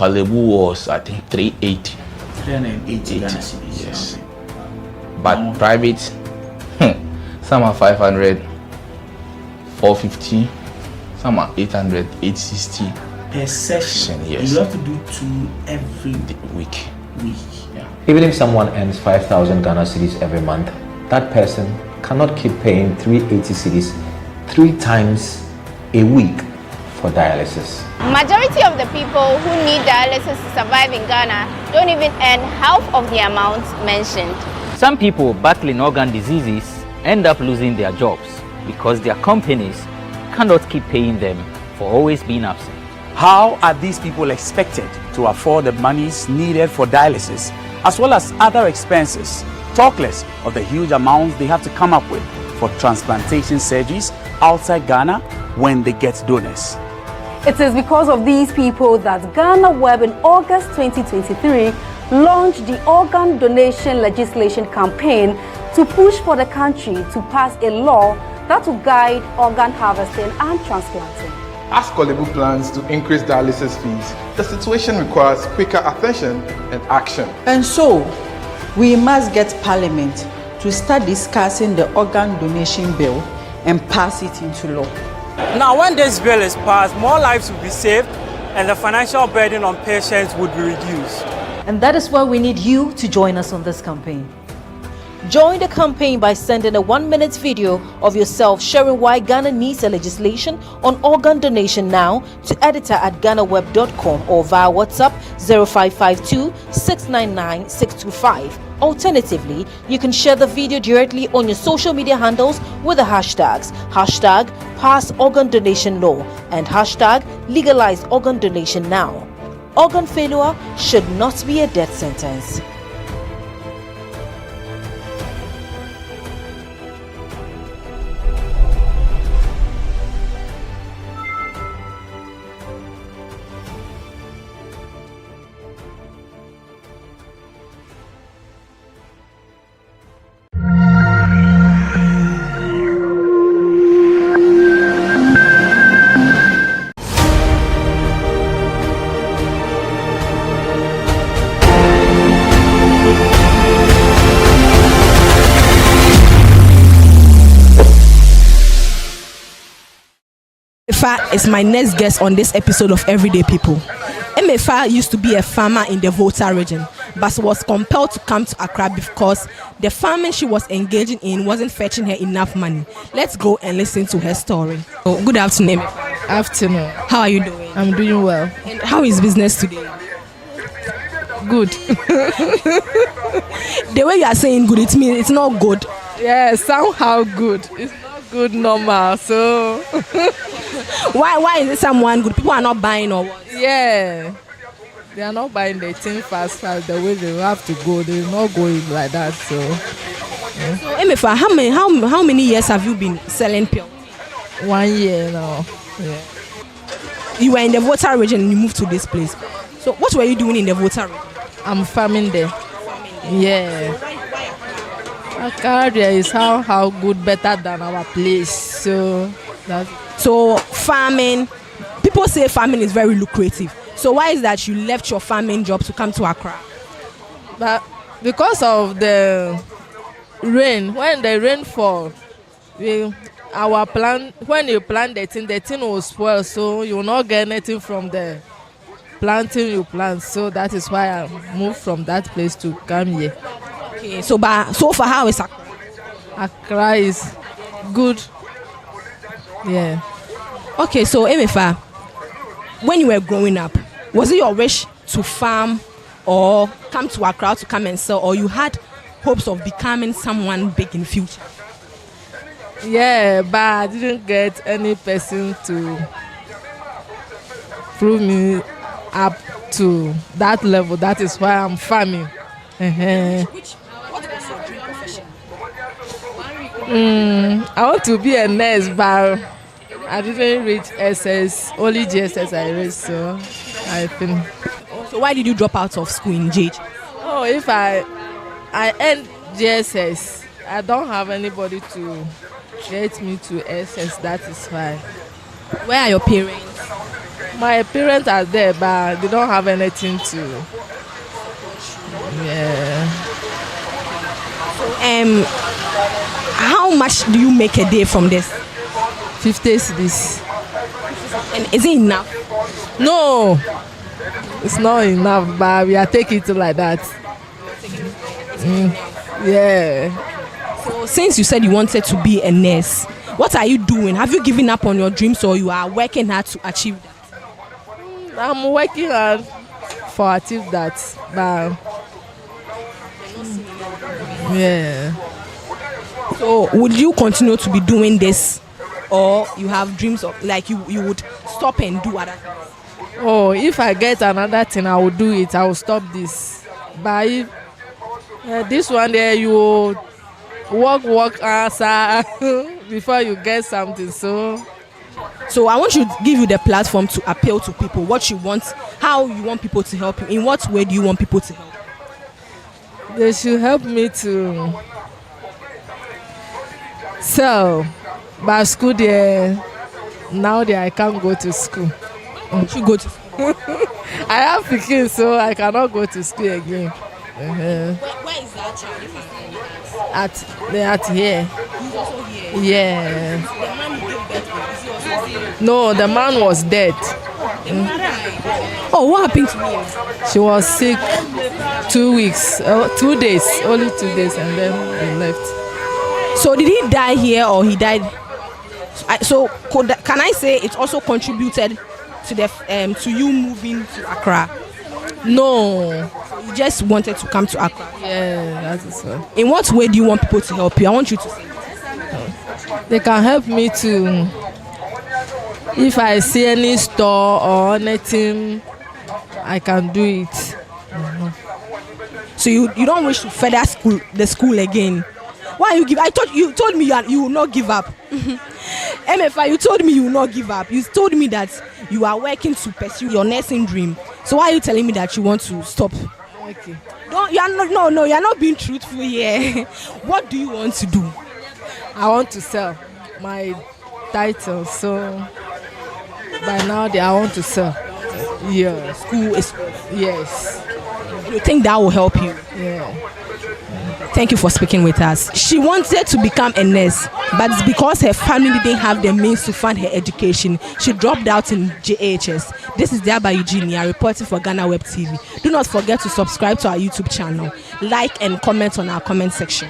Kwalebu was, I think, 380. 380 Ghana cedis. Yes. But private, some are 500, 450, some are 800, 860. Per session, yes. You have to do 2 every week. Yeah. Even if someone earns 5,000 Ghana cedis every month, that person cannot keep paying 380 cedis 3 times a week for dialysis. Majority of the people who need dialysis to survive in Ghana don't even earn half of the amount mentioned. Some people battling organ diseases end up losing their jobs because their companies cannot keep paying them for always being absent. How are these people expected to afford the monies needed for dialysis as well as other expenses, talk less of the huge amounts they have to come up with for transplantation surgeries outside Ghana when they get donors? It is because of these people that GhanaWeb in August 2023 launched the organ donation legislation campaign to push for the country to pass a law that will guide organ harvesting and transplanting. As Kwalebu plans to increase dialysis fees, the situation requires quicker attention and action. And so, we must get Parliament to start discussing the organ donation bill and pass it into law. Now, when this bill is passed, more lives will be saved and the financial burden on patients would be reduced. And that is why we need you to join us on this campaign. Join the campaign by sending a 1-minute video of yourself sharing why Ghana needs a legislation on organ donation now to editor@ghanaweb.com or via WhatsApp 0552 699 625. Alternatively, you can share the video directly on your social media handles with the hashtags #PassOrganDonationLaw and #LegalizeOrganDonationNow. Organ failure should not be a death sentence. Emefa is my next guest on this episode of Everyday People. Emefa used to be a farmer in the Volta region, but was compelled to come to Accra because the farming she was engaging in wasn't fetching her enough money. Let's go and listen to her story. Oh, good afternoon. Afternoon. How are you doing? I'm doing well. And how is business today? Good. The way you are saying good, it means it's not good. Yeah, somehow good. It's not good normal, so... Why is it someone good? People are not buying or what? Yeah. They are not buying the thing fast the way they have to go. They're not going like that, so... Yeah. So, Emefa, how many years have you been selling pure? 1 year now. Yeah. You were in the Volta region and you moved to this place. So what were you doing in the Volta region? I'm farming there. Yeah. Accra is how good, better than our place. So farming, people say farming is very lucrative. So why is that you left your farming job to come to Accra? But because of the rain, when the rain fall, when you plant the thing will spoil, so you will not get anything from the planting you plant. So that is why I moved from that place to come here. Okay, so far how is Accra? Accra is good. Yeah. Okay, so Emefa, when you were growing up, was it your wish to farm or come to Accra to come and sell, or you had hopes of becoming someone big in future? Yeah, but I didn't get any person to prove me up to that level. That is why I'm farming. What was your dream profession? I want to be a nurse, but I didn't reach SS. Only GSS I reached, so I think. So why did you drop out of school in JH? Oh, if I end GSS, I don't have anybody to get me to SS. That is why. Where are your parents? My parents are there, but they don't have anything to. Yeah. How much do you make a day from this? 50 cedis. And is it enough? No, it's not enough, but we are taking it like that. Yeah. So since you said you wanted to be a nurse, what are you doing? Have you given up on your dreams, or you are working hard to achieve that? I'm working hard for achieve that, but yeah. So would you continue to be doing this, or you have dreams of like you would stop and do other things? Oh, if I get another thing, I will do it. I will stop this. But if this one there, you work answer before you get something. So I want you to give you the platform to appeal to people what you want, how you want people to help you. In what way do you want people to help? They should help me to sell. But school there, now there I can't go to school. You go to school? I have kids, so I cannot go to school again. Where is that child? At here. He's also here? Yeah. The man who gave birth to, is he also here? No, the man was dead. Oh, what happened to him? She was sick 2 weeks, 2 days, only 2 days, and then he left. So did he die here, or he died? So can I say it also contributed to the to you moving to Accra? No, you just wanted to come to Accra. Yeah, that is so. In what way do you want people to help you? I want you to say it. They can help me to, if I see any store or anything, I can do it. So you don't wish to further the school again? Why you give? I thought you told me you will not give up. MFI, you told me you will not give up. You told me that you are working to pursue your nursing dream. So why are you telling me that you want to stop? Okay. You are not being truthful here. What do you want to do? I want to sell my title. So by now I want to sell. Yeah. School is. Yes. You think that will help you? Yeah. Thank you for speaking with us. She wanted to become a nurse, but because her family didn't have the means to fund her education, she dropped out in JHS. This is Diaba Eugenia reporting for GhanaWeb TV. Do not forget to subscribe to our YouTube channel, like and comment on our comment section.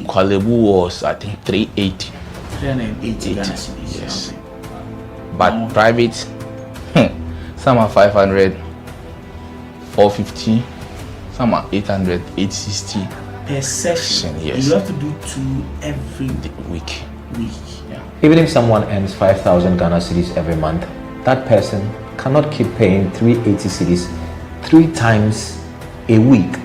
Kwalebu was, I think, 380. 380 Ghana cedis. Yes. But private, some are 500, 450, some are 800, 860. Per session, yes. You have to do 2 every week. Yeah. Even if someone earns 5,000 Ghana cedis every month, that person cannot keep paying 380 cedis 3 times a week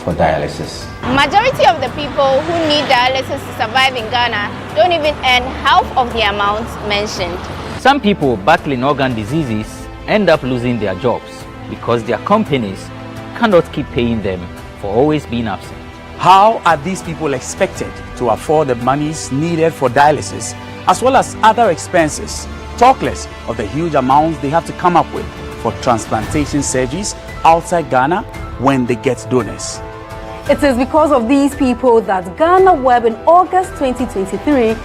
for dialysis. Majority of the people who need dialysis to survive in Ghana don't even earn half of the amount mentioned. Some people battling organ diseases end up losing their jobs because their companies cannot keep paying them for always being absent. How are these people expected to afford the monies needed for dialysis as well as other expenses, talk less of the huge amounts they have to come up with for transplantation surgeries outside Ghana when they get donors? It is because of these people that GhanaWeb in August 2023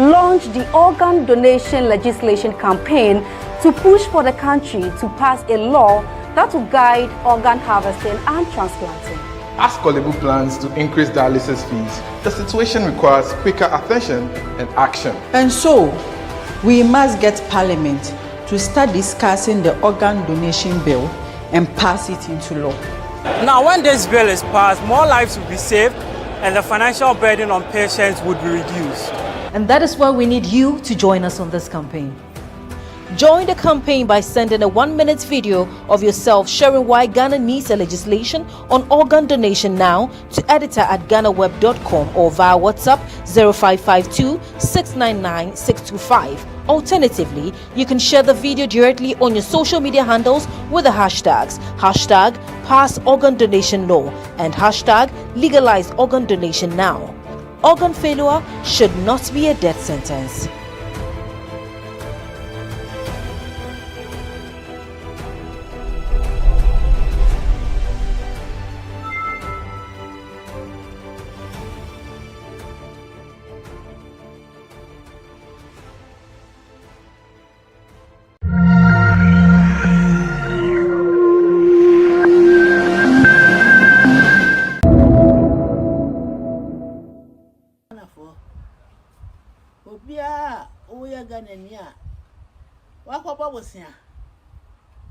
launched the organ donation legislation campaign to push for the country to pass a law that will guide organ harvesting and transplanting. As Kwalebu plans to increase dialysis fees, the situation requires quicker attention and action. And so, we must get Parliament to start discussing the organ donation bill and pass it into law. Now, when this bill is passed, more lives will be saved and the financial burden on patients would be reduced. And that is why we need you to join us on this campaign. Join the campaign by sending a 1-minute video of yourself sharing why Ghana needs a legislation on organ donation now to editor@GhanaWeb.com or via WhatsApp 0552 699 625. Alternatively, you can share the video directly on your social media handles with the hashtags #PassOrganDonationLaw and #LegalizeOrganDonationNow. Organ failure should not be a death sentence.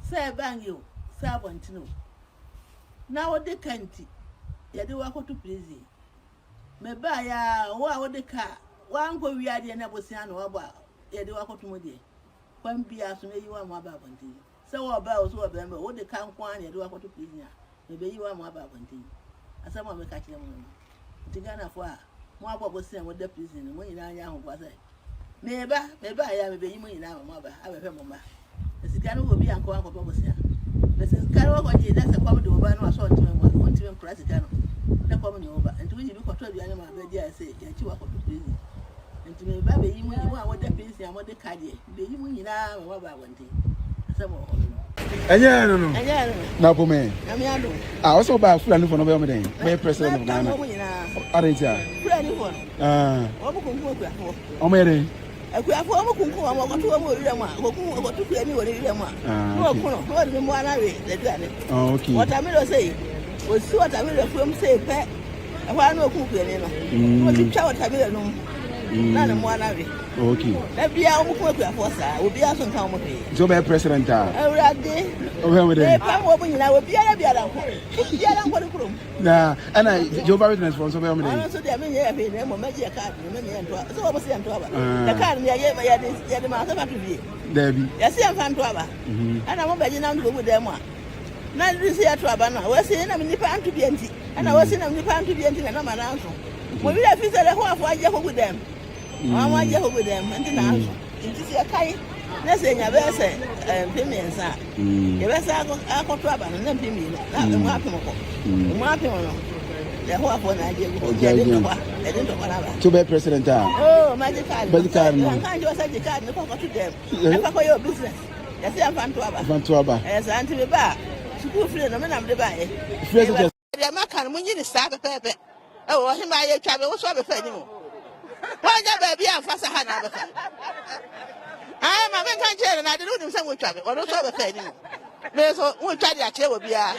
Say bang you, say Bontino. Now the canty, Yadu wako to prison. Me buy wa the car, one go we are the Nabosiano about Yadu wako to Modi. One be as may you are more Babgin. So about so remember what the count one Yadu wako to prison. Maybe you are more Babgin. As someone may catch them. Tigana for more about was saying with the prison when you are young was it. Maybe I am a baby in our mother, I have a mama. The Sicano will be uncle Bobosia. The Sicano, that's a common over no assault to him, one to him, Crasicano. The common over, and to you control the animal, I say, get you up to prison. And to me, baby, you want the prison and what the cardiac, the you in our mother one thing. Some more. Yeah, no. Now, for me, I also buy a friend for November Day, my president of Ghana. Arrange. Oh, Mary. I could have formed a kunku, I want to go to anywhere. Okay. What I will say was so what I will from say, Pet. I want no cook anymore. What you shout at me? None of one of it. Okay. Let me out of work for us. Will be out on time. So, by President, I will be nah, and I, Joe Barrett from so many. So, there may have been a magic card, so I was saying to the card, the master to be. Debbie, yes, I'm fan to have. And I won't be now to go with them. Now, this year to Abana, I was saying I'm in the pan to be empty, and I was saying I'm in the pan to be empty, and I'm an answer. When we have visited a whole of one year with them, I want you with them, and then it is a kite. Let's say, I will say, payments are. You will say, I got trouble and then pay not the Marpimo. The whole of one idea. To be president. Oh, magic card. But the card, I can't just say the card, no pocket to them. Never for your business. Yes, I'm fan to Abba. Yes, Auntie Bar. School friend, I'm the buy. The Macan, when you start a paper. Oh, him by a travel, what's up with anymore? Why that baby? I'm fast. I am a man chair and I don't know some travel. Or not over anymore. There's one try that chair will be a.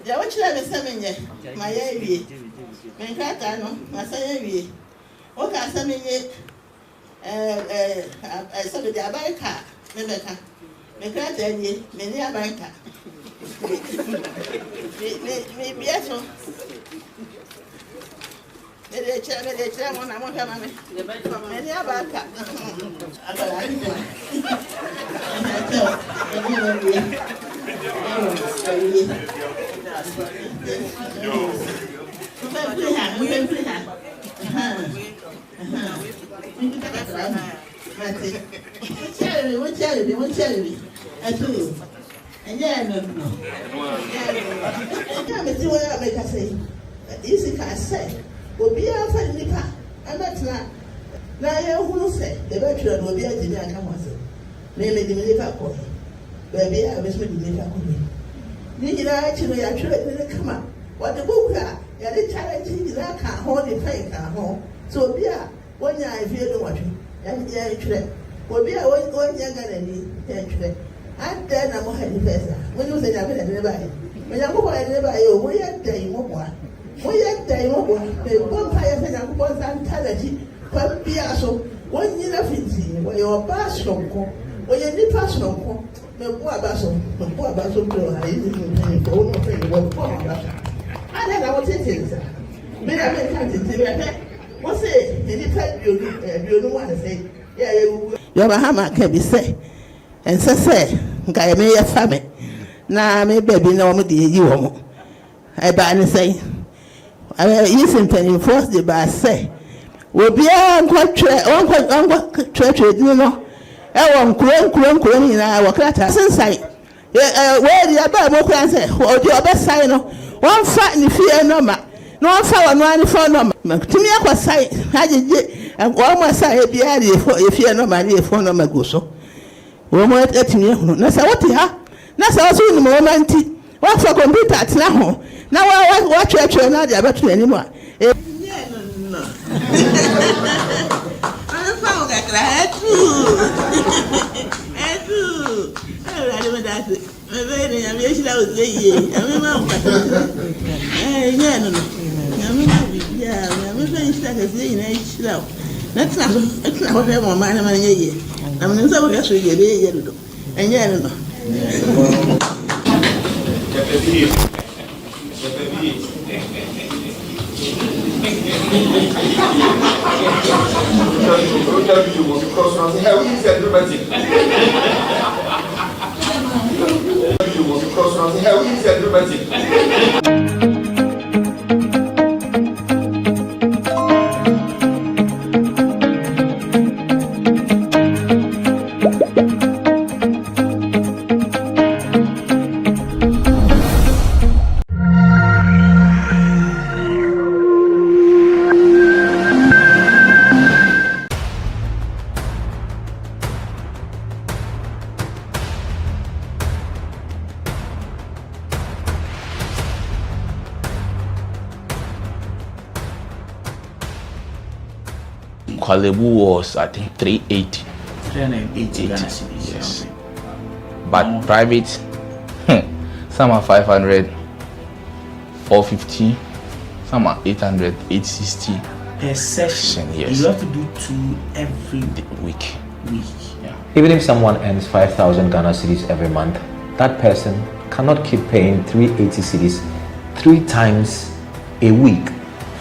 Yeah, what you have is seven years. My baby, my cat, my son, what can some in it? I saw the America, Rebecca. My cat, many America. Maybe I saw. They tell one, I want to have many America. Baby, I was with the Nina actually, I tried to come up. What the book are, yeah, the challenge is that can't hold the pain at home. So, yeah, one year I feel the watching. Will be a one younger than me, and then I'm more happy person. When you say I'm going to never, when I'm going to never, we are day more. We are day more. The bonfire and I'm going to anthology. But be also 1 year of it, where your bass from home, where your new pass from home, the poor basso, I didn't pay for one of the and then I was saying, sir, may I make it? What's it? Any type you don't want to say, yeah, your Bahama can be said. And so say, I may a family. Now, maybe no more you. I buy and say, I using to enforce the bar say, will be unquote church, you know. I won't croon in our clatter since I where the above more can say, or your best sign. One fat in fear no ma. No one found one for no ma. To me, I was say, I did, and one more say, be if you are no money for no ma go so. One more at me, that's what you have. That's also in the moment. What for computer at now? Now I watch church or not about you anymore. No. I found that I do. I don't know that. I'm very sure I was saying, I'm not what I'm on my money. I'm not so much with you, and yet, Kwalebu was, I think, 380. 380 Ghana cedis. Yes. But private, some are 500, 450, some are 800, 860. Per session, yes. You have to do 2 every week. Yeah. Even if someone earns 5,000 Ghana cedis every month, that person cannot keep paying 380 cedis 3 times a week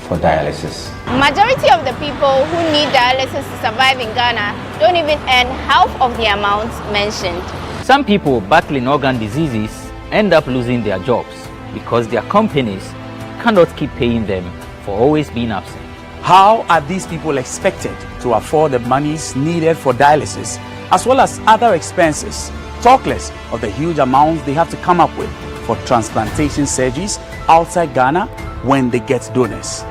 for dialysis. Majority of the people who need dialysis to survive in Ghana don't even earn half of the amount mentioned. Some people battling organ diseases end up losing their jobs because their companies cannot keep paying them for always being absent. How are these people expected to afford the monies needed for dialysis as well as other expenses, talk less of the huge amounts they have to come up with for transplantation surgeries outside Ghana when they get donors?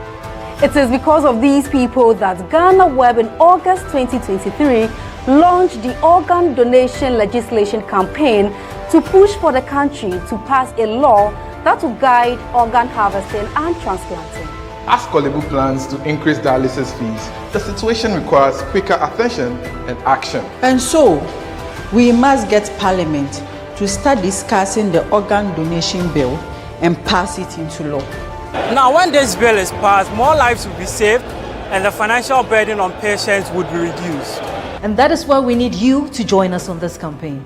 It is because of these people that GhanaWeb in August 2023 launched the organ donation legislation campaign to push for the country to pass a law that will guide organ harvesting and transplanting. As Kwalebu plans to increase dialysis fees, the situation requires quicker attention and action. And so, we must get Parliament to start discussing the organ donation bill and pass it into law. Now, when this bill is passed, more lives will be saved and the financial burden on patients would be reduced. And that is why we need you to join us on this campaign.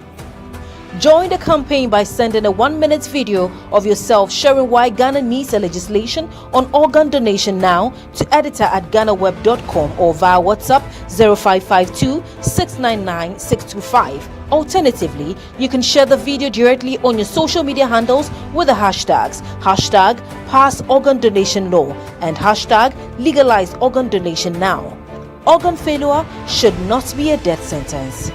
Join the campaign by sending a 1-minute video of yourself sharing why Ghana needs a legislation on organ donation now to editor@GhanaWeb.com or via WhatsApp 0552 699 625. Alternatively, you can share the video directly on your social media handles with the hashtags #PassOrganDonationLaw and #LegalizeOrganDonationNow. Organ failure should not be a death sentence.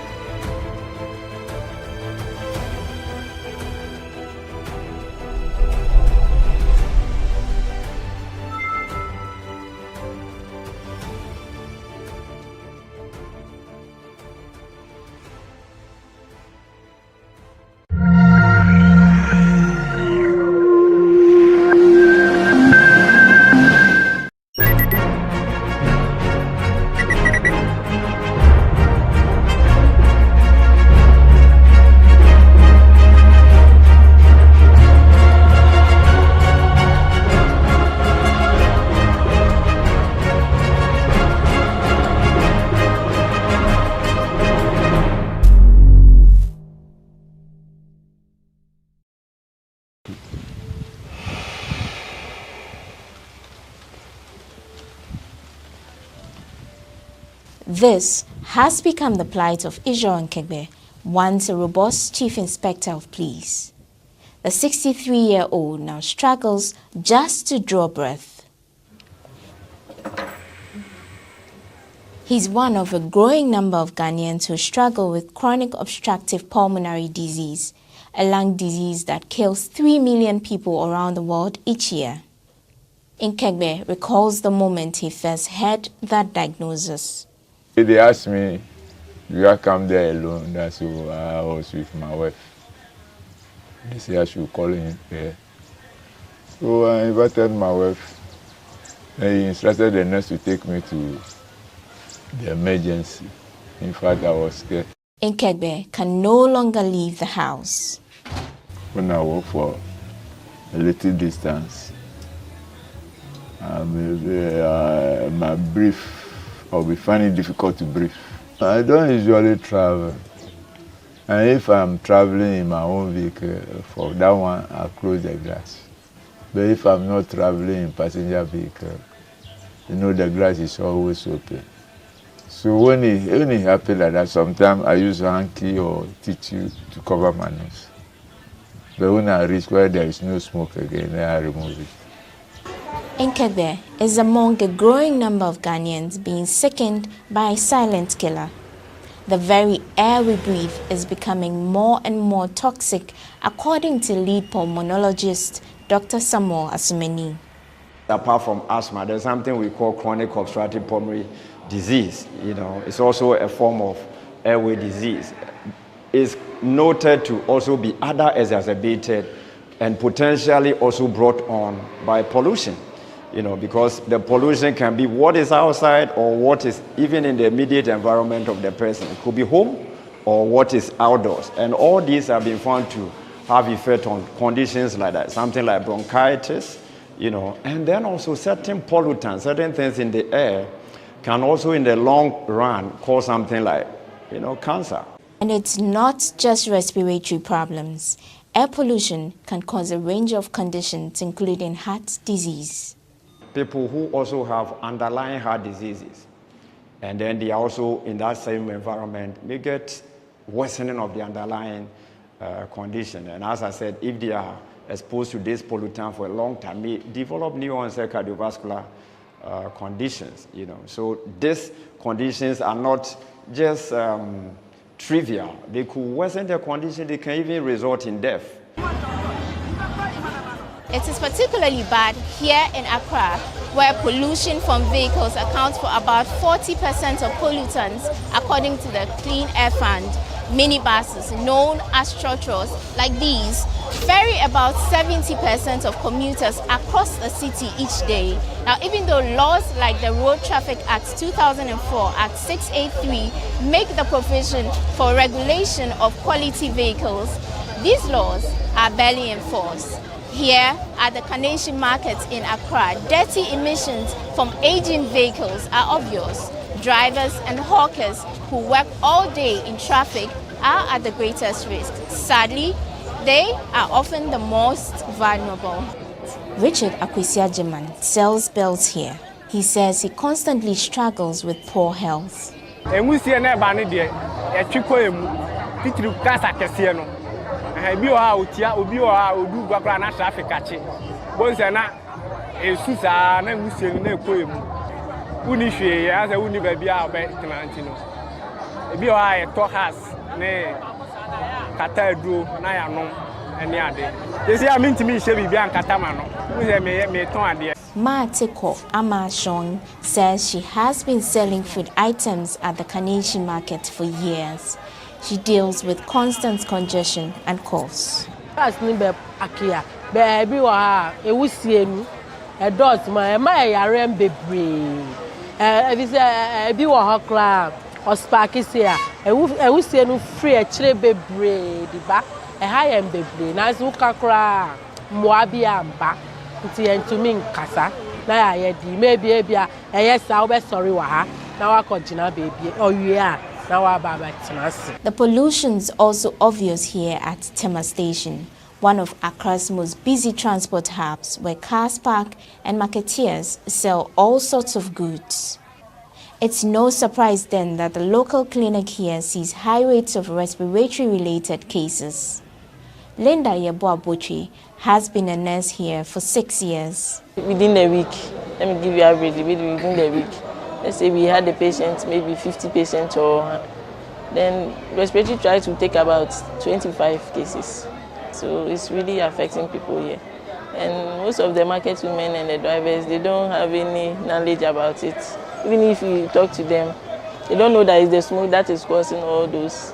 This has become the plight of Israel Nkegbe, once a robust chief inspector of police. The 63-year-old now struggles just to draw breath. He's one of a growing number of Ghanaians who struggle with chronic obstructive pulmonary disease, a lung disease that kills 3 million people around the world each year. Nkegbe recalls the moment he first heard that diagnosis. They asked me, "Do I come there alone?" That's why I was with my wife. They said I should call him here. So I invited my wife. And he instructed the nurse to take me to the emergency. In fact, I was scared. Nkegbe can no longer leave the house. When I walk for a little distance, my breath, I'll be finding it difficult to breathe. I don't usually travel. And if I'm traveling in my own vehicle, for that one, I'll close the glass. But if I'm not traveling in passenger vehicle, you know the glass is always open. So when it happens like that, sometimes I use a hanky or tissue to cover my nose. But when I reach where there is no smoke again, then I remove it. Nkegbe is among a growing number of Ghanaians being sickened by a silent killer. The very air we breathe is becoming more and more toxic, according to lead pulmonologist Dr. Samuel Asumeni. Apart from asthma, there's something we call chronic obstructive pulmonary disease. It's also a form of airway disease. It's noted to also be other exacerbated and potentially also brought on by pollution. Because the pollution can be what is outside or what is even in the immediate environment of the person. It could be home or what is outdoors. And all these have been found to have effect on conditions like that, something like bronchitis, and then also certain pollutants, certain things in the air can also in the long run cause something like, cancer. And it's not just respiratory problems. Air pollution can cause a range of conditions, including heart disease. People who also have underlying heart diseases, and then they are also in that same environment, may get worsening of the underlying condition. And as I said, if they are exposed to this pollutant for a long time, may develop new onset cardiovascular conditions. So these conditions are not just trivial. They could worsen their condition. They can even result in death. It is particularly bad here in Accra, where pollution from vehicles accounts for about 40% of pollutants, according to the Clean Air Fund. Minibuses, known as trotros, like these, ferry about 70% of commuters across the city each day. Now, even though laws like the Road Traffic Act 2004, Act 683, make the provision for regulation of quality vehicles, these laws are barely enforced. Here at the Carnation Market in Accra, dirty emissions from aging vehicles are obvious. Drivers and hawkers who work all day in traffic are at the greatest risk. Sadly, they are often the most vulnerable. Richard Akwesiajeman sells belts here. He says he constantly struggles with poor health. Maateko Amashong says she has been selling food items at the Carnation Market for years. She deals with constant congestion and costs. The pollution's also obvious here at Tema Station, one of Accra's most busy transport hubs where cars park and marketeers sell all sorts of goods. It's no surprise then that the local clinic here sees high rates of respiratory-related cases. Linda Yeboabochi has been a nurse here for 6 years. Within a week, let me give you average, within the week, let's say we had a patient, maybe 50 patients, or then respiratory tries to take about 25 cases. So it's really affecting people here. And most of the market women and the drivers, they don't have any knowledge about it. Even if you talk to them, they don't know that it's the smoke that is causing all those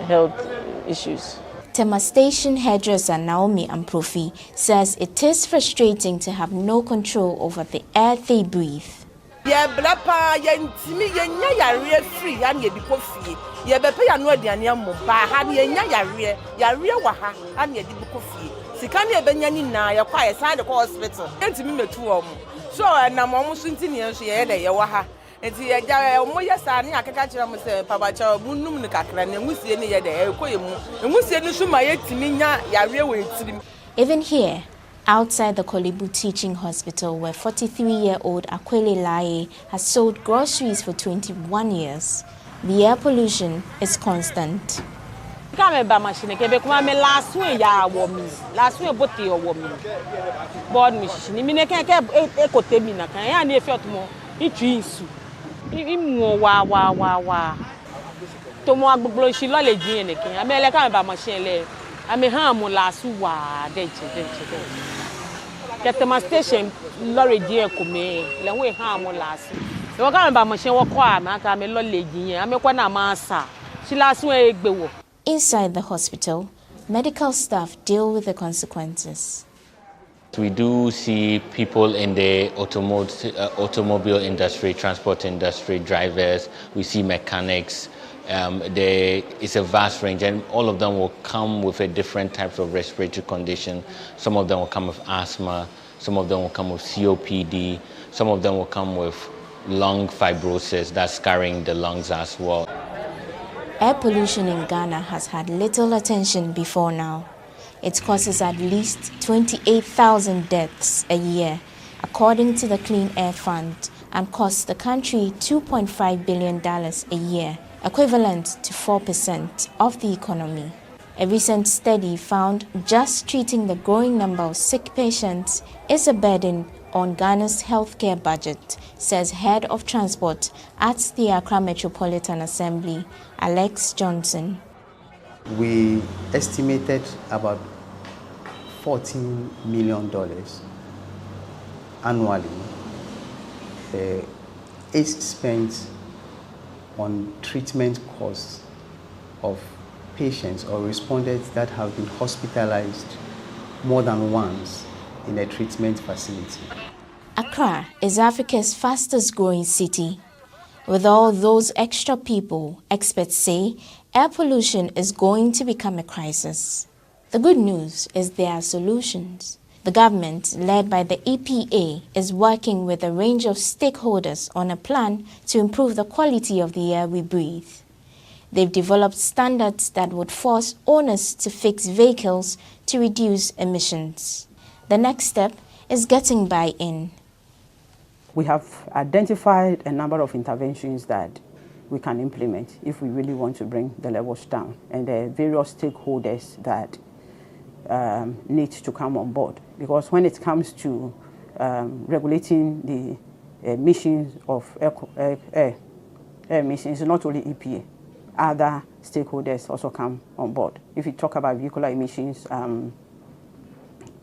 health issues. Tema Station hairdresser Naomi Amprofi says it is frustrating to have no control over the air they breathe. Even here, outside the Kolibu Teaching Hospital, where 43-year-old Akwele Laye has sold groceries for 21 years, the air pollution is constant. Inside the hospital, medical staff deal with the consequences. We do see people in the automobile industry, transport industry, drivers. We see mechanics. There is a vast range, and all of them will come with a different types of respiratory condition. Some of them will come with asthma. Some of them will come with COPD. Some of them will come with lung fibrosis, that's scarring the lungs as well. Air pollution in Ghana has had little attention before now. It causes at least 28,000 deaths a year, according to the Clean Air Fund, and costs the country $2.5 billion a year, equivalent to 4% of the economy. A recent study found just treating the growing number of sick patients is a burden on Ghana's healthcare budget, says Head of Transport at the Accra Metropolitan Assembly, Alex Johnson. We estimated about $14 million annually is spent on treatment costs of patients or respondents that have been hospitalized more than once in a treatment facility. Accra is Africa's fastest growing city. With all those extra people, experts say air pollution is going to become a crisis. The good news is there are solutions. The government, led by the EPA, is working with a range of stakeholders on a plan to improve the quality of the air we breathe. They've developed standards that would force owners to fix vehicles to reduce emissions. The next step is getting buy-in. We have identified a number of interventions that we can implement if we really want to bring the levels down, and there are various stakeholders that need to come on board, because when it comes to regulating the emissions of air emissions, not only EPA, other stakeholders also come on board. If you talk about vehicular emissions,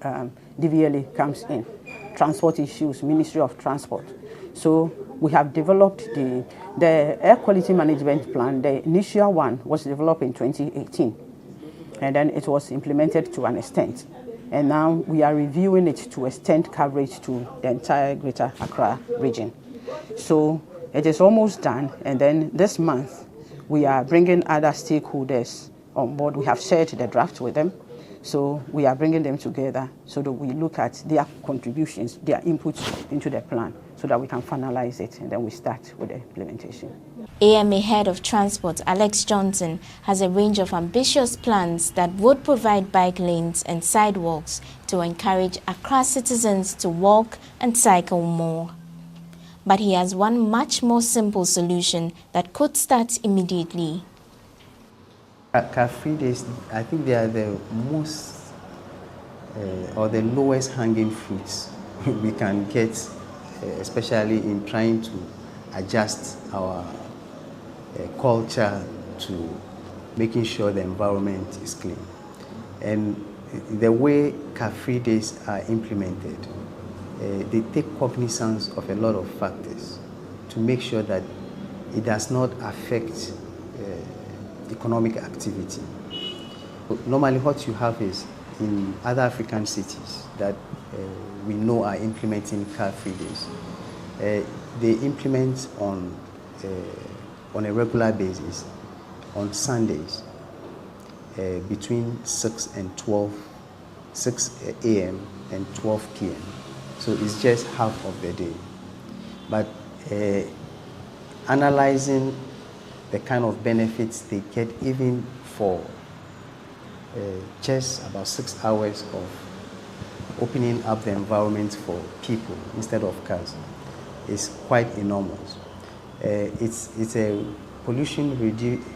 DVLA comes in. Transport issues, Ministry of Transport. So we have developed the air quality management plan. The initial one was developed in 2018, and then it was implemented to an extent. And now we are reviewing it to extend coverage to the entire Greater Accra region. So it is almost done, and then this month we are bringing other stakeholders on board. We have shared the draft with them. So we are bringing them together so that we look at their contributions, their inputs into the plan, so that we can finalize it, and then we start with the implementation. AMA Head of Transport Alex Johnson has a range of ambitious plans that would provide bike lanes and sidewalks to encourage Accra citizens to walk and cycle more. but he has one much more simple solution that could start immediately. Car-free days, I think they are the most or the lowest hanging fruits we can get, especially in trying to adjust our culture to making sure the environment is clean. And the way car-free days are implemented, they take cognizance of a lot of factors to make sure that it does not affect economic activity. Normally what you have is in other African cities that we know are implementing car-free days. They implement on a regular basis on Sundays between 6 a.m. and 12 p.m. So it's just half of the day. But analyzing the kind of benefits they get even for just about 6 hours of opening up the environment for people instead of cars is quite enormous. It's a pollution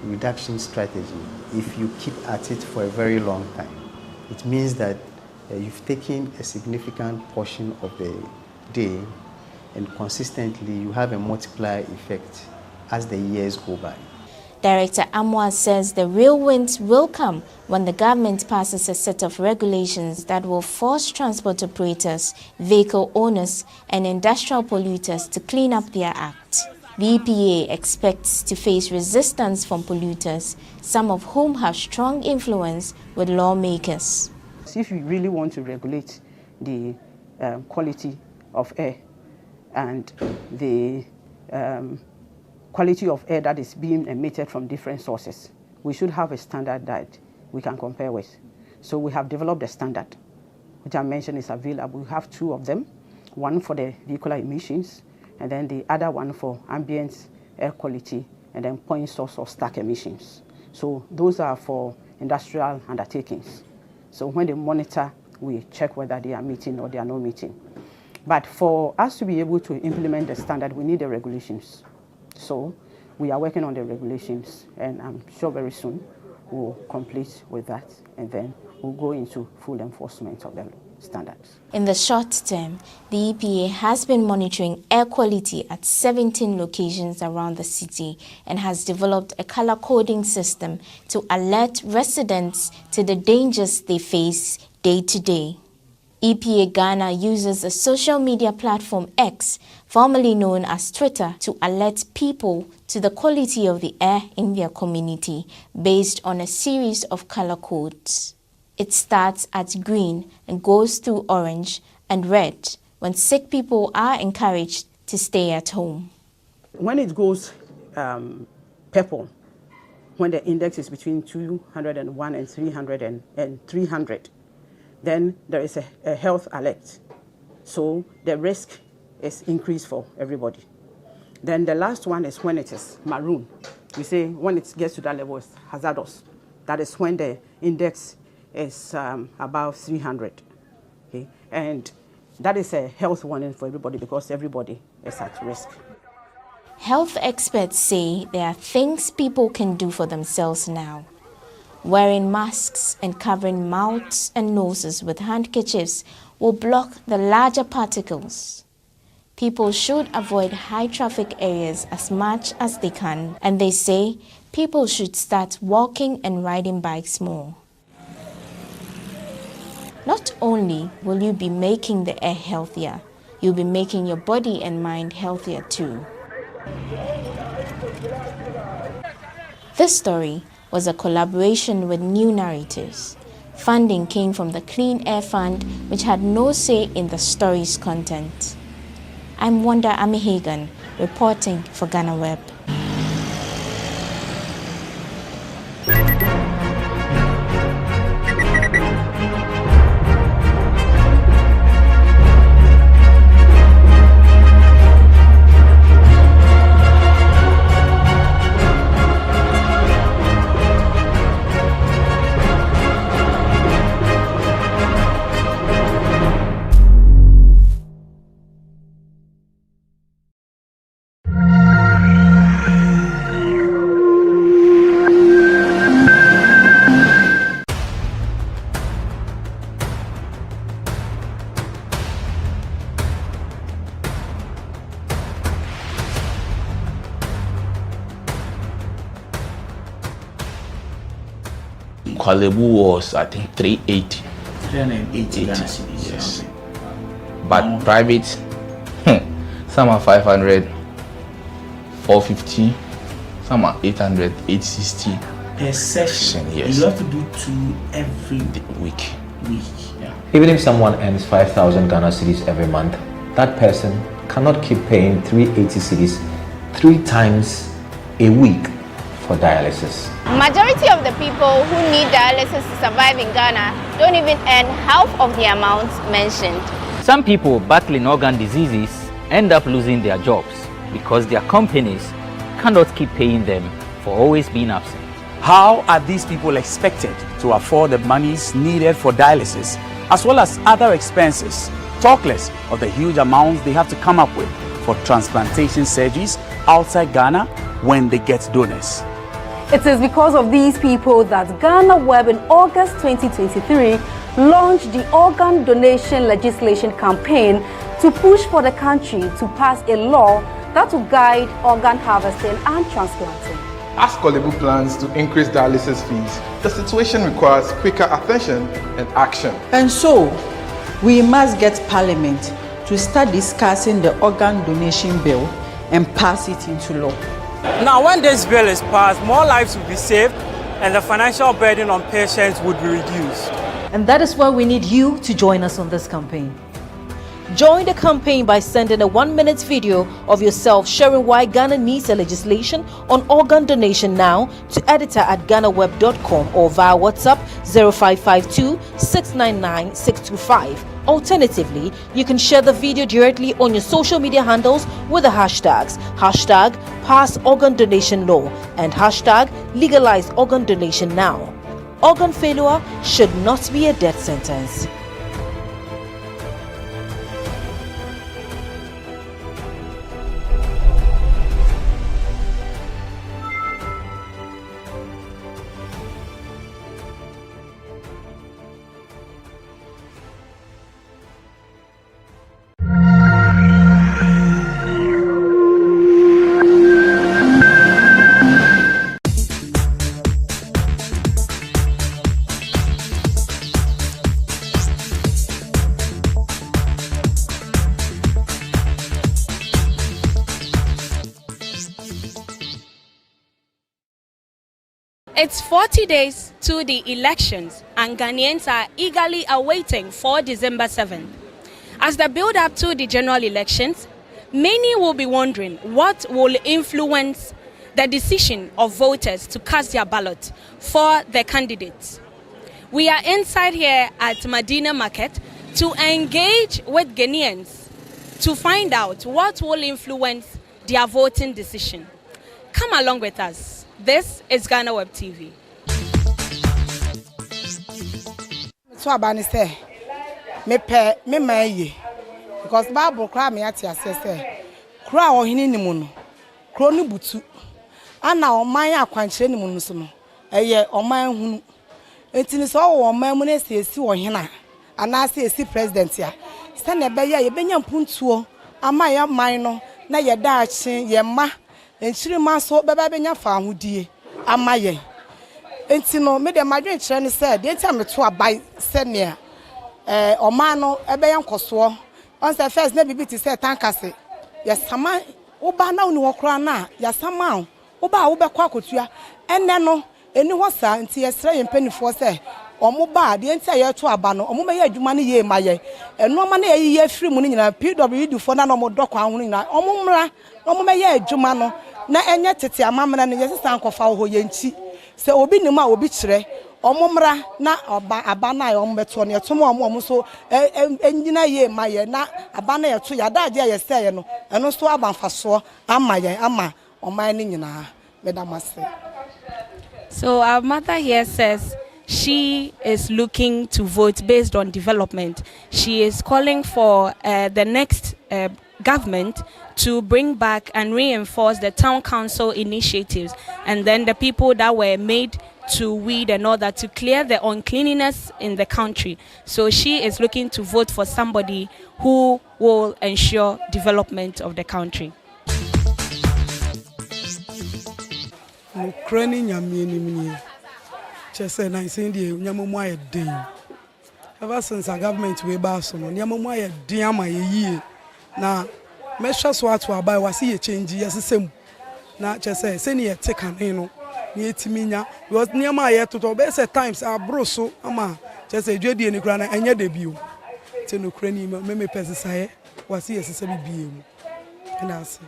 reduction strategy. If you keep at it for a very long time, it means that you've taken a significant portion of the day, and consistently you have a multiplier effect as the years go by. Director Amwa says the real wins will come when the government passes a set of regulations that will force transport operators, vehicle owners, and industrial polluters to clean up their act. The EPA expects to face resistance from polluters, some of whom have strong influence with lawmakers. If you really want to regulate the quality of air and the quality of air that is being emitted from different sources, we should have a standard that we can compare with. So we have developed a standard, which I mentioned is available. We have two of them, one for the vehicular emissions, and then the other one for ambient air quality, and then point source or stack emissions. So those are for industrial undertakings. So when they monitor, we check whether they are meeting or they are not meeting. But for us to be able to implement the standard, we need the regulations. So we are working on the regulations, and I'm sure very soon we'll complete with that, and then we'll go into full enforcement of the standards. In the short term, the EPA has been monitoring air quality at 17 locations around the city and has developed a color coding system to alert residents to the dangers they face day to day. EPA Ghana uses a social media platform X, formerly known as Twitter, to alert people to the quality of the air in their community based on a series of color codes. It starts at green and goes through orange and red when sick people are encouraged to stay at home. When it goes purple, when the index is between 201 and 300, then there is a health alert. So the risk is increased for everybody. Then the last one is when it is maroon. We say when it gets to that level, it's hazardous. That is when the index is above 300. Okay? And that is a health warning for everybody because everybody is at risk. Health experts say there are things people can do for themselves now. Wearing masks and covering mouths and noses with handkerchiefs will block the larger particles. People should avoid high traffic areas as much as they can, and they say people should start walking and riding bikes more. Not only will you be making the air healthier, you'll be making your body and mind healthier too. This story was a collaboration with New Narratives. Funding came from the Clean Air Fund, which had no say in the story's content. I'm Wanda Amihagan, reporting for GhanaWeb. Kwalebu was, I think, 380. 380 Ghana cedis. Yes. But private, some are 500, 450, some are 800, 860. Per session, yes. You have to do 2 every week. Yeah. Even if someone earns 5,000 Ghana cedis every month, that person cannot keep paying 380 cedis 3 times a week for dialysis. Majority of the people who need dialysis to survive in Ghana don't even earn half of the amount mentioned. Some people battling organ diseases end up losing their jobs because their companies cannot keep paying them for always being absent. How are these people expected to afford the monies needed for dialysis as well as other expenses, talk less of the huge amounts they have to come up with for transplantation surgeries outside Ghana when they get donors? It is because of these people that GhanaWeb in August 2023 launched the organ donation legislation campaign to push for the country to pass a law that will guide organ harvesting and transplanting. As Kwalebu plans to increase dialysis fees, the situation requires quicker attention and action. And so, we must get Parliament to start discussing the organ donation bill and pass it into law. Now, when this bill is passed, more lives will be saved and the financial burden on patients would be reduced. And that is why we need you to join us on this campaign. Join the campaign by sending a 1-minute video of yourself sharing why Ghana needs a legislation on organ donation now to editor@GhanaWeb.com or via WhatsApp 0552 699 625. Alternatively, you can share the video directly on your social media handles with the hashtags #PassOrganDonationLaw and #LegalizeOrganDonationNow. Organ failure should not be a death sentence. It's 40 days to the elections and Ghanaians are eagerly awaiting for December 7th. As the build-up to the general elections, many will be wondering what will influence the decision of voters to cast their ballot for the candidates. We are inside here at Medina Market to engage with Ghanaians to find out what will influence their voting decision. Come along with us. This is GhanaWeb TV. So abani say me maye because Bible cry me ati ase say kura ohini ni mu no kro ni butu ana oman akwankyere ni mu no so no eye oman hunu entini so wo oman mu na esi wo hena ana ase esi president ya se na be ye benya mpuntuo ama ya man no na ye daache ye ma enchiri maso beba benya fa ahudie amaye enti no me de madwen kire ne say de enti ameto abai se ne oman no ebe ye nkoso on say first na bibi ti say tankase ya sama oba na oni wokra na ya sama oba wo be kwa kotua enne no eni ho sa enti ye sere ye mpanifo say omo ba de enti aye to aba no omo me ye adwuma ne ye maye eno ma na ye afiri mu ne nyina PWD fo na no mo dokwa ho nyina omo mra omo me ye adwuma no na enye tete amamra ne yesi sankofa ho ye nti se obi nim a obi kire omomra na aba na ye ombeto ne etom omo so enyina ye maye na aba na ye to ya da je ye sey no eno so abanfaso amaye ama oman ni nyina medamase. So our mother here says she is looking to vote based on development. She is calling for the next government to bring back and reinforce the town council initiatives and then the people that were made to weed and all that to clear the uncleanliness in the country. So she is looking to vote for somebody who will ensure development of the country. Just say nice India, Yamamaya day. Ever since our government way back, so Yamamaya Diama ye. Now, measures what to buy was here change yes the same. Now just say senior take an eno. Near Timinia was near my yet to best at times our bro so ama just a Jedi and Grana and your debut. Ten Ukrainian meme pesisai was here as a being. And I say.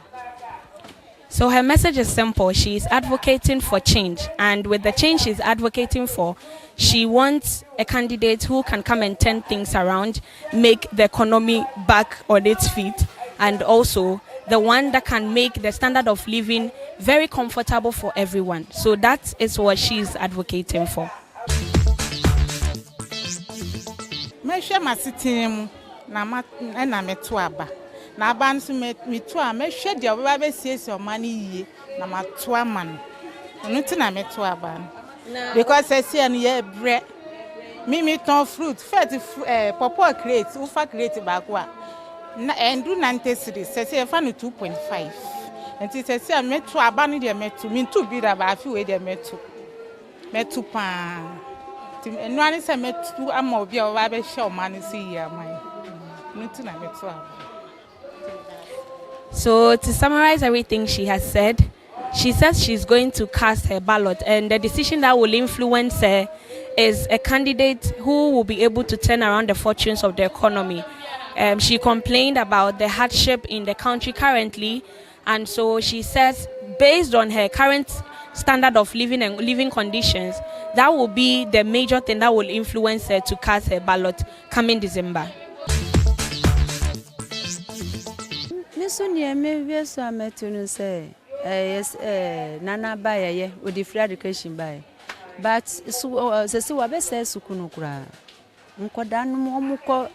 So her message is simple. She is advocating for change, and with the change she's advocating for, she wants a candidate who can come and turn things around, make the economy back on its feet, and also the one that can make the standard of living very comfortable for everyone. So that is what she's advocating for. Na bansu me to a me hwe de oba siesie o mani yie na mato aman no ti na me to aban because I see an ye bre me ton fruit first pawpaw crate ufa crate back wa na endu 90 series say fa no 2.5 enti say me to aban de me to me to bi da ba afi we de me to pa ti enu ani say me to ama obi o ba hwe o mani si yie aman no ti na me to aban. So to summarize everything she has said, she says she's going to cast her ballot, and the decision that will influence her is a candidate who will be able to turn around the fortunes of the economy. She complained about the hardship in the country currently, and so she says based on her current standard of living and living conditions, that will be the major thing that will influence her to cast her ballot coming December. So near me, we are met to say, yes, Nana by with the free education by. But so, so I say, Sukunukra. Nkodan muko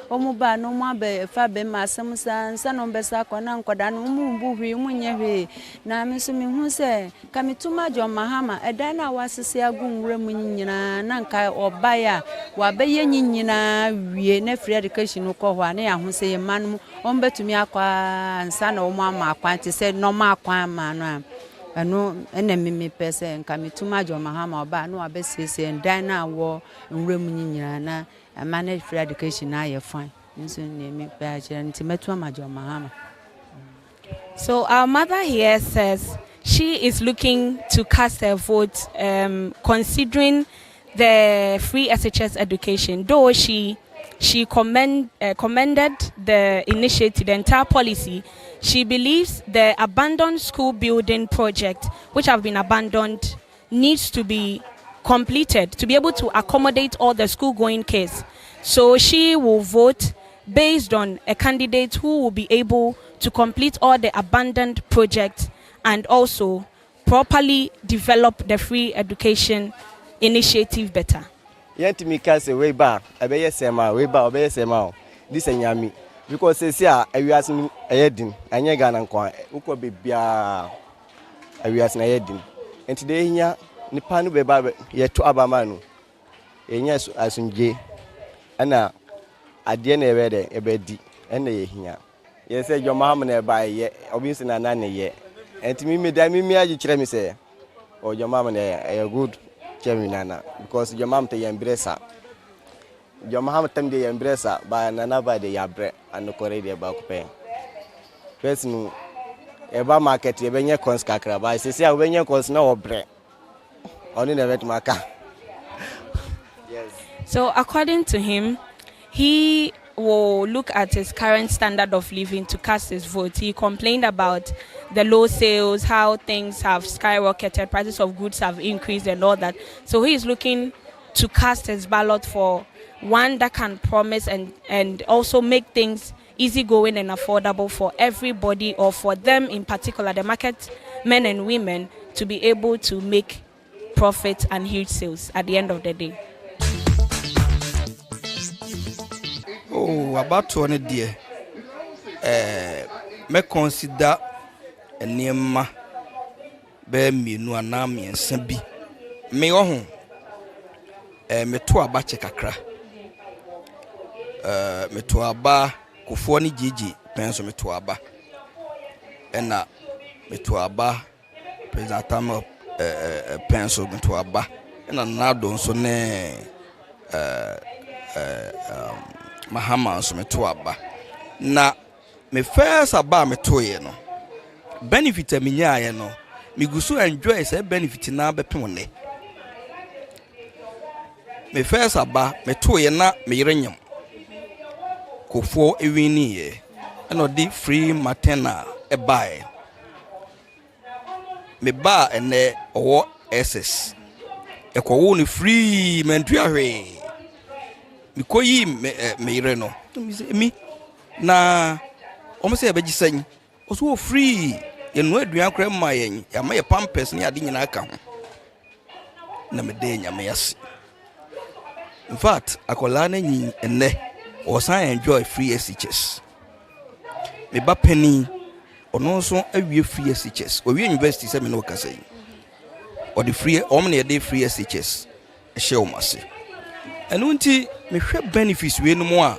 omuba no mabe fa be masem san no besa kona nkodan mu buhwi munye na me so me hu se kamituma jo mahama edan na wasese agunwura mu nyina na nka obaya wa be ye nyina wie na free education ko ho na ya hu se man ombetumi akwa nsa na omo ama akwa ti se no ma akwa ma no ano enemi me pese nka mituma jo mahama oba no abesese ndan na wo nwura mu nyina na manage free education na ye fine nso nemi pe a nti metu amajo mahama. So our mother here says she is looking to cast her vote considering the free SHS education, though she commended the initiative, the entire policy. She believes the abandoned school building project, which have been abandoned, needs to be completed to be able to accommodate all the school-going kids. So she will vote based on a candidate who will be able to complete all the abandoned projects and also properly develop the free education initiative better. Yentimi kase way back, abeye sema way back, abeye sema this enyami because say awiase ayedin anye Ghana nkwa ukọ bebia awiase na ayedin enti de hia nipa no beba yeto abama no enya asunje ana ade na ebede ebedi ena ye hia ye say jo maham na eba ye obi nsi na na ye enti mi agi kire mi say o jo maham na ye good Nana, because your mom te embrace your mom tem de embrace by nana by the yabre and no correct about pay. Person eba market ye benye cons kakra by say benye cons no bre. Only never to maka. Yes. So according to him, he will look at his current standard of living to cast his vote. He complained about the low sales, how things have skyrocketed, prices of goods have increased and all that. So he is looking to cast his ballot for one that can promise and also make things easygoing and affordable for everybody, or for them in particular, the market men and women, to be able to make profit and huge sales at the end of the day. Oh, about 20 dear. Me consider a nema be me no anam yensa bi. Me ohun me to aba chekakra. Me to aba kofo ni jeje penso me to aba. Ena me to aba president penso me to aba na nado nso ne mahama nso meto aba na me first aba meto ye no benefit aminya ye no me gusu enjoy say benefit na bepem ne me first aba meto ye na me yerenyam kofo ewini ye na odi free maternal e buy me ba ene owo SS ekwo ni free mentua hwe mikoyi me yire no mi na omo se be gisan oso free ye no aduan kra ma yen ya ma ye pampers ne ade nyina aka ho na me de nya me yase in fact akola na nyi enne o san enjoy free SHS me ba pani ono so awie free SHS o wie university se me no kasa yi or the free omni dey free SHS e share omase enu nti me hwe benefits we no mo a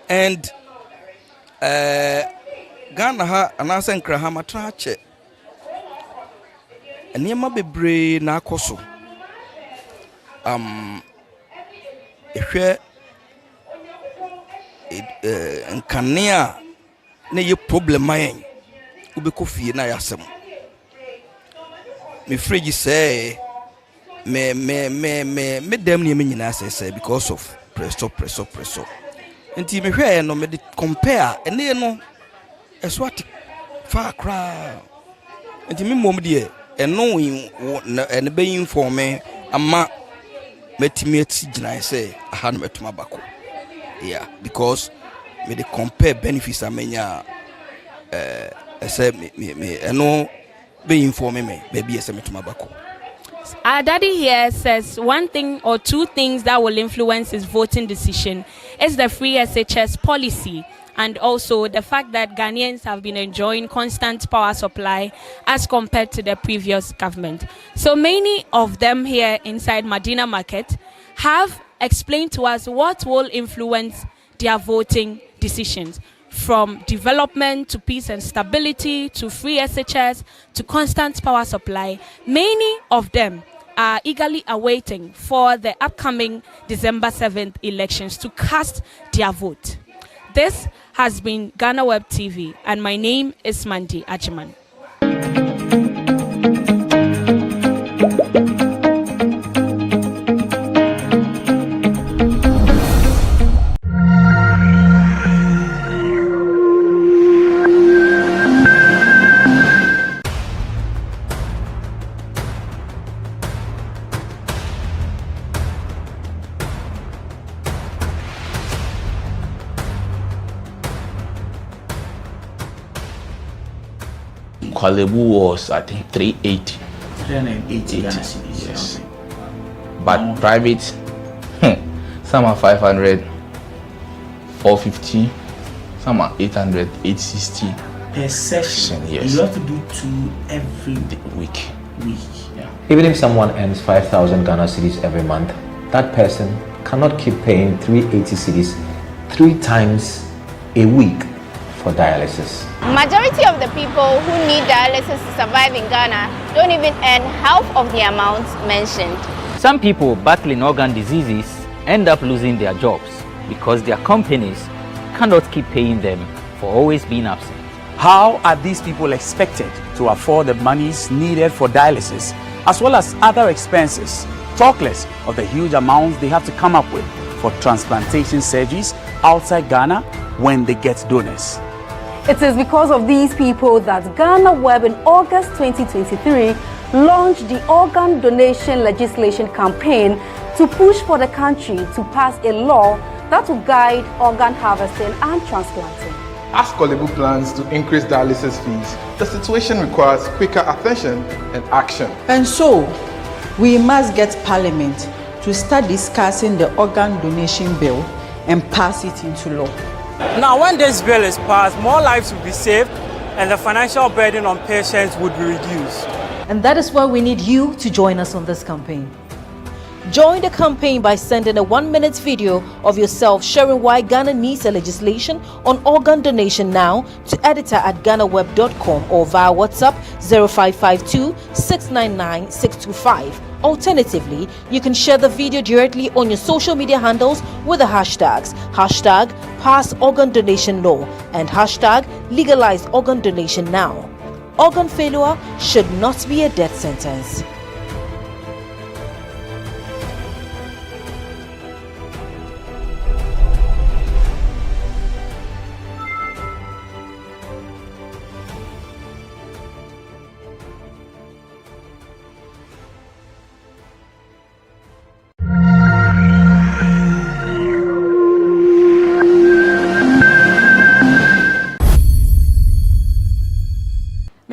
and Ghana ha anasa nkra ha matra che enema bebre na akoso ehwe nkania na ye problem ayen ubeko fie na yasem me frigi say me dem ne me nyina say because of presso enti me hwe no me compare ene no eso ati fa kra enti me mom de eno ene be inform ama metimi ati gina say aha no metuma bako yeah because me dey compare benefits amenya say me eno be inform me baby say metuma bako. Our daddy here says one thing or two things that will influence his voting decision is the free SHS policy and also the fact that Ghanaians have been enjoying constant power supply as compared to the previous government. So many of them here inside Medina Market have explained to us what will influence their voting decisions, from development to peace and stability to free SHS to constant power supply. Many of them are eagerly awaiting for the upcoming December 7th elections to cast their vote. This has been GhanaWeb TV, and my name is Mandy Ajiman. Kwalebu was, I think, 380. 380 Ghana cedis. Yes. But private, some are 500, 450, some are 800, 860. Per session, yes. You have to do 2 every week. Yeah. Even if someone earns 5,000 Ghana cedis every month, that person cannot keep paying 380 cedis 3 times a week for dialysis. Majority of the people who need dialysis to survive in Ghana don't even earn half of the amount mentioned. Some people battling organ diseases end up losing their jobs because their companies cannot keep paying them for always being absent. How are these people expected to afford the monies needed for dialysis as well as other expenses, talk less of the huge amounts they have to come up with for transplantation surgeries outside Ghana when they get donors? It is because of these people that GhanaWeb in August 2023 launched the organ donation legislation campaign to push for the country to pass a law that will guide organ harvesting and transplanting. As Kwalebu plans to increase dialysis fees, the situation requires quicker attention and action. And so, we must get Parliament to start discussing the organ donation bill and pass it into law. Now, when this bill is passed, more lives will be saved and the financial burden on patients would be reduced. And that is why we need you to join us on this campaign. Join the campaign by sending a 1-minute video of yourself sharing why Ghana needs a legislation on organ donation now to editor@ghanaweb.com or via WhatsApp 0552 699 625 Alternatively, you can share the video directly on your social media handles with the hashtags #Pass Organ Donation Law and #Legalize Organ Donation Now. Organ failure should not be a death sentence.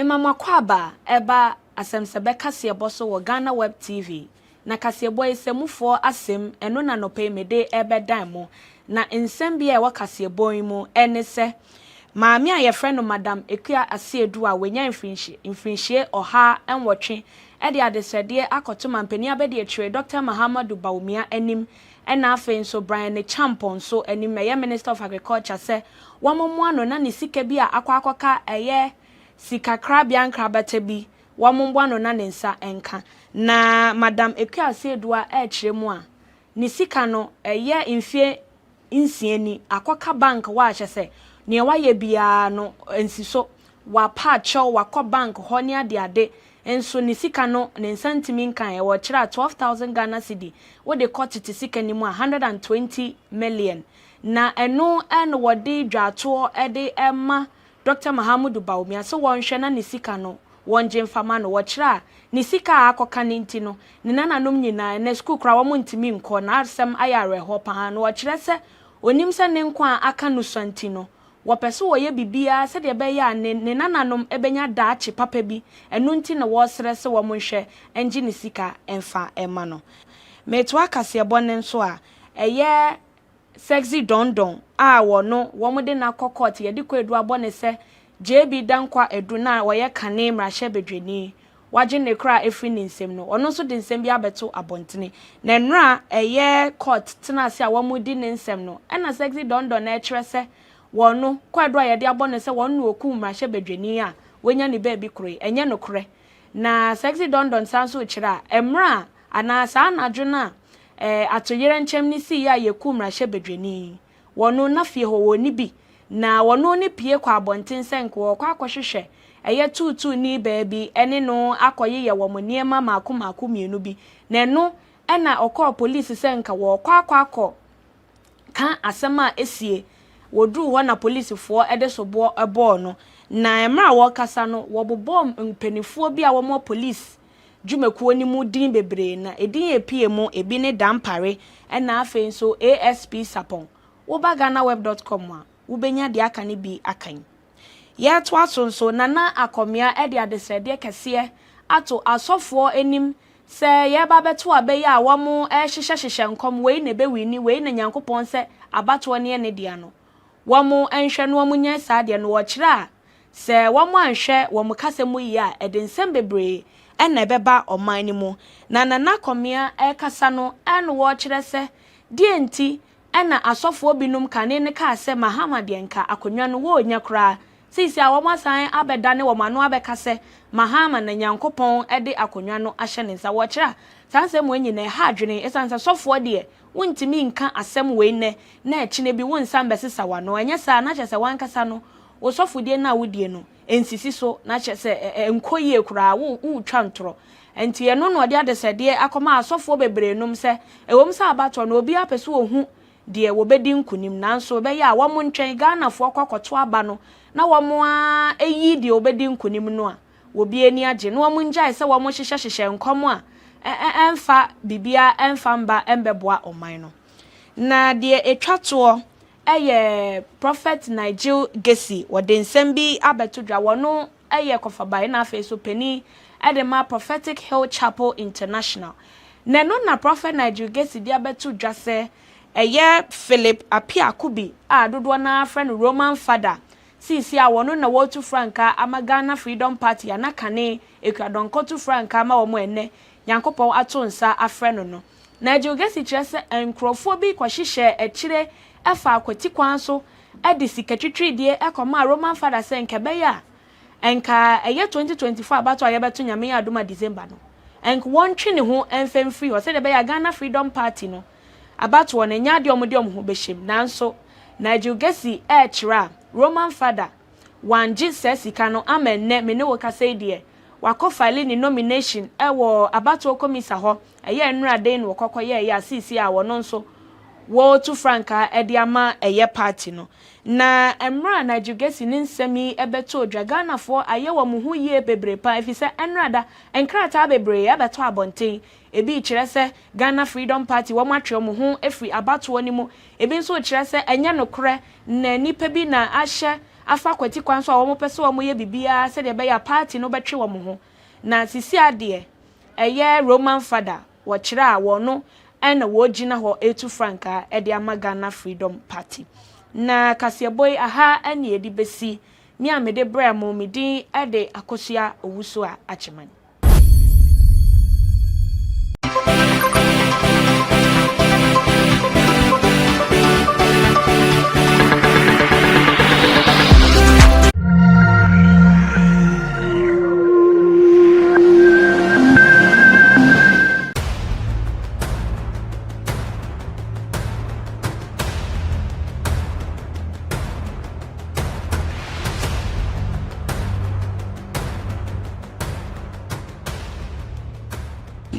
Mama kwaba eba asemsebe kasebo so wo GhanaWeb TV na kasebo esemufo asem eno na nope mede ebe dan mo na nsem bia e wo kasebo mu ene se maami a ye friend madam ekua asiedu a wenya mfinhye oha enwotwe e de adesede akoto mampani abede etire Dr. Mahamadu Baumia anim ena afen so Brian ne Champon so anim ye Minister of Agriculture se wamommo ano na ne sika bi a akwakoka eye sika krabia nkrabata bi wamombo no na nensa enka na madam ekua sedua e kiremu a ni sika no eye mfie nsiani akoka bank wa ahye ne waye bia no ensiso wa pacho wakọ bank ho ne ade enso ni sika no nensa ntimi nkan e wo kira 12,000 Ghana cedi wo de kotiti sika ni mu 120 million na eno en wode dwato ede ema Dr. Mahamadu Baumia so wonhwe na nisika no wonje mfama no wochira nisika akoka ninti no ne nananom nyina na school kra wo ntimi nko na asem ayare ho pa no wochira se onim se ne nkwa aka no santi no wopese wo ye bibia se de be ya ne nananom ebenya daache papa bi enu nti na wo sere se wo monhwe enji nisika emfa ema no meto akase bone nso a eye sexy dondon a wono womode na kokot ye de ko edu abone se JB dankwa edu na woye kane mrahye bedweni waje ne kra efri ne nsem no ono so de nsem bi abeto abontene na nra eye court tena se a womudi ne nsem no na sexy dondon na ekire se wono kwadu a ye de abone se wono oku mrahye bedweni a wenya ne ba bi kure enye no kure na sexy dondon sanso kira emra ana sa anadwo na atoyere nchem ni si ya yeku mrahye bedweni wono na fie ho woni bi na wono ni pie kwa abonten senko kwa akohwehwe eye tutu ni baabi ene no akoye ye wo moniema maako mienu bi na eno na okọ police senka wo kwa akọ kan asema esie wodru ho na police fo ede sobo ebo no na emra wo kasa no wo bobo mpanifo bi a wo mo police dwumekuo ni mu din bebre na edin epie mu ebi ne dampare na afen so ASP Sapon wo ba GhanaWeb.com a wo benya de aka ne bi akan ye to asonso nana akomia e de adesede kese ato asofo enim se ye ba beto abeya a wo mo hyehyehye nkom we ne be wini we na nyankopon se abato ne ne dia no wo mo enhwe no mo nya sa de no wo kira se wo mo anhwe wo mo kase mu yi a edensem bebre ena beba oman ni mu na nana komia kasa no eno wo kire se die nti ena asofo binum kane ne ka se Mahamad yenka akonwa no wo nya kra sisi a wo masan abedane wo mano abeka se Mahama na nyankopon de akonwa no ahye ne nsa wo kira sanse mo nyine ha adwene esansa sofo de wontimi nka asem we ne na ekine bi wonsan besesa wano enya sa na kyese wankasa no wo sofo de na wodie no ensisi so na kyese enkoyie kura wo twa ntoro enti eno no de adesede akoma asofo bebre num se ewom sa abato no obi apese ohu de wobedi nkunim nanso be ya wo mo ntwen Ghana fo kwakoto aba no na wo mo a eyi de obedi nkunim no a wobi eni age no wo mo njai se wo mo hyehyehye nkom a emfa bibia emfa mba embeboa oman no na de etwato eye prophet Nigel Gesi wode nsem bi abetodwa wono eye kofabai na afa so pani edema Prophetic Hill Chapel International na no na prophet Nigel Gesi dia betodwa se eye Philip Apiakubi a dodo na friend Roman father sisi a wono na wotu franka amagana Freedom Party anakane ekwadonkotu franka ama wo mo enne yankopon ato nsa afre no na Gesi kyerese enkrofo bi kwahyehyɛ ekire efa akwati kwan so edi sikatwitwidie ekoma Roman father se nkebeya enka eye 2024 abato ayebeto nyame adoma December no and one chin who and fame free or said about Ghana Freedom Party no about one and yadiom who beshim nanso Nigel Chira Roman father one G says he cannot amen ne me no say dear wako filing in nomination ewo about komisa ho eye nra den wo kokoye ya sisi a wono nso wo to franka ediama eye party no na emra na jugesi nsemi ebeto Ghana for ayewo mu hu ye bebre pa efise enrada enkrata bebre ebeto abonten ebi kire se Ghana Freedom Party wo matwe mu hu efri abato ni mu ebi nso kire se enye nokre na nipa bi na ahye afa kwati kwan so a wo mo pese wo mo ye bibia se de be ya party no betwe wo mo ho na sisi ade eye Roman father wo kire a wo no ena wo gina ho etu franka e de ama Ghana Freedom Party na kaseboy aha ene edi besi mi amede bra mo medin e de akosua owuso a acheman.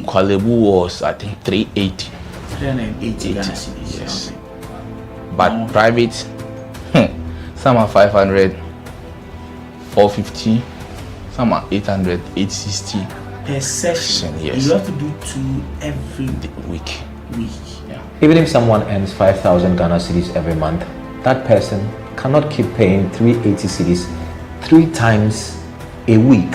Kwalebu was, I think, 380. 380 Ghana cedis. Yes. But private, some are 500, 450, some are 800, 860. Per session, yes. You have to do 2 every week. Yeah. Even if someone earns 5,000 Ghana cedis every month, that person cannot keep paying 380 cedis 3 times a week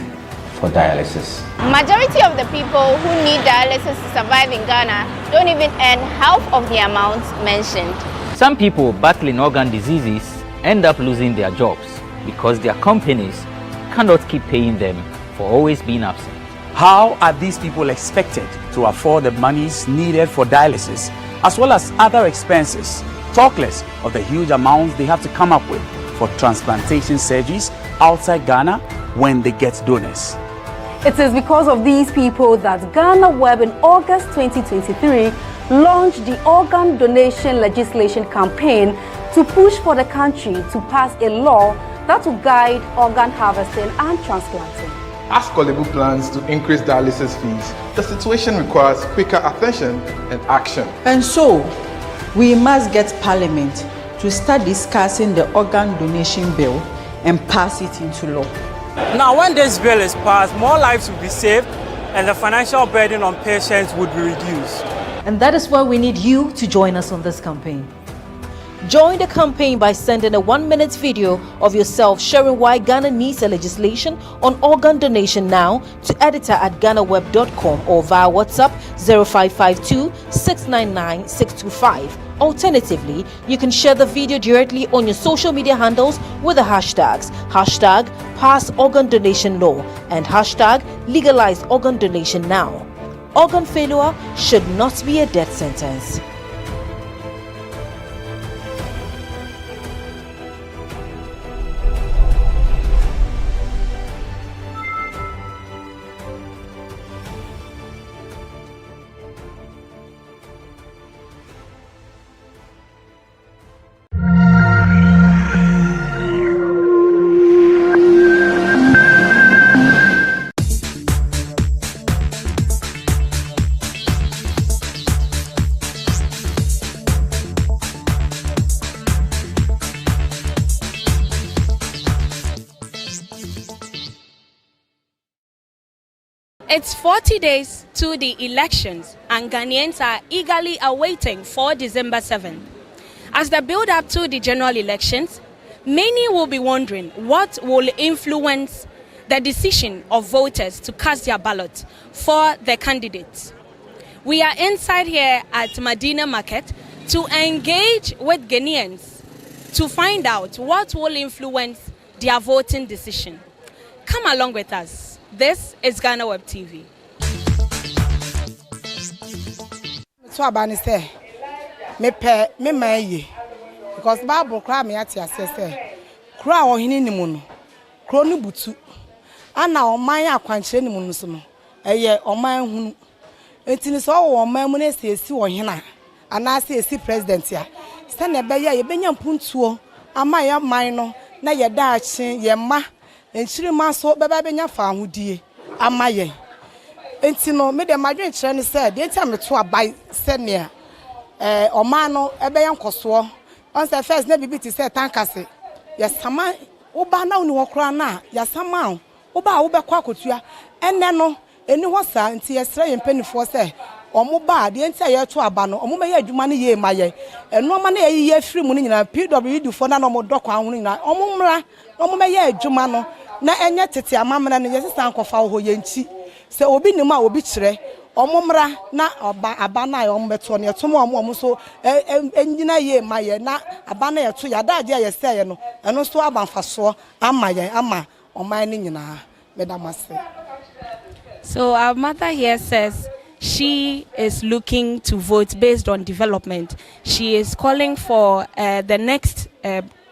for dialysis. Majority of the people who need dialysis to survive in Ghana don't even earn half of the amount mentioned. Some people battling organ diseases end up losing their jobs because their companies cannot keep paying them for always being absent. How are these people expected to afford the monies needed for dialysis as well as other expenses, talk less of the huge amounts they have to come up with for transplantation surgeries outside Ghana when they get donors? It is because of these people that GhanaWeb in August 2023 launched the organ donation legislation campaign to push for the country to pass a law that will guide organ harvesting and transplanting. As Kwalebu plans to increase dialysis fees, the situation requires quicker attention and action. And so, we must get Parliament to start discussing the organ donation bill and pass it into law. Now, when this bill is passed, more lives will be saved and the financial burden on patients would be reduced. And that is why we need you to join us on this campaign. Join the campaign by sending a 1-minute video of yourself sharing why Ghana needs a legislation on organ donation now to editor@ghanaweb.com or via WhatsApp 0552 699 625. Alternatively, you can share the video directly on your social media handles with the hashtags #PassOrganDonationLaw and #LegalizeOrganDonationNow. Organ failure should not be a death sentence. It's 40 days to the elections and Ghanaians are eagerly awaiting for December 7th. As the build-up to the general elections, many will be wondering what will influence the decision of voters to cast their ballot for the candidates. We are inside here at Medina Market to engage with Ghanaians to find out what will influence their voting decision. Come along with us. This is GhanaWeb TV. So abani say me maye because Bible cry me ati say kro a ohini ni mu no kro no butu ana o man akwankyere ni mu no so no eye oman hunu enti ni so wo oman mu na esi wo hena ana esi president ya se na be ya ye benya mpuntuo ama ya man no na ye daache ye ma enchiri ma so be ba benya fa ahodie ama ye enti no me de madwen kire ni se de enti ameto abai se ne oman no ebe ya nkoso on se first na bibi ti se tankase ya sama oba na oni wokra na ya sama oba wo be kwa kotua enne no eni ho sa nti yesra ye mpanifo se omo ba de nti aye to aba no omo me ye adwuma ne ye maye eno ma na ye ye free mu nyina PWD fo na no mo dokwa ho nyina omo mra omo me ye adwuma no na enye tete amamra ne yesesa ankofa ho ye nti se obi ni ma obi kire omo mra na oba aba na ye omo beto ne to mo omo so enyina ye maye na aba na ye to ya da je ye se ye no eno so aba mfaso amaye ama oman ni nyina medamase. So our mother here says she is looking to vote based on development. She is calling for the next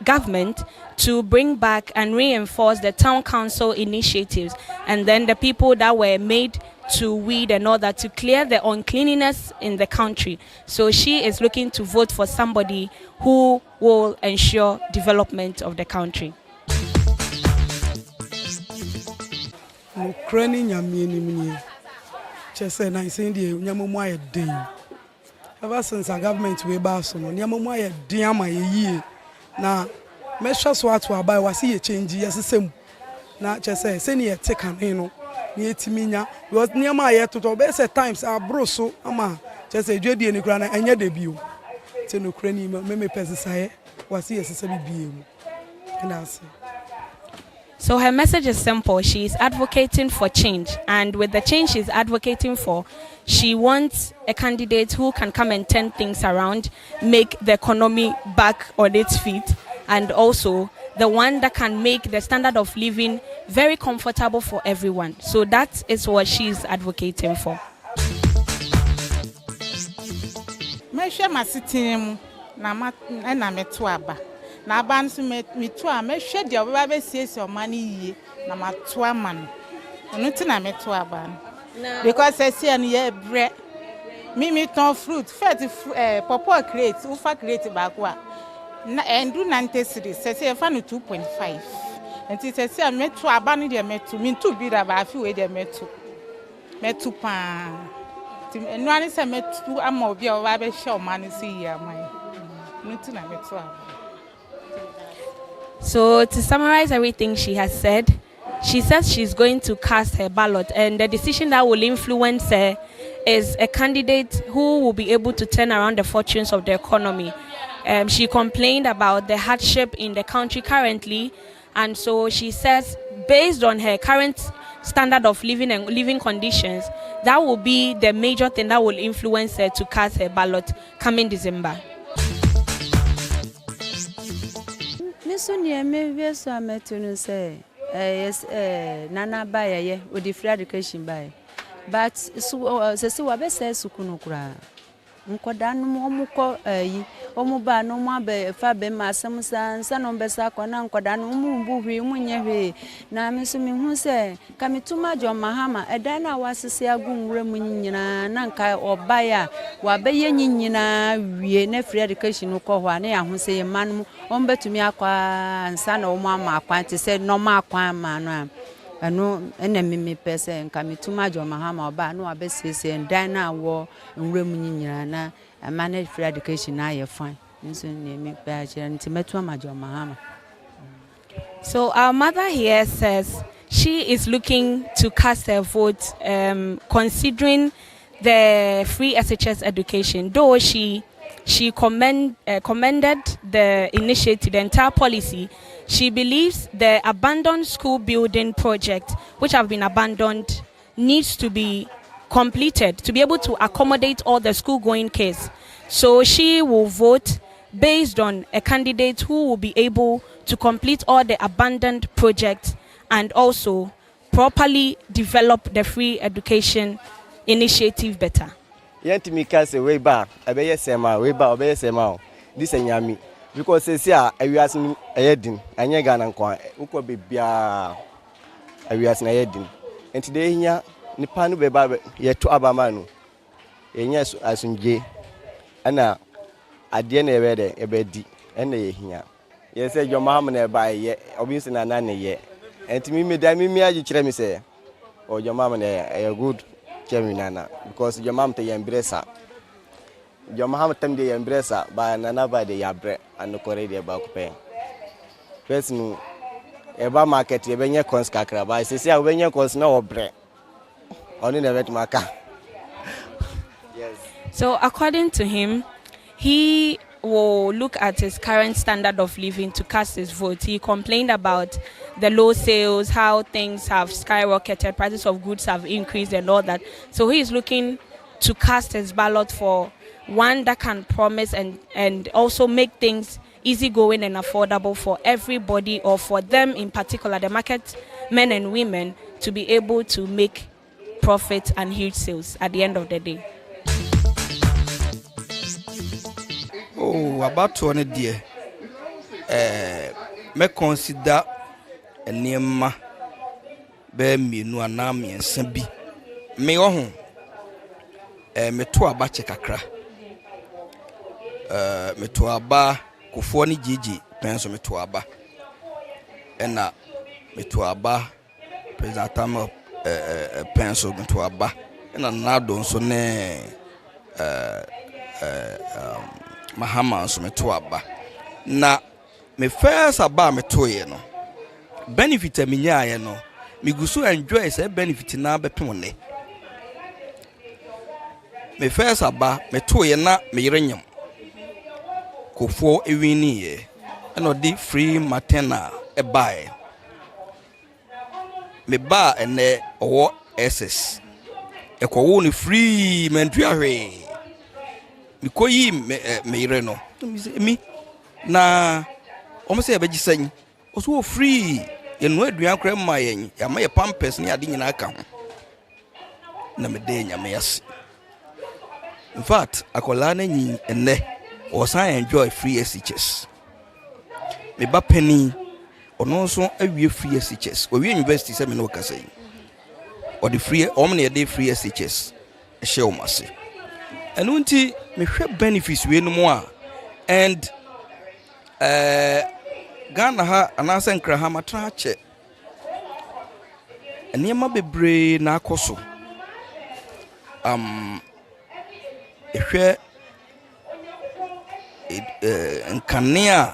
government to bring back and reinforce the town council initiatives and then the people that were made to weed and all that to clear the uncleanliness in the country. So she is looking to vote for somebody who will ensure development of the country. Ever since our government we bass on Yamamaya Diama ye na measure so to abai was see a change yes same na just say send take an no near Timinia was near my yet to best at times our broso ama just a jedi and grana and your debut. Ten Ukraine meme pesisai was here as a BM and I say. So her message is simple. She is advocating for change, and with the change she's advocating for, she wants a candidate who can come and turn things around, make the economy back on its feet, and also the one that can make the standard of living very comfortable for everyone. So that is what she's advocating for. Na bansu me to a me hwe de oba be siesie o mani yie na mato aman onu ti na me to aban because I see an ye bre me ton fruit first pawpaw crate ufa crate back wa na endu 90 series say fa no 2.5 enti say me to aban de me to me to bi da ba fi we de me to pa ti enu ani say me to ama obi o ba be hwe o mani si yie aman onu ti na me to aban. So to summarize everything she has said, she says she's going to cast her ballot, and the decision that will influence her is a candidate who will be able to turn around the fortunes of the economy. She complained about the hardship in the country currently, and so she says based on her current standard of living and living conditions, that will be the major thing that will influence her to cast her ballot coming December. So near me, we saw me to say, yes, Nana by a with the free education by. But so, the best says Sukunukra. Nkodan muko omuba no mabe fa be masam san on besa kona nkodan mu buhwi munye na meso me hu se kamituma jo mahama edan na wasese agunwura mu nyina na nka obaya wa be ye nyina wie na free education ko ho na ya hu se man on betumi akwa nsa na o mu ama akwa te se no ma akwa ma no ano ene me pese nka mituma jo mahama oba no abesese ndan na wo nwura mu nyina na manage free education na ye fine nso ne me pa akira ntimetu amajo mahama. So our mother here says she is looking to cast her vote considering the free SHS education, though she commended the initiative, the entire policy. She believes the abandoned school building project, which have been abandoned, needs to be completed to be able to accommodate all the school-going kids. So she will vote based on a candidate who will be able to complete all the abandoned projects and also properly develop the free education initiative better. Yenti mikase way back, abeye sema way back, abeye sema this enyami because say awias ni ayedin anye Ghana nkwa ukọ bebia awias na ayedin enti de hia nipa no beba ye to abama no enya asunje ana ade na ebe de ebe di ena ye hia ye say joma ham na eba ye obi se na na ne ye enti mi da mi agi kire mi say o joma ham na ye good kemi nana because joma ham te ye embrace joma ham tem de ye embrace ba nana ba de ya bre an ko re de ba ko pe first no eba market ye benye cons kakra ba se say benye cons na obre oni na vet maka. Yes. So according to him, he will look at his current standard of living to cast his vote. He complained about the low sales, how things have skyrocketed, prices of goods have increased and all that. So he is looking to cast his ballot for one that can promise and also make things easygoing and affordable for everybody, or for them in particular, the market men and women, to be able to make profit and huge sales at the end of the day. Oh, about one dear. Me consider a name be me no anami and sembi. Me ohun. Me to aba che kakra. Me to aba kofo ni GG penso me to aba. Ena me to aba president penso me to aba. Ena nado nso ne Mahama so me to aba. Na me first aba me to ye no. Benefit me nya ye no. Me gusu enjoy say benefit na be pemone. Me first aba me to ye na me yerenyam. Kofo ewini ye. Eno di free maternal e buy. Me ba ene owo SS. E ko wo ni free mentuahwe. Mi koyi me yire no. Mi na omo se be gisan. Oso free ye no aduan kra ma yen. Ya ma ye pampers ni ade nyina aka ho. Na me de nya me yase. In fact, akola na nyi enne o san enjoy free SHS. Me ba penny ono so awie free SHS. O wie university se me no ka say. O the free o me dey free SHS. E she o mase. Enu nti me hwe benefits we no mo a and Ghana ha anasa nkra ha matra che. Eniema bebre na akoso. Ehwe nkanea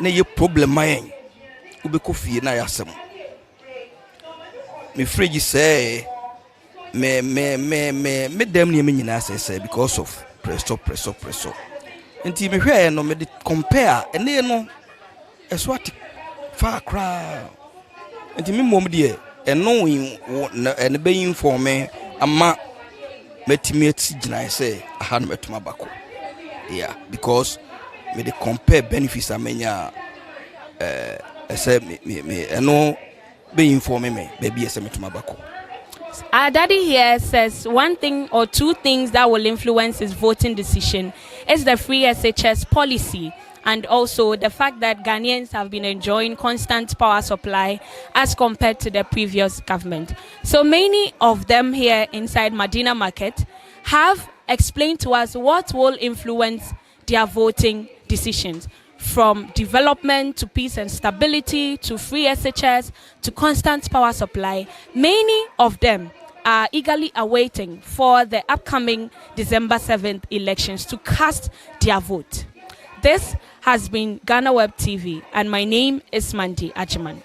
na ye problem ayen ubeko fie na yasem me frigi say me dem ne me nyina say because of presso enti me hwe no me de compare ene no eswati fa kra enti me mom de eno ene be informe ama metimi gina say aha no metuma bako. Yeah, because me they compare benefits amenya say me no be informing me baby say me to mabako. Our daddy here says one thing or two things that will influence his voting decision is the free SHS policy and also the fact that Ghanaians have been enjoying constant power supply as compared to the previous government. So many of them here inside Medina Market have explained to us what will influence their voting decisions, from development to peace and stability to free SHS to constant power supply. Many of them are eagerly awaiting for the upcoming December 7th elections to cast their vote. This has been GhanaWeb TV, and my name is Mandy Ajiman.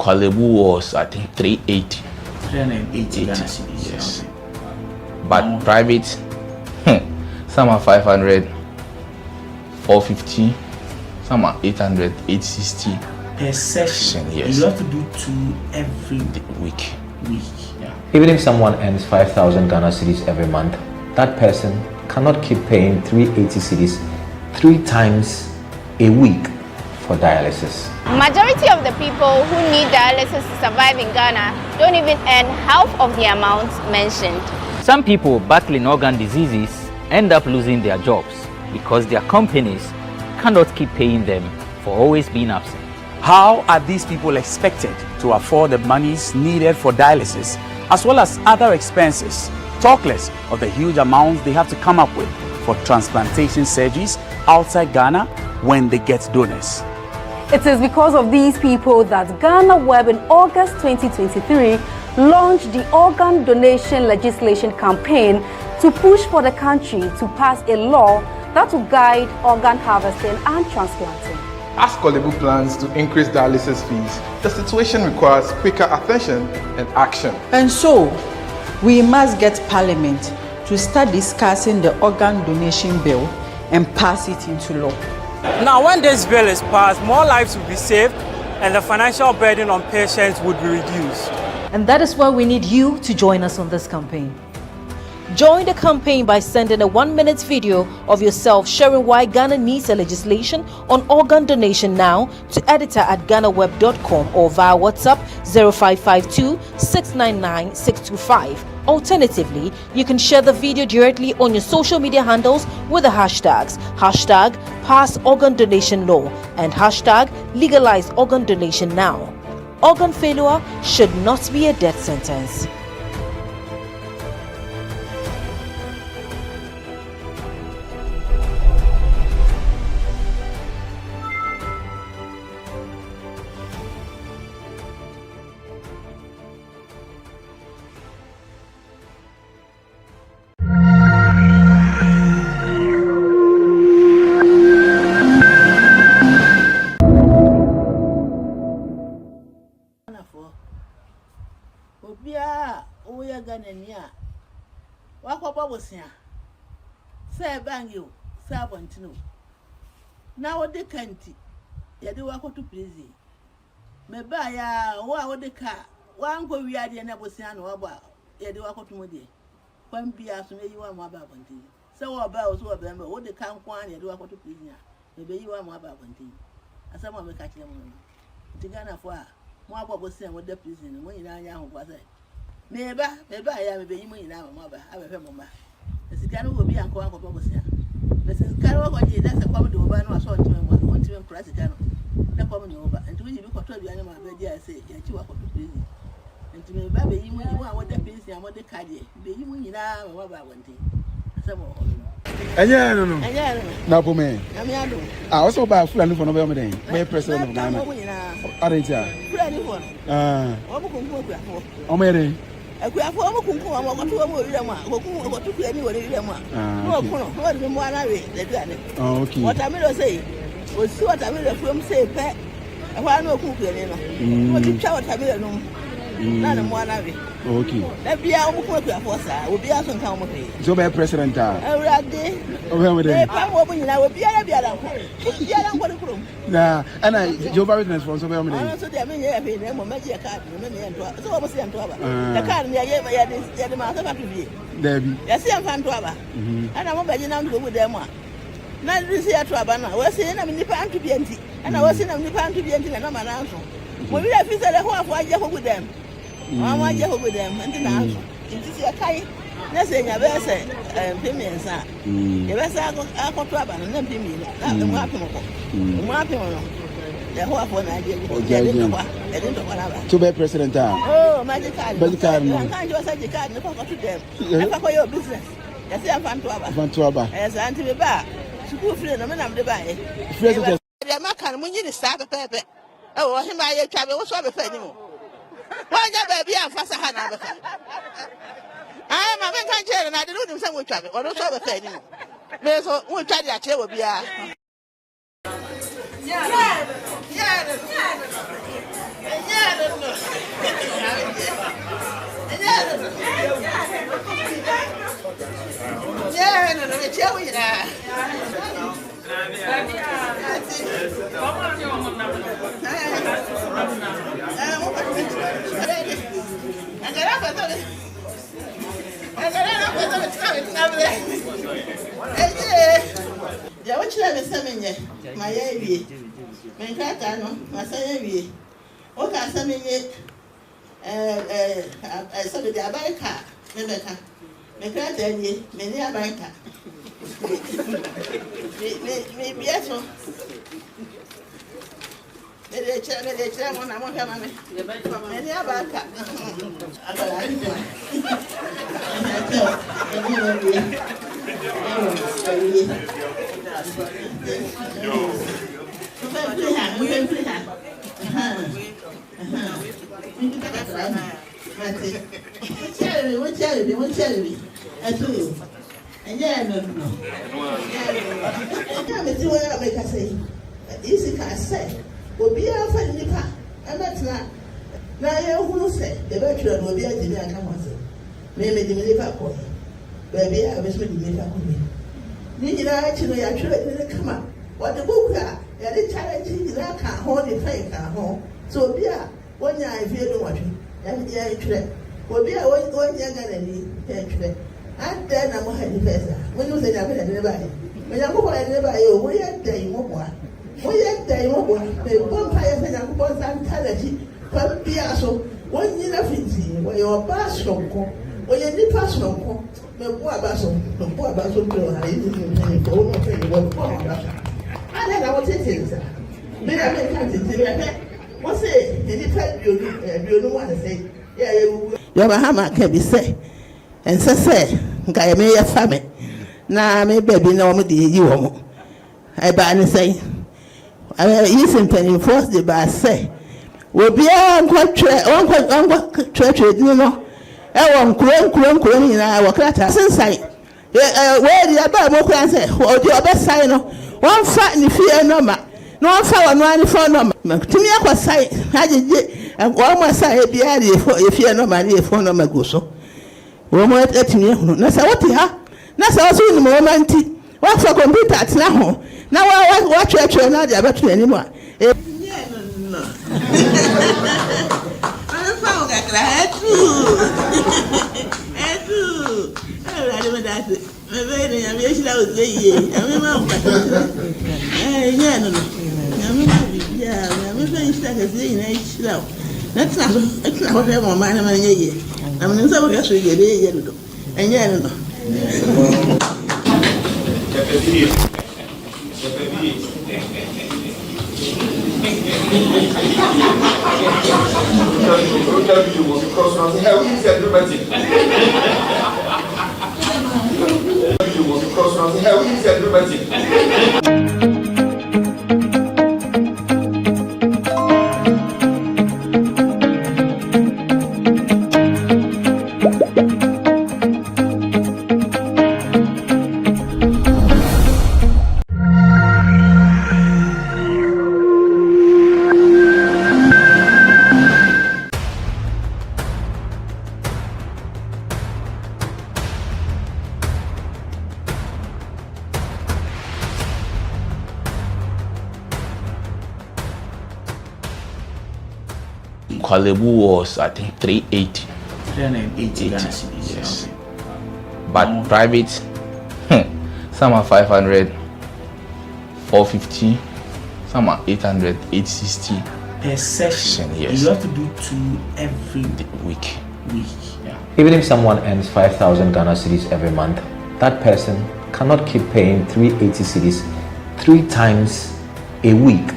Kwalebu was, I think, 380. 380 Ghana cedis. Yes. But private, some are 500, 450, some are 800, 860. Per session. Yes. You have to do 2 every week. week. Yeah. Even if someone earns 5,000 Ghana cedis every month, that person cannot keep paying 380 cedis 3 times a week for dialysis. Majority of the people who need dialysis to survive in Ghana don't even earn half of the amount mentioned. Some people battling organ diseases end up losing their jobs because their companies cannot keep paying them for always being absent. How are these people expected to afford the monies needed for dialysis as well as other expenses, talk less of the huge amounts they have to come up with for transplantation surgeries outside Ghana when they get donors? It is because of these people that GhanaWeb in August 2023 launched the organ donation legislation campaign to push for the country to pass a law that will guide organ harvesting and transplanting. As Kolebu plans to increase dialysis fees, the situation requires quicker attention and action. And so, we must get Parliament to start discussing the organ donation bill and pass it into law. Now, when this bill is passed, more lives will be saved and the financial burden on patients would be reduced. And that is why we need you to join us on this campaign. Join the campaign by sending a 1-minute video of yourself sharing why Ghana needs a legislation on organ donation now to editor@ghanaweb.com or via WhatsApp 0552 699 625. Alternatively, you can share the video directly on your social media handles with the hashtags #PassOrganDonationLaw and #Legalize Organ Donation Now. Organ failure should not be a death sentence. Now what they can't, ya do walk to prison. Me buy ya, what the car, one go we are the Nabosiano about, ya do walk to Modi. One be as may you are more about one thing. So about so remember what the count one, ya do walk to prison. Maybe you are more about one thing. As someone will catch them. To Ghana for more about was saying what the prison, when you know young was it. Maybe I am a baby in our mother, I have a mama. The Sicano will be uncle Uncle here. Mrs. Carol, that's a common over, no assault to him, one to him, Crasicano. The common over, and to me, you control the animal, I say, and you are to prison. And to me, baby, you want what the prison and what the cardiac, be you in our mother one thing. Some more. And yeah, no, no, for me. I also buy a full and for November day. May president of Ghana. Arita. Oh, Mary. I could have formed a kunku, I'm going to a more Rama, who took anyone in Rama. No, what the one I read, the Ghana. Okay. What I will say was what I will from say, Pet. I want no cook, what you shout at me. None of one I read. Okay. Let be our work for us, will be out on town. So, by President, I will be a nah, and I, Joe Barrett from some of them. So, they mean, a card, so almost the card, the master to be. Debbie, yes, I'm fan to have. And I'm going to go with them. Not this year to Abana, we're saying I'm in the pan to be empty, and I was in the pan to be empty, and I'm an answer. When we have visited a half, I go with them. I want to go with them, and then it is a kite. Let's say, I better say, Pimian, sir. The rest I got to Abana, and then Pimian, the Marpimo. The whole one I did. To be president. Oh, magic card. Magic card. I can't just say the card, never go to them. Never for your business. Yes, I'm fan to Abba. As Auntie Beba. School friend, I'm the buy. President. The Macan, when you start a paper. Oh, him, I travel, what's all the thing? Why, baby, I'm fast. I am a man chair and I don't know some will travel, or not all the thing. There's one try that chair will be a. me semenye, my ye, Menkatano, my say, what I say, I saw the Abaika, Rebecca, Menkata, many Abaika. Maybe yes, maybe chairman, I won't have many Abaika. Baby, I was with me. Did I actually come up? What the book are? The charity that can't hold the fake at home. So, yeah, 1 year I feel the watching. And yeah, it's right. Well, be a 1 year and and then I'm going to face when you say I'm everybody. When I go by everybody, we are day more. We are day more. The bonfires and I'm going to mentality. Come be so 1 year of it, where your pass from home. When you need pass from home. The poor person, I didn't I was saying, maybe I can't what's it? Anytime you don't want to say, yeah, your Bahama can be said, and so say, Guy may a family. Now, maybe no more you. I ban say, I isn't an enforce the bar say, will be on quite church, you know. I want Kuren in our clatter since I where the above can say, or your best sign. One fat in the fear number, no far one for number. To me, I was say, I did, and one more side be added if you know my dear phone number goes so. One more at me, that's what you have. That's also in the moment. What for computer at now? Now I watch church or not about anymore. Kwalebu was, I think, 380. 380 Ghana cedis. Yes. But private, some are 500, 450, some are 800, 860. Per session, yes. You have to do 2 every week. Yeah. Even if someone earns 5,000 Ghana cedis every month, that person cannot keep paying 380 cedis 3 times a week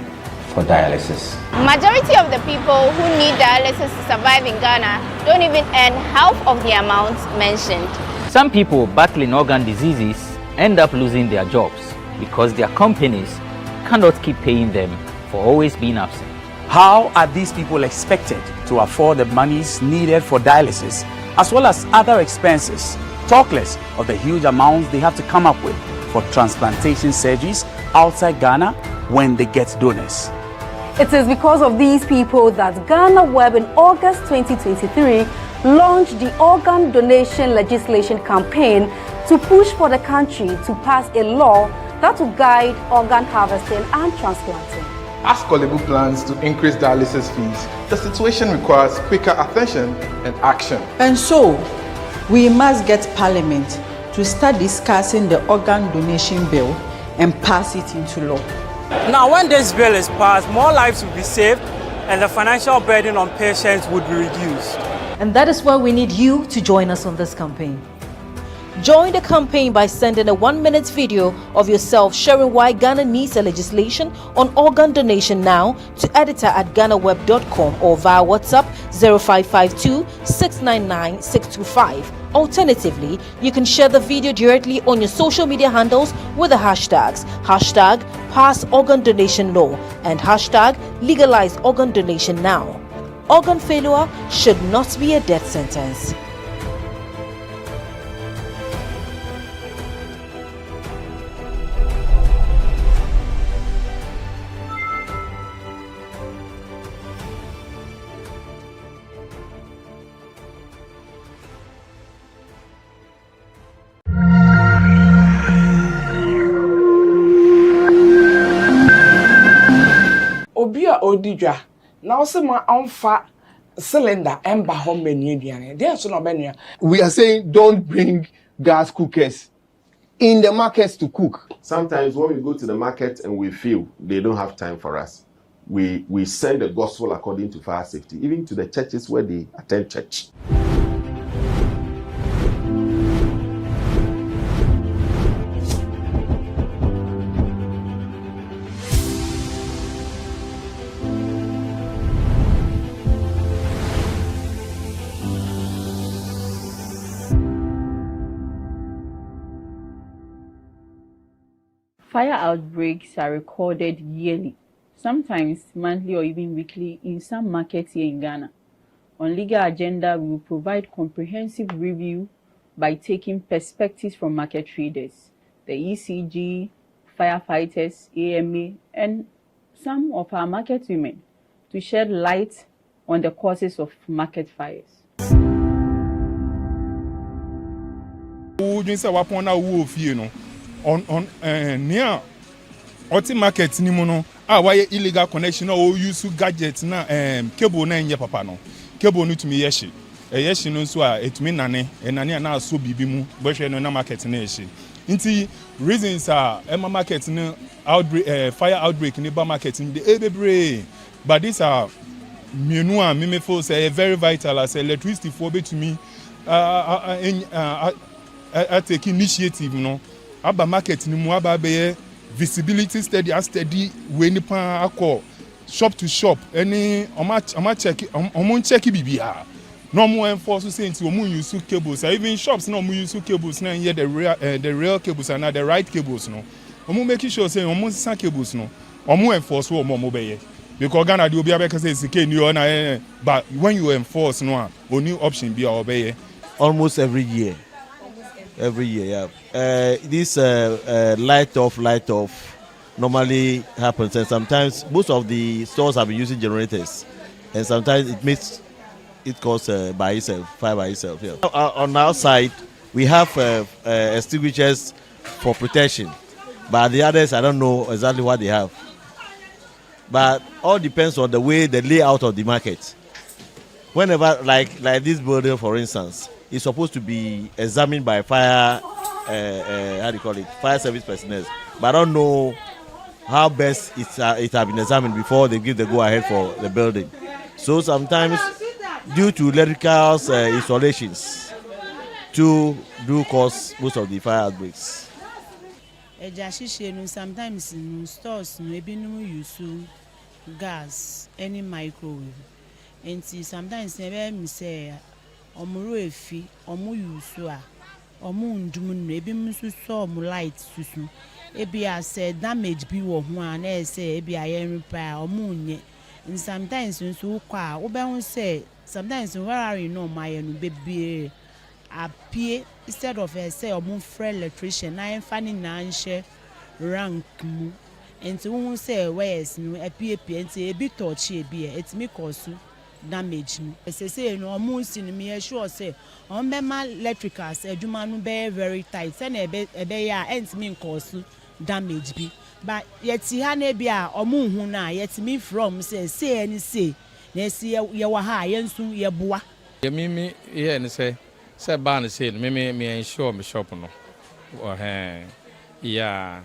for dialysis. Majority of the people who need dialysis to survive in Ghana don't even earn half of the amount mentioned. Some people battling organ diseases end up losing their jobs because their companies cannot keep paying them for always being absent. How are these people expected to afford the monies needed for dialysis as well as other expenses, talk less of the huge amounts they have to come up with for transplantation surgeries outside Ghana when they get donors? It is because of these people that GhanaWeb in August 2023 launched the organ donation legislation campaign to push for the country to pass a law that will guide organ harvesting and transplanting. As Kolebu plans to increase dialysis fees, the situation requires quicker attention and action. And so, we must get Parliament to start discussing the organ donation bill and pass it into law. Now, when this bill is passed, more lives will be saved and the financial burden on patients would be reduced. And that is why we need you to join us on this campaign. Join the campaign by sending a 1-minute video of yourself sharing why Ghana needs a legislation on organ donation now to editor@GhanaWeb.com or via WhatsApp 0552 699 625. Alternatively, you can share the video directly on your social media handles with the hashtags #PassOrganDonationLaw and #LegalizeOrganDonationNow. Organ failure should not be a death sentence. Obia odidwa na wo se ma amfa cylinder emba ho menu aduane dey so no benua. We are saying don't bring gas cookers in the markets to cook. Sometimes when we go to the market and we feel they don't have time for us, we send the gospel according to fire safety, even to the churches where they attend church. Fire outbreaks are recorded yearly, sometimes monthly or even weekly in some markets here in Ghana. On Legal Agenda, we will provide comprehensive review by taking perspectives from market traders, the ECG, firefighters, AMA, and some of our market women to shed light on the causes of market fires. On near oti market ni mu no why illegal connection or use gadgets na cable na nye papa no cable no tumi yeshi yeshi no so a etumi nane nane na so bibi mu bohwe no na market na yeshi nti reasons are market no outbreak fire outbreak in the market in the ebebre, but these are menu a me feel say very vital as electricity for betumi take initiative no aba market ni mu aba be visibility steady as steady we ni pa akọ shop to shop any oma check bibia no more enforce say nti omu use cables even shops no omu use cables na here the real cables and the right cables no omu make sure say omu san cables no omu enforce wo omu be because Ghana dey obi abeka say sike ni na but when you enforce no only option be obey almost every year. Yeah. This light off normally happens, and sometimes most of the stores have been using generators, and sometimes it goes fire by itself. Yeah. On our side, we have extinguishers for protection, but the others I don't know exactly what they have. But all depends on the way the layout of the market. Whenever like this building, for instance, is supposed to be examined by fire service personnel, but I don't know how best it has been examined before they give the go ahead for the building. So sometimes due to electrical installations do cause most of the fire outbreaks. Sometimes in stores maybe no use gas, any microwave, and sometimes never say omuro efi omu yusu a omu ndum no ebi msu so omu light susu ebi ase damage bi wo ho a na ese ebi aye repair omu nye and sometimes nso kwa wo be hu say sometimes where are you no my no bebie apie instead of say omu free electrician na enfani na nhye rank mu enti wo say wires no apie enti ebi touch ebi etimi cause damage no say no omunsi no me sure say on be ma electricals aduma no be very tight say na ebe ya ent me cause damage bi but yeti ha na bia omu hu na yeti me from say any say na see ye wa ha ye nsu ye boa ye me ye ne say ban say me ensure me shop no yeah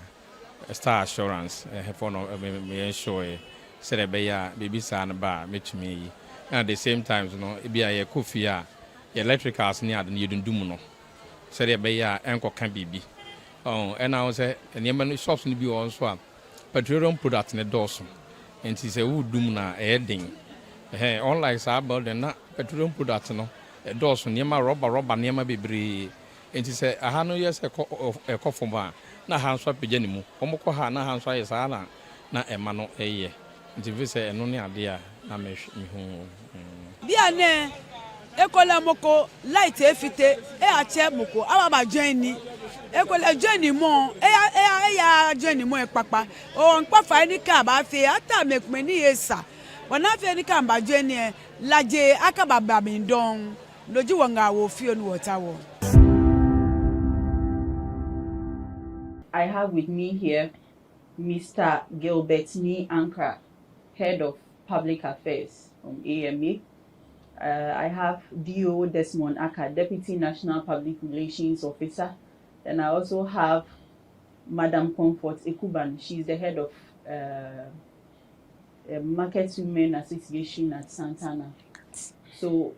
star assurance for no me ensure say be ya baby san ba metumi at the same time no e bia ye kofi a electricals ni ade ne yedundum no say be ya enko kan bibi and I say any shops ni bi on so a petroleum product ne doso enti say wo dum na edin unlike sa building na petroleum product no doso niema rubber niema bebre enti say aha no yes e fom a na hanso apagya ni mu omko ha na hanso aye sa na ema no eye nti vi say eno ne ade a na me hu bia ne ekola moko light efite ache moko ababa join ekola join mo ya join mo papa o npa fa ni ka ba fe ata mekme ni esa wana fe ni ka ba join laje akababa mindon loji wanga wo fi onu water wo. I have with me here Mr. Gilbert Ni Ankra, Head of Public Affairs from AMA. I have D.O. Desmond Aka, Deputy National Public Relations Officer. And I also have Madam Comfort Ekuban. She's the head of Market Women Association at Santana. So,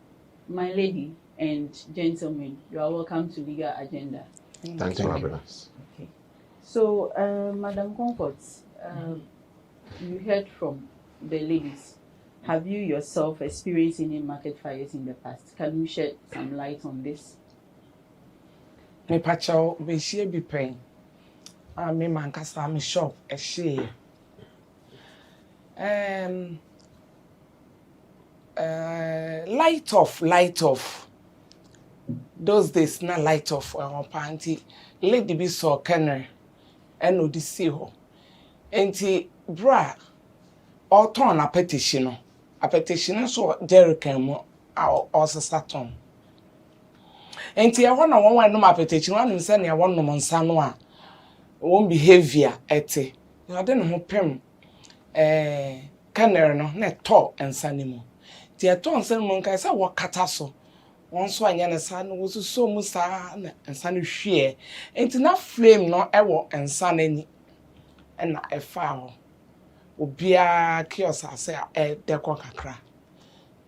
my lady and gentlemen, you are welcome to Legal Agenda. Thanks for having us. Okay. So, Madam Comfort, you heard from the ladies. Have you yourself experienced any market fires in the past? Can you shed some light on this? Me pacho be share be pain. Me man kasa me shop e share. Light off. Those days na light off on panty. Lady be so kenner and odisi ho. Enti bra or turn a petition. A petition so Jericho mo also Saturn. Enti I want one no petition one send ya one no monsanwa. Won behavior ete. You are then ho pem kenner no na talk and sanimo. Ti a ton sen mon kai say what kataso. One so anya na san was so musa and san hwe. Enti na flame no ewo ensan ani. And na e foul. Obia kiosk say dekwa kakra.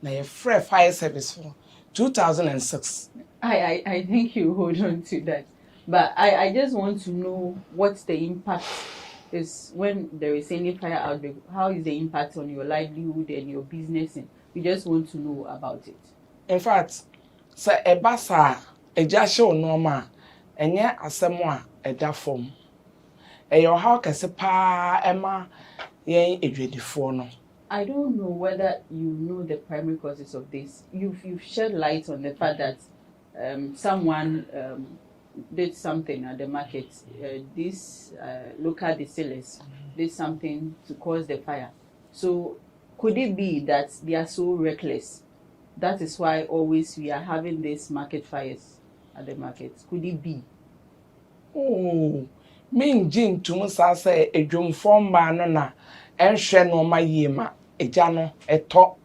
Na ye fire service for 2006. I think you hold on to that. But I just want to know what the impact is when there is any fire outbreak. How is the impact on your livelihood and your business? And we just want to know about it. In fact, say e basa e jasho normal enye asemo a e da form. E your how kese pa ema yen edwedifo no. I don't know whether you know the primary causes of this. You've shed light on the fact that someone did something at the market. These local distillers did something to cause the fire. So could it be that they are so reckless? That is why always we are having these market fires at the market. Could it be? Oh, me jin to say a drum form banana and share no my yema, a jano, a top,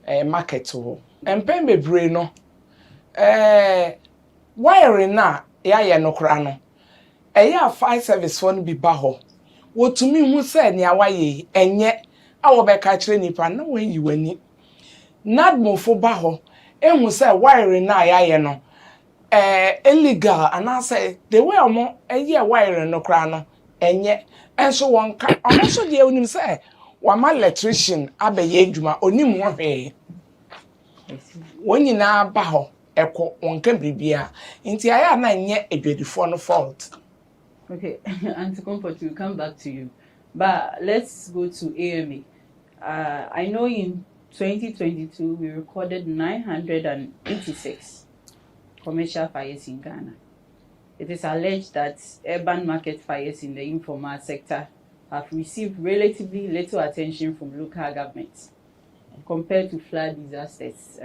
a market. And pembe breno. Wiring na ya no krano. Ya fire service phone be baho. What to me who said near why and yet our back catching nipa no when you went. Not more for baho. And who said wiring na ya no. Illegal and I say they were more a year wiring no krano and yet and so one can also the only say one my electrician abe yejuma oni mo he. When you na baho eko wonka bibia nti aya na nye edwedifo no fault. Okay, Auntie Comfort, we'll come back to you. But let's go to AMA. I know in 2022 we recorded 986 commercial fires in Ghana. It is alleged that urban market fires in the informal sector have received relatively little attention from local governments compared to flood disasters.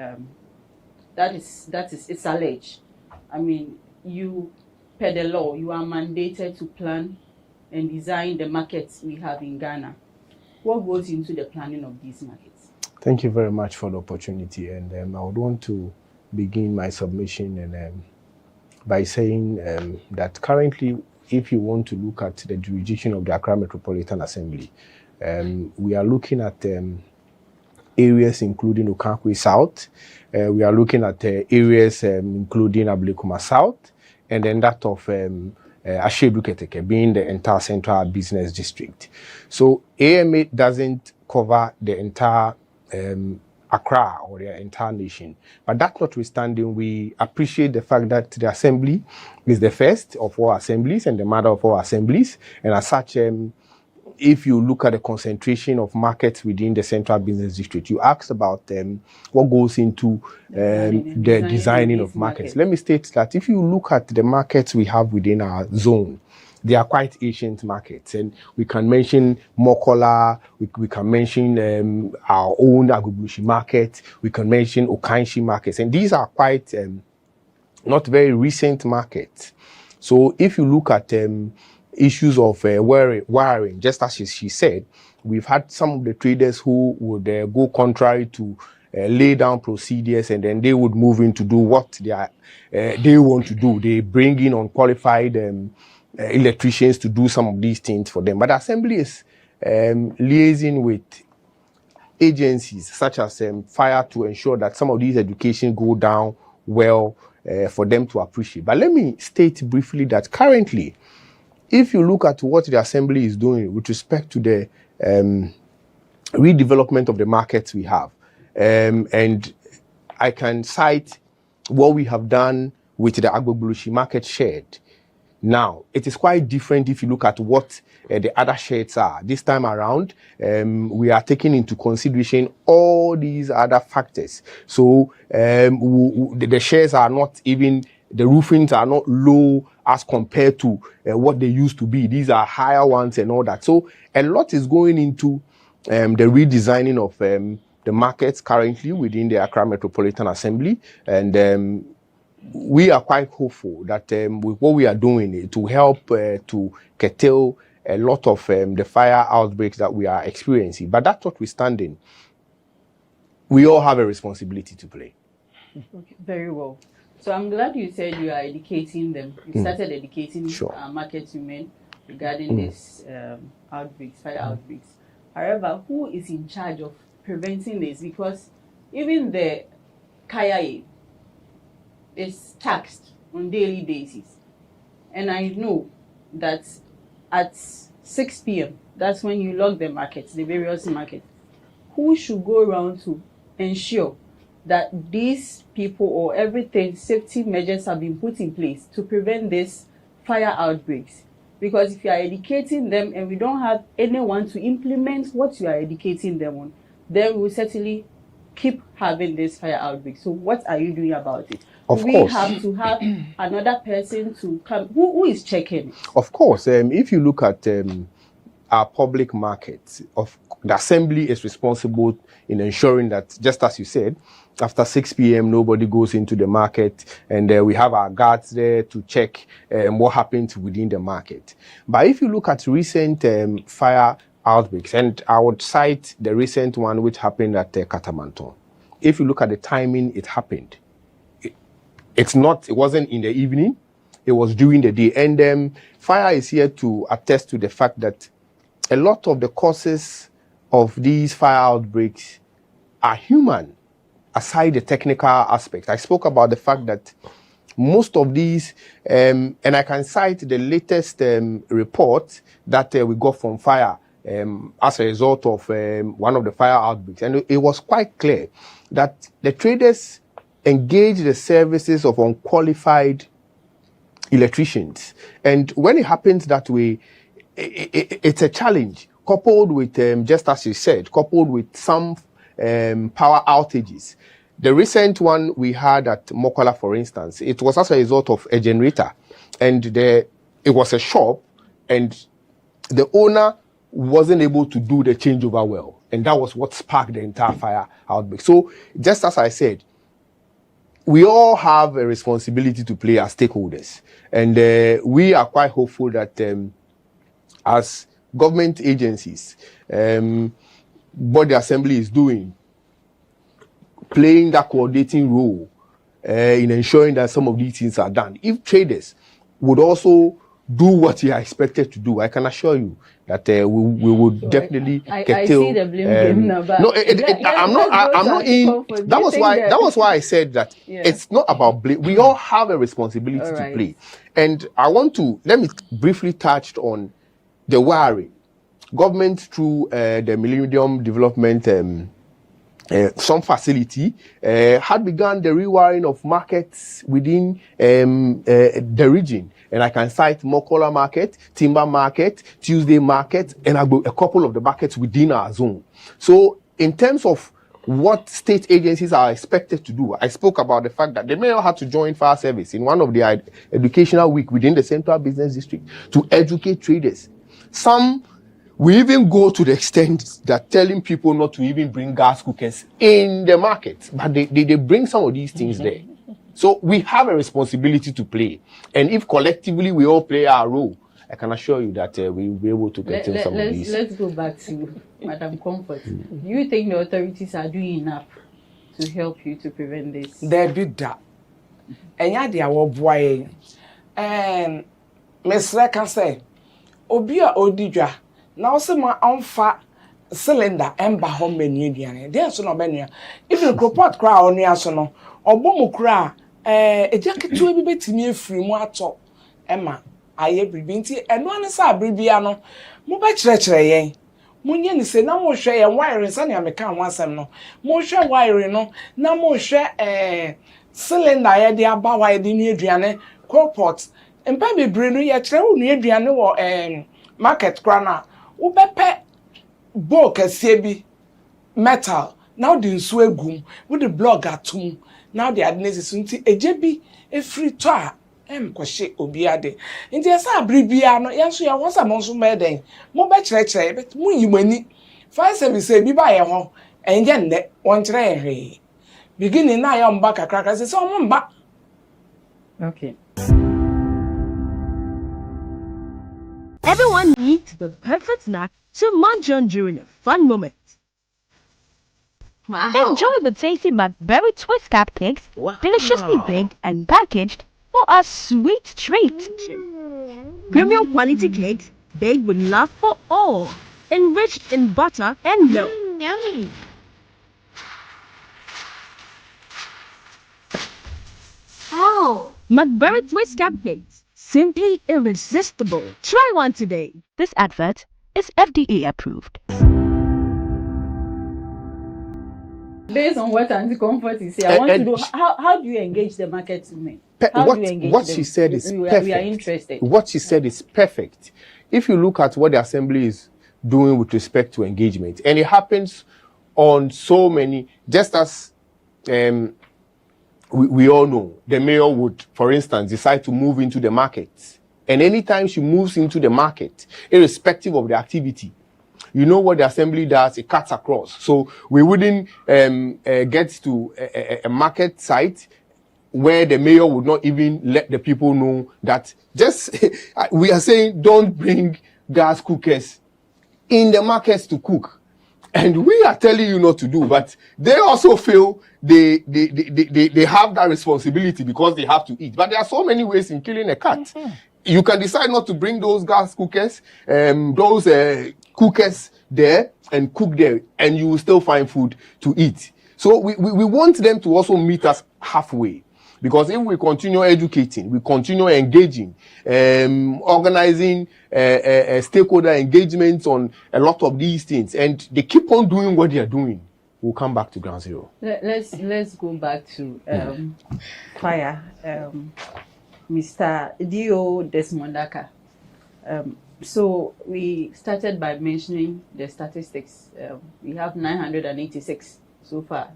That is it's alleged. I mean, you, per the law, you are mandated to plan and design the markets we have in Ghana. What goes into the planning of these markets? Thank you very much for the opportunity, and I would want to begin my submission and by saying that currently if you want to look at the jurisdiction of the Accra Metropolitan Assembly, we are looking at areas including Okankwe South. We are looking at areas including Ablekuma South, and then that of Ashebuketeke being the entire Central Business District. So AMA doesn't cover the entire Accra or the entire nation. But that notwithstanding, we appreciate the fact that the Assembly is the first of all assemblies and the mother of all assemblies. And as such, if you look at the concentration of markets within the Central Business District, you asked about what goes into the designing of markets. Let me state that if you look at the markets we have within our zone, they are quite ancient markets, and we can mention Mokola, we can mention our own Agublushi market, we can mention Okanshi markets, and these are quite not very recent markets. So if you look at issues of wiring, just as she said, we've had some of the traders who would go contrary to lay down procedures, and then they would move in to do what they want to do. They bring in unqualified electricians to do some of these things for them. But the Assembly is liaising with agencies such as fire to ensure that some of these education go down well for them to appreciate. But let me state briefly that currently, if you look at what the Assembly is doing with respect to the redevelopment of the markets we have, and I can cite what we have done with the Agbogburushi market shed. Now, it is quite different if you look at what the other sheds are. This time around, we are taking into consideration all these other factors. So the sheds are not even, the roofings are not low as compared to what they used to be. These are higher ones and all that. So a lot is going into the redesigning of the markets currently within the Accra Metropolitan Assembly, and we are quite hopeful that with what we are doing, it will help to curtail a lot of the fire outbreaks that we are experiencing. But that notwithstanding, we all have a responsibility to play. Okay, very well. So I'm glad you said you are educating them. You started educating market women regarding this outbreaks, fire outbreaks. However, who is in charge of preventing this? Because even the Kaya is taxed on daily basis. And I know that at 6 p.m., that's when you log the markets, the various markets. Who should go around to ensure that these people or everything, safety measures have been put in place to prevent these fire outbreaks? Because if you are educating them and we don't have anyone to implement what you are educating them on, then we'll certainly keep having this fire outbreak. So what are you doing about it? Of we course. have to have another person to come. Who is checking it? Of course. If you look at our public markets, the Assembly is responsible in ensuring that, just as you said, after 6 p.m., nobody goes into the market, and we have our guards there to check what happens within the market. But if you look at recent fire outbreaks, and I would cite the recent one which happened at Katamanton. If you look at the timing, it happened. It wasn't in the evening, it was during the day. And fire is here to attest to the fact that a lot of the causes of these fire outbreaks are human, aside the technical aspect. I spoke about the fact that most of these, and I can cite the latest report that we got from fire as a result of one of the fire outbreaks. And it was quite clear that the traders engage the services of unqualified electricians. And when it happens that way, it's a challenge, coupled with, just as you said, coupled with some power outages. The recent one we had at Mokola, for instance, it was as a result of a generator. And it was a shop, and the owner wasn't able to do the changeover well. And that was what sparked the entire fire outbreak. So, just as I said, we all have a responsibility to play as stakeholders. And we are quite hopeful that as government agencies, what the Assembly is doing, playing that coordinating role in ensuring that some of these things are done. If traders would also do what you are expected to do, I can assure you that we would definitely curtail. I see the blame game now, but no, I'm not in. That was why I said that it's not about blame. We all have a responsibility to play, and let me briefly touch on the wiring. Government through the Millennium Development some facility had begun the rewiring of markets within the region. And I can cite Mokola Market, Timber Market, Tuesday Market, and a couple of the markets within our zone. So in terms of what state agencies are expected to do, I spoke about the fact that the mayor had to join fire service in one of the educational week within the Central Business District to educate traders. We even go to the extent that telling people not to even bring gas cookers in the market, but they bring some of these things there. So we have a responsibility to play. And if collectively we all play our role, I can assure you that we will be able to curtail some of these. Let's go back to Madam Comfort. Do you think the authorities are doing enough to help you to prevent this? They did that. And yeah, they are boy. And Miss Reka say, Obia Odija. Now, some unfa cylinder ember home menu. There's no menu. If you report crowd on your son, or Bomukra, a jacket to be betting me free more top. Emma, I every binty, and one is our Bribiano. Mobile treachery. Munyan say no more share wiring, Sunny American once and no more share wiring, no more share cylinder idea about why the new Adriane, Corport, and baby Bruno, yet new Adriane or market grana. Ubepe book a sebi metal now the swegum with the blog atum now the adness a jebi a free toa kwashe obiade nti esa abribia no yenso ya wonsa monso meden mo be kire bet mu yimani fire service e bi ba ye ho enje nde won kire hwe beginning na ya mba kakra se so mo mba. Okay. Everyone needs the perfect snack to munch on during a fun moment. Wow. Enjoy the tasty Blackberry Twist cupcakes, deliciously baked and packaged for a sweet treat. Premium quality cakes baked with love for all, enriched in butter and milk. Yummy. Oh, Blackberry Twist cupcakes. Simply irresistible. Try one today. This advert is FDA approved. Based on what Auntie Comfort is saying, I want to know how do you engage the market women? How do you engage what them? She said is perfect. We are interested. What she said is perfect. If you look at what the assembly is doing with respect to engagement, and it happens on so many, just as we all know, the mayor would, for instance, decide to move into the market. And anytime she moves into the market, irrespective of the activity, you know what the assembly does, it cuts across. So we wouldn't get to a market site where the mayor would not even let the people know that we are saying don't bring gas cookers in the markets to cook. And we are telling you not to do, but they also feel they have that responsibility because they have to eat. But there are so many ways in killing a cat. Mm-hmm. You can decide not to bring those gas cookers, cookers there and cook there, and you will still find food to eat. So we want them to also meet us halfway. Because if we continue educating, we continue engaging, organizing stakeholder engagements on a lot of these things, and they keep on doing what they are doing, we'll come back to ground zero. Let's go back to fire. Mr. Dio Desmondaka. So we started by mentioning the statistics. We have 986 so far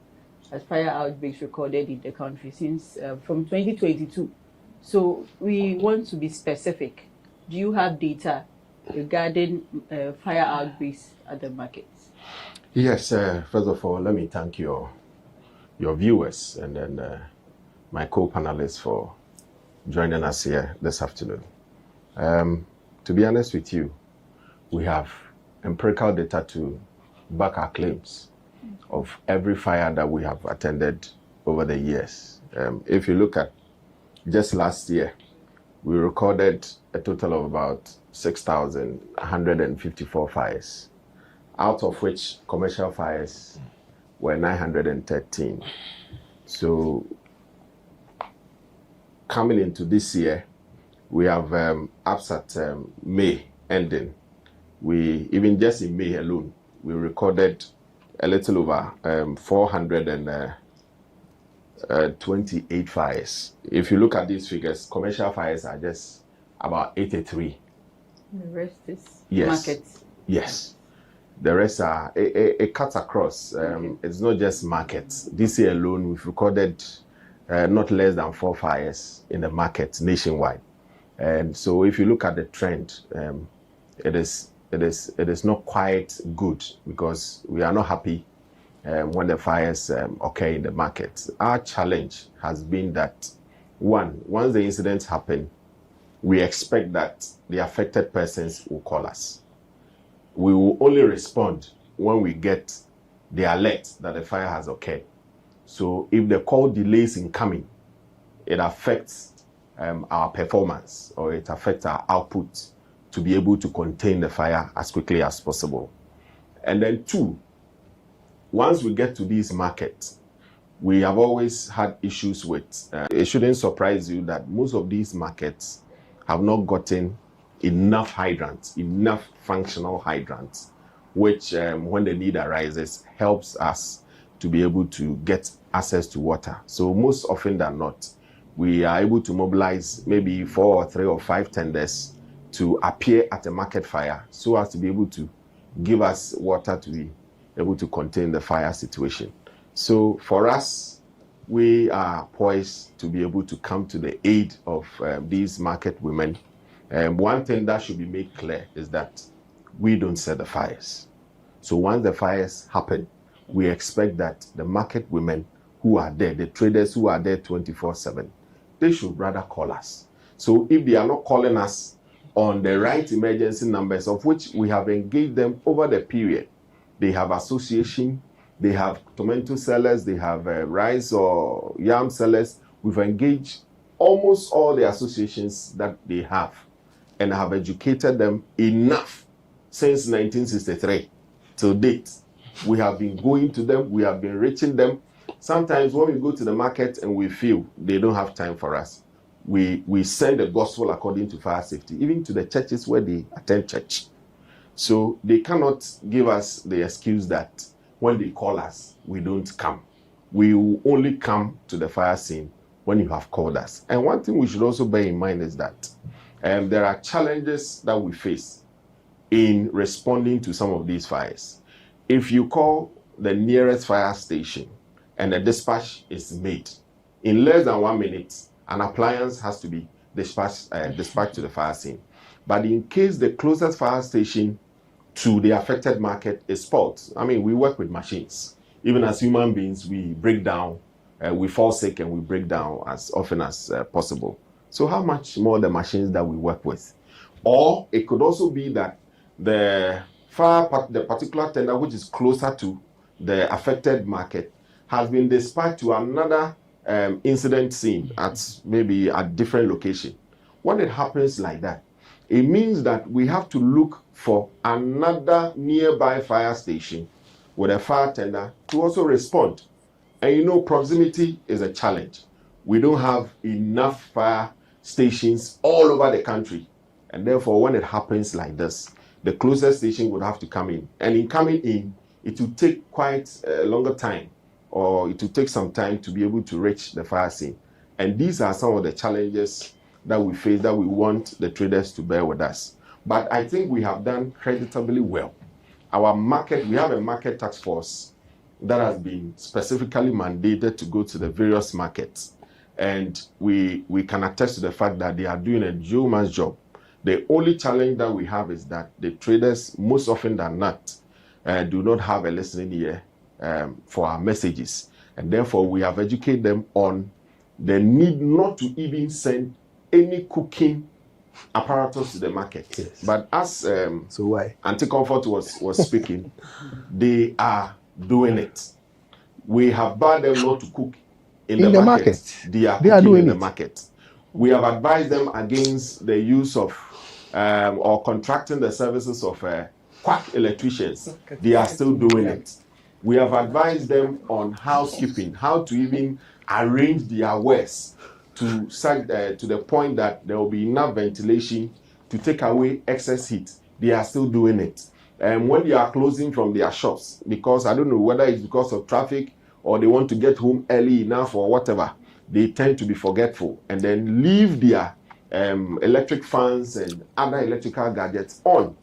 as fire outbreaks recorded in the country since from 2022. So we want to be specific. Do you have data regarding fire outbreaks at the markets? Yes, first of all, let me thank your viewers and then my co-panelists for joining us here this afternoon. To be honest with you, we have empirical data to back our claims of every fire that we have attended over the years. If you look at just last year, we recorded a total of about 6,154 fires, out of which commercial fires were 913. So coming into this year, we have ups at May ending. We, even just in May alone, we recorded a little over 428 fires. If you look at these figures, commercial fires are just about 83. The rest is markets. Yes. The rest are, it cuts across. It's not just markets. This year alone, we've recorded not less than 4 fires in the market nationwide. And so if you look at the trend, it is not quite good, because we are not happy when the fires occur in the market. Our challenge has been that, one, once the incidents happen, we expect that the affected persons will call us. We will only respond when we get the alert that the fire has occurred. So if the call delays in coming, it affects our performance, or it affects our output to be able to contain the fire as quickly as possible. And then two, once we get to these markets, we have always had issues with, it shouldn't surprise you that most of these markets have not gotten enough hydrants, enough functional hydrants, which when the need arises, helps us to be able to get access to water. So most often than not, we are able to mobilize maybe 4 or 3 or 5 tenders to appear at a market fire, so as to be able to give us water to be able to contain the fire situation. So for us, we are poised to be able to come to the aid of these market women. One thing that should be made clear is that we don't set the fires. So once the fires happen, we expect that the market women who are there, the traders who are there 24/7, they should rather call us. So if they are not calling us on the right emergency numbers, of which we have engaged them over the period, they have association, they have tomato sellers, they have rice or yam sellers. We've engaged almost all the associations that they have, and have educated them enough since 1963 till date. We have been going to them, we have been reaching them. Sometimes when we go to the market and we feel they don't have time for us, we send the gospel according to fire safety, even to the churches where they attend church. So they cannot give us the excuse that when they call us, we don't come. We will only come to the fire scene when you have called us. And one thing we should also bear in mind is that there are challenges that we face in responding to some of these fires. If you call the nearest fire station and a dispatch is made, in less than 1 minute, an appliance has to be dispatched to the fire scene. But in case the closest fire station to the affected market is fault, I mean, we work with machines. Even as human beings, we break down, we fall sick and we break down as often as possible. So how much more the machines that we work with? Or it could also be that the particular tender which is closer to the affected market has been dispatched to another incident scene at maybe a different location. When it happens like that, it means that we have to look for another nearby fire station with a fire tender to also respond. And you know, proximity is a challenge. We don't have enough fire stations all over the country. And therefore, when it happens like this, the closest station would have to come in. And in coming in, it will take quite a longer time, or it will take some time to be able to reach the fire scene. And these are some of the challenges that we face, that we want the traders to bear with us. But I think we have done creditably well. Our market, we have a market task force that has been specifically mandated to go to the various markets. And we can attest to the fact that they are doing a yeoman's job. The only challenge that we have is that the traders, most often than not, do not have a listening ear for our messages. And therefore, we have educated them on the need not to even send any cooking apparatus to the market. Yes. But as so why Anti-Comfort was speaking, they are doing it. We have barred them not to cook in the market. They are cooking in the market. We have advised them against the use of or contracting the services of quack electricians. They are still doing it. We have advised them on housekeeping, how to even arrange their wares to the point that there will be enough ventilation to take away excess heat. They are still doing it. When they are closing from their shops, because I don't know whether it's because of traffic or they want to get home early enough or whatever, they tend to be forgetful and then leave their electric fans and other electrical gadgets on.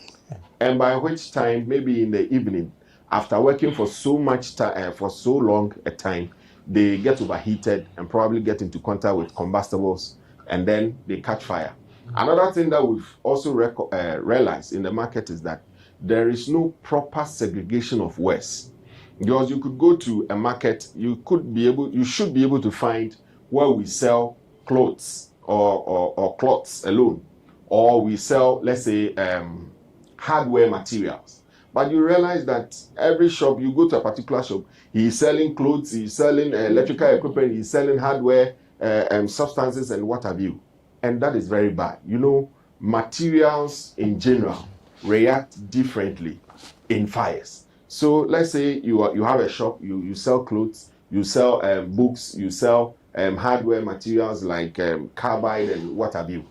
And by which time, maybe in the evening, after working for so much time, for so long a time, they get overheated and probably get into contact with combustibles, and then they catch fire. Another thing that we've also realized in the market is that there is no proper segregation of waste. Because you could go to a market, you should be able to find where we sell clothes or cloths alone, or we sell, let's say, hardware materials. But you realize that every shop, you go to a particular shop, he's selling clothes, he's selling electrical equipment, he's selling hardware, substances and what have you. And that is very bad. You know, materials in general react differently in fires. So let's say you have a shop, you sell clothes, you sell books, you sell hardware materials like carbide and what have you.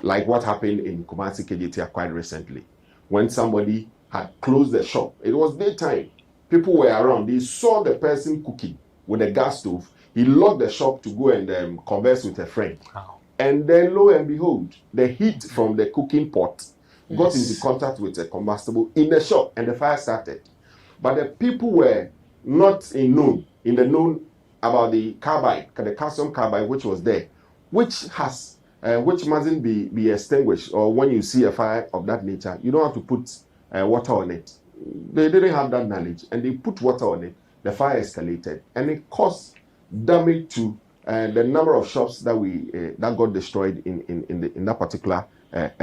Like what happened in Kumasi KJT quite recently. When somebody had closed the shop, it was daytime. People were around. They saw the person cooking with a gas stove. He locked the shop to go and converse with a friend. Wow. And then lo and behold, the heat from the cooking pot got into contact with a combustible in the shop and the fire started. But the people were not in the known about the carbide, the calcium carbide which was there, which mustn't be extinguished, or when you see a fire of that nature, you don't have to put water on it. They didn't have that knowledge, and they put water on it. The fire escalated, and it caused damage to the number of shops that got destroyed in that particular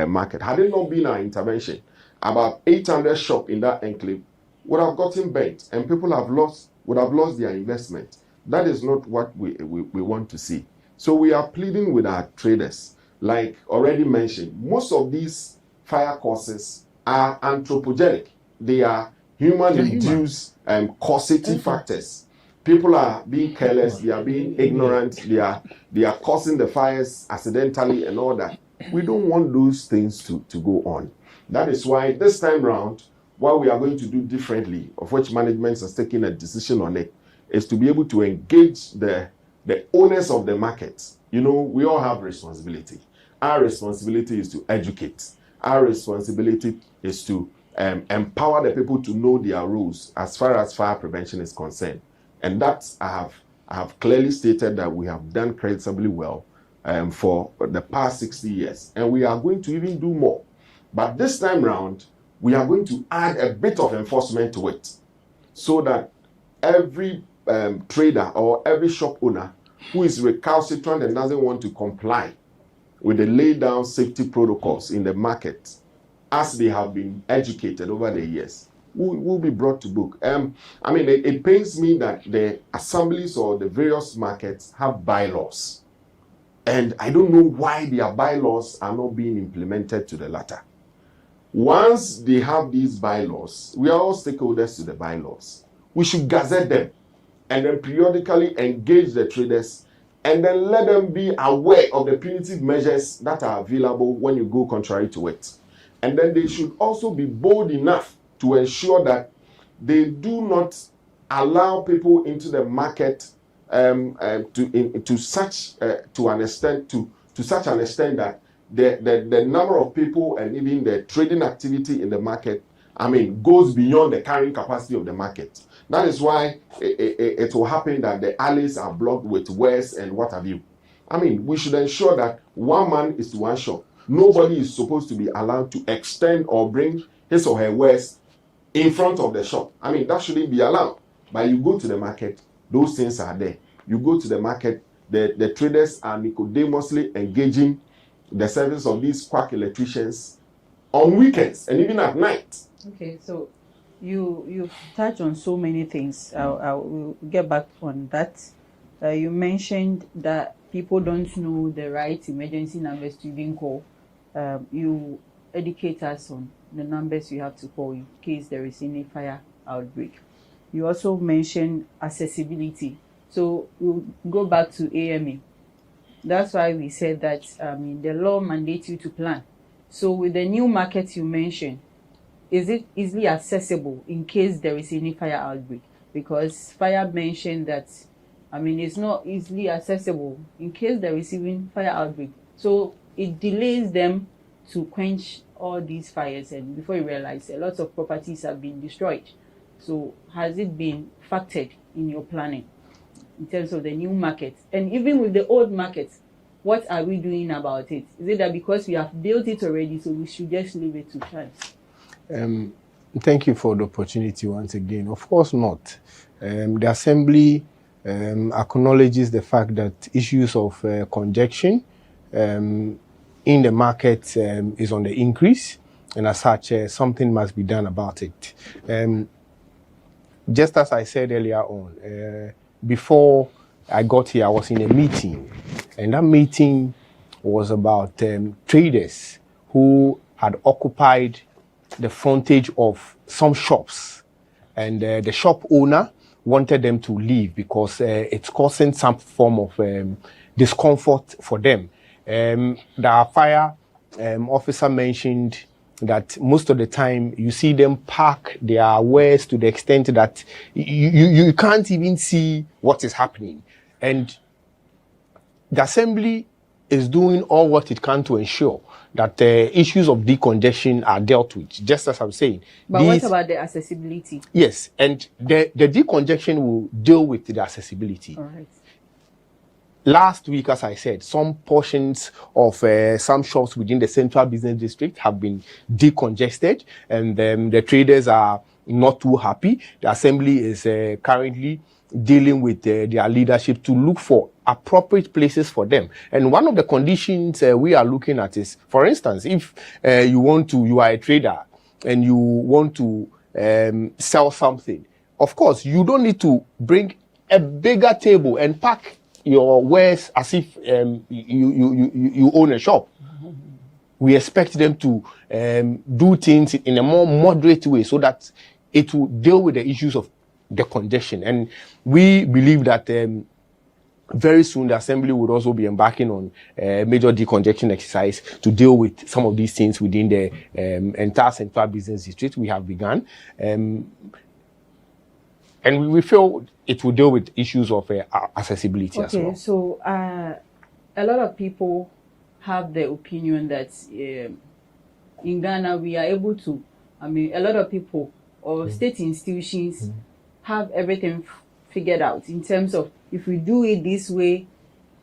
market. Had it not been our intervention, about 800 shops in that enclave would have gotten burnt, and people would have lost their investment. That is not what we want to see. So we are pleading with our traders. Like already mentioned, most of these fire causes are anthropogenic. They are human-induced causative factors. People are being careless, they are being ignorant, they are causing the fires accidentally and all that. We don't want those things to go on. That is why this time round, what we are going to do differently, of which management has taken a decision on it, is to be able to engage the owners of the markets. You know, we all have responsibility. Our responsibility is to educate. Our responsibility is to empower the people to know their rules as far as fire prevention is concerned. And that I have clearly stated that we have done creditably well for the past 60 years. And we are going to even do more. But this time round, we are going to add a bit of enforcement to it, so that every trader or every shop owner who is recalcitrant and doesn't want to comply with the laid down safety protocols in the market, as they have been educated over the years, will be brought to book. I mean, it pains me that the assemblies or the various markets have bylaws. And I don't know why their bylaws are not being implemented to the latter. Once they have these bylaws, we are all stakeholders to the bylaws. We should gazette them and then periodically engage the traders and then let them be aware of the punitive measures that are available when you go contrary to it. And then they should also be bold enough to ensure that they do not allow people into the market to such an extent that the number of people and even the trading activity in the market, I mean, goes beyond the carrying capacity of the market. That is why it will happen that the alleys are blocked with wares and what have you. I mean, we should ensure that one man is to one shop. Nobody is supposed to be allowed to extend or bring his or her wares in front of the shop. I mean, that shouldn't be allowed. But you go to the market, those things are there. You go to the market, the traders are nicodemously engaging the service of these quack electricians on weekends and even at night. Okay, so you've touched on so many things. I will get back on that. You mentioned that people don't know the right emergency numbers to even call, you educate us on the numbers you have to call in case there is any fire outbreak. You also mentioned accessibility. So we'll go back to AMA. That's why we said that the law mandates you to plan. So with the new market you mentioned, is it easily accessible in case there is any fire outbreak? Because fire mentioned that, it's not easily accessible in case there is even fire outbreak. So it delays them to quench all these fires, and before you realize, a lot of properties have been destroyed. So has it been factored in your planning in terms of the new market? And even with the old market, what are we doing about it? Is it that because we have built it already, so we should just leave it to chance? Thank you for the opportunity once again. Of course not. The Assembly acknowledges the fact that issues of congestion in the market is on the increase, and as such, something must be done about it. Just as I said earlier on, before I got here, I was in a meeting, and that meeting was about traders who had occupied the frontage of some shops, and the shop owner wanted them to leave because it's causing some form of discomfort for them. The fire officer mentioned that most of the time you see them park their wares to the extent that you can't even see what is happening. And the Assembly is doing all what it can to ensure that issues of decongestion are dealt with, just as I'm saying. But what about the accessibility? Yes, and the decongestion will deal with the accessibility. All right. Last week, as I said, some portions of some shops within the Central Business District have been decongested, and the traders are not too happy. The Assembly is currently dealing with their leadership to look for appropriate places for them. And one of the conditions we are looking at is, for instance, if you are a trader and you want to sell something, of course, you don't need to bring a bigger table and pack your wares as if you own a shop. We expect them to do things in a more moderate way so that it will deal with the issues of the congestion. And we believe that very soon the Assembly would also be embarking on a major decongestion exercise to deal with some of these things within the entire Central Business District. We have begun. And we feel it will deal with issues of accessibility as well. Okay, so a lot of people have the opinion that in Ghana we are able to, a lot of people or state institutions have everything figured out in terms of if we do it this way,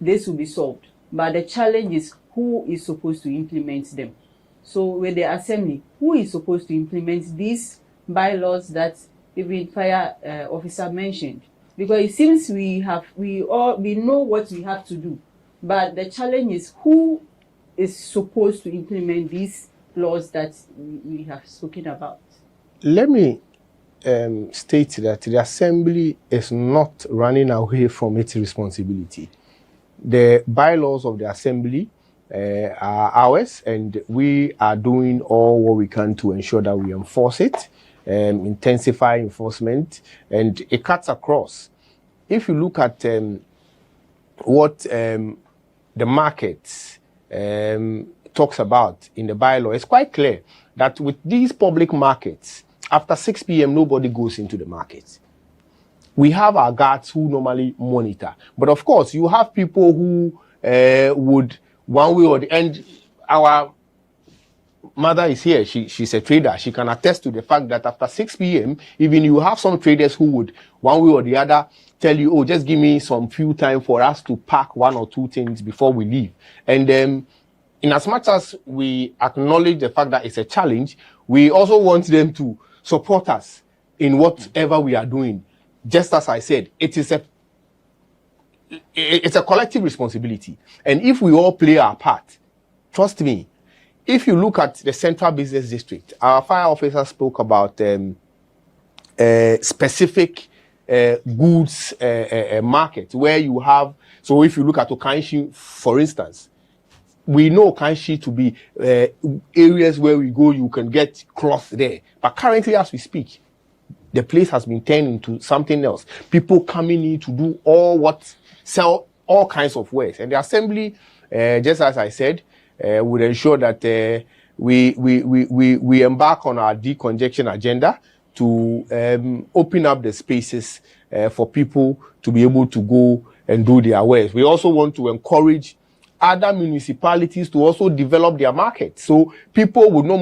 this will be solved. But the challenge is who is supposed to implement them. So with the Assembly, who is supposed to implement these bylaws that even fire officer mentioned? Because it seems we know what we have to do, but the challenge is who is supposed to implement these laws that we have spoken about. Let me state that the Assembly is not running away from its responsibility. The bylaws of the Assembly are ours, and we are doing all what we can to ensure that we enforce it, intensify enforcement, and it cuts across. If you look at what the market talks about in the bylaw, it's quite clear that with these public markets, after 6 p.m., nobody goes into the market. We have our guards who normally monitor. But of course, you have people who would, one way or the end, our mother is here. She's a trader. She can attest to the fact that after 6 p.m., even you have some traders who would, one way or the other, tell you, oh, just give me some few time for us to pack one or two things before we leave. And in as much as we acknowledge the fact that it's a challenge, we also want them to support us in whatever we are doing. Just as I said, it's a collective responsibility. And if we all play our part, trust me, if you look at the Central Business District, our fire officer spoke about specific goods market where you have. So if you look at Okanshi, for instance, we know Okanshi to be areas where we go, you can get cloth there. But currently, as we speak, the place has been turned into something else. People coming in to do sell all kinds of wares. And the assembly, just as I said, would ensure that we embark on our decongestion agenda to open up the spaces for people to be able to go and do their wares. We also want to encourage other municipalities to also develop their market. So people would not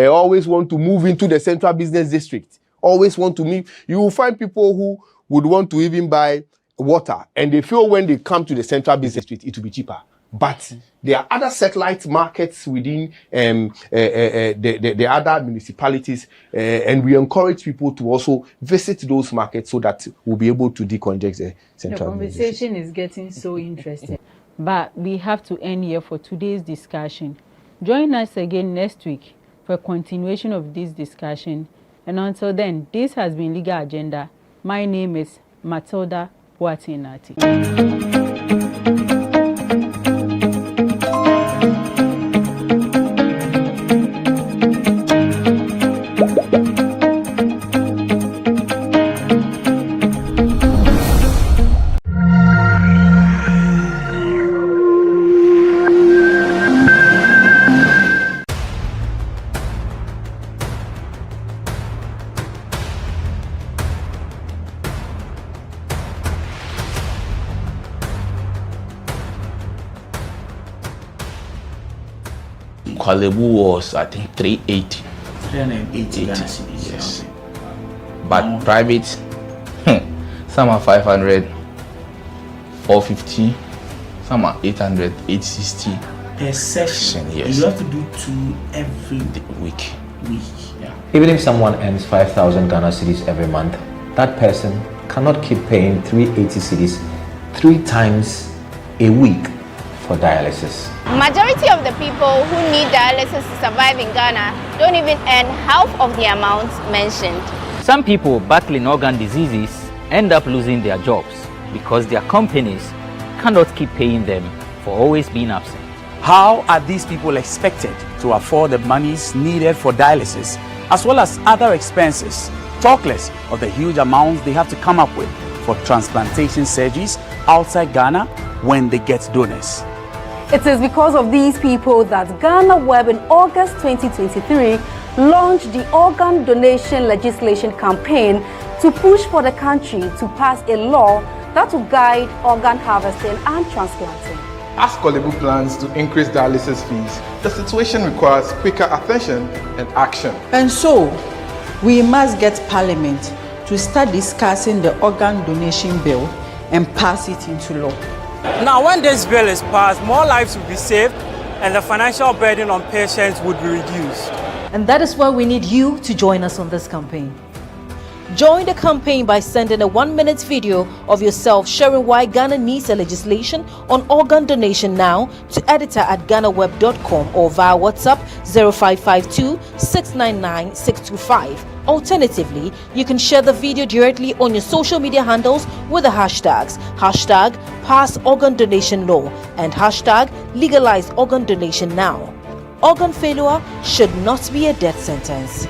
always want to move into the central business district. Always want to move. You will find people who would want to even buy water, and they feel when they come to the central business district, it will be cheaper. But there are other satellite markets within the other municipalities, and we encourage people to also visit those markets so that we'll be able to decongest the central. The conversation is getting so interesting, but we have to end here for today's discussion. Join us again next week for a continuation of this discussion. And until then, this has been Legal Agenda. My name is Matilda Boatinati. Kwalebu was, I think, 380. 380 Ghana cedis. Yes. But private, some are 500, 450, some are 800, 860. Per session, yes. You have to do 2 every week. Yeah. Even if someone earns 5,000 Ghana cedis every month, that person cannot keep paying 380 cedis 3 times a week for dialysis. Majority of the people who need dialysis to survive in Ghana don't even earn half of the amount mentioned. Some people battling organ diseases end up losing their jobs because their companies cannot keep paying them for always being absent. How are these people expected to afford the monies needed for dialysis as well as other expenses, talk less of the huge amounts they have to come up with for transplantation surgeries outside Ghana when they get donors? It is because of these people that GhanaWeb in August 2023 launched the organ donation legislation campaign to push for the country to pass a law that will guide organ harvesting and transplanting. As Kwalebu plans to increase dialysis fees, the situation requires quicker attention and action. And so, we must get Parliament to start discussing the organ donation bill and pass it into law. Now, when this bill is passed, more lives will be saved and the financial burden on patients would be reduced. And that is why we need you to join us on this campaign. Join the campaign by sending a 1-minute video of yourself sharing why Ghana needs a legislation on organ donation now to editor@GhanaWeb.com or via WhatsApp 0552 699 625. Alternatively, you can share the video directly on your social media handles with the hashtags #PassOrganDonationLaw and #LegalizeOrganDonationNow. Organ failure should not be a death sentence.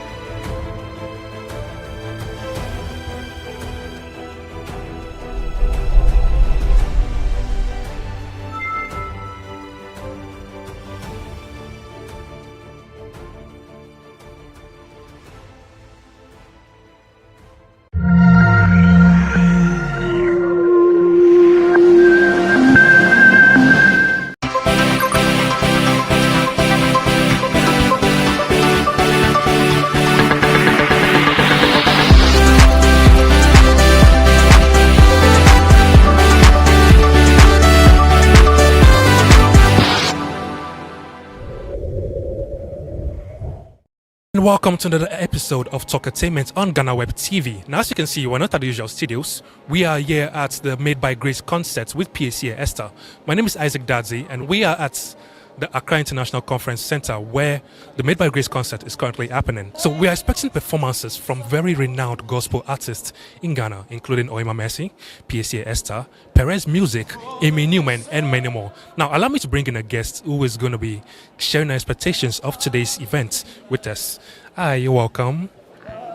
Welcome to another episode of Talkatainment on GhanaWeb TV. Now, as you can see, we're not at the usual studios. We are here at the Made by Grace concert with PAC Esther. My name is Isaac Dadzi, and we are at the Accra International Conference Center, where the Made by Grace concert is currently happening. So we are expecting performances from very renowned gospel artists in Ghana, including Oima Mercy, PSA Esther, Perez Music, Amy Newman, and many more. Now, allow me to bring in a guest who is going to be sharing our expectations of today's event with us. Hi, you're welcome.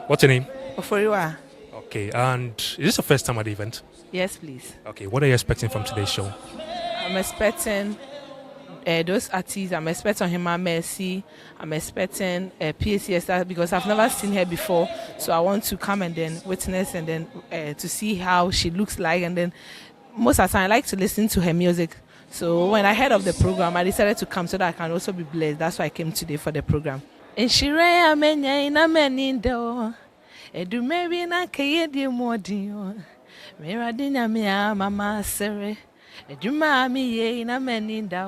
What's your name? Oforiwa. Okay, and is this the first time at the event? Yes, please. Okay, what are you expecting from today's show? I'm expecting those artists. I'm expecting Oima Mercy. I'm expecting PSA because I've never seen her before. So I want to come and then witness and then to see how she looks like. And then most of the time I like to listen to her music. So when I heard of the program, I decided to come so that I can also be blessed. That's why I came today for the program. Enshire amenya ina menindo edu mebi na kayedi modio mera dinya me mama sere edu mami ye ina meninda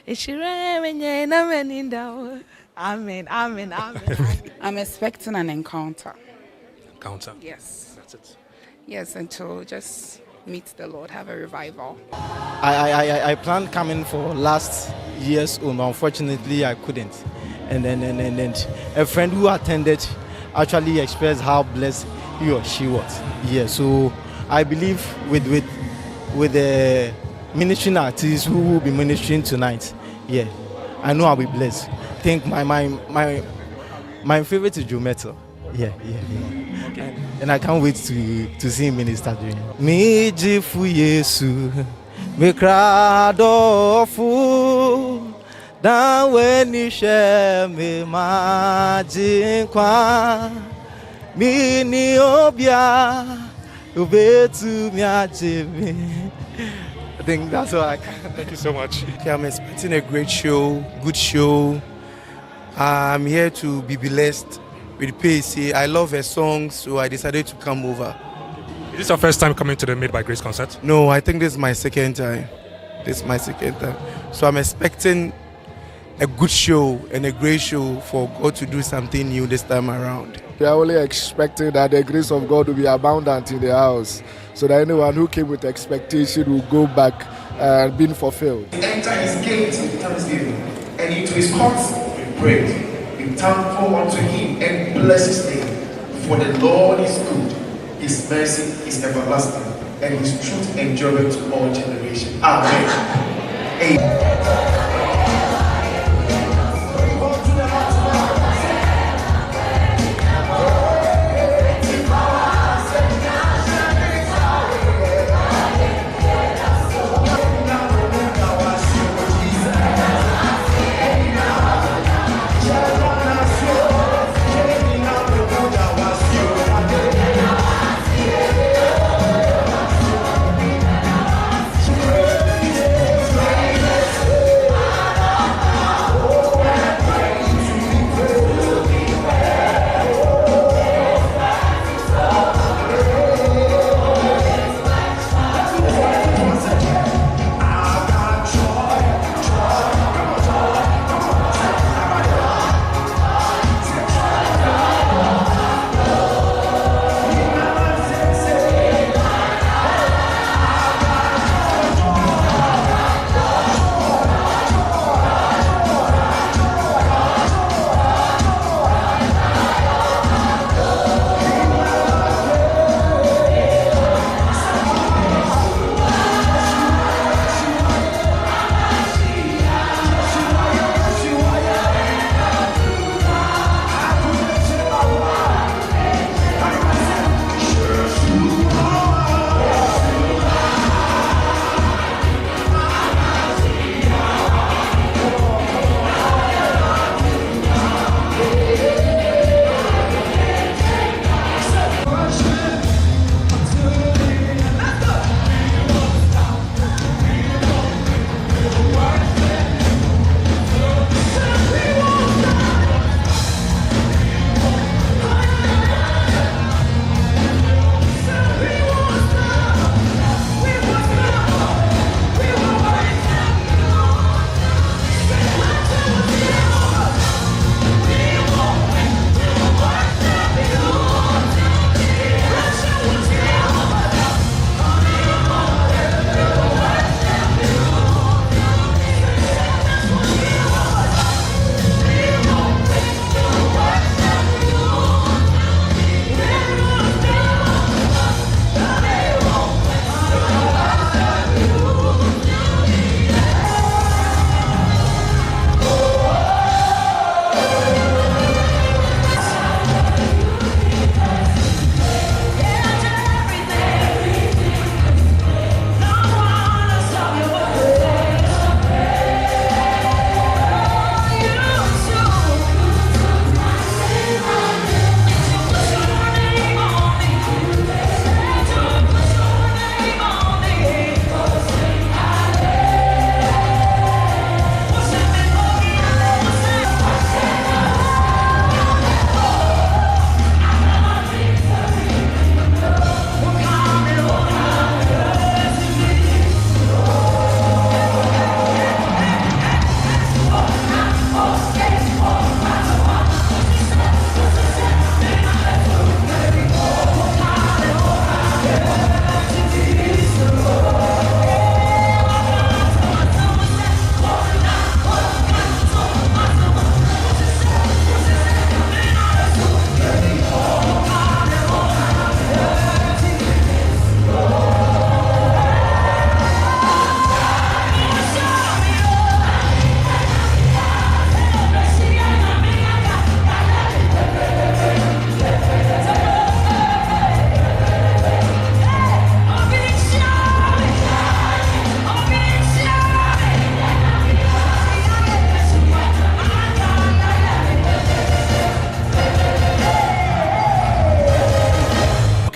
enshire amenya ina meninda. Amen, amen, amen. I'm expecting an encounter. Encounter? Yes. That's it. Yes, and to just meet the Lord, have a revival. I planned coming for last year's own, but unfortunately I couldn't. And then a friend who attended actually expressed how blessed he or she was. Yeah, so I believe with the ministering artists who will be ministering tonight, yeah, I know I'll be blessed. I think my favorite is Joe Metal. Yeah. Okay. And I can't wait to see him minister during. Me jifu Yesu, me krado fu. Dan when you share me imagine kwa mi ni obia ubetu mi ajemi. I think that's all I can. Thank you so much. Okay, I'm expecting a great show, good show. I'm here to be blessed with PSA. I love her songs, so I decided to come over. Is this your first time coming to the Made by Grace concert? No, I think this is my second time. So I'm expecting a good show and a great show for God to do something new this time around. We are only expecting that the grace of God will be abundant in the house, so that anyone who came with expectation will go back and be fulfilled. Enter his gates with thanksgiving, and into his courts with praise. Be thankful unto him and bless his name. For the Lord is good, his mercy is everlasting, and his truth endureth to all generations. Amen. Amen.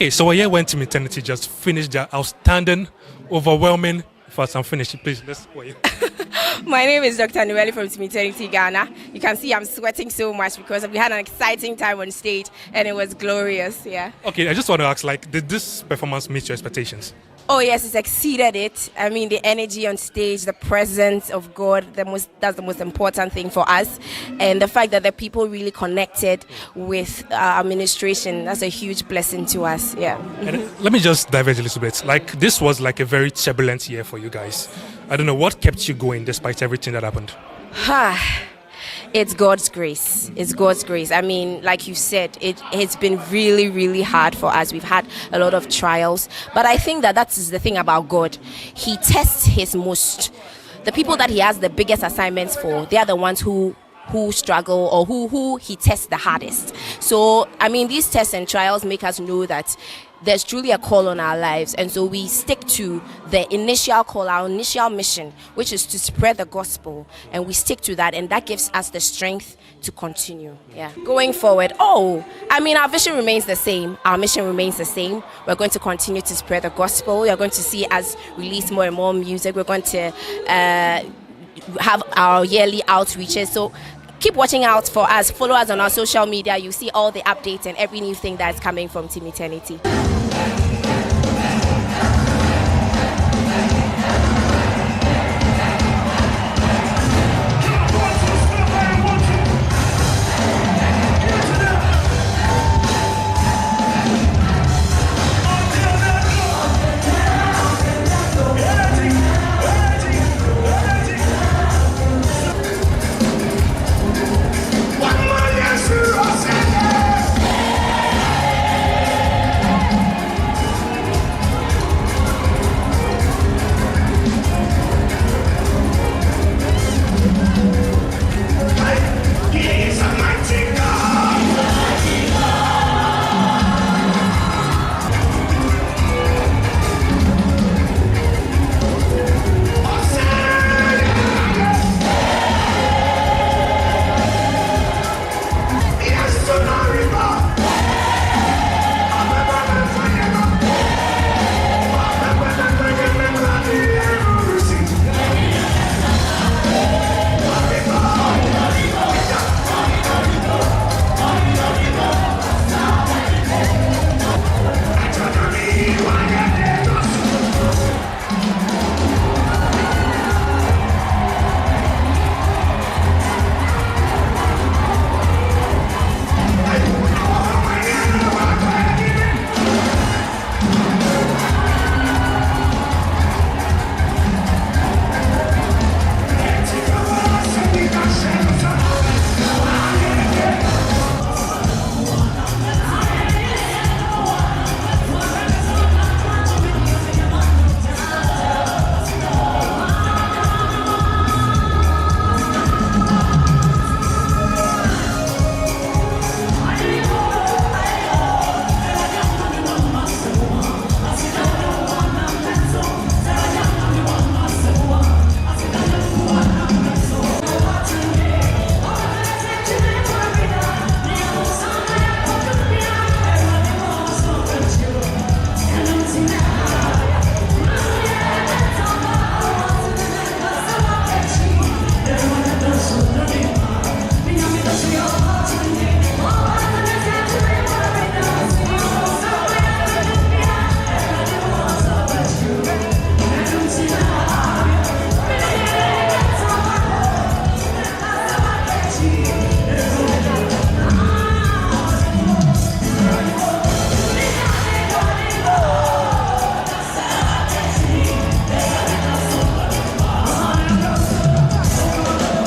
Okay, so we're here when Team Eternity just finished their outstanding, overwhelming. First, I'm finished. Please, let's wait. My name is Dr. Noeli from Team Eternity Ghana. You can see I'm sweating so much because we had an exciting time on stage and it was glorious. Yeah. Okay, I just want to ask, did this performance meet your expectations? Oh yes, it's exceeded it. I mean, the energy on stage, the presence of God, that's the most important thing for us. And the fact that the people really connected with our administration, that's a huge blessing to us. Yeah. And let me just diverge a little bit. This was a very turbulent year for you guys. I don't know, what kept you going despite everything that happened? It's God's grace. It's God's grace. I mean, like you said, it's been really, really hard for us. We've had a lot of trials. But I think that's the thing about God. He tests his most. The people that he has the biggest assignments for, they are the ones who struggle or who he tests the hardest. So, I mean, these tests and trials make us know that there's truly a call on our lives, and so we stick to the initial call, our initial mission, which is to spread the gospel, and we stick to that, and that gives us the strength to continue. Yeah. Going forward, I mean, our vision remains the same, our mission remains the same. We're going to continue to spread the gospel. You're going to see us release more and more music. We're going to have our yearly outreaches. So keep watching out for us. Follow us on our social media. You see all the updates and every new thing that's coming from Team Eternity.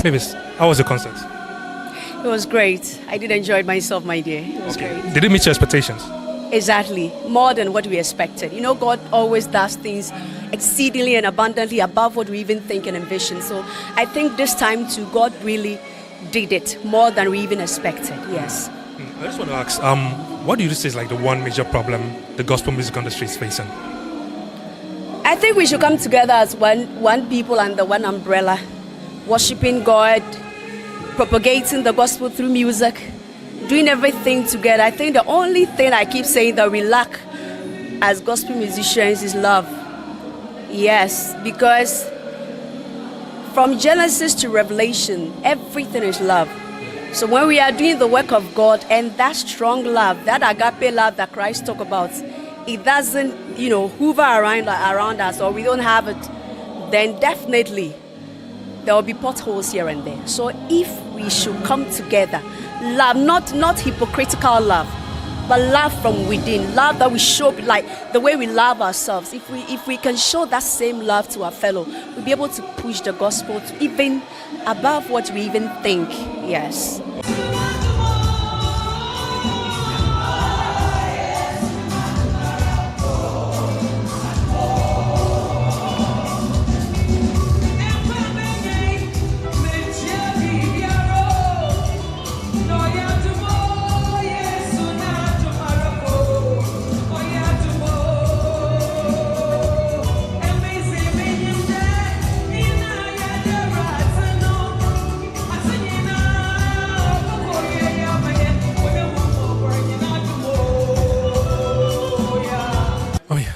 Mavis, how was the concert? It was great. I did enjoy myself, my dear. It was great. Did it meet your expectations? Exactly. More than what we expected. You know, God always does things exceedingly and abundantly above what we even think and envision. So I think this time too, God really did it more than we even expected. Yes. I just want to ask, what do you say is the one major problem the gospel music industry is facing? I think we should come together as one people under one umbrella, worshiping God, propagating the gospel through music, doing everything together. I think the only thing I keep saying that we lack as gospel musicians is love. Yes, because from Genesis to Revelation, everything is love. So when we are doing the work of God, and that strong love, that agape love that Christ talked about, it doesn't, hover around us, or we don't have it, then definitely there will be potholes here and there. So if we should come together, love, not hypocritical love, but love from within, love that we show, like the way we love ourselves. If we can show that same love to our fellow, we'll be able to push the gospel to even above what we even think. Yes.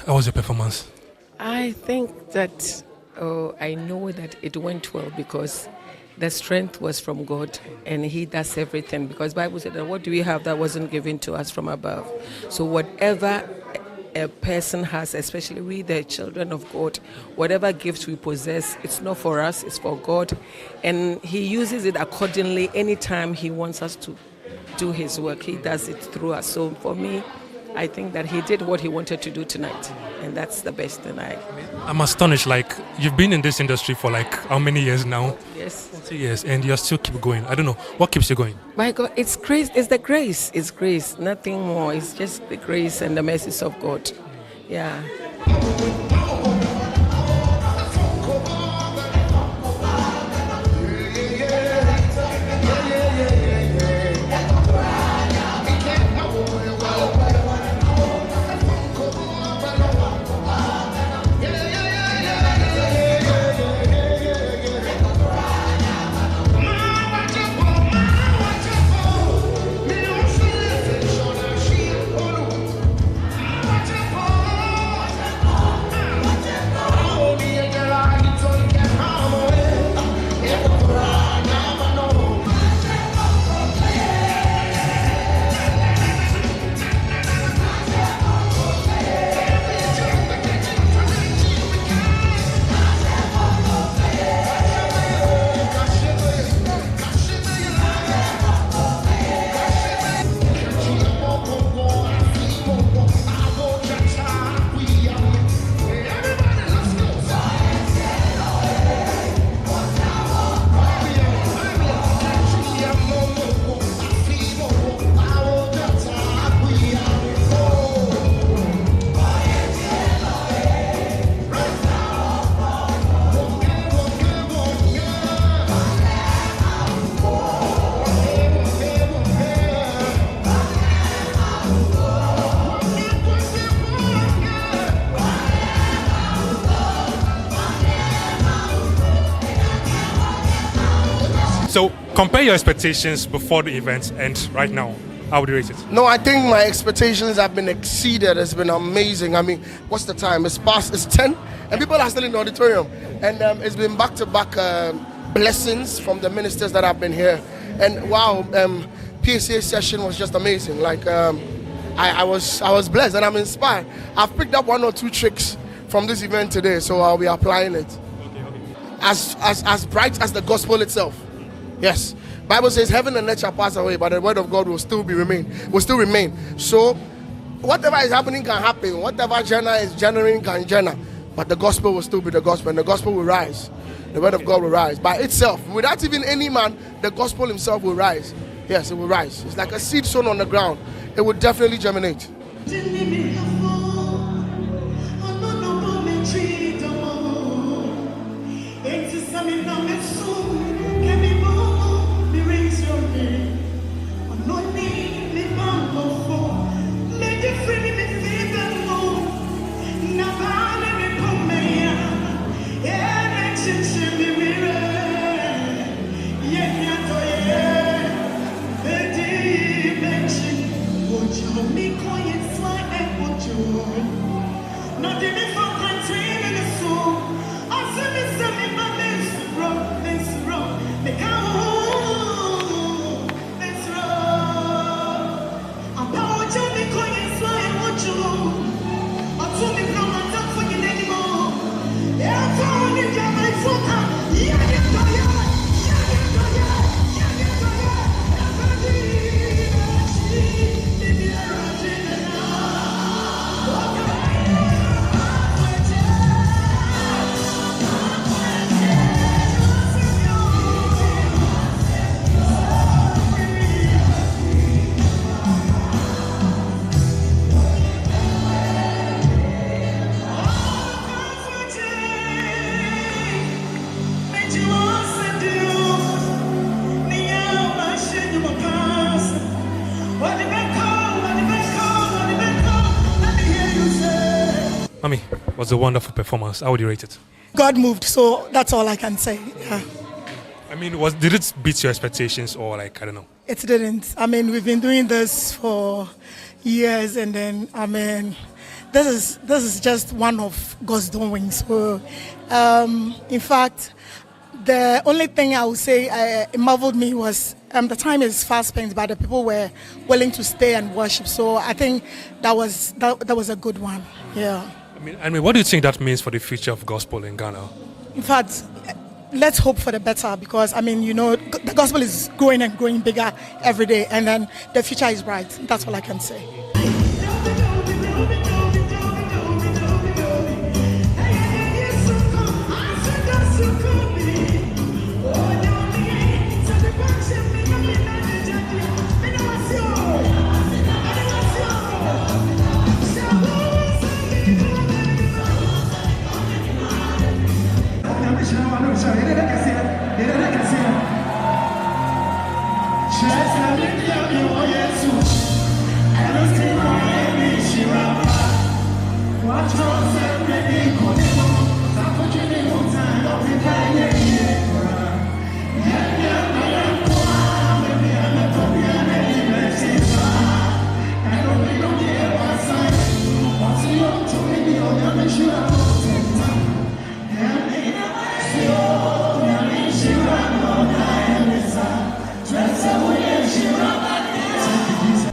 How was your performance? I think that, I know that it went well because the strength was from God and He does everything. Because Bible said that what do we have that wasn't given to us from above? So whatever a person has, especially we the children of God, whatever gifts we possess, it's not for us, it's for God. And He uses it accordingly anytime He wants us to do His work. He does it through us. So for me, I think that He did what He wanted to do tonight, and that's the best. And I'm astonished. Like, you've been in this industry for like how many years now? Yes, 40 years, and you still keep going. I don't know what keeps you going. My God, it's grace. It's the grace. It's grace. Nothing more. It's just the grace and the mercies of God. Yeah. So compare your expectations before the event and right now. How would you rate it? No, I think my expectations have been exceeded. It's been amazing. I mean, what's the time? It's 10 and people are still in the auditorium. And it's been back-to-back blessings from the ministers that have been here. And wow, PSA session was just amazing. Like I was blessed and I'm inspired. I've picked up 1 or 2 tricks from this event today, so I'll be applying it. As bright as the gospel itself. Yes, Bible says heaven and earth shall pass away, but the word of God will still remain. So whatever is happening can happen. Whatever genre is generating can genre, but the gospel will still be the gospel, and the gospel will rise. The word of God will rise by itself, without even any man. The gospel himself will rise. Yes, it will rise. It's like a seed sown on the ground. It will definitely germinate. Mami, it was a wonderful performance. How would you rate it? God moved, so that's all I can say. Yeah. I mean, did it beat your expectations or like, I don't know? It didn't. I mean, we've been doing this for years, and then, I mean, this is just one of God's doing. So, in fact, the only thing I would say it marveled me was the time is fast spent, but the people were willing to stay and worship. So I think that was a good one. Yeah. I mean, what do you think that means for the future of gospel in Ghana? In fact, let's hope for the better, because I mean, the gospel is growing and growing bigger every day, and then the future is bright. That's all I can say.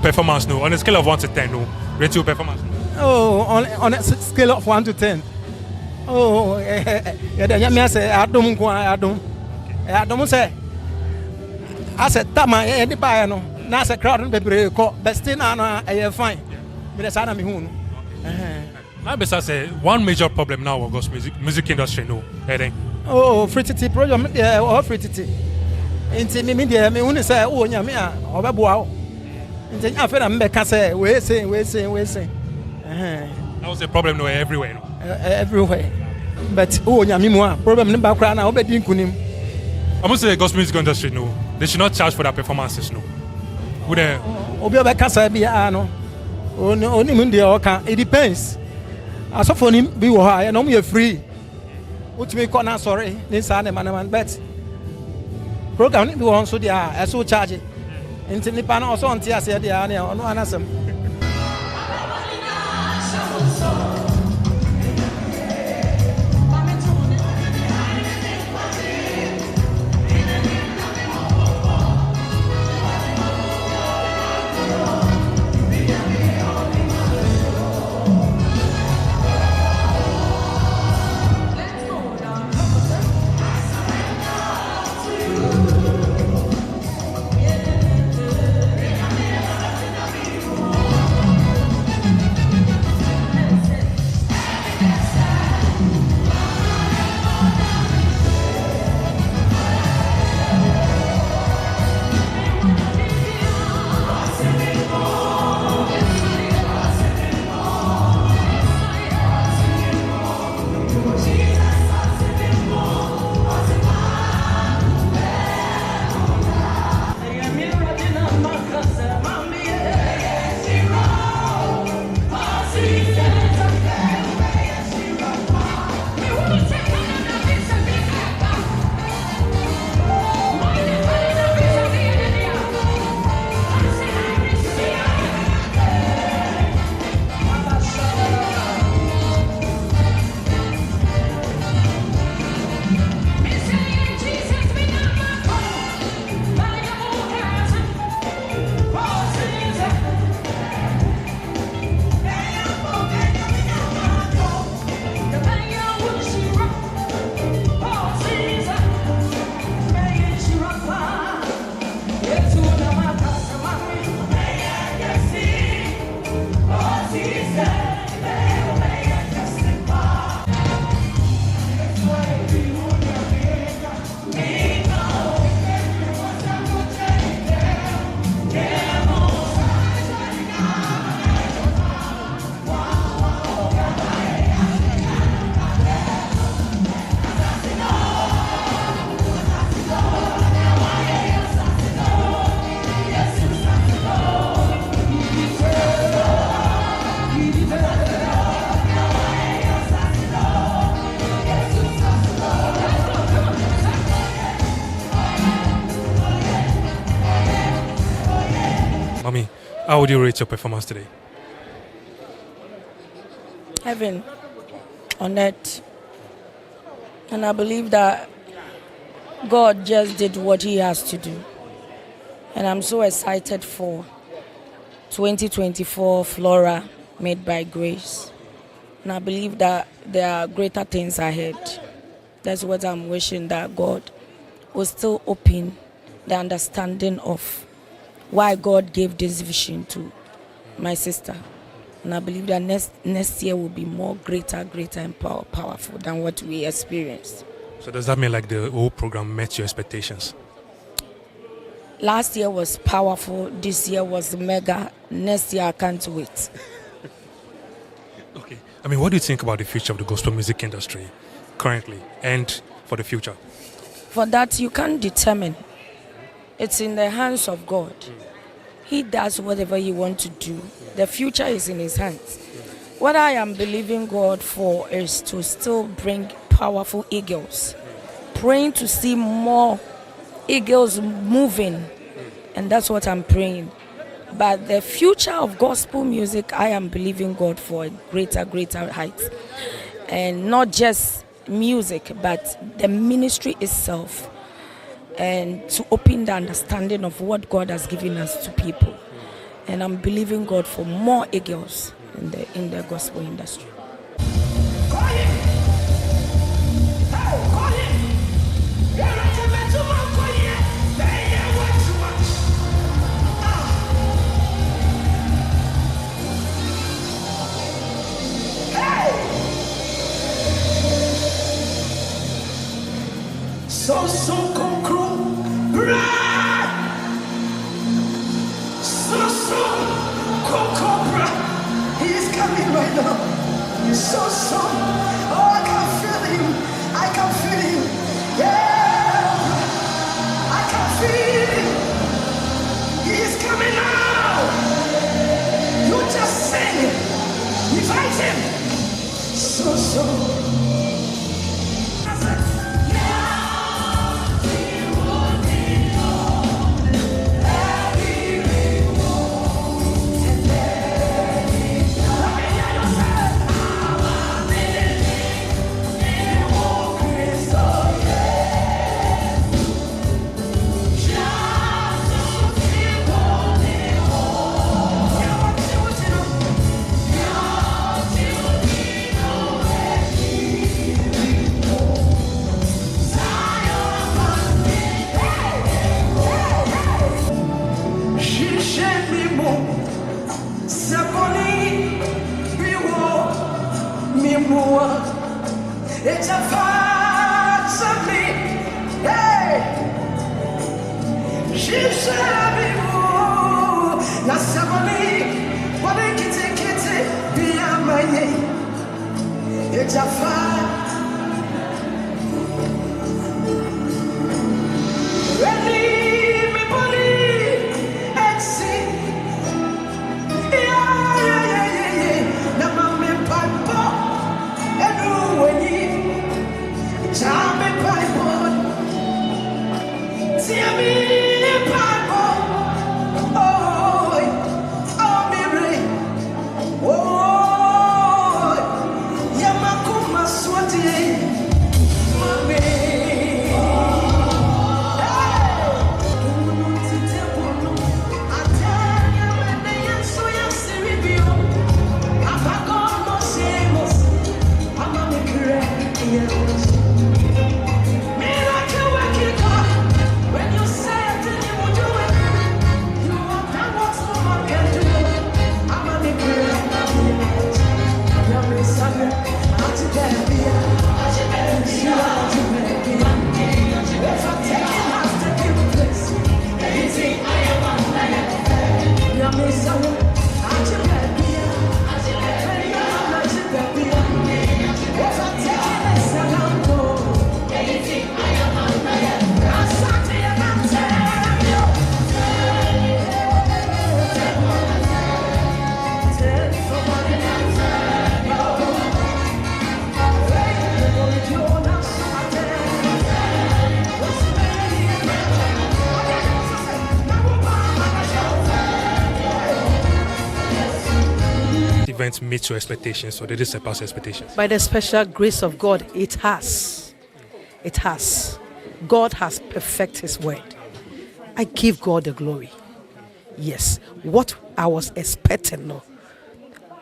Performance, no. On a scale of 1 to 10, no. Rate your performance. Oh, on a scale of 1 to 10. Oh, yeah, say I don't say. I said, Tama, any buyer, no. Now, I crowd paper, but still, I fine. But that's not me. I say one major problem now of gospel music industry, no. Oh, free titi program, yeah, or free titi. Into me, me only say, oh, yeah, or Babuao. I feel I'm back. Say, we say. That was a problem no everywhere. No? Everywhere. But problem in background now. But I must say the gospel music industry, no. They should not charge for their performances, no. Would they? It depends. As of him, be high and only free. Which me corner sorry, this man, but program be on so they are so charge it. Into the panel also on TSA, they are no answer. How would you rate your performance today? Heaven on earth. And I believe that God just did what he has to do. And I'm so excited for 2024 Flora Made by Grace. And I believe that there are greater things ahead. That's what I'm wishing, that God will still open the understanding of why God gave this vision to my sister. And I believe that next year will be more greater and powerful than what we experienced. So does that mean like the whole program met your expectations? Last year was powerful. This year was mega. Next year I can't wait. Okay. I mean, what do you think about the future of the gospel music industry currently and for the future? For that, you can't determine. It's in the hands of God. He does whatever he wants to do. The future is in his hands. What I am believing God for is to still bring powerful eagles. Praying to see more eagles moving. And that's what I'm praying. But the future of gospel music, I am believing God for a greater heights. And not just music, but the ministry itself. And to open the understanding of what God has given us to people. And I'm believing God for more eagles in the gospel industry. So concrete, he is coming right now. So, oh, I can feel him, yeah, I can feel him, he is coming now. You just sing, invite him, so. It's a part of me, hey. She said me more. Na saboni, body kitty, be a man. It's a part. Ready, me body, exit. Yeah. Na mama papa. Tell me, Bible. Tell me, Bible. Oh, Mary. Oh, Yamakuma Swan. treatment meet your expectations, or did it surpass your expectations? By the special grace of God, it has. It has. God has perfected His word. I give God the glory. Yes, what I was expecting, no,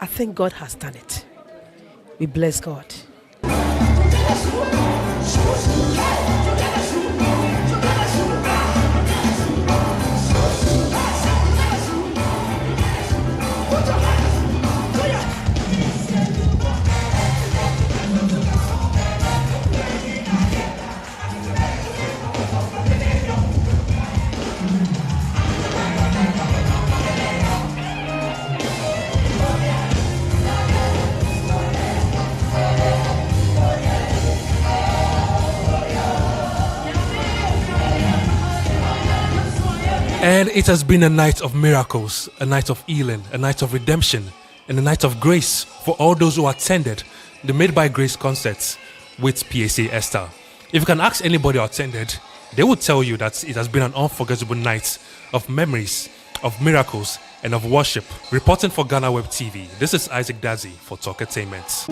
I think God has done it. We bless God. And it has been a night of miracles, a night of healing, a night of redemption, and a night of grace for all those who attended the Made by Grace concerts with PSA Esther. If you can ask anybody who attended, they will tell you that it has been an unforgettable night of memories, of miracles, and of worship. Reporting for GhanaWeb TV, this is Isaac Dazi for Talkatainment.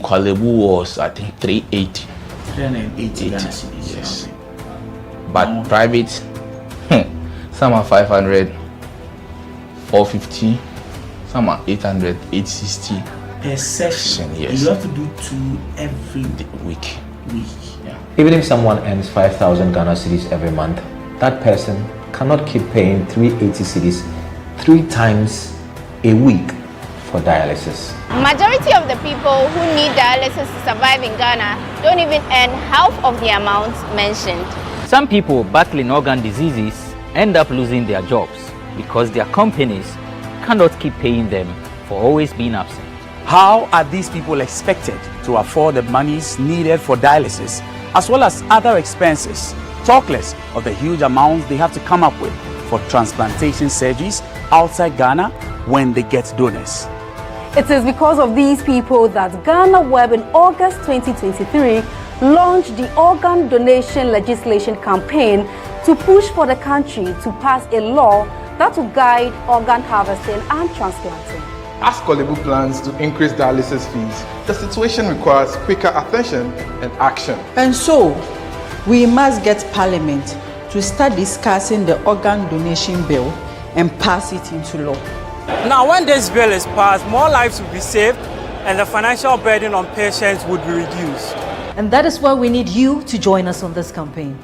Kwalebu was, I think, 380. 380 Ghana cedis. Yes. But private, some are 500, 450, some are 800, 860. Per session, yes. You have to do 2 every week. Yeah. Even if someone earns 5,000 Ghana cedis every month, that person cannot keep paying 380 cedis 3 times a week for dialysis. Majority of the people who need dialysis to survive in Ghana don't even earn half of the amount mentioned. Some people battling organ diseases end up losing their jobs because their companies cannot keep paying them for always being absent. How are these people expected to afford the monies needed for dialysis as well as other expenses, talk less of the huge amounts they have to come up with for transplantation surgeries outside Ghana when they get donors? It is because of these people that GhanaWeb in August 2023 launched the organ donation legislation campaign to push for the country to pass a law that will guide organ harvesting and transplanting. As Kolebu plans to increase dialysis fees, the situation requires quicker attention and action. And so, we must get Parliament to start discussing the organ donation bill and pass it into law. Now, when this bill is passed, more lives will be saved and the financial burden on patients would be reduced. And that is why we need you to join us on this campaign.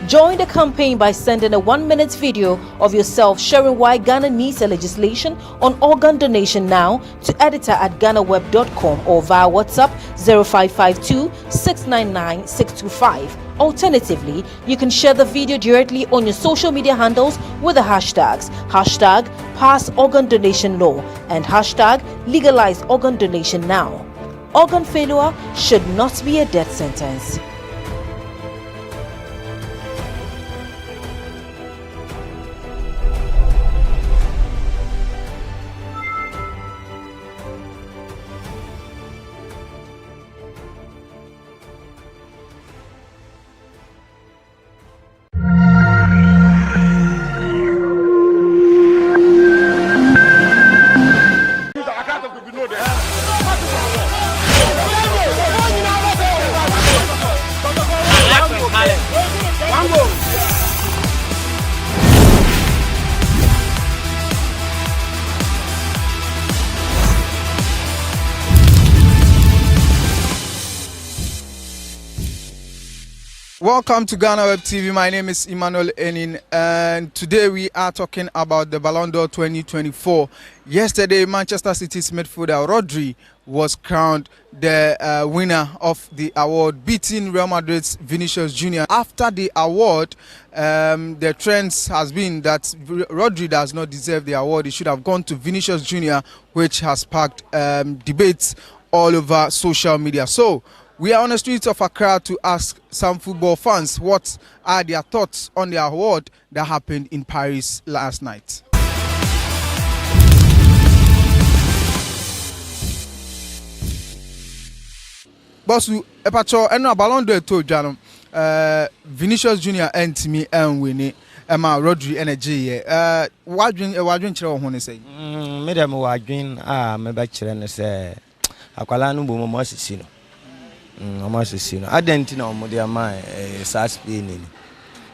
Join the campaign by sending a 1-minute video of yourself sharing why Ghana needs a legislation on organ donation now to editor@ghanaweb.com or via WhatsApp 0552 699 625. Alternatively, you can share the video directly on your social media handles with the hashtags #PassOrganDonationLaw and #LegalizeOrganDonationNow. Organ failure should not be a death sentence. Welcome to GhanaWeb TV. My name is Emmanuel Enin, and today we are talking about the Ballon d'Or 2024. Yesterday, Manchester City's midfielder Rodri was crowned the winner of the award, beating Real Madrid's Vinicius Jr. After the award, the trends has been that Rodri does not deserve the award. He should have gone to Vinicius Jr., which has sparked debates all over social media. So, we are on the streets of Accra to ask some football fans what are their thoughts on the award that happened in Paris last night. Bosu, epacho eno Ballon d'Or to Jano, Vinicius Jr. and me and Winnie, Emma Rodri energy. Wadrin chiro hone say. Madam wadrin me bachelor say akwala no bo mo asisi no. Almost asisi no. Adentina o mo dia man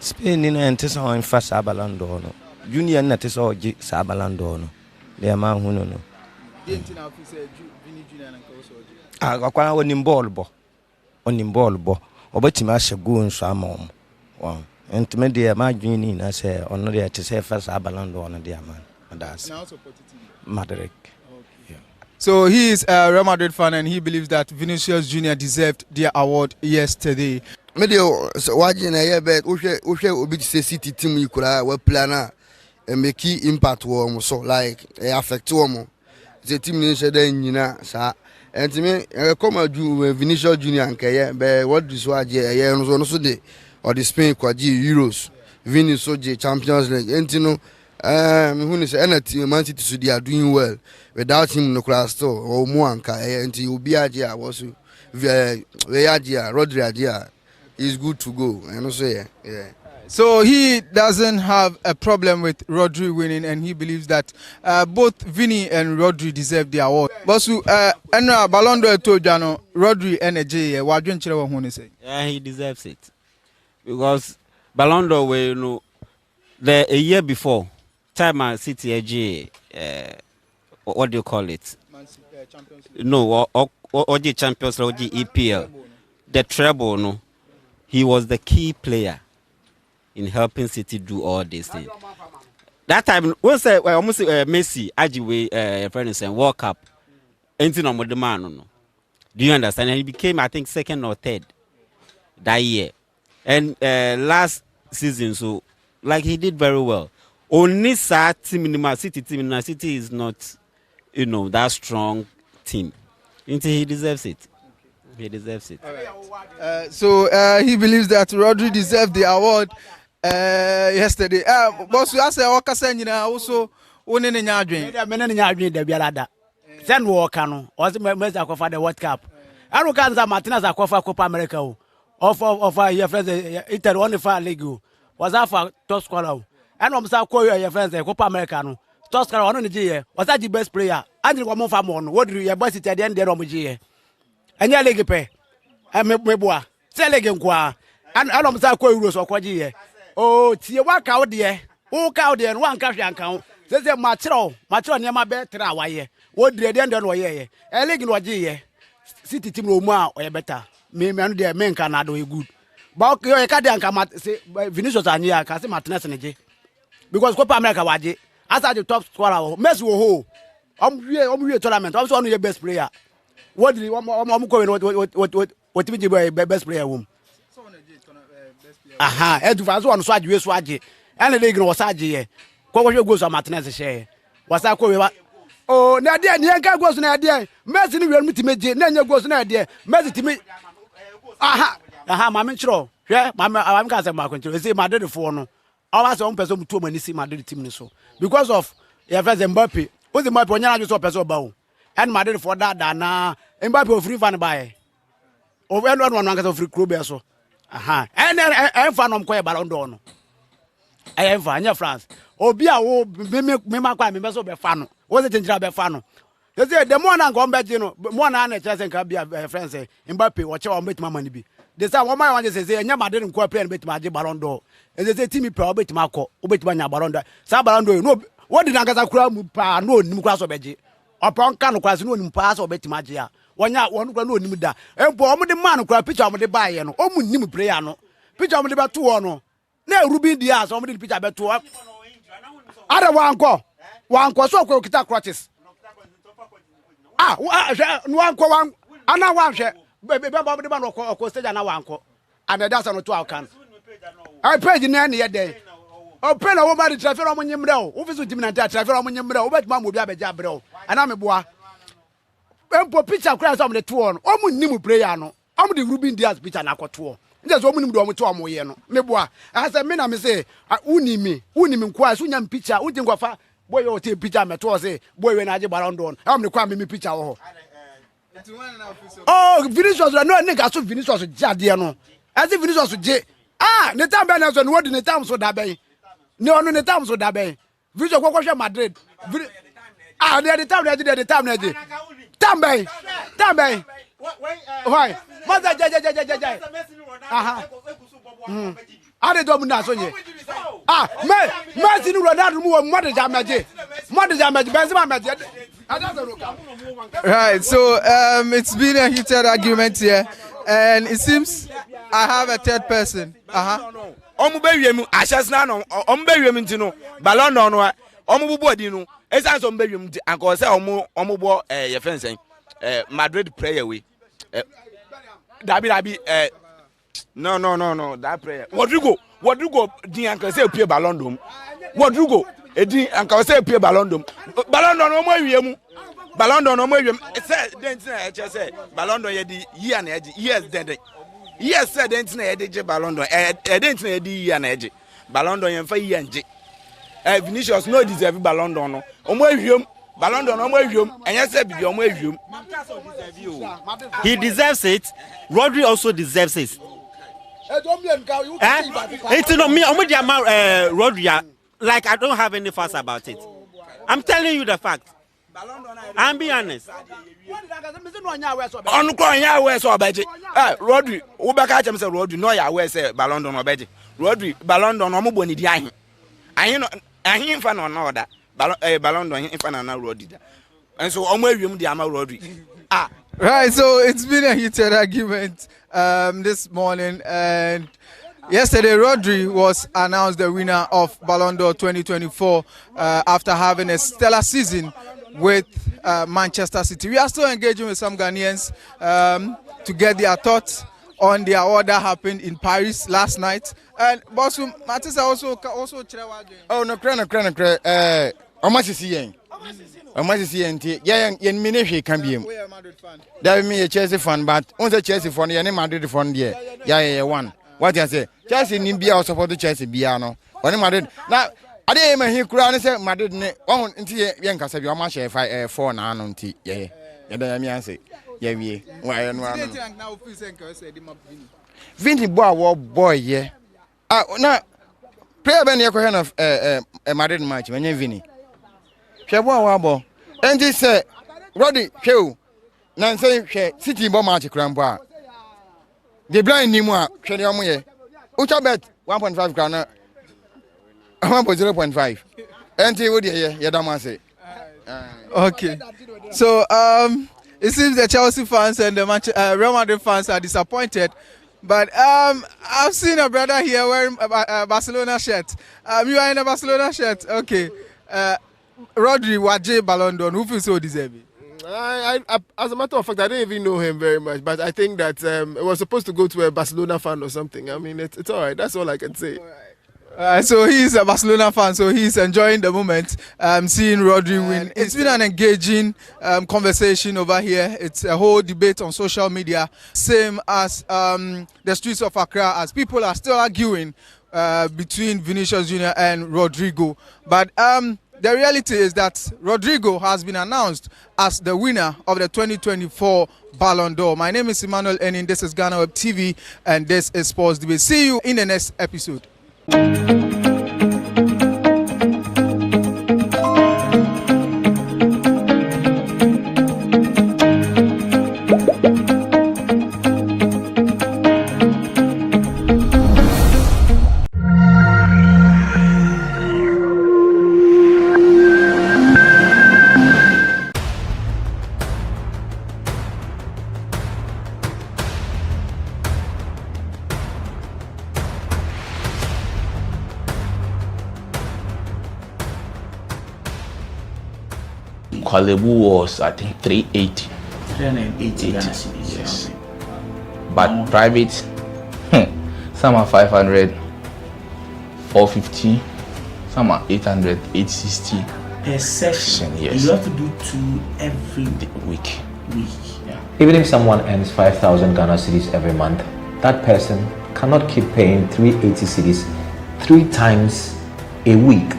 Spain ni na ente so fa sa Ballon d'Or no. Junior na te so ogi sa Ballon d'Or no. Dia man hu no. Dentina fi say Vini Junior na ko so ogi. Akwala woni ball bo. Obetima ahye go nso ama om. Wow. Entime dia ma dwin ni na say ono dia te say fa sa Ballon d'Or no dia man. That's Madrid. So he is a Real Madrid fan and he believes that Vinicius Jr. deserved the award yesterday. Medio waji na ye bet ohwe obi say City team yikura we plan and make impact wo so like affect wo the team ni shede nyina sa entime come adu Vinicius Jr. nkeye be what do so aje ye no so de or the Spain kwaji Euros Vinicius Jr. Champions League entino who is energy Man City so they are doing well without him no class store or muanka and will be adia was Rodri adia is good to go and also yeah. So he doesn't have a problem with Rodri winning and he believes that both Vini and Rodri deserve the award. But so Ballon d'Or to Jano Rodri energy wadwen chire wo hone say. Yeah, he deserves it. Because Ballon d'Or were you know a year before time City AG what do you call it? No, or the Champions League, the EPL, the treble. No, he was the key player in helping City do all these things. That time, once almost Messi, Ajiwe, friends and World Cup, anything on the man. No, do you understand? And he became, I think, second or third that year. And last season, so like he did very well. Only City is not, you know, that strong team. He deserves it. He deserves it. So he believes that Rodri deserved the award yesterday. Boss, we asked also winning in Yadwin. Send Walker no. Also, Mesa for the World Cup. I don't know Martinez for Copa America. Of your friends, Inter only for league. Was that for top scorer? And I'm so cool your friends, Copa America no. Top scorer on the year. Was that the best player? Andrew Wamo Famon. What do you boss it at the end of the year? And your leg pay. And Meboa. Say leg and qua. And I'm so cool Euros or Quadia. Oh, see walk out there. Walk out there and one cash account. There's a matro near my bed. What do you end on way? A leg in what year? City team Roma or better. Me and their men cannot do good. But you can't come say Vinicius and ya can say Martinez and because Copa America waje as the top scorer Messi wo ho tournament also one of your best player what do you what be best player wom aha Advocacy one so aje and the league was aje ko goes on Martinez share was akọ oh na dia ni enka goes na dia Messi ni wiram timeje na nya goes na dia Messi time aha mama chiro hwe mama ka say ma control say Madrid for no always one person to mani see Madrid team ni so because of your first Mbappe o the Mbappe onya na so person ba o and Madrid for that na Mbappe o free fan buy o we no one ka free club so aha and fan am ko e Ballon d'Or no I fan nya France obi a wo me makwa me so be fan no wo se chenjira be fan no you say the more na go be no more na na chese nka be friends Mbappe wo che wo betima mani bi the say one man want say nya Madrid nko play betima age Ballon d'Or and they say team pro betima akọ betima nya Ballon d'Or sa Ballon d'Or no what did Angasa kura mu pa no nim kura so beje opon ka no kura so no nim pa so betima age a wonya wonu kura no nim da empo omo de man kura picture omo de bae no omu nim player no picture mo de be to no na Ruben Diaz o mo de picture be to ada wanko so ko kita crutches wanko ana wanhwe be ba de ba no ko stage ana wanko and that's no to account I page na na ye den o pe na wo ba de traffic o mo nyimre o wo fi so timi na traffic o mo nyimre o bet ma mo bi abeja bre o ana me boa empo picture kura so mo de to no o mo nim prayer no o mo de Ruben Diaz picture na akoto nje so o mo nim de o mo to o mo ye no me boa asa me na me say unimi nkwa so nya picture unje nkwafa boy o te picture me to say boy we na age Ballon d'Or am ne kwa me picture wo oh Vinicius no nigga so Vinicius jade no as Vinicius je ne time be na so no wodi ne time so da ben ne onu ne time so da ben Vinicius kwakwa Madrid the time na je time ben why mother ja ade do mu na so nye Messi ni Ronaldo mu mo de jamaje Benzema meje. Right, so it's been a heated argument here, and it seems I have a third person. Omu be wiemu ashasna no omu be wiemu ntino Ballon d'Or no omu bubu odi no esan so be wiemu nti anko se omu bo ye fensen Madrid prayer we dabi no that prayer Rodrigo din anko se pie Ballon d'Or Rodrigo edi anko se pie Ballon d'Or no mo wiemu Ballon d'Or no mo wiemu se den tin e che se Ballon d'Or ye di year na eji years den yes said den tin e de Ballon d'Or den tin e di year na eji Ballon d'Or yen fa year nje Vinicius no deserve Ballon d'Or no omo awiom Ballon d'Or no omo awiom enye se bibi omo awiom he deserves it. Rodri also deserves it. It's not me. Rodri, like I don't have any fuss about it. I'm telling you the fact. I'm being honest. On crying ya wear so beji. Rodri, Ubaka Jam say Rodri, no ya wear say Ballon d'Or no beji. Rodri, Ballon d'Or no mo boni di ahin. Ahin fan on order. Ballon d'Or ahin fan na Rodri. And so omo awium di ama Rodri. Right, so it's been a heated argument this morning, and yesterday Rodri was announced the winner of Ballon d'Or 2024 after having a stellar season with Manchester City. We are still engaging with some Ghanaians to get their thoughts on their order happened in Paris last night. And Bosu Matisa also oh no credit yen ministry can be him. That me a Chelsea fan, but once a Chelsea fan, yen Madrid fan there. Yeah, one. What I say? Chelsea ni be out support Chelsea biano. When Madrid now I didn't even hear Kuran say Madrid ne on into yen can say you much 4 na no nti yeah. Yeah, I say yeah we. Why no. Vinny boy yeah. Now prayer ben yako hen of Madrid match when you Vinny. Wabo and this Roddy show Nancy City bomb match crampa. The blind Nimua Shadiamoye Uchabet 1.5 crown 1.0.5 and he would Yadamase. Okay, so it seems the Chelsea fans and the Real Madrid fans are disappointed. But I've seen a brother here wearing a Barcelona shirt. You are in a Barcelona shirt, okay. Rodri Waje Ballon d'Or, who feels so deserving? As a matter of fact, I don't even know him very much, but I think that it was supposed to go to a Barcelona fan or something. I mean, it's all right. That's all I can say. So he's a Barcelona fan, so he's enjoying the moment, seeing Rodri win. It's been an engaging conversation over here. It's a whole debate on social media, same as the streets of Accra, as people are still arguing between Vinicius Jr. and Rodrigo. But the reality is that Rodrigo has been announced as the winner of the 2024 Ballon d'Or. My name is Emmanuel Enin, this is GhanaWeb TV, and this is Sports Debate. See you in the next episode. Kwalebu was, I think, 380. 380 Ghana cedis. Yes. But private, some are 500, 450, some are 800, 860. Per session, yes. You have to do 2 every week. Yeah. Even if someone earns 5,000 Ghana cedis every month, that person cannot keep paying 380 cedis 3 times a week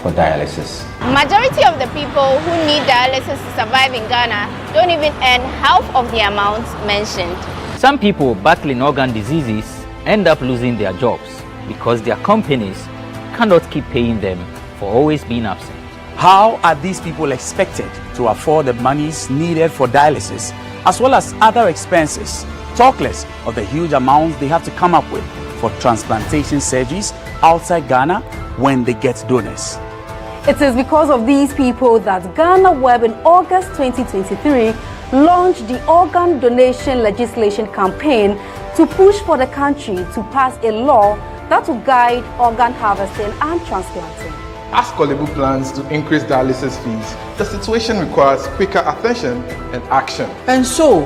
for dialysis. Majority of the people who need dialysis to survive in Ghana don't even earn half of the amount mentioned. Some people battling organ diseases end up losing their jobs because their companies cannot keep paying them for always being absent. How are these people expected to afford the monies needed for dialysis as well as other expenses, talk less of the huge amounts they have to come up with for transplantation surgeries outside Ghana when they get donors? It is because of these people that GhanaWeb in August 2023 launched the organ donation legislation campaign to push for the country to pass a law that will guide organ harvesting and transplanting. As Kwalebu plans to increase dialysis fees, the situation requires quicker attention and action. And so,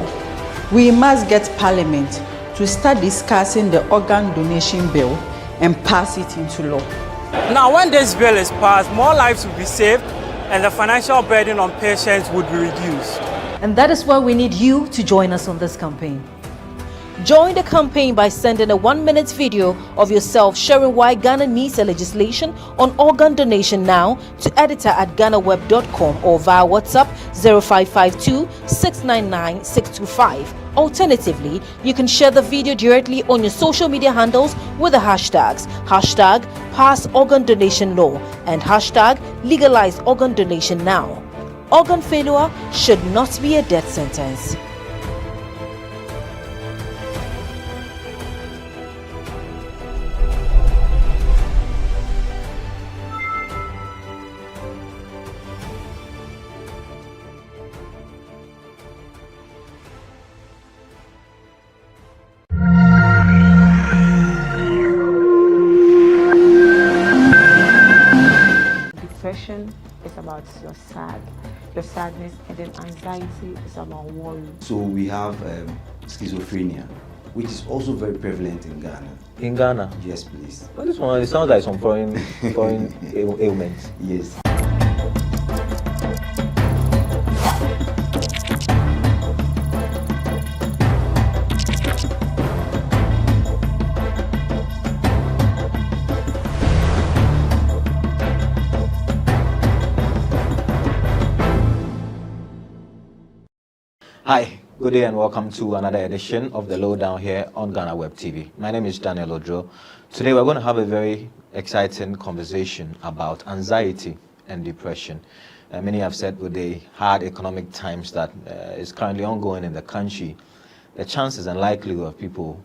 we must get Parliament to start discussing the organ donation bill and pass it into law. Now, when this bill is passed, more lives will be saved and the financial burden on patients would be reduced. And that is why we need you to join us on this campaign. Join the campaign by sending a 1-minute video of yourself sharing why Ghana needs a legislation on organ donation now to editor@ghanaweb.com or via WhatsApp 0552 699 625. Alternatively, you can share the video directly on your social media handles with the hashtags #PassOrganDonationLaw and #LegalizeOrganDonationNow. Organ failure should not be a death sentence. Depression is about your sadness, and then anxiety is about worry. So we have schizophrenia, which is also very prevalent in Ghana. In Ghana? Yes, please. Well, this one, it sounds like some foreign ailments. Yes. Hi, good day and welcome to another edition of The Lowdown here on GhanaWeb TV. My name is Daniel Odro. Today we're going to have a very exciting conversation about anxiety and depression. Many have said with the hard economic times that is currently ongoing in the country, the chances and likelihood of people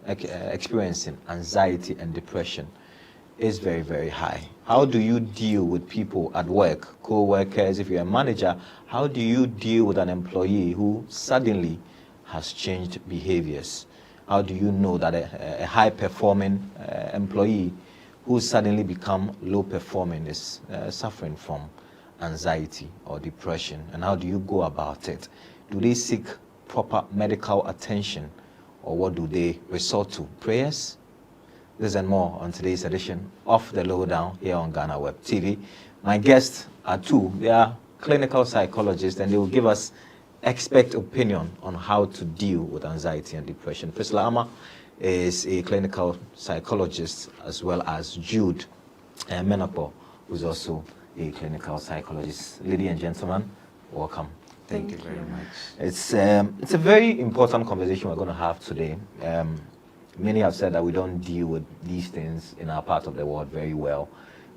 experiencing anxiety and depression is very, very high. How do you deal with people at work, co-workers? If you're a manager, how do you deal with an employee who suddenly has changed behaviors? How do you know that a high-performing employee who suddenly become low-performing is suffering from anxiety or depression? And how do you go about it? Do they seek proper medical attention, or what do they resort to? Prayers? This and more on today's edition of The Lowdown here on GhanaWeb TV. My guests are two. They are clinical psychologists, and they will give us expert opinion on how to deal with anxiety and depression. Priscilla Ama is a clinical psychologist, as well as Jude Menapo, who is also a clinical psychologist. Ladies and gentlemen, welcome. Thank you very much. It's a very important conversation we're going to have today. Many have said that we don't deal with these things in our part of the world very well.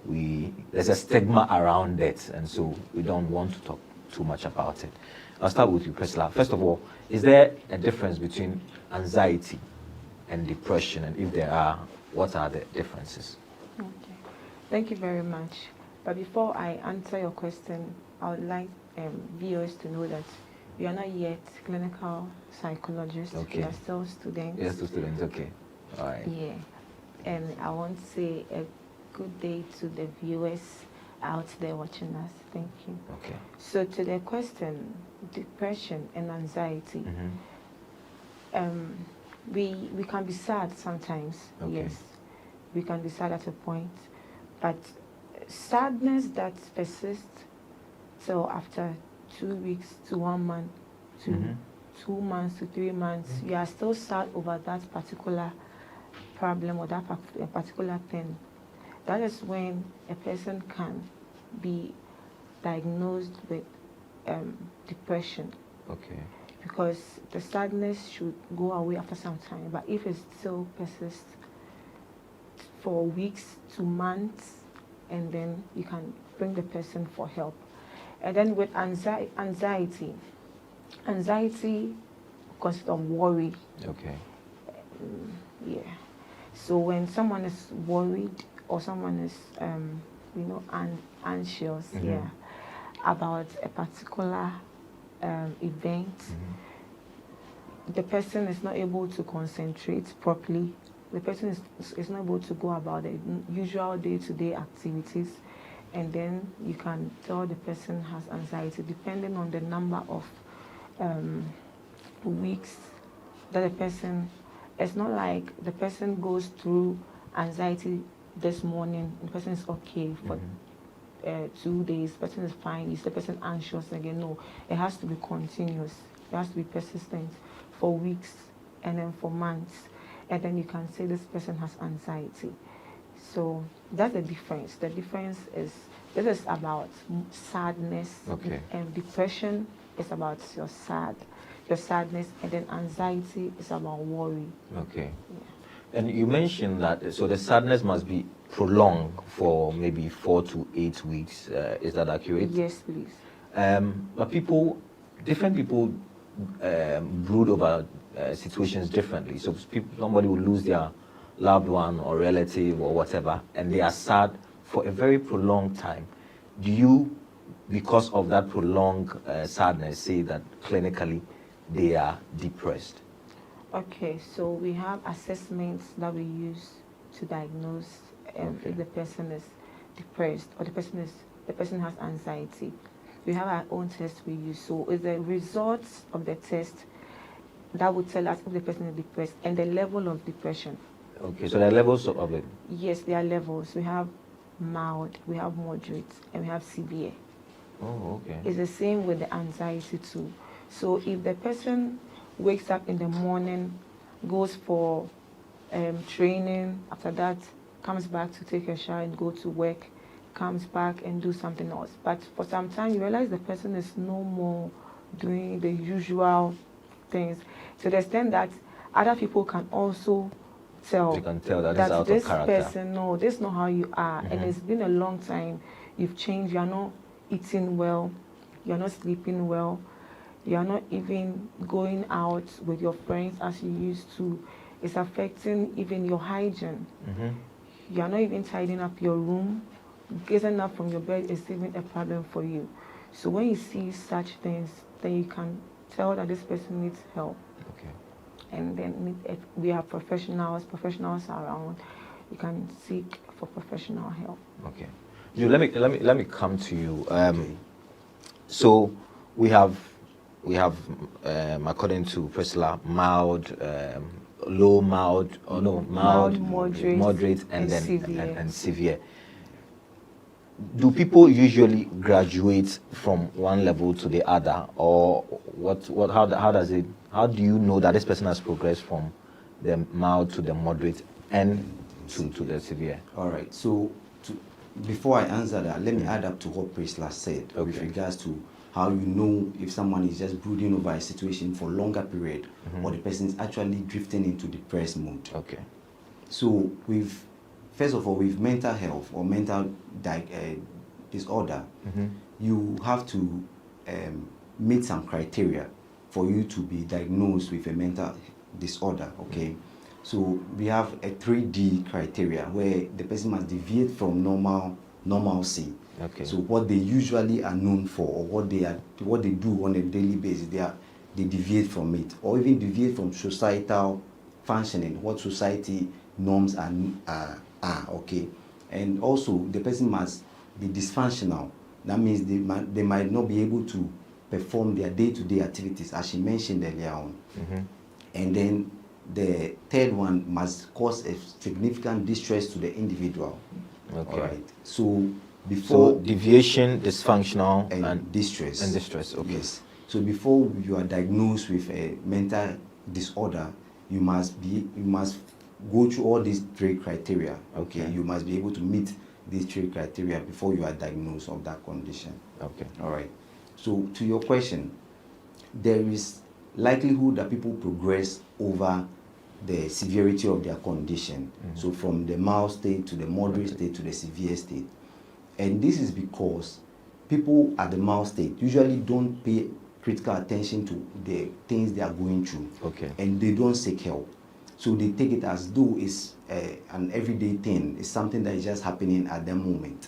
There's a stigma around it, and so we don't want to talk too much about it. I'll start with you, Priscilla. First of all, is there a difference between anxiety and depression? And if there are, what are the differences? Okay. Thank you very much. But before I answer your question, I would like viewers to know that we are not yet clinical psychologists. Okay. We are still students. Yes, to students. Okay. All right. Yeah. And I want to say a good day to the viewers out there watching us. Thank you. Okay. So to the question, depression and anxiety, we can be sad sometimes. Okay. Yes, we can be sad at a point, but sadness that persists till after 2 weeks to 1 month to 2 months to 3 months, you are still sad over that particular problem or that particular thing. That is when a person can be diagnosed with depression. Okay. Because the sadness should go away after some time, but if it still persists for weeks to months, and then you can bring the person for help. And then with anxiety consists of worry. Okay. Yeah. So when someone is worried or someone is, anxious, about a particular event, the person is not able to concentrate properly. The person is not able to go about the usual day-to-day activities, and then you can tell the person has anxiety depending on the number of weeks that the person. It's not like the person goes through anxiety this morning, the person is okay for 2 days, the person is fine, is the person anxious again? No, it has to be continuous. It has to be persistent for weeks and then for months. And then you can say this person has anxiety. So that's the difference. The difference is, this is about sadness, and depression is about your sadness, and then anxiety is about worry. Okay. Yeah. And you mentioned that, so the sadness must be prolonged for maybe 4 to 8 weeks. Is that accurate? Yes, please. But different people brood over situations differently. So somebody will lose their loved one or relative or whatever, and they are sad for a very prolonged time. Do you, because of that prolonged sadness, say that clinically they are depressed? Okay, so we have assessments that we use to diagnose if the person is depressed or the person has anxiety. We have our own test we use. So it's the results of the test that would tell us if the person is depressed and the level of depression. Okay, so there are levels of it? Yes, there are levels. We have mild, we have moderate, and we have severe. Oh, okay. It's the same with the anxiety too. So if the person wakes up in the morning, goes for training, after that comes back to take a shower and go to work, comes back and do something else. But for some time you realize the person is no more doing the usual things, to the extent that other people can also tell, you can tell that this out of character. Person, no, this is not how you are, and it's been a long time, you've changed, you're not eating well, you're not sleeping well, you're not even going out with your friends as you used to. It's affecting even your hygiene. You're not even tidying up your room. Getting up from your bed is even a problem for you. So when you see such things, then you can tell that this person needs help. Okay. And then we have professionals around. You can seek for professional help. Okay. Let me come to you. So we have according to Priscilla, mild, low, mild, or no, mild, moderate, and then severe. And severe. Do people usually graduate from one level to the other, or how do you know that this person has progressed from the mild to the moderate and to the severe? All right. So before I answer that, let me add up to what Priscilla said with regards to how you know if someone is just brooding over a situation for a longer period, or the person is actually drifting into depressed mood. Okay. So first of all, with mental health or mental disorder, you have to meet some criteria for you to be diagnosed with a mental disorder. Okay. So we have a 3D criteria where the person must deviate from normalcy. Okay. So what they usually are known for, or what they do on a daily basis, they deviate from it, or even deviate from societal functioning, what society norms are. Okay. And also the person must be dysfunctional. That means they might not be able to perform their day-to-day activities, as she mentioned earlier on. And then the third one must cause a significant distress to the individual. Okay. All right. So before deviation, dysfunctional, and distress. And distress. Okay. Yes. So before you are diagnosed with a mental disorder, you must go through all these 3 criteria. Okay. You must be able to meet these 3 criteria before you are diagnosed of that condition. Okay. All right. So to your question, there is likelihood that people progress over the severity of their condition. So from the mild state to the moderate state to the severe state. And this is because people at the mild state usually don't pay critical attention to the things they are going through. Okay. And they don't seek help. So they take it as though it's an everyday thing. It's something that is just happening at the moment.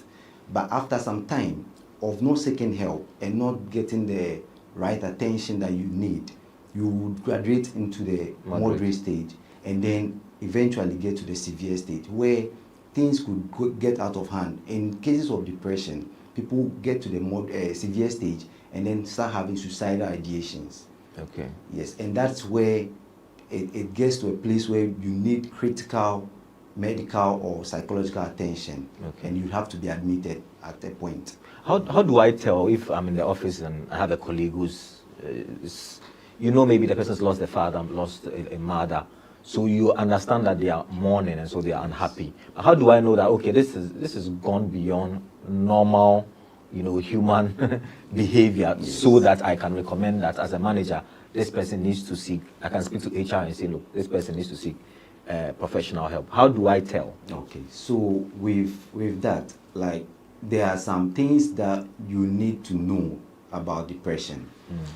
But after some time of not seeking help and not getting the right attention that you need, you would graduate into the moderate stage and then eventually get to the severe stage where things could get out of hand. In cases of depression, people get to the severe stage and then start having suicidal ideations. Okay. Yes, and that's where it gets to a place where you need critical medical or psychological attention. Okay. And you have to be admitted at a point. How do I tell if I'm in the office and I have a colleague who's, maybe the person's lost a father, lost a mother, so you understand that they are mourning and so they are unhappy. How do I know that, okay, this is gone beyond normal, human behavior, so that I can recommend that as a manager, this person needs to seek, I can speak to HR and say, look, this person needs to seek professional help. How do I tell? Okay, so with that, like, there are some things that you need to know about depression.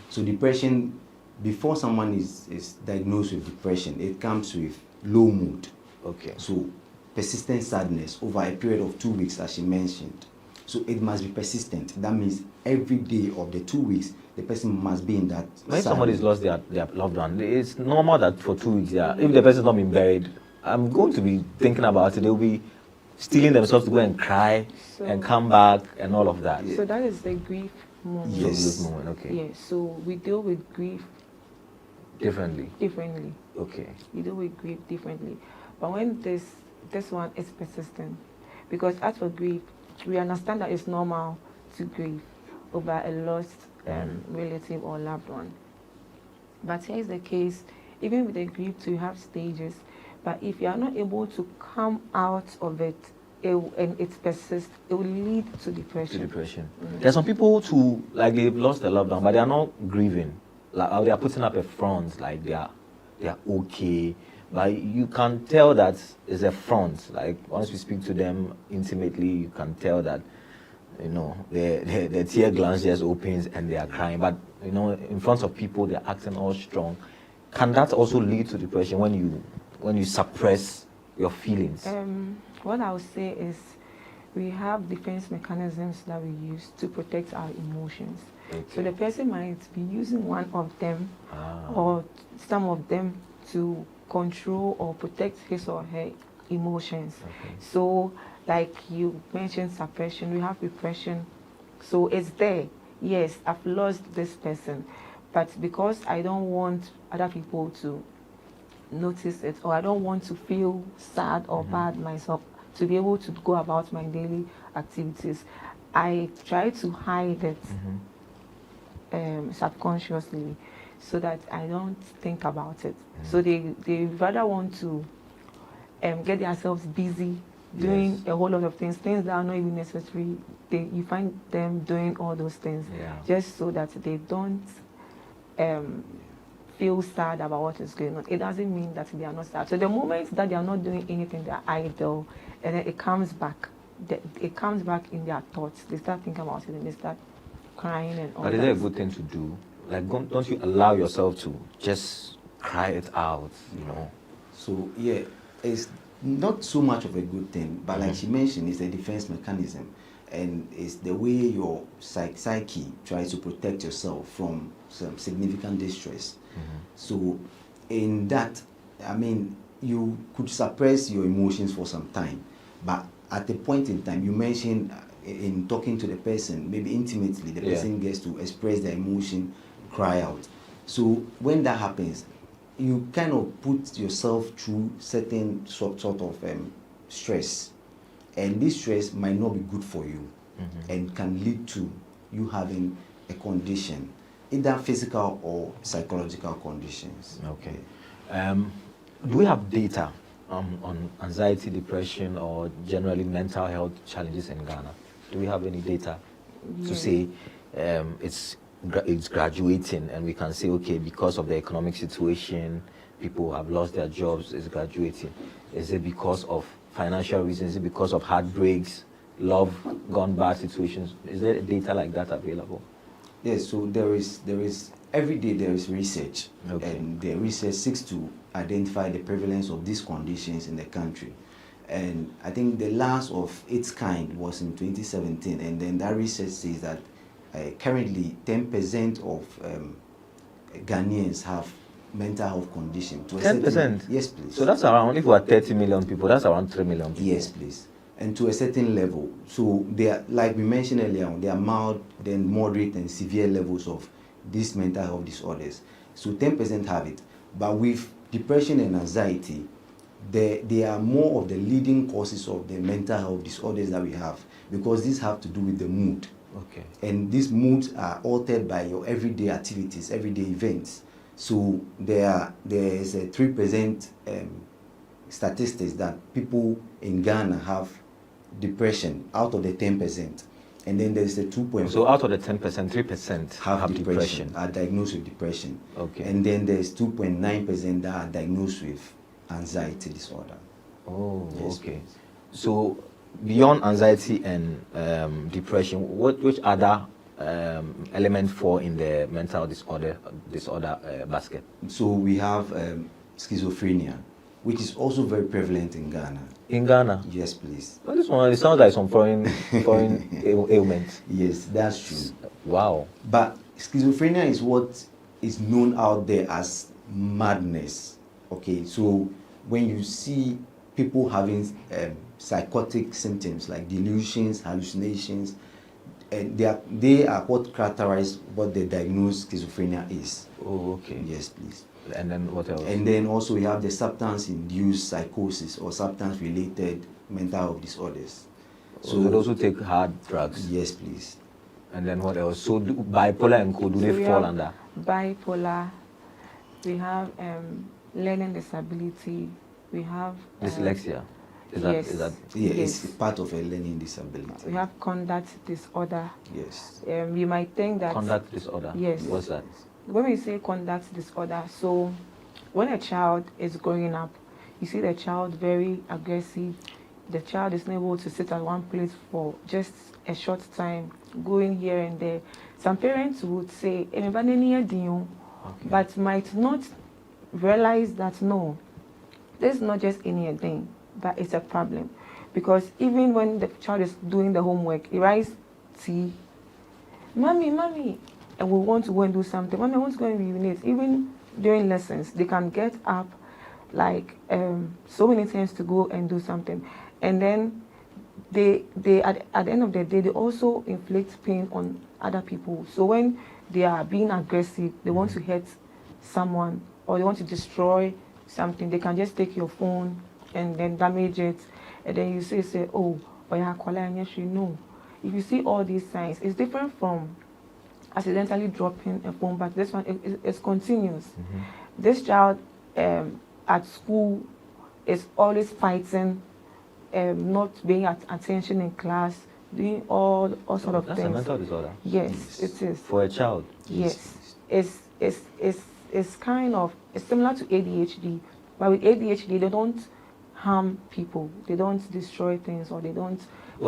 So depression, before someone is diagnosed with depression, it comes with low mood. Okay. So persistent sadness over a period of 2 weeks, as she mentioned. So it must be persistent. That means every day of the 2 weeks, the person must be in that. When somebody's lost their loved one, it's normal that for 2 weeks, if the person's not been buried, I'm going to be thinking about it. They'll be stealing themselves to go and cry and come back and all of that. So that is the grief moment. Yes. Moment, okay. Yes. So we deal with grief differently. Okay. You deal with grief differently. But when this one is persistent, because as for grief, we understand that it's normal to grieve over a lost relative or loved one. But here is the case, even with the grief, you have stages. But if you are not able to come out of it, and it persists, it will lead to depression. There are some people who, like, they've lost their loved one, but they are not grieving. Like, they are putting up a front, like they are okay. But you can tell that it's a front. Like, once we speak to them intimately, you can tell that, the tear glands just opens and they are crying. But, in front of people, they're acting all strong. Can that also lead to depression when you suppress your feelings? What I would say is we have defense mechanisms that we use to protect our emotions. Okay. So the person might be using one of them or some of them to control or protect his or her emotions. Okay. So like you mentioned suppression, we have repression. So it's there. Yes, I've lost this person, but because I don't want other people to notice it, or I don't want to feel sad or bad myself, to be able to go about my daily activities, I try to hide it subconsciously so that I don't think about it. So they rather want to get themselves busy doing a whole lot of things that are not even necessary. You find them doing all those things just so that they don't feel sad about what is going on. It doesn't mean that they are not sad. So the moment that they are not doing anything, they are idle, and then it comes back. It comes back in their thoughts. They start thinking about it and they start crying and all that. But is it a good thing to do? Like, don't you allow yourself to just cry it out, So, yeah, it's not so much of a good thing, but like she mentioned, it's a defense mechanism. And it's the way your psyche tries to protect yourself from some significant distress. So in that, you could suppress your emotions for some time, but at a point in time, you mentioned in talking to the person, maybe intimately, the person gets to express their emotion, cry out. So when that happens, you kind of put yourself through certain sort of stress, and this stress might not be good for you, and can lead to you having a condition, either physical or psychological conditions. Okay. Do we have data on anxiety, depression, or generally mental health challenges in Ghana? Do we have any data to say it's graduating, and we can say, okay, because of the economic situation, people have lost their jobs, it's graduating? Is it because of financial reasons? Is it because of heartbreaks, love gone bad situations? Is there data like that available? Yes, so there is every day there is research, and the research seeks to identify the prevalence of these conditions in the country. And I think the last of its kind was in 2017, and then that research says that currently 10% of Ghanaians have mental health condition. 10%? Yes, please. So that's around, if we are 30 million people, that's around 3 million people. Yes, please. And to a certain level. So they are, like we mentioned earlier, they are mild, then moderate and severe levels of these mental health disorders. So 10% have it. But with depression and anxiety, they are more of the leading causes of the mental health disorders that we have, because these have to do with the mood. Okay. And these moods are altered by your everyday activities, everyday events. So there is a 3% statistics that people in Ghana have depression out of the 10%. And then there's the 2.4. So out of the 10%, 3% have depression. Are diagnosed with depression. Okay. And then there's 2.9% that are diagnosed with anxiety disorder. Oh, yes, okay. So beyond anxiety and depression, which other elements fall in the mental disorder basket? So we have schizophrenia, which is also very prevalent in Ghana. In Ghana? Yes, please. Well, this one, it sounds like some foreign ailment. Yes, that's true. Wow. But schizophrenia is what is known out there as madness. Okay, so when you see people having psychotic symptoms like delusions, hallucinations, and they are what characterize what the diagnosed schizophrenia is. Oh, okay. Yes, please. And then what else? And then also we have the substance-induced psychosis or substance-related mental health disorders. So those who take hard drugs? Yes, please. And then what else? So bipolar and co, do they fall under? Bipolar, we have learning disability, we have... dyslexia? Yes. It's part of a learning disability. We have conduct disorder. Yes. You might think that... Conduct disorder? Yes. What's that? When we say conduct disorder, so when a child is growing up, you see the child very aggressive, the child is not able to sit at one place for just a short time, going here and there. Some parents would say, but might not realize that no, this is not just any thing, but it's a problem. Because even when the child is doing the homework, he writes T, mommy, and we want to go and do something. Mommy, I want to go and urinate. Even during lessons, they can get up like so many times to go and do something. And then they at the end of the day, they also inflict pain on other people. So when they are being aggressive, they want to hurt someone or they want to destroy something, they can just take your phone and then damage it. And then you say, oh, no. If you see all these signs, it's different from accidentally dropping a phone, but this one is continuous. This child at school is always fighting, not being at attention in class, doing all sort of things. That's a mental disorder? Yes, it is. For a child? Yes. It's kind of, it's similar to ADHD, but with ADHD, they don't harm people, they don't destroy things, or they don't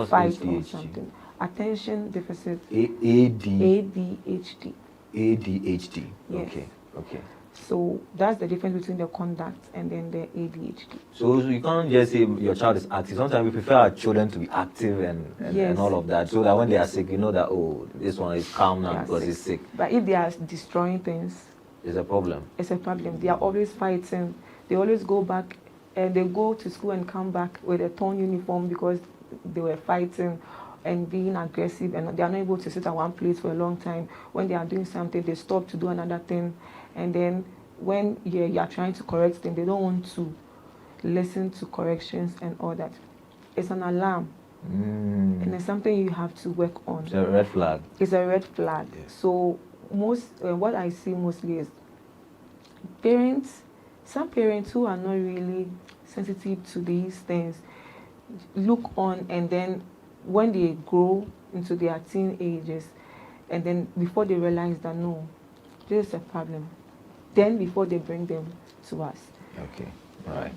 fight or something. Attention deficit. ADHD. ADHD. Yes. Okay. So that's the difference between the conduct and then the ADHD. So you can't just say your child is active. Sometimes we prefer our children to be active and all of that, so that when they are sick, you know that, oh, this one is calm now because he's sick. But if they are destroying things, it's a problem. It's a problem. They are always fighting. They always go back and they go to school and come back with a torn uniform because they were fighting. and being aggressive, and they are not able to sit at one place for a long time. When they are doing something, they stop to do another thing, and then when you are trying to correct them, they don't want to listen to corrections and all that. It's an alarm, and it's something you have to work on. It's a red flag. It's a red flag. So what I see mostly is some parents who are not really sensitive to these things look on, and then when they grow into their teen ages, and then before they realize that no, this is a problem, then before they bring them to us. Okay, all right.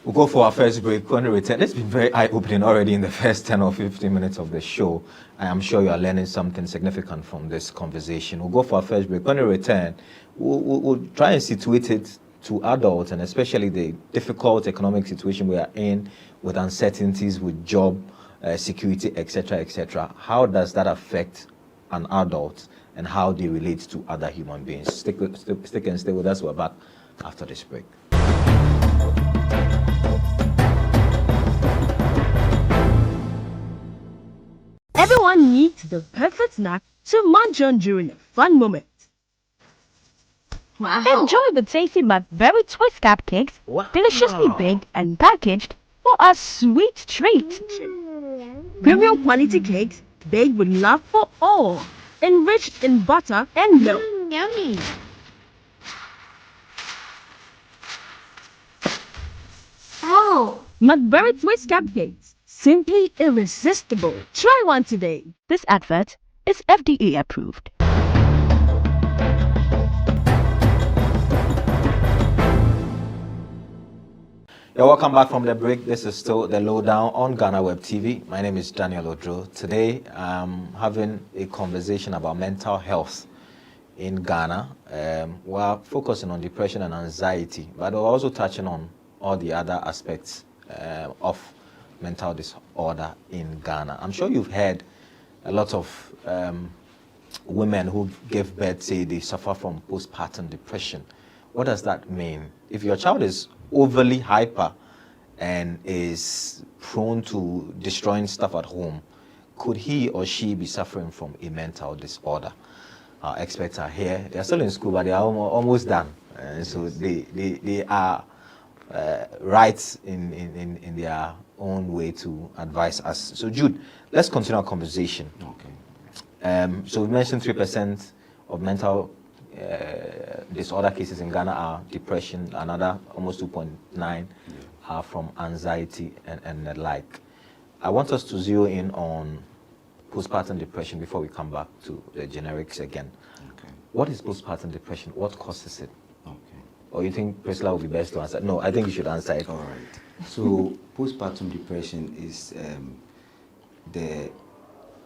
We'll go for our first break. When we return, it's been very eye-opening already in the first 10 or 15 minutes of the show. I am sure you are learning something significant from this conversation. We'll go for our first break. When we return, we'll try and situate it to adults, and especially the difficult economic situation we are in, with uncertainties, with job security, etc., etc. How does that affect an adult, and how they relate to other human beings? Stick and stay with us. We're back after this break. Everyone needs the perfect snack to munch on during a fun moment. Wow. Enjoy the tasty Babgin Twist cupcakes, deliciously baked and packaged for a sweet treat. Premium quality cakes baked with love for all, enriched in butter and milk. Yummy. Oh. Babgin Twist cupcakes, simply irresistible. Try one today. This advert is FDA approved. Yeah, welcome back from the break. This is still the lowdown on GhanaWeb TV. My name is Daniel Odro. Today, I'm having a conversation about mental health in Ghana. We're focusing on depression and anxiety, but we're also touching on all the other aspects of mental disorder in Ghana. I'm sure you've heard a lot of women who give birth say they suffer from postpartum depression. What does that mean? If your child is overly hyper and is prone to destroying stuff at home, could he or she be suffering from a mental disorder? Our experts are here. They are still in school, but they are almost done. So they are right in their own way to advise us. So Jude, let's continue our conversation. Okay. So we mentioned 3% of mental disorder cases in Ghana are depression. Another almost 2.9 are from anxiety and the like. I want us to zero in on postpartum depression before we come back to the generics again. Okay. What is postpartum depression? What causes it? Okay. Or you think Priscilla will be best to answer? No, I think you should answer it. All right. So postpartum depression is the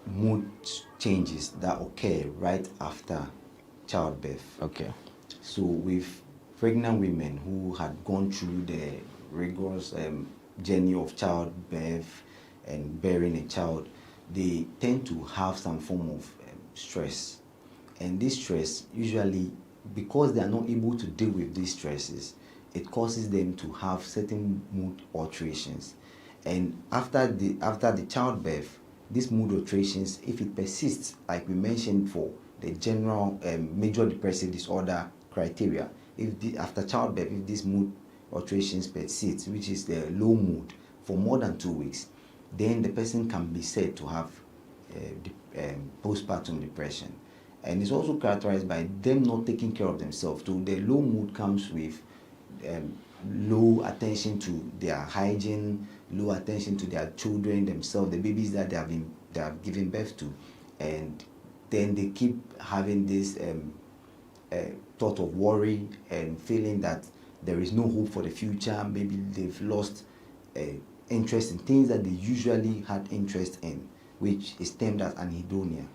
mood changes that occur right after childbirth. Okay. So with pregnant women who had gone through the rigorous journey of childbirth and bearing a child, they tend to have some form of stress. And this stress, usually, because they are not able to deal with these stresses, it causes them to have certain mood alterations. And after the childbirth, these mood alterations, if it persists, like we mentioned for the general major depressive disorder criteria, after childbirth, if these mood alterations persist, which is the low mood, for more than 2 weeks, then the person can be said to have postpartum depression. And it's also characterized by them not taking care of themselves. So the low mood comes with low attention to their hygiene, low attention to their children themselves, the babies that they have given birth to, and then they keep having this thought of worry and feeling that there is no hope for the future. Maybe they've lost interest in things that they usually had interest in, which is termed as anhedonia.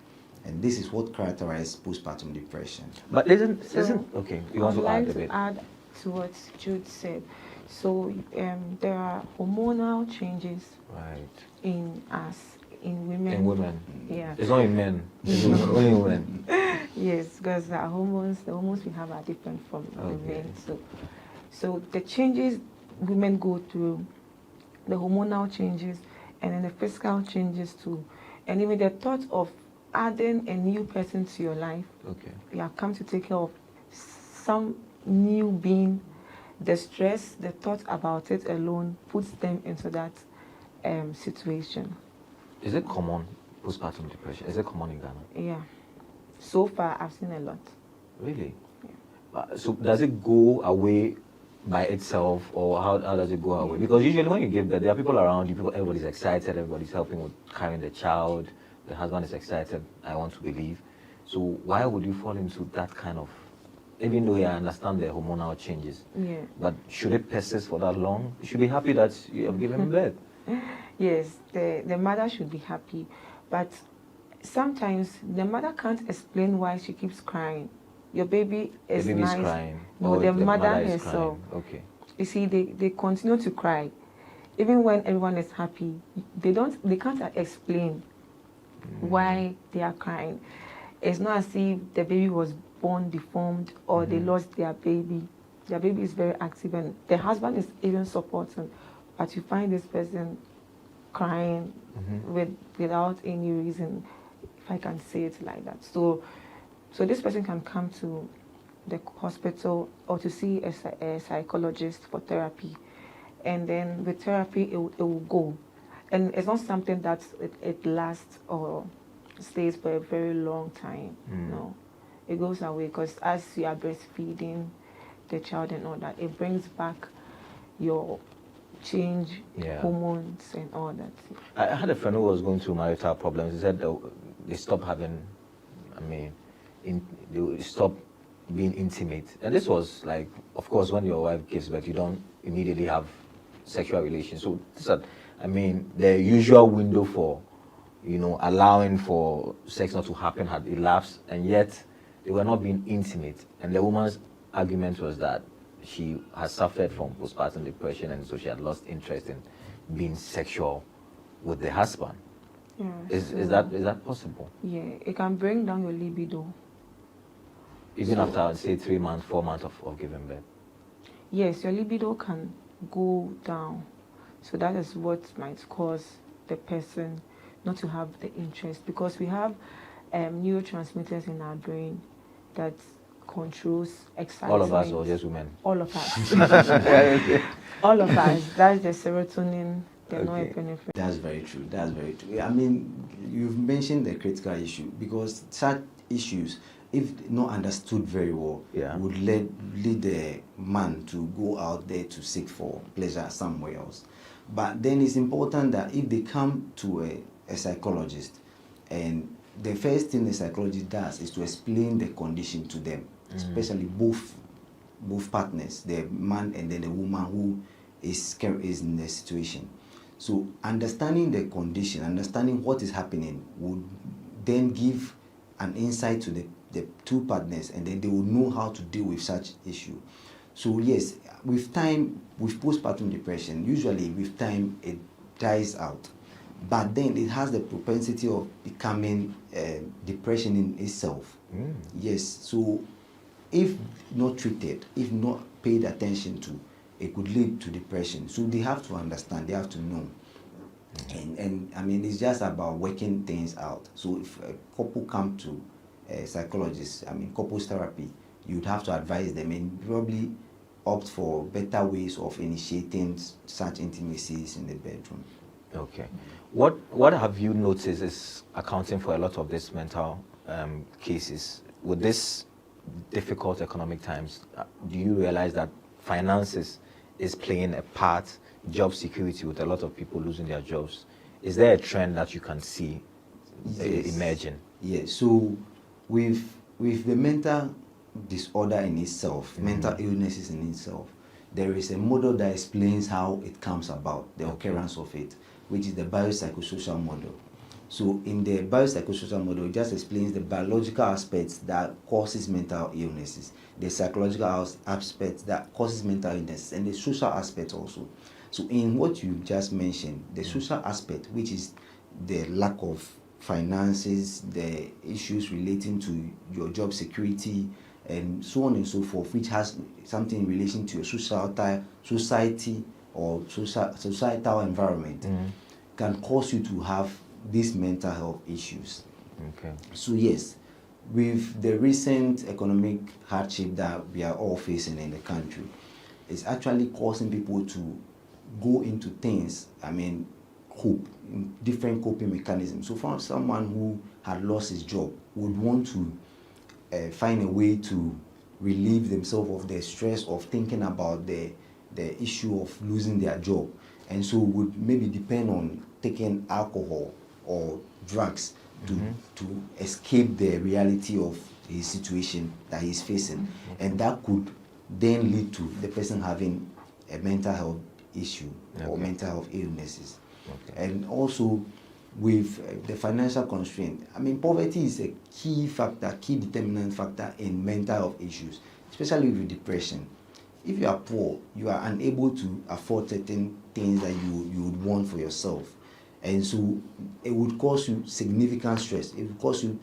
And this is what characterizes postpartum depression. But isn't okay? You want to add a bit? Add to what Jude said. So there are hormonal changes in us, in women. In women. Yeah. It's not in men. It's only in women. Yes, because the hormones we have are different from men. So the changes women go through, the hormonal changes, and then the physical changes too, And even the thought of adding a new person to your life, Okay. you have come to take care of some new being, the stress, the thought about it alone puts them into that situation. Is it common, postpartum depression? Is it common in Ghana? Yeah. So far, I've seen a lot. Really? So does it go away by itself, or how does it go away? Because usually when you give birth, there are people around you, everybody's excited, everybody's helping with carrying the child, the husband is excited, I want to believe. So why would you fall into that kind of, even though I understand the hormonal changes, Yeah. but should it persist for that long? You should be happy that you have given birth. Yes, the mother should be happy, but sometimes the mother can't explain why she keeps crying. Your baby is The baby's nice. crying. No, or the mother is herself. crying. Okay. You see, they continue to cry, even when everyone is happy. They can't explain why they are crying. It's not as if the baby was born deformed or they lost their baby. Their baby is very active, and the husband is even supporting, but you find this person crying without any reason, if I can say it like that. So this person can come to the hospital or to see a psychologist for therapy, and then with therapy it will go, and it's not something that it lasts or stays for a very long time. No, it goes away, because as you are breastfeeding the child and all that, it brings back your change hormones and all that. I had a friend who was going through marital problems. He said they stopped having, they stopped being intimate. And this was like, of course, when your wife gives birth, you don't immediately have sexual relations. So the usual window for, allowing for sex not to happen had elapsed, and yet they were not being intimate. And the woman's argument was that she has suffered from postpartum depression, and so she had lost interest in being sexual with the husband. Yeah, Is that possible? Yeah, it can bring down your libido. Even after, say, 3 months, 4 months of giving birth? Yes, your libido can go down. So that is what might cause the person not to have the interest, because we have neurotransmitters in our brain that controls excitement. All of us, or just women? All of us. All of us. That's the serotonin, the norepinephrine. That's very true. That's very true. I mean, you've mentioned the critical issue, because such issues, if not understood very well, would lead the man to go out there to seek for pleasure somewhere else. But then it's important that if they come to a psychologist, and the first thing the psychologist does is to explain the condition to them, especially both partners, the man and then the woman who is in the situation. So understanding the condition, understanding what is happening, would then give an insight to the two partners, and then they will know how to deal with such issue. So yes, with time, with postpartum depression, usually with time it dies out, but then it has the propensity of becoming depression in itself. Yes, so if not treated, if not paid attention to, it could lead to depression. So they have to understand, they have to know. And I mean, it's just about working things out. So if a couple come to a psychologist, couples therapy, you'd have to advise them and probably opt for better ways of initiating such intimacies in the bedroom. Okay. What have you noticed is accounting for a lot of these mental cases? With this difficult economic times, do you realize that finances is playing a part, job security, with a lot of people losing their jobs? Is there a trend that you can see emerging? Yes. So with the mental disorder in itself, mental illnesses in itself, there is a model that explains how it comes about, the occurrence of it, which is the biopsychosocial model. So in the biopsychosocial model, it just explains the biological aspects that causes mental illnesses, the psychological aspects that causes mental illness, and the social aspect also. So in what you just mentioned, the social aspect, which is the lack of finances, the issues relating to your job security, and so on and so forth, which has something in relation to your society or societal environment, can cause you to have these mental health issues. Okay. So yes, with the recent economic hardship that we are all facing in the country, it's actually causing people to go into things, cope, in different coping mechanisms. So for someone who had lost his job would want to find a way to relieve themselves of the stress of thinking about the issue of losing their job, and so would maybe depend on taking alcohol or drugs to escape the reality of his situation that he's facing, and that could then lead to the person having a mental health issue or mental health illnesses. And also with the financial constraint, poverty is a key factor, key determinant factor in mental health issues, especially with depression. If you are poor, you are unable to afford certain things that you would want for yourself, and so it would cause you significant stress. It would cause you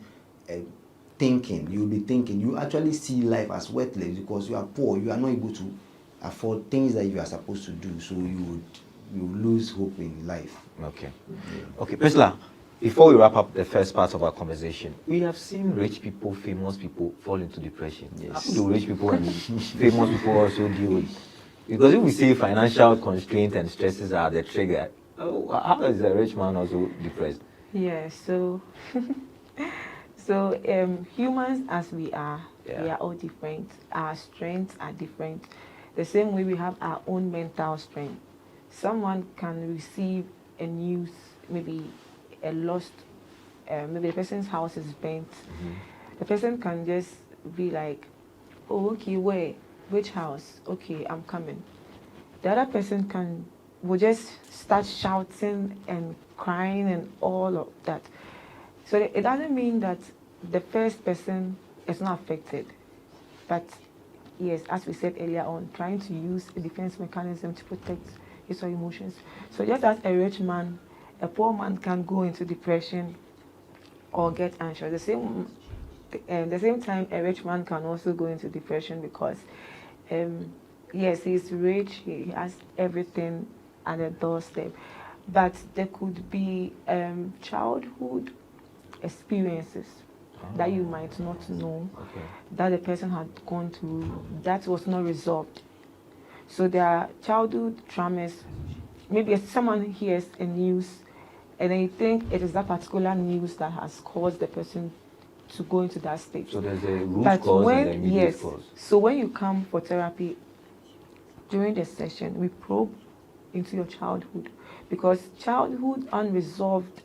thinking. You will be thinking. You actually see life as worthless because you are poor. You are not able to afford things that you are supposed to do. So you lose hope in life. Okay. Okay, Priscilla, before we wrap up the first part of our conversation, we have seen rich people, famous people fall into depression. Yes. How do rich people and famous people also deal with? Because if we say financial constraints and stresses are the trigger, how is a rich man also depressed? Yeah, so humans as we are all different. Our strengths are different. The same way we have our own mental strength. Someone can receive a news, maybe a lost, maybe the person's house is burnt. The person can just be like, oh, okay, where? Which house? Okay, I'm coming. The other person will just start shouting and crying and all of that. So it doesn't mean that the first person is not affected. But yes, as we said earlier on, trying to use a defense mechanism to protect his or emotions. So just as a rich man, a poor man can go into depression or get anxious. The same time, a rich man can also go into depression because, yes, he's rich, he has everything at the doorstep, but there could be childhood experiences that you might not know that the person had gone through that was not resolved. So there are childhood traumas. Maybe someone hears a news and then you think it is that particular news that has caused the person to go into that state. So there's a root cause and an immediate cause. So when you come for therapy, during the session, we probe into your childhood, because childhood unresolved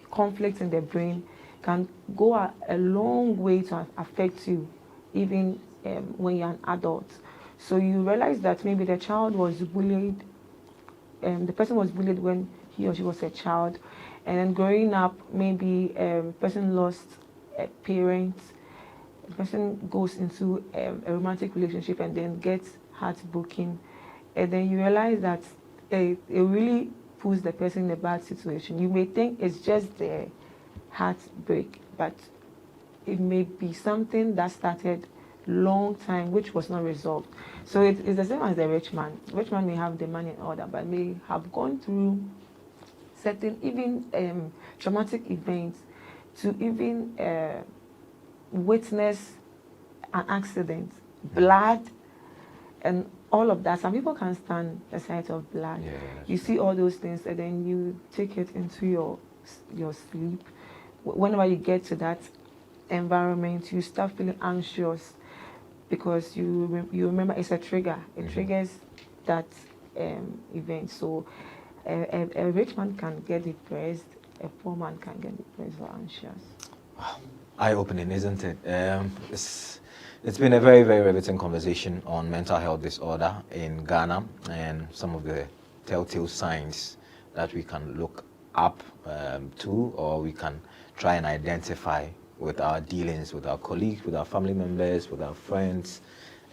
conflicts in the brain can go a long way to affect you, even when you're an adult. So you realize that maybe the child was bullied, the person was bullied when he or she was a child, and then growing up, maybe a person lost a parent, the person goes into a romantic relationship and then gets heartbroken, and then you realize that it really puts the person in a bad situation. You may think it's just the heartbreak, but it may be something that started long time which was not resolved. So it's the same as the rich man. The rich man may have the money and all that, but may have gone through certain even traumatic events to even witness an accident, blood, and all of that. Some people can stand the sight of blood. Yes. You see all those things, and then you take it into your sleep. Whenever you get to that environment, you start feeling anxious because you remember it's a trigger. It triggers that event. So a rich man can get depressed, a poor man can get depressed or anxious. Wow. Eye-opening, isn't it? It's been a very, very riveting conversation on mental health disorder in Ghana and some of the telltale signs that we can look up to, or we can try and identify with our dealings with our colleagues, with our family members, with our friends,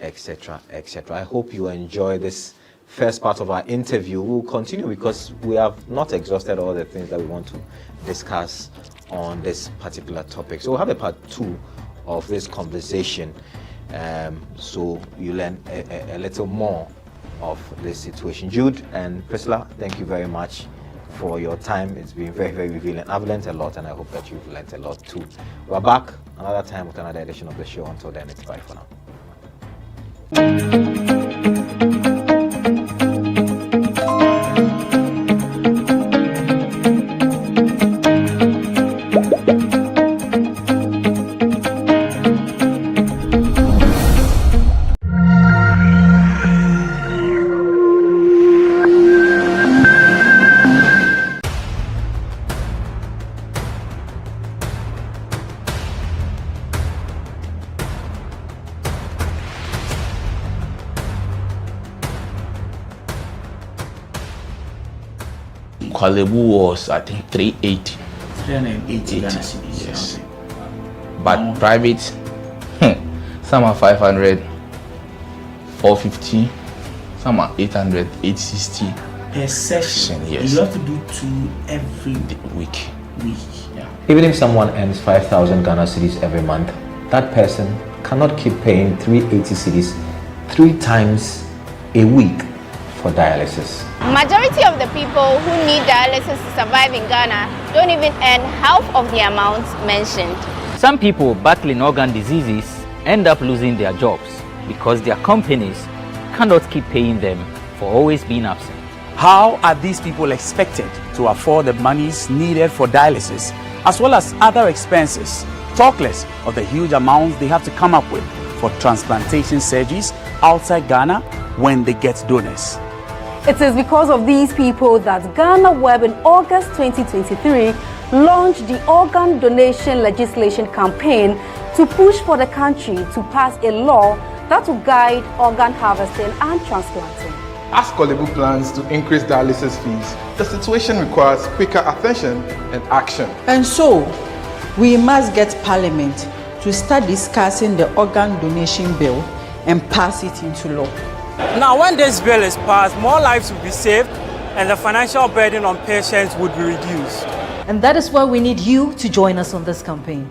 etc., etc. I hope you enjoy this first part of our interview. We'll continue because we have not exhausted all the things that we want to discuss on this particular topic. So we'll have a part 2 of this conversation, so you learn a little more of this situation. Jude and Priscilla, thank you very much for your time. It's been very, very revealing. I've learned a lot, and I hope that you've learned a lot too. We're back another time with another edition of the show. Until then, it's bye for now. Kwalebu was, I think, 380. 380 Ghana cedis. Yes. But private, some are 500, 450, some are 800, 860. Per session, yes. You have to do 2 every week. Yeah. Even if someone earns 5,000 Ghana cedis every month, that person cannot keep paying 380 cedis 3 times a week for dialysis. Majority of the people who need dialysis to survive in Ghana don't even earn half of the amount mentioned. Some people battling organ diseases end up losing their jobs because their companies cannot keep paying them for always being absent. How are these people expected to afford the monies needed for dialysis as well as other expenses, talk less of the huge amounts they have to come up with for transplantation surgeries outside Ghana when they get donors? It is because of these people that GhanaWeb in August 2023 launched the organ donation legislation campaign to push for the country to pass a law that will guide organ harvesting and transplanting. As Kwalebu plans to increase dialysis fees, the situation requires quicker attention and action. And so, we must get Parliament to start discussing the organ donation bill and pass it into law. Now, when this bill is passed, more lives will be saved and the financial burden on patients would be reduced. And that is why we need you to join us on this campaign.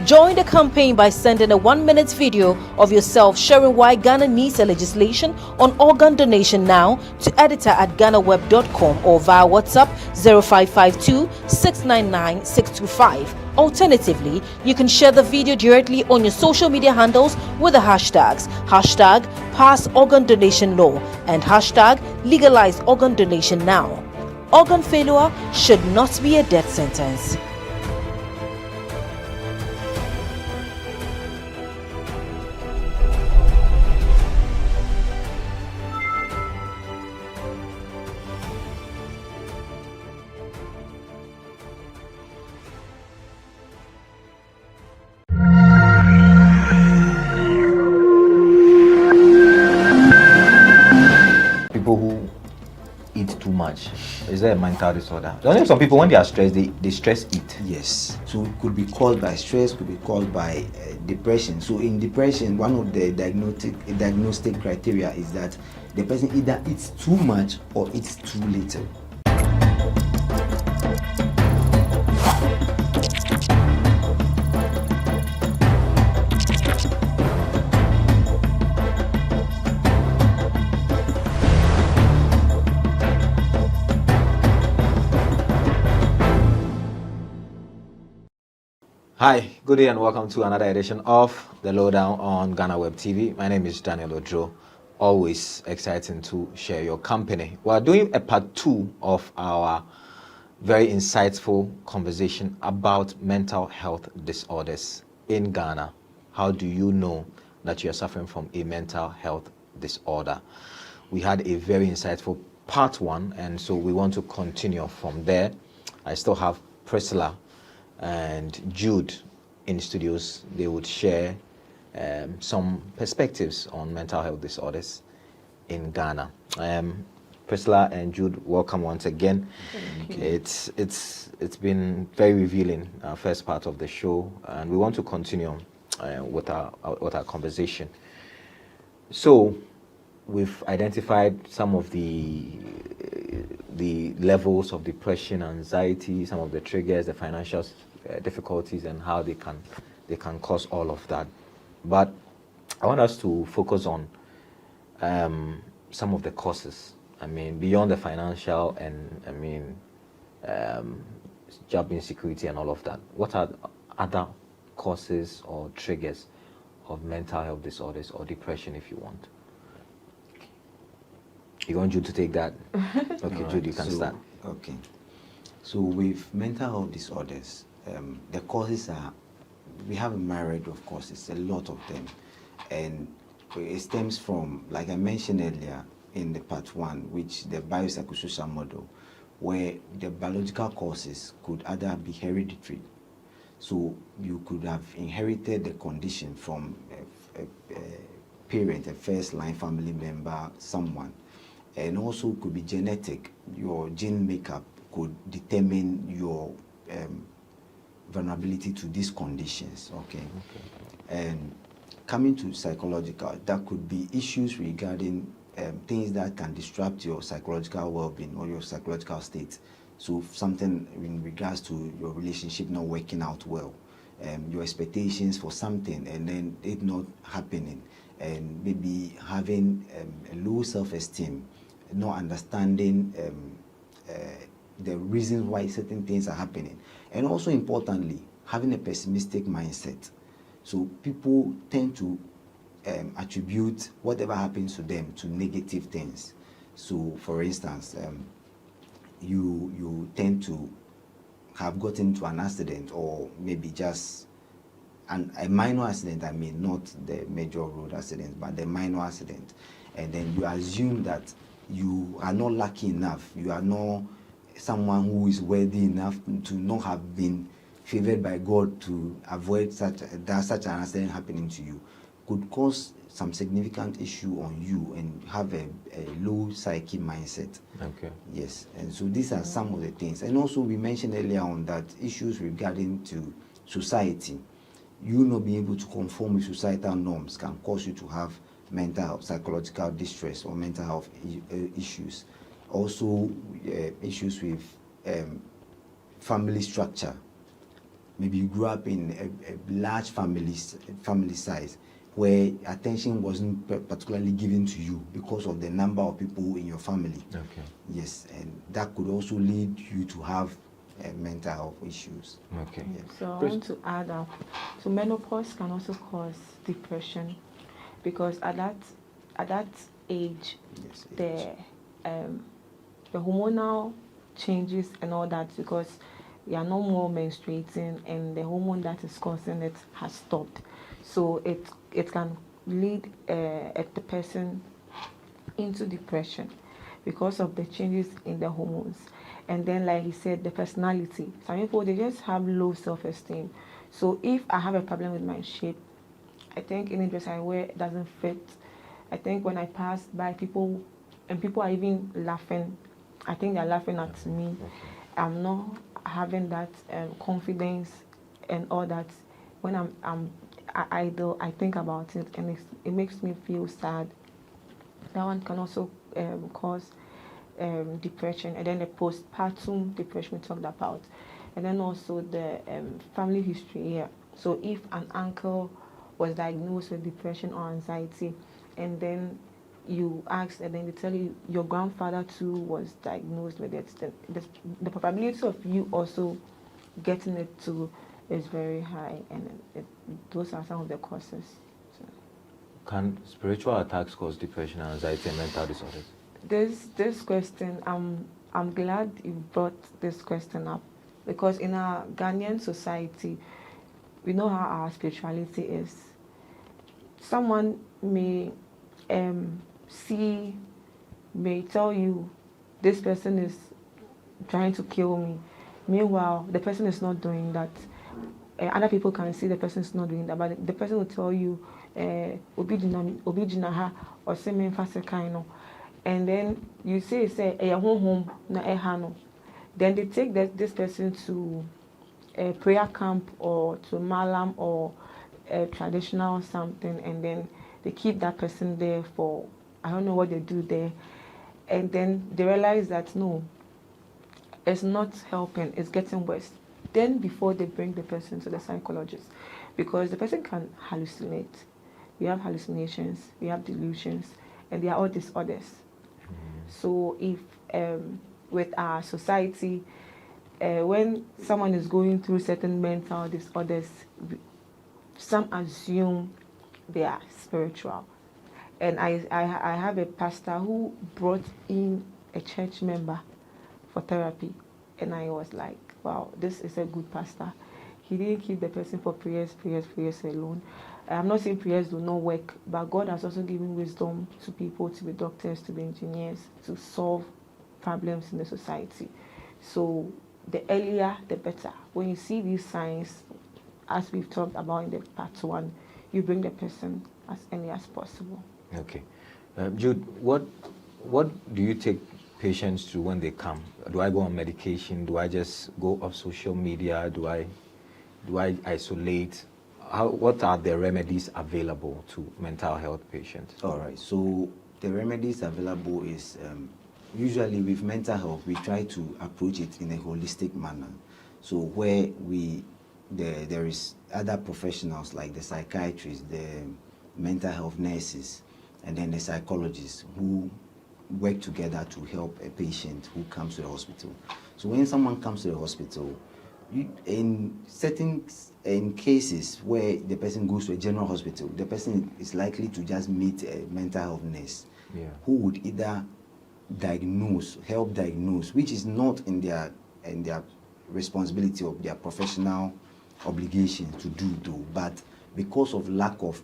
Join the campaign by sending a 1-minute video of yourself sharing why Ghana needs a legislation on organ donation now to editor@ghanaweb.com or via WhatsApp 0552 699 625. Alternatively, you can share the video directly on your social media handles with the hashtags #PassOrganDonationLaw and #LegalizeOrganDonationNow. Organ failure should not be a death sentence. People who eat too much, is there a mental disorder? I know some people, when they are stressed, they stress eat. Yes, so it could be caused by stress, could be caused by depression. So in depression, one of the diagnostic criteria is that the person either eats too much or eats too little. Hi, good day and welcome to another edition of The Lowdown on GhanaWeb TV. My name is Daniel Odro. Always exciting to share your company. We are doing a part 2 of our very insightful conversation about mental health disorders in Ghana. How do you know that you are suffering from a mental health disorder? We had a very insightful part 1, and so we want to continue from there. I still have Priscilla and Jude in studios. They would share some perspectives on mental health disorders in Ghana. Priscilla and Jude, welcome once again. It's been very revealing, our first part of the show, and we want to continue with our conversation. So we've identified some of the levels of depression, anxiety, some of the triggers, the financial difficulties, and how they can cause all of that. But I want us to focus on some of the causes I mean, beyond the financial and, I mean, job insecurity and all of that, what are other causes or triggers of mental health disorders or depression, if you want? You want Jude to take that? Okay, Right, Jude, you can start. Okay. So with mental health disorders, the causes are, we have a myriad of causes, a lot of them. And it stems from, like I mentioned earlier in the part 1, which the biopsychosocial model, where the biological causes could either be hereditary. So you could have inherited the condition from a parent, a first-line family member, someone. And also could be genetic. Your gene makeup could determine your vulnerability to these conditions, okay? And coming to psychological, that could be issues regarding things that can disrupt your psychological well-being or your psychological state. So something in regards to your relationship not working out well, your expectations for something and then it not happening, and maybe having a low self-esteem, not understanding the reasons why certain things are happening, and also importantly, having a pessimistic mindset. So people tend to attribute whatever happens to them to negative things. So for instance, you tend to have gotten into an accident, or maybe just a minor accident, I mean not the major road accident, but the minor accident, and then you assume that you are not lucky enough, you are not someone who is worthy enough to not have been favored by God to avoid such an accident happening to you, could cause some significant issue on you and have a low psyche mindset. Okay. Yes, and so these are some of the things. And also we mentioned earlier on that issues regarding to society, you not being able to conform with societal norms can cause you to have mental health, psychological distress or mental health issues. Also issues with family structure. Maybe you grew up in a large family size where attention wasn't particularly given to you because of the number of people in your family. Okay. Yes, and that could also lead you to have mental health issues. Okay. Yeah. So I want to add up. So menopause can also cause depression, because at that age, yes, the hormonal changes and all that, because you are no more menstruating and the hormone that is causing it has stopped. So it can lead the person into depression because of the changes in the hormones. And then, like he said, the personality. Some people, they just have low self-esteem. So if I have a problem with my shape, I think any dress I wear doesn't fit. I think when I pass by people, and people are even laughing, I think they're laughing at me. I'm not having that confidence and all that. When I'm idle, I think about it, and it makes me feel sad. That one can also cause depression, and then the postpartum depression we talked about, and then also the family history here. So if an uncle was diagnosed with depression or anxiety, and then you ask, and then they tell you your grandfather too was diagnosed with it, the probability of you also getting it too is very high, and those are some of the causes. So. Can spiritual attacks cause depression, anxiety, and mental disorders? This question, I'm glad you brought this question up, because in our Ghanaian society, we know how our spirituality is. Someone may may tell you this person is trying to kill me. Meanwhile, the person is not doing that. Other people can see the person is not doing that, but the person will tell you, obi jinaha or semen fasekaino. And then you say home na ehano. Then they take this person to a prayer camp or to malam or a traditional something, and then they keep that person there for, I don't know what they do there, and then they realize that no, it's not helping, it's getting worse. Then before they bring the person to the psychologist, because the person can hallucinate. We have hallucinations, we have delusions, and they are all disorders. So if with our society, when someone is going through certain mental disorders, some assume they are spiritual. And I have a pastor who brought in a church member for therapy. And I was like, wow, this is a good pastor. He didn't keep the person for prayers alone. I'm not saying prayers do not work, but God has also given wisdom to people, to be doctors, to be engineers, to solve problems in the society. So the earlier, the better. When you see these signs, as we've talked about in the part 1, you bring the person as early as possible. Okay. Jude, what do you take patients to when they come? Do I go on medication? Do I just go off social media? Do I isolate? What are the remedies available to mental health patients? All right. So the remedies available is usually with mental health, we try to approach it in a holistic manner. So where there is other professionals like the psychiatrists, the mental health nurses, and then the psychologists who work together to help a patient who comes to the hospital. So when someone comes to the hospital, in cases where the person goes to a general hospital, the person is likely to just meet a mental health nurse who would either help diagnose, which is not in their responsibility of their professional obligation to do though, but because of lack of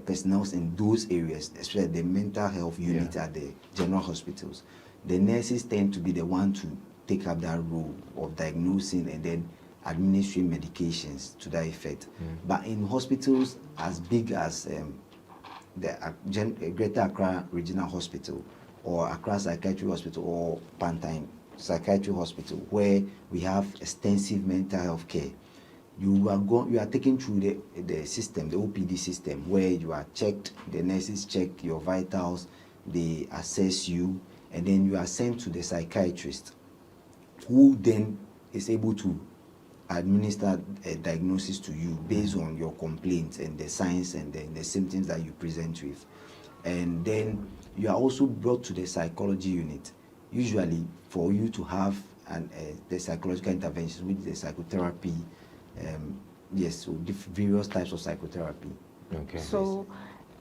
personnel in those areas, especially the mental health unit at the general hospitals, the nurses tend to be the one to take up that role of diagnosing and then administering medications to that effect. But in hospitals as big as the Greater Accra Regional Hospital or Accra Psychiatry Hospital or Pantine Psychiatry Hospital, where we have extensive mental health care, you are taken through the system, the OPD system, where you are checked, the nurses check your vitals, they assess you, and then you are sent to the psychiatrist, who then is able to administer a diagnosis to you based on your complaints and the signs and the symptoms that you present with. And then you are also brought to the psychology unit, usually for you to have the psychological interventions with the psychotherapy. So various types of psychotherapy. Okay. So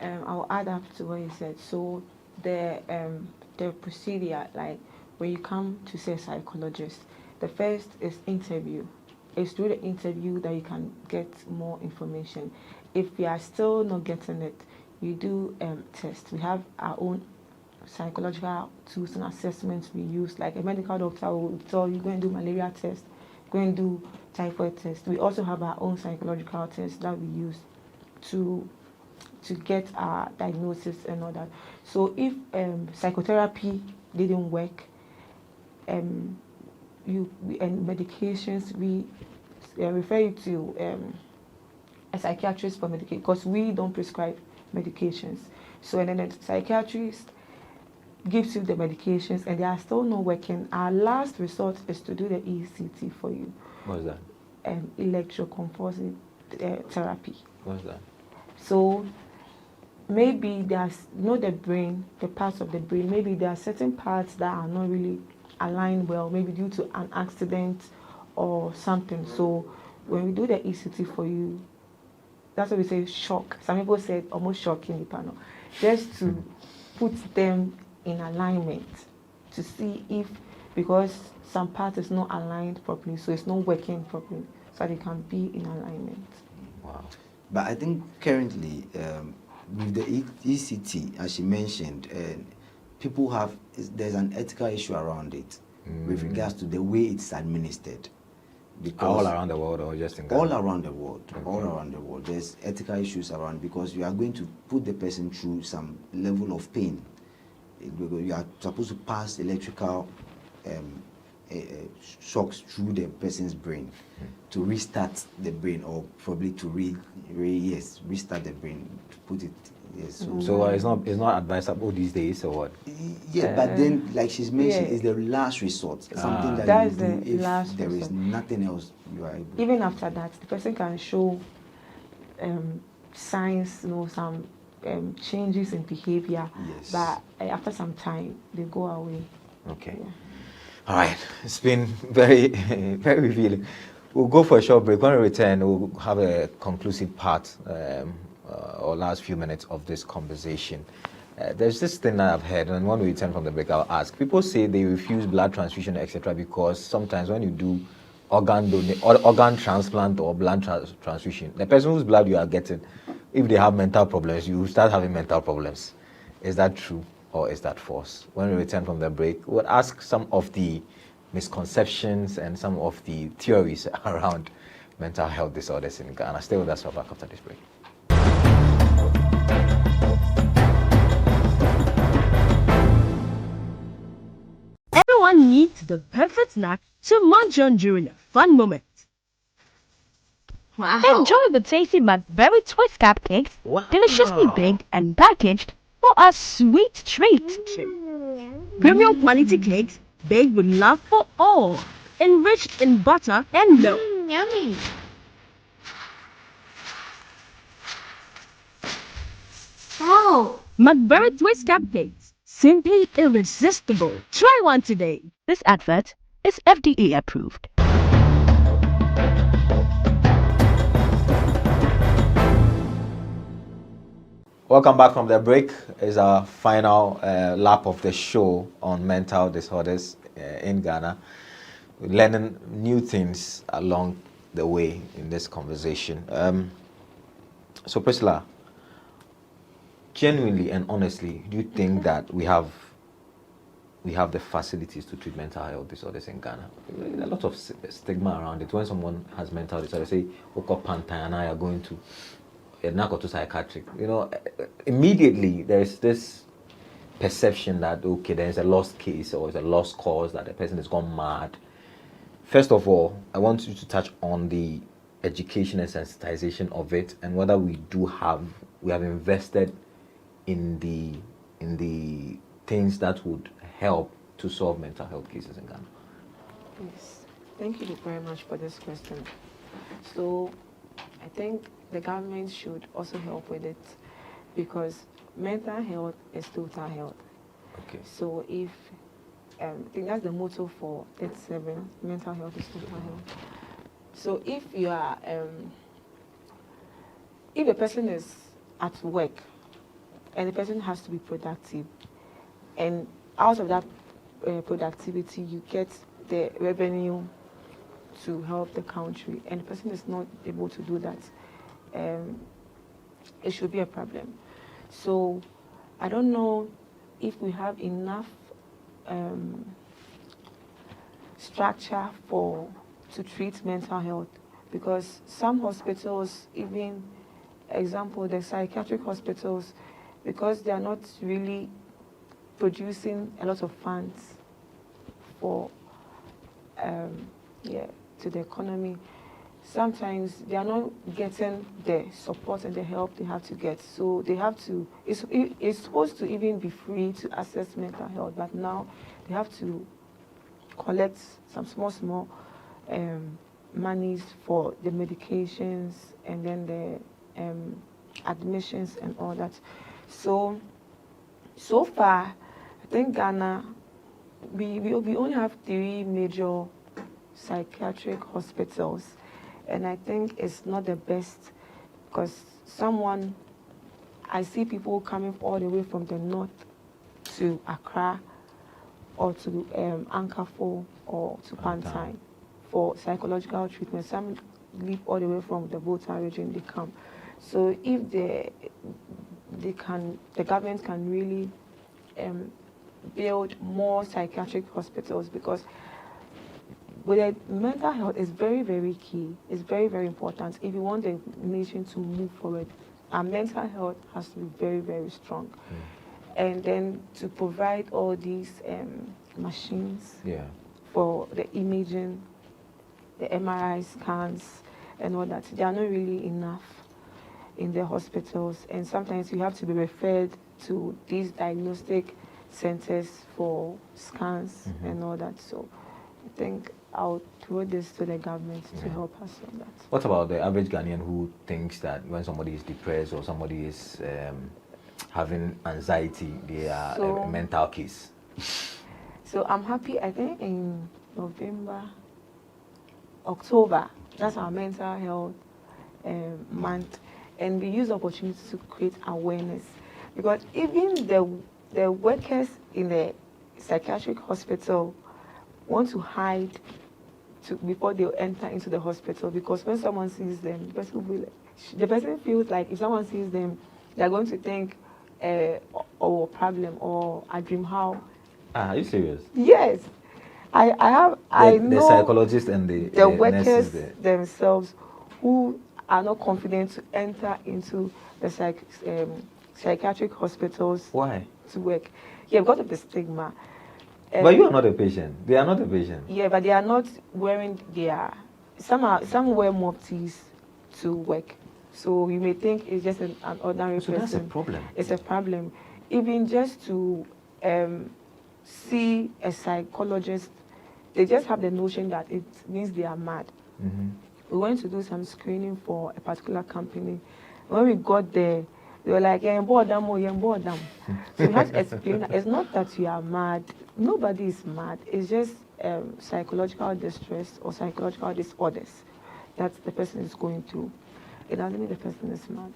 I'll add up to what you said. So the procedure, like when you come to see a psychologist, the first is interview. It's through the interview that you can get more information. If you are still not getting it, you do tests. We have our own psychological tools and assessments we use. Like a medical doctor will tell you, go and do malaria test, go and do typhoid test. We also have our own psychological tests that we use to get our diagnosis and all that. So if psychotherapy didn't work, and medications, we refer you to a psychiatrist for medication, because we don't prescribe medications. So and then the psychiatrist gives you the medications and they are still not working. Our last resort is to do the ECT for you. What's that? Electroconvulsive therapy. What's that? So maybe there's the brain, the parts of the brain, maybe there are certain parts that are not really aligned well, maybe due to an accident or something. So when we do the ECT for you, that's what we say shock. Some people say almost shocking the panel, just to put them in alignment to see if, because some part is not aligned properly, so it's not working properly, so they can be in alignment. Wow. But I think currently with the ECT, as she mentioned, there's an ethical issue around it with regards to the way it's administered. Because all around the world or just in Ghana? All around the world. Okay. All around the world. There's ethical issues around, because you are going to put the person through some level of pain. You are supposed to pass electrical shocks through the person's brain to restart the brain, or probably to restart the brain, to put it. Yes. So it's not advisable these days, or what? Yeah, but then, like she's mentioned, it's the last resort. Something that you do if there is nothing else you are able. Even after that, the person can show signs, some changes in behavior, Yes. but after some time they go away. Okay. Yeah. All right. It's been very, very revealing. We'll go for a short break. When we return, we'll have a conclusive part or last few minutes of this conversation. There's this thing that I've heard, and when we return from the break, I'll ask. People say they refuse blood transfusion, etc., because sometimes when you do organ transplant or blood transfusion, the person whose blood you are getting, if they have mental problems, you start having mental problems. Is that true or is that false? When we return from the break, we'll ask some of the misconceptions and some of the theories around mental health disorders in Ghana. Stay with us. We're back after this break. Everyone needs the perfect snack to munch on during a fun moment. Wow. Enjoy the tasty Blackberry Twist cupcakes, deliciously baked and packaged for a sweet treat. Premium quality cakes baked with love for all, enriched in butter and milk. Yummy. Wow. Blackberry Twist cupcakes, simply irresistible. Try one today. This advert is FDA approved. Welcome back from the break. It's our final lap of the show on mental disorders in Ghana. We're learning new things along the way in this conversation. So Priscilla, genuinely and honestly, do you think that we have the facilities to treat mental health disorders in Ghana? There's a lot of stigma around it. When someone has mental disorder, say, Pantayana, you're going to to psychiatric. Immediately there's this perception that, okay, there's a lost case or it's a lost cause, that the person has gone mad. First of all, I want you to touch on the education and sensitization of it, and whether we have invested in the things that would help to solve mental health cases in Ghana. Yes, thank you very much for this question. So I think the government should also help with it, because mental health is total health. Okay. So if I think that's the motto for 37, mental health is total health. So if you are if a person is at work and the person has to be productive, and out of that productivity you get the revenue to help the country, and the person is not able to do that, it should be a problem. So I don't know if we have enough structure to treat mental health, because some hospitals, even example the psychiatric hospitals, because they are not really producing a lot of funds for to the economy, sometimes they are not getting the support and the help they have to get. So they have to, it's supposed to even be free to access mental health, but now they have to collect some small monies for the medications and then the admissions and all that. So far, I think Ghana, we only have 3 major psychiatric hospitals, and I think it's not the best, because I see people coming all the way from the north to Accra or to Anglo or to Pantine for psychological treatment. Some leave all the way from the Volta region, they come. So if the government can really build more psychiatric hospitals, because with mental health is very, very key. It's very, very important. If you want the nation to move forward, our mental health has to be very, very strong. And then to provide all these machines for the imaging, the MRI scans and all that, they are not really enough in the hospitals. And sometimes you have to be referred to these diagnostic centers for scans and all that. So I think I'll throw this to the government to help us on that. What about the average Ghanaian who thinks that when somebody is depressed or somebody is having anxiety, they are So- a mental case? So I'm happy. I think in October, that's our mental health month, and we use the opportunity to create awareness, because even the workers in the psychiatric hospital want to hide before they enter into the hospital, because when someone sees them, the person feels like if someone sees them, they're going to think or problem or a dream how. Are you serious? Yes, I know the psychologists and the workers nurses there. themselves who are not confident to enter into the psychiatric hospitals. Why? To work. Yeah, because of the stigma. But you are not a patient. They are not a patient. Yeah, but they are not wearing some wear muftis to work. So you may think it's just an ordinary person. So that's a problem. It's a problem. Even just to see a psychologist, they just have the notion that it means they are mad. We went to do some screening for a particular company. When we got there, they were like, yeah, bored them. So we had to explain that it's not that you are mad. Nobody is mad. It's just psychological distress or psychological disorders that the person is going through. It doesn't mean the person is mad.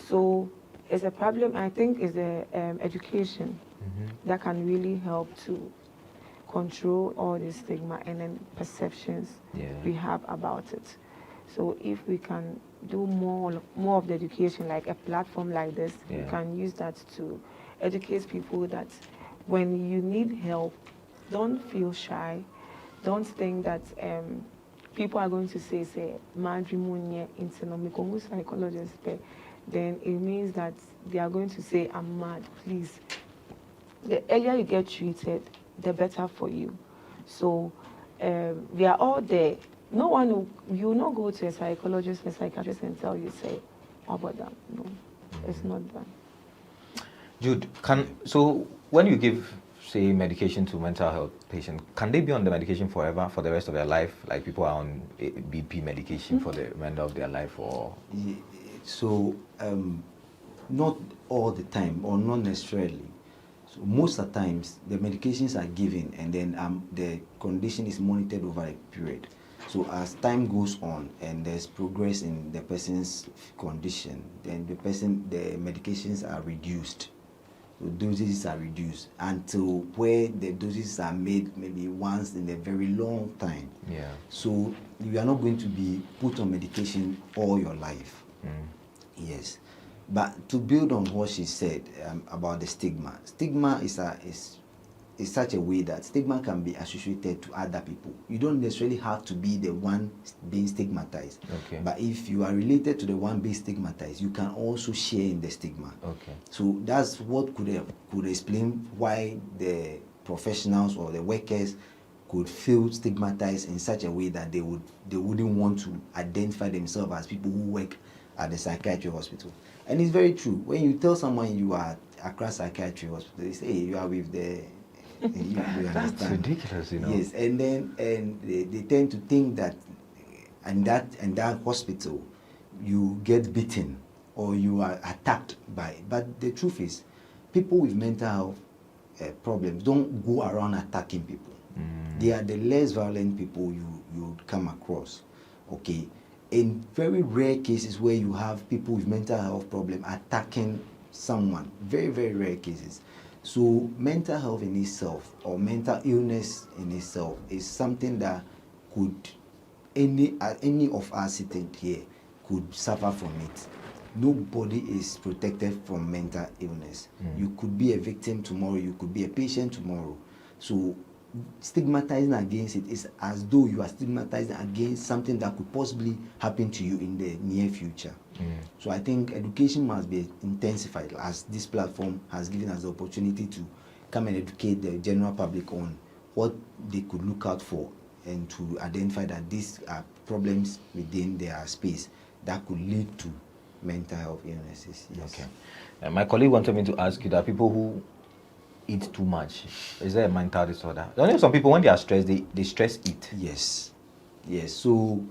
So it's a problem. I think is the education that can really help to control all the stigma and then perceptions we have about it. So if we can do more of the education, like a platform like this, we can use that to educate people that when you need help, don't feel shy. Don't think that people are going to say psychologist, then it means that they are going to say, I'm mad, please. The earlier you get treated, the better for you. So we are all there. No one you will not go to a psychologist or psychiatrist and tell you, say, how about that? No, it's not done. Jude, so when you give, say, medication to mental health patients, can they be on the medication forever for the rest of their life? Like people are on BP medication for the remainder of their life, or? So, not all the time, or not necessarily. So most of the times, the medications are given, and then the condition is monitored over a period. So as time goes on and there's progress in the person's condition, then the medications are reduced. So doses are reduced until where the doses are made maybe once in a very long time. Yeah. So you are not going to be put on medication all your life. Yes. But to build on what she said about the stigma is such a way that stigma can be associated to other people. You don't necessarily have to be the one being stigmatized. Okay. But if you are related to the one being stigmatized, you can also share in the stigma. Okay. So that's what could explain why the professionals or the workers could feel stigmatized in such a way that they wouldn't want to identify themselves as people who work at the psychiatry hospital. And it's very true. When you tell someone you are at Accra Psychiatry Hospital, they say, hey, you are with the... you That's ridiculous, you know. Yes, and they tend to think that in that hospital, you get beaten or you are attacked by. But the truth is, people with mental health problems don't go around attacking people. They are the less violent people you come across. Okay. In very rare cases where you have people with mental health problem attacking someone, very, very rare cases. So mental health in itself or mental illness in itself is something that could any of us sitting here could suffer from it. Nobody is protected from mental illness. You could be a victim tomorrow, you could be a patient tomorrow. So stigmatizing against it is as though you are stigmatizing against something that could possibly happen to you in the near future. So I think education must be intensified, as this platform has given us the opportunity to come and educate the general public on what they could look out for and to identify that these are problems within their space that could lead to mental health illnesses. Yes. Okay. My colleague wanted me to ask you that people who eat too much, is there a mental disorder? I know some people, when they are stressed, they stress eat. Yes. Yes. So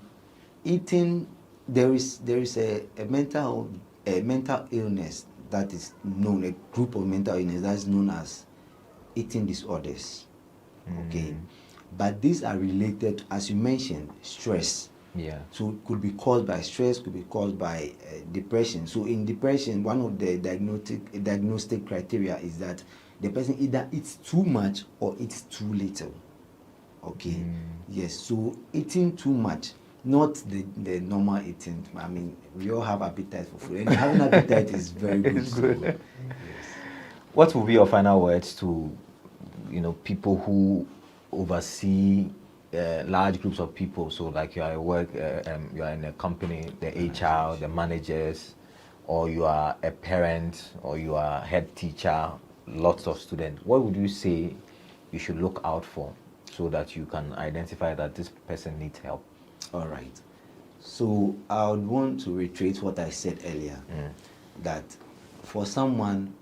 eating, there is a mental illness that is known, a group of mental illness that is known as eating disorders. Okay, but these are related, as you mentioned, stress. Yeah. So it could be caused by stress, could be caused by depression. So in depression, one of the diagnostic criteria is that the person either eats too much or eats too little. Okay. Yes. So eating too much, not the normal eating. I mean, we all have appetite for food, and having appetite is very good. It's good. So, yes. What will be your final words to, people who oversee large groups of people? So like you are at work, you are in a company, the HR, the managers, or you are a parent, or you are a head teacher, lots of students. What would you say you should look out for so that you can identify that this person needs help? All right. So I would want to reiterate what I said earlier, that for someone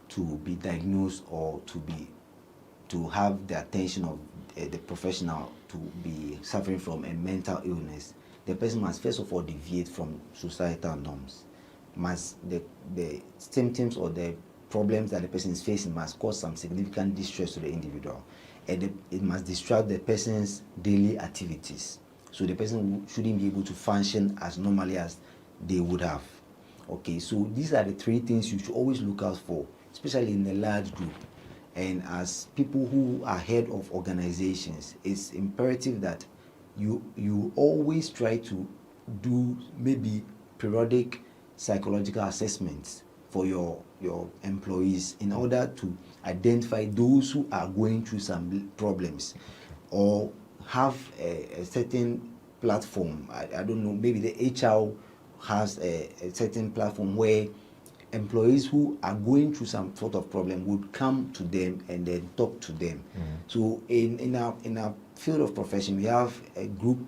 to be diagnosed or to have the attention of the professional to be suffering from a mental illness, the person must first of all deviate from societal norms. The symptoms or the problems that the person is facing must cause some significant distress to the individual, and it must disrupt the person's daily activities. So the person shouldn't be able to function as normally as they would have. Okay, so these are the three things you should always look out for, especially in a large group. And as people who are head of organizations, it's imperative that you always try to do maybe periodic psychological assessments for your employees in order to identify those who are going through some problems, or have a certain platform. I don't know, maybe the HR has a certain platform where employees who are going through some sort of problem would come to them and then talk to them. So in our field of profession, we have a group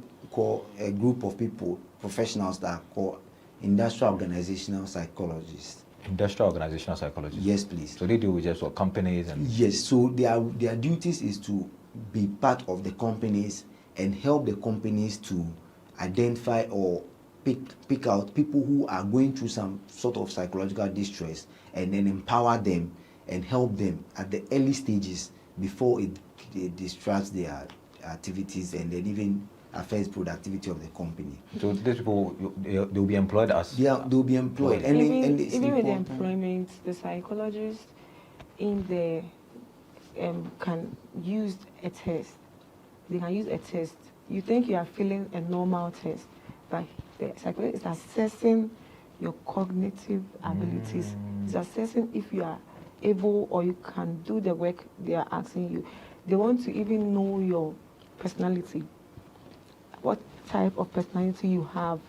of people, professionals, that are called industrial organizational psychologists. Industrial organizational psychologists? Yes, please. So they deal with just what, companies and... Yes, so their duties is to be part of the companies and help the companies to identify or pick out people who are going through some sort of psychological distress, and then empower them and help them at the early stages before it distracts their activities and then even affects productivity of the company. So these people, they'll be employed as... They'll be employed. And even with the employment, the psychologist in there can use a test. They can use a test. You think you are feeling a normal test, but the psychologist is assessing your cognitive abilities. It's assessing if you are able or you can do the work they are asking you. They want to even know your personality, what type of personality you have.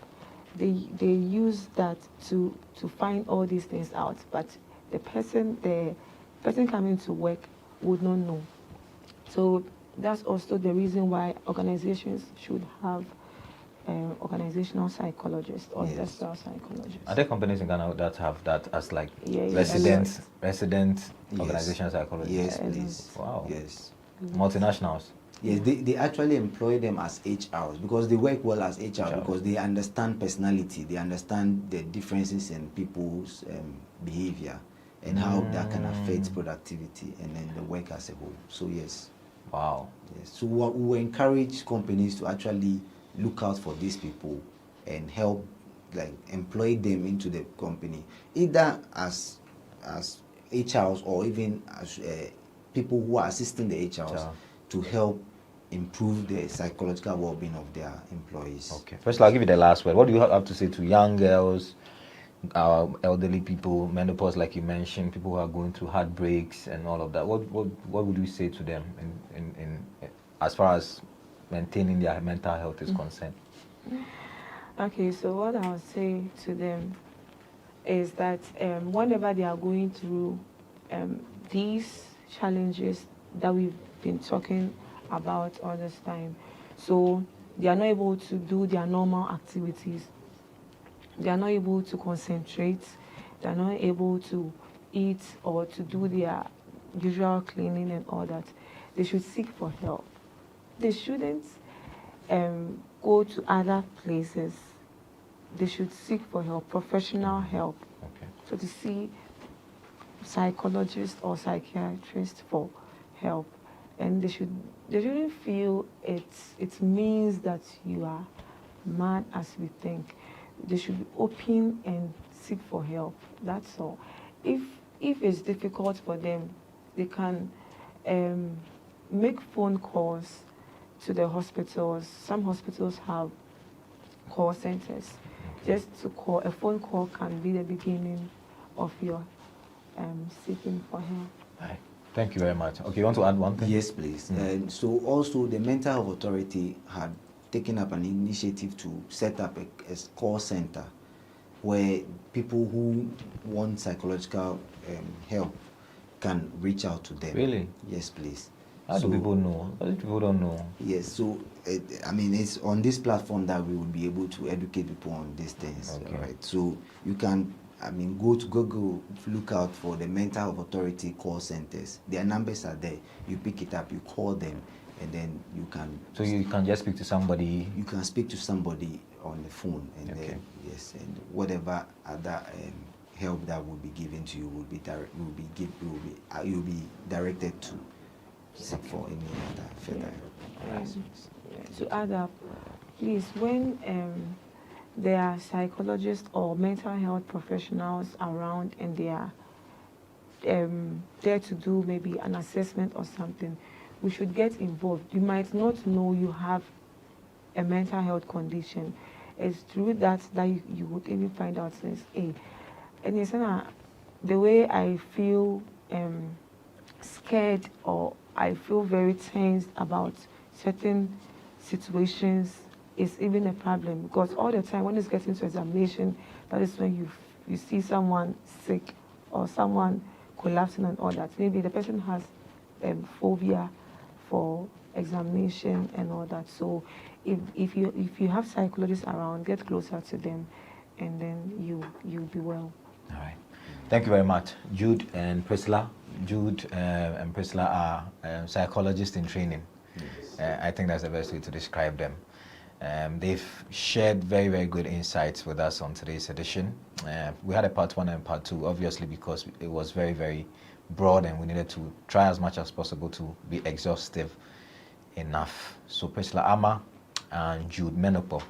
They use that to find all these things out, but the person coming to work would not know. So that's also the reason why organizations should have organizational psychologists or industrial psychologists. Are there companies in Ghana that have that as like resident organizational psychologists? Yes, please. Wow. Yes. Multinationals? Yes, they actually employ them as HRs because they work well as HR because they understand personality, they understand the differences in people's behavior and how that can affect productivity and then the work as a whole. So yes. Wow. Yes. So we encourage companies to actually look out for these people and help, like, employ them into the company, either as HRs or even as people who are assisting the HRs to help improve the psychological well-being of their employees. Okay. First, I'll give you the last word. What do you have to say to young girls, elderly people, menopause, like you mentioned, people who are going through heartbreaks and all of that? What would you say to them in as far as maintaining their mental health is concerned? Okay, so what I would say to them is that whenever they are going through these challenges that we've been talking about all this time, so they are not able to do their normal activities, they are not able to concentrate, they are not able to eat or to do their usual cleaning and all that, they should seek for help. They shouldn't go to other places. They should seek for help, professional help. Okay. So to see psychologist or psychiatrist for help, and they shouldn't feel it means that you are mad as we think. They should be open and seek for help. That's all. If it's difficult for them, they can make phone calls to the hospitals. Some hospitals have call centers. Just to call, a phone call can be the beginning of your seeking for help. Right. Thank you very much. Okay, you want to add one thing? Yes, please. So also the Mental Health Authority had taken up an initiative to set up a call center where people who want psychological help can reach out to them. Really? Yes, please. How do people know? How do people don't know? Yes, so I mean, it's on this platform that we will be able to educate people on these things. Okay. Right. So you can, I mean, go to Google, look out for the Mental Health Authority call centers. Their numbers are there. You pick it up, you call them, and then you can. So you can just speak to somebody. You can speak to somebody on the phone, and then yes, and whatever other help that will be given to you will be you'll be directed to seek for any other further help. To add up, please, when there are psychologists or mental health professionals around and they are there to do maybe an assessment or something, we should get involved. You might not know you have a mental health condition. It's through that you would even find out since and it's the way I feel scared or I feel very tense about certain situations is even a problem, because all the time when it's getting to examination, that is when you see someone sick or someone collapsing and all that. Maybe the person has phobia for examination and all that. So if you have psychologists around, get closer to them, and then you'll be well. All right. Thank you very much, Jude and Priscilla. Jude and Priscilla are psychologists in training. Yes. I think that's the best way to describe them. They've shared very, very good insights with us on today's edition. We had a part 1 and part 2, obviously, because it was very, very broad and we needed to try as much as possible to be exhaustive enough. So Priscilla Ama and Jude Menopo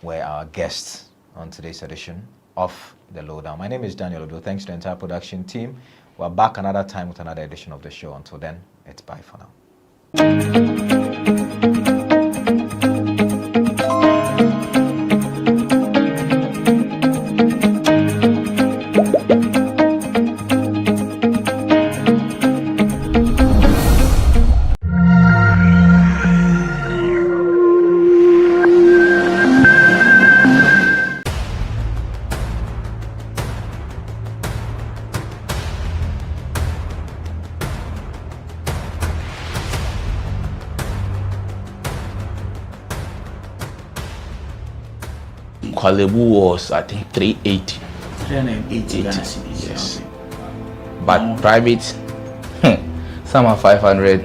were our guests on today's edition of The Lowdown. My name is Daniel Odo. Thanks to the entire production team. We're back another time with another edition of the show. Until then, it's bye for now. Kwalebu was, I think, 380. 380 Ghana cedis. Yes. But private, some are 500,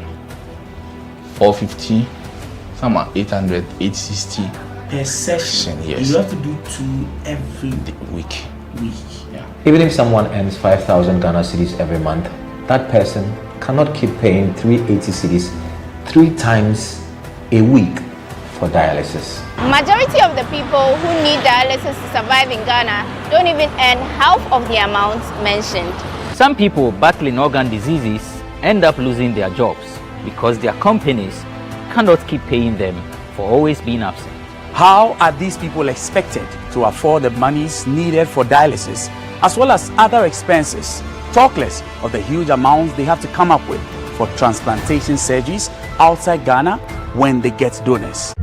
450, some are 800, 860. Per session, yes. You have to do 2 every week. Yeah. Even if someone earns 5,000 Ghana cedis every month, that person cannot keep paying 380 cedis 3 times a week for dialysis. Majority of the people who need dialysis to survive in Ghana don't even earn half of the amount mentioned. Some people battling organ diseases end up losing their jobs because their companies cannot keep paying them for always being absent. How are these people expected to afford the monies needed for dialysis as well as other expenses, talk less of the huge amounts they have to come up with for transplantation surgeries outside Ghana when they get donors?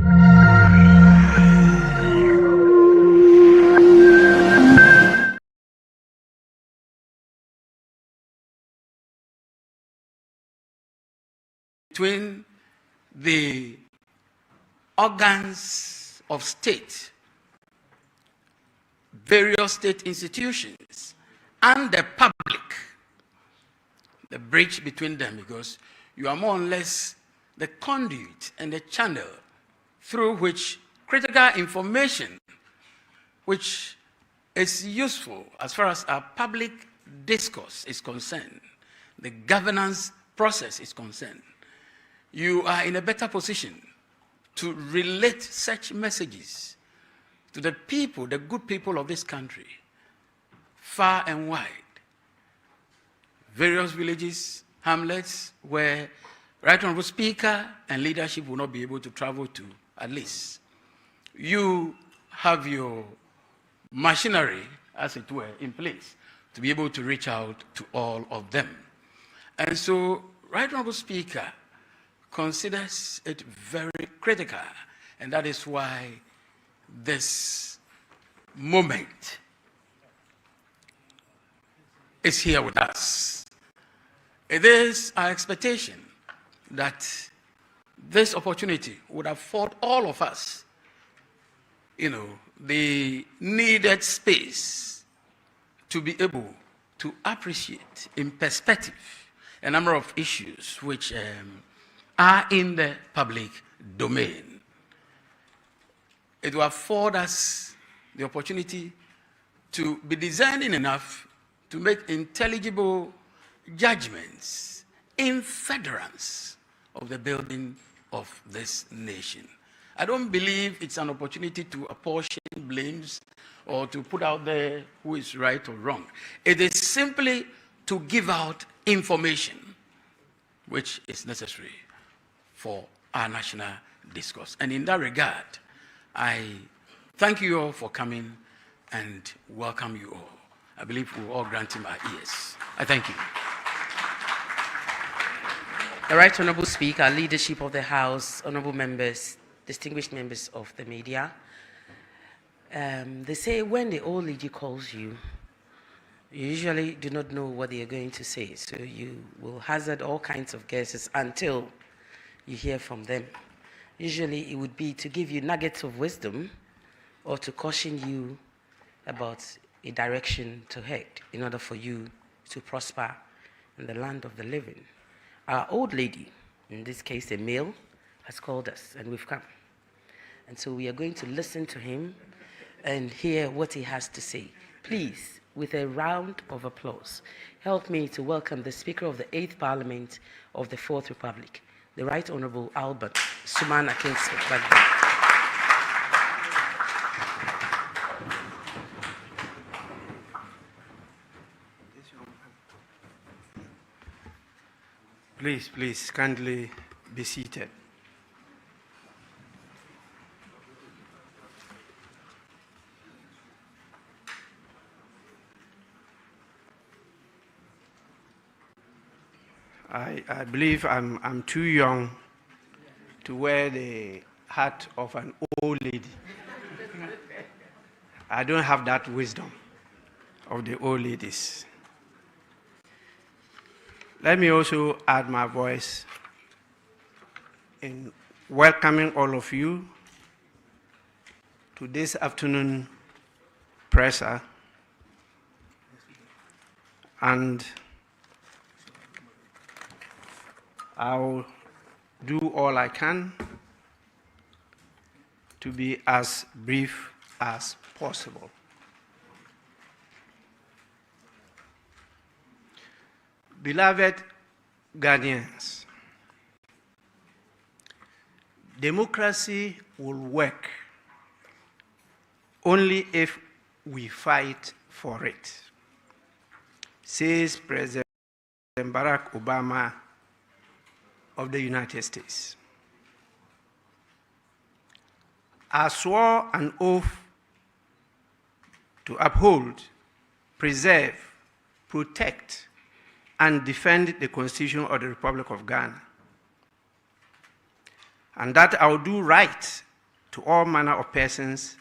Between the organs of state, various state institutions, and the public, the bridge between them, because you are more or less the conduit and the channel through which critical information, which is useful as far as our public discourse is concerned, the governance process is concerned, you are in a better position to relate such messages to the people, the good people of this country, far and wide. Various villages, hamlets, where Right Honorable Speaker and leadership will not be able to travel to, at least. You have your machinery, as it were, in place to be able to reach out to all of them. And so, Right Honorable Speaker considers it very critical, and that is why this moment is here with us. It is our expectation that this opportunity would afford all of us, the needed space to be able to appreciate in perspective a number of issues which are in the public domain. It will afford us the opportunity to be discerning enough to make intelligible judgments in furtherance of the building of this nation. I don't believe it's an opportunity to apportion blames or to put out there who is right or wrong. It is simply to give out information which is necessary for our national discourse. And in that regard, I thank you all for coming and welcome you all. I believe we will all grant him our ears. I thank you. The Right Honourable Speaker, leadership of the House, honourable members, distinguished members of the media. They say when the old lady calls you, you usually do not know what they are going to say. So you will hazard all kinds of guesses until you hear from them. Usually it would be to give you nuggets of wisdom or to caution you about a direction to head in order for you to prosper in the land of the living. Our old lady, in this case a male, has called us and we've come. And so we are going to listen to him and hear what he has to say. Please, with a round of applause, help me to welcome the Speaker of the 8th Parliament of the 4th Republic, the Right Honourable Albert Sumana Kingsford Babgin. Please, kindly be seated. I believe I'm too young to wear the hat of an old lady. I don't have that wisdom of the old ladies. Let me also add my voice in welcoming all of you to this afternoon presser, and I'll do all I can to be as brief as possible. Beloved Ghanaians, democracy will work only if we fight for it, says President Barack Obama of the United States. I swore an oath to uphold, preserve, protect, and defend the Constitution of the Republic of Ghana, and that I will do right to all manner of persons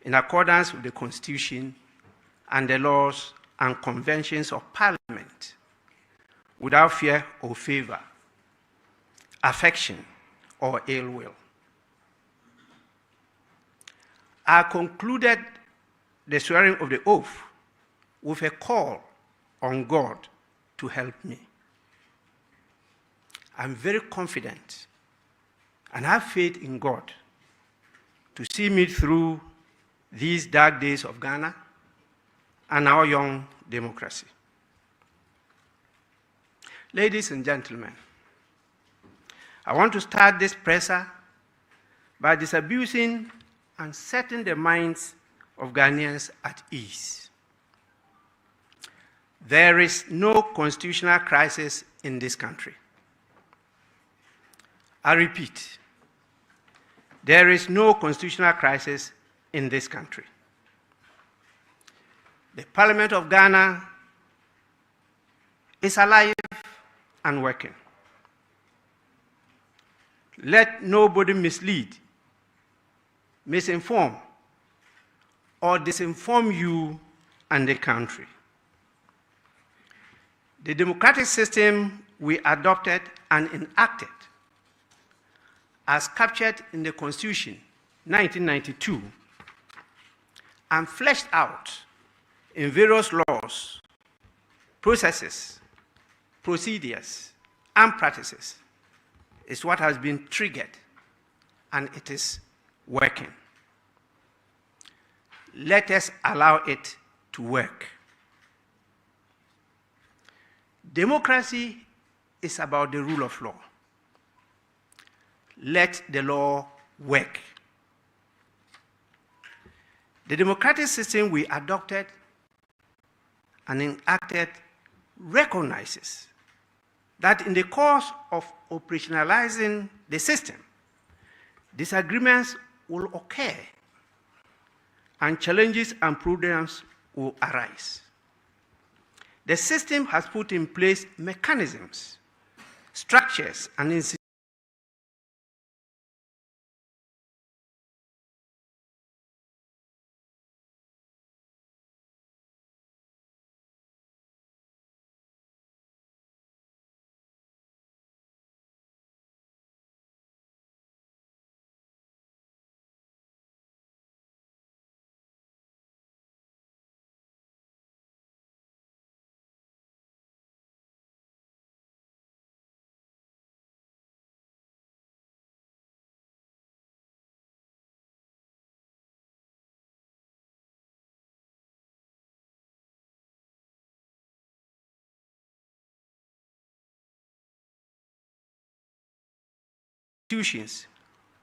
in accordance with the Constitution and the laws and conventions of Parliament, without fear or favor, affection, or ill will. I concluded the swearing of the oath with a call on God to help me. I'm very confident and have faith in God to see me through these dark days of Ghana and our young democracy. Ladies and gentlemen, I want to start this presser by disabusing and setting the minds of Ghanaians at ease. There is no constitutional crisis in this country. I repeat, there is no constitutional crisis in this country. The Parliament of Ghana is alive and working. Let nobody mislead, misinform, or disinform you and the country. The democratic system we adopted and enacted, as captured in the Constitution 1992 and fleshed out in various laws, processes, procedures, and practices, is what has been triggered, and it is working. Let us allow it to work. Democracy is about the rule of law. Let the law work. The democratic system we adopted and enacted recognizes that in the course of operationalizing the system, disagreements will occur and challenges and problems will arise. The system has put in place mechanisms, structures, and institutions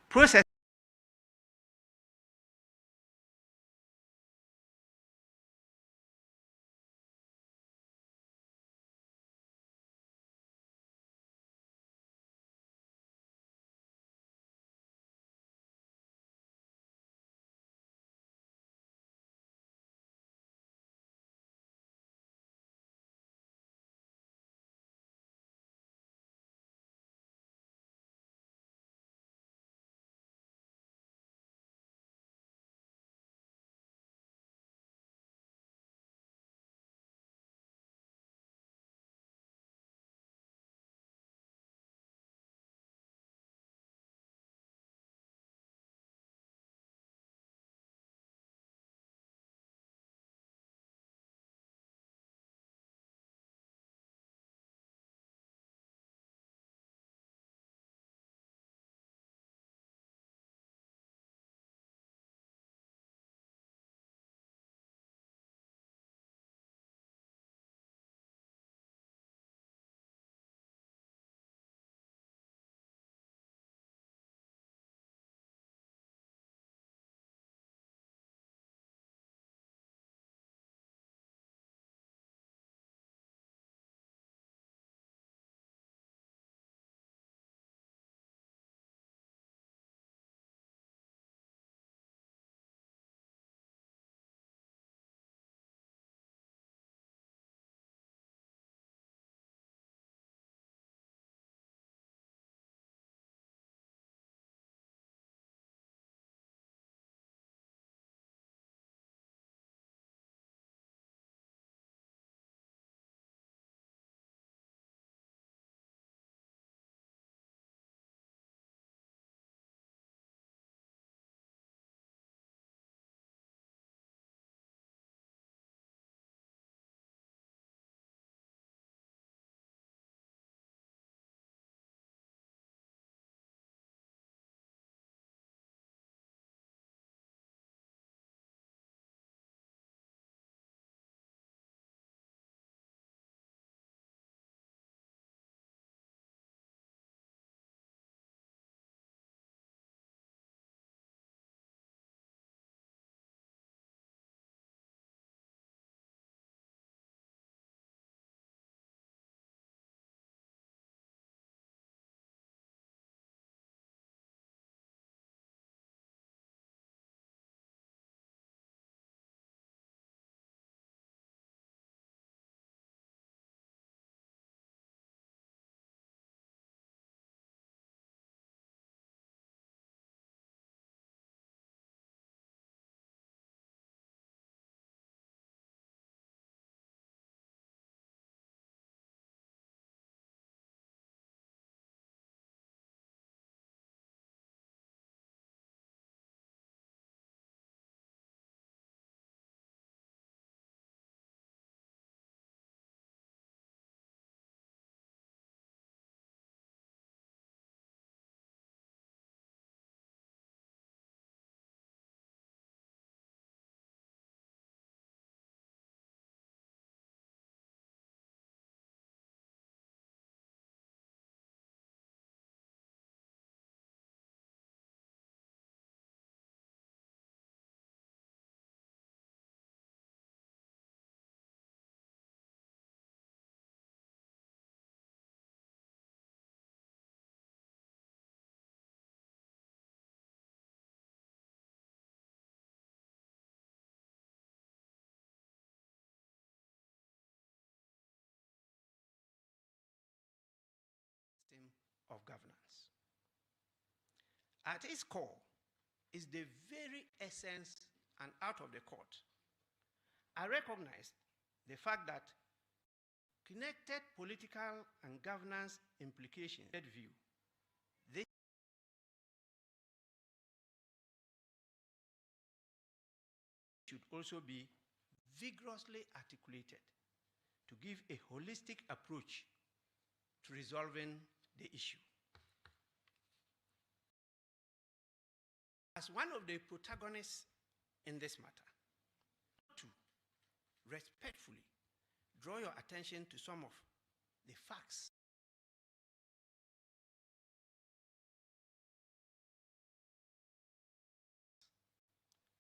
process at its core, is the very essence and out of the court. I recognize the fact that connected political and governance implications view. This should also be vigorously articulated to give a holistic approach to resolving the issue. As one of the protagonists in this matter, to respectfully draw your attention to some of the facts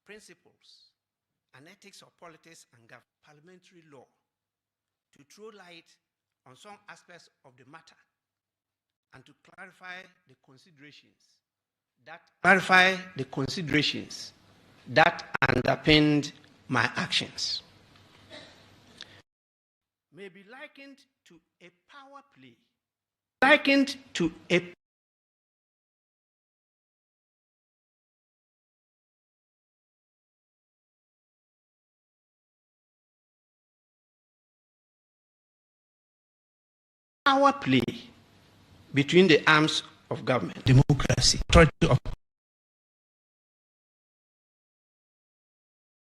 principles and ethics of politics and parliamentary law to throw light on some aspects of the matter and to clarify the considerations that underpinned my actions. May be likened to a power play. Likened to a power play between the arms of government, democracy, authority of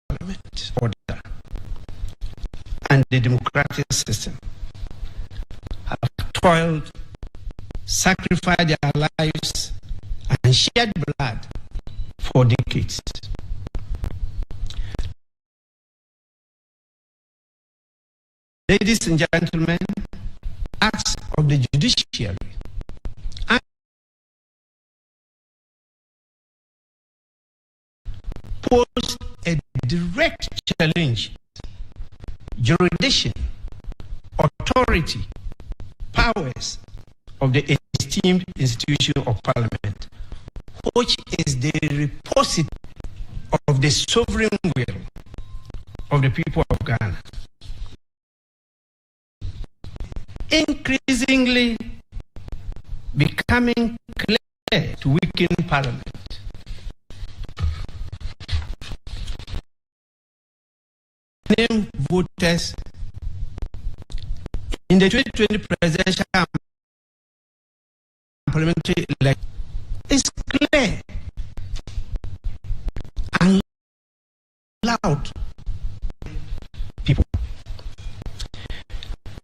parliament, order, and the democratic system have toiled, sacrificed their lives, and shed blood for decades. Ladies and gentlemen, acts of the judiciary pose a direct challenge. Jurisdiction, authority, powers of the esteemed institution of Parliament, which is the repository of the sovereign will of the people of Ghana. Increasingly becoming clear to weaken Parliament. Name voters in the 2020 presidential and parliamentary election is clear and loud. People.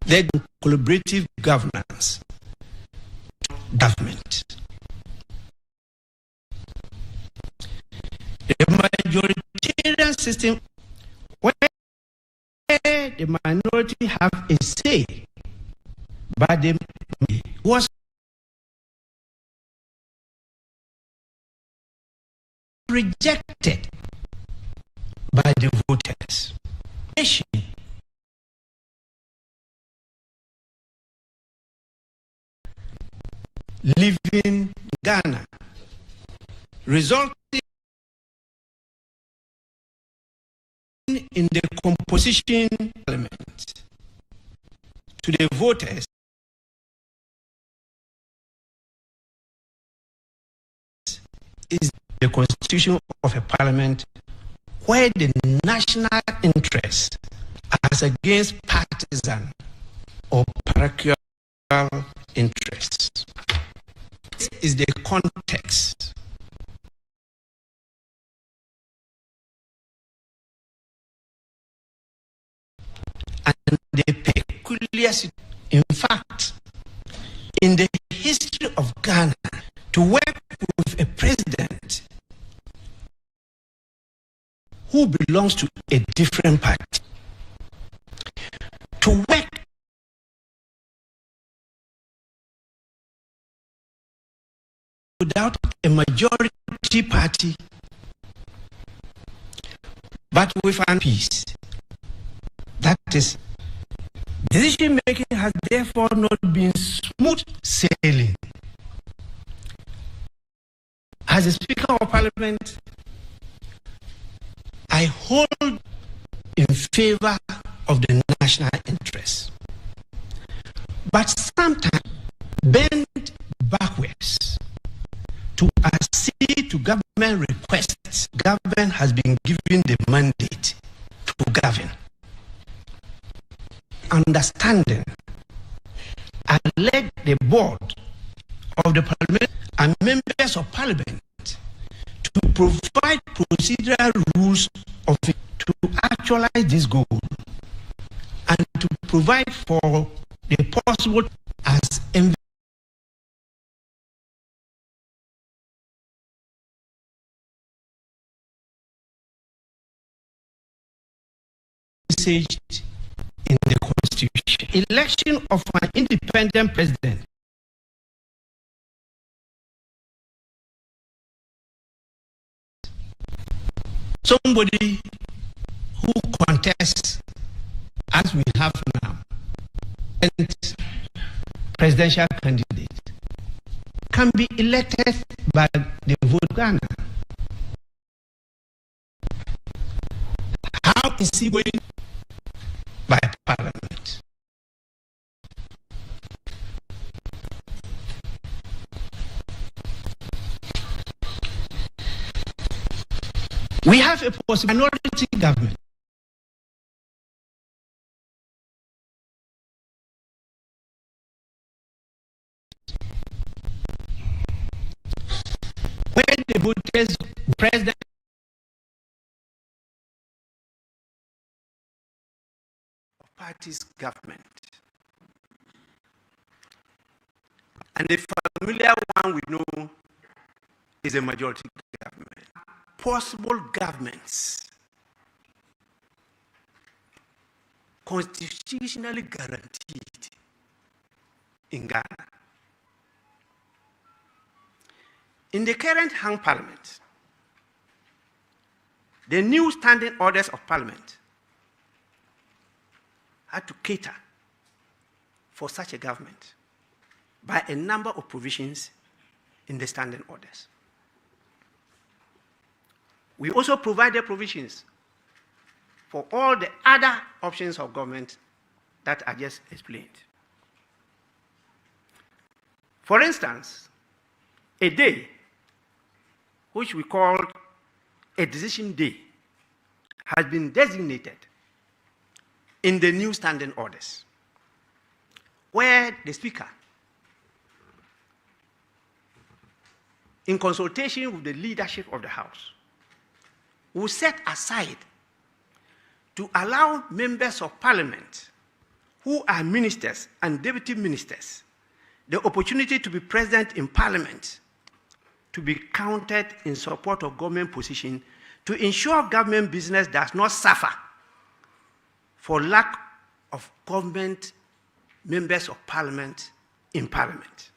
The collaborative governance, government. The majoritarian system where the minority have a say, but the was rejected by the voters. Living Ghana, resulting in the composition parliament to the voters is the constitution of a parliament where the national interest as against partisan or parochial interests. This is the context and the peculiar situation. In fact, in the history of Ghana, to work with a president who belongs to a different party, to work without a majority party, but with an peace. That is, decision making has therefore not been smooth sailing. As a Speaker of Parliament, I hold in favor of the national interest, but sometimes bend backwards to assist government requests, government has been given the mandate to govern. Understanding and let the board of the parliament and members of parliament to provide procedural rules to actualize this goal and to provide for the possible as envisaged in the Constitution. Election of an independent president somebody who contests as we have now and presidential candidate can be elected by the vote of Ghana. How is he going? By Parliament. We have a possible minority government. Where the voters, president, of party's government. And the familiar one we know is a majority government. Possible governments constitutionally guaranteed in Ghana. In the current hung parliament, the new standing orders of parliament had to cater for such a government by a number of provisions in the standing orders. We also provided provisions for all the other options of government that I just explained. For instance, a day which we called a decision day has been designated in the new standing orders, where the Speaker, in consultation with the leadership of the House, will set aside to allow members of parliament who are ministers and deputy ministers the opportunity to be present in parliament to be counted in support of government position to ensure government business does not suffer for lack of government members of parliament in parliament.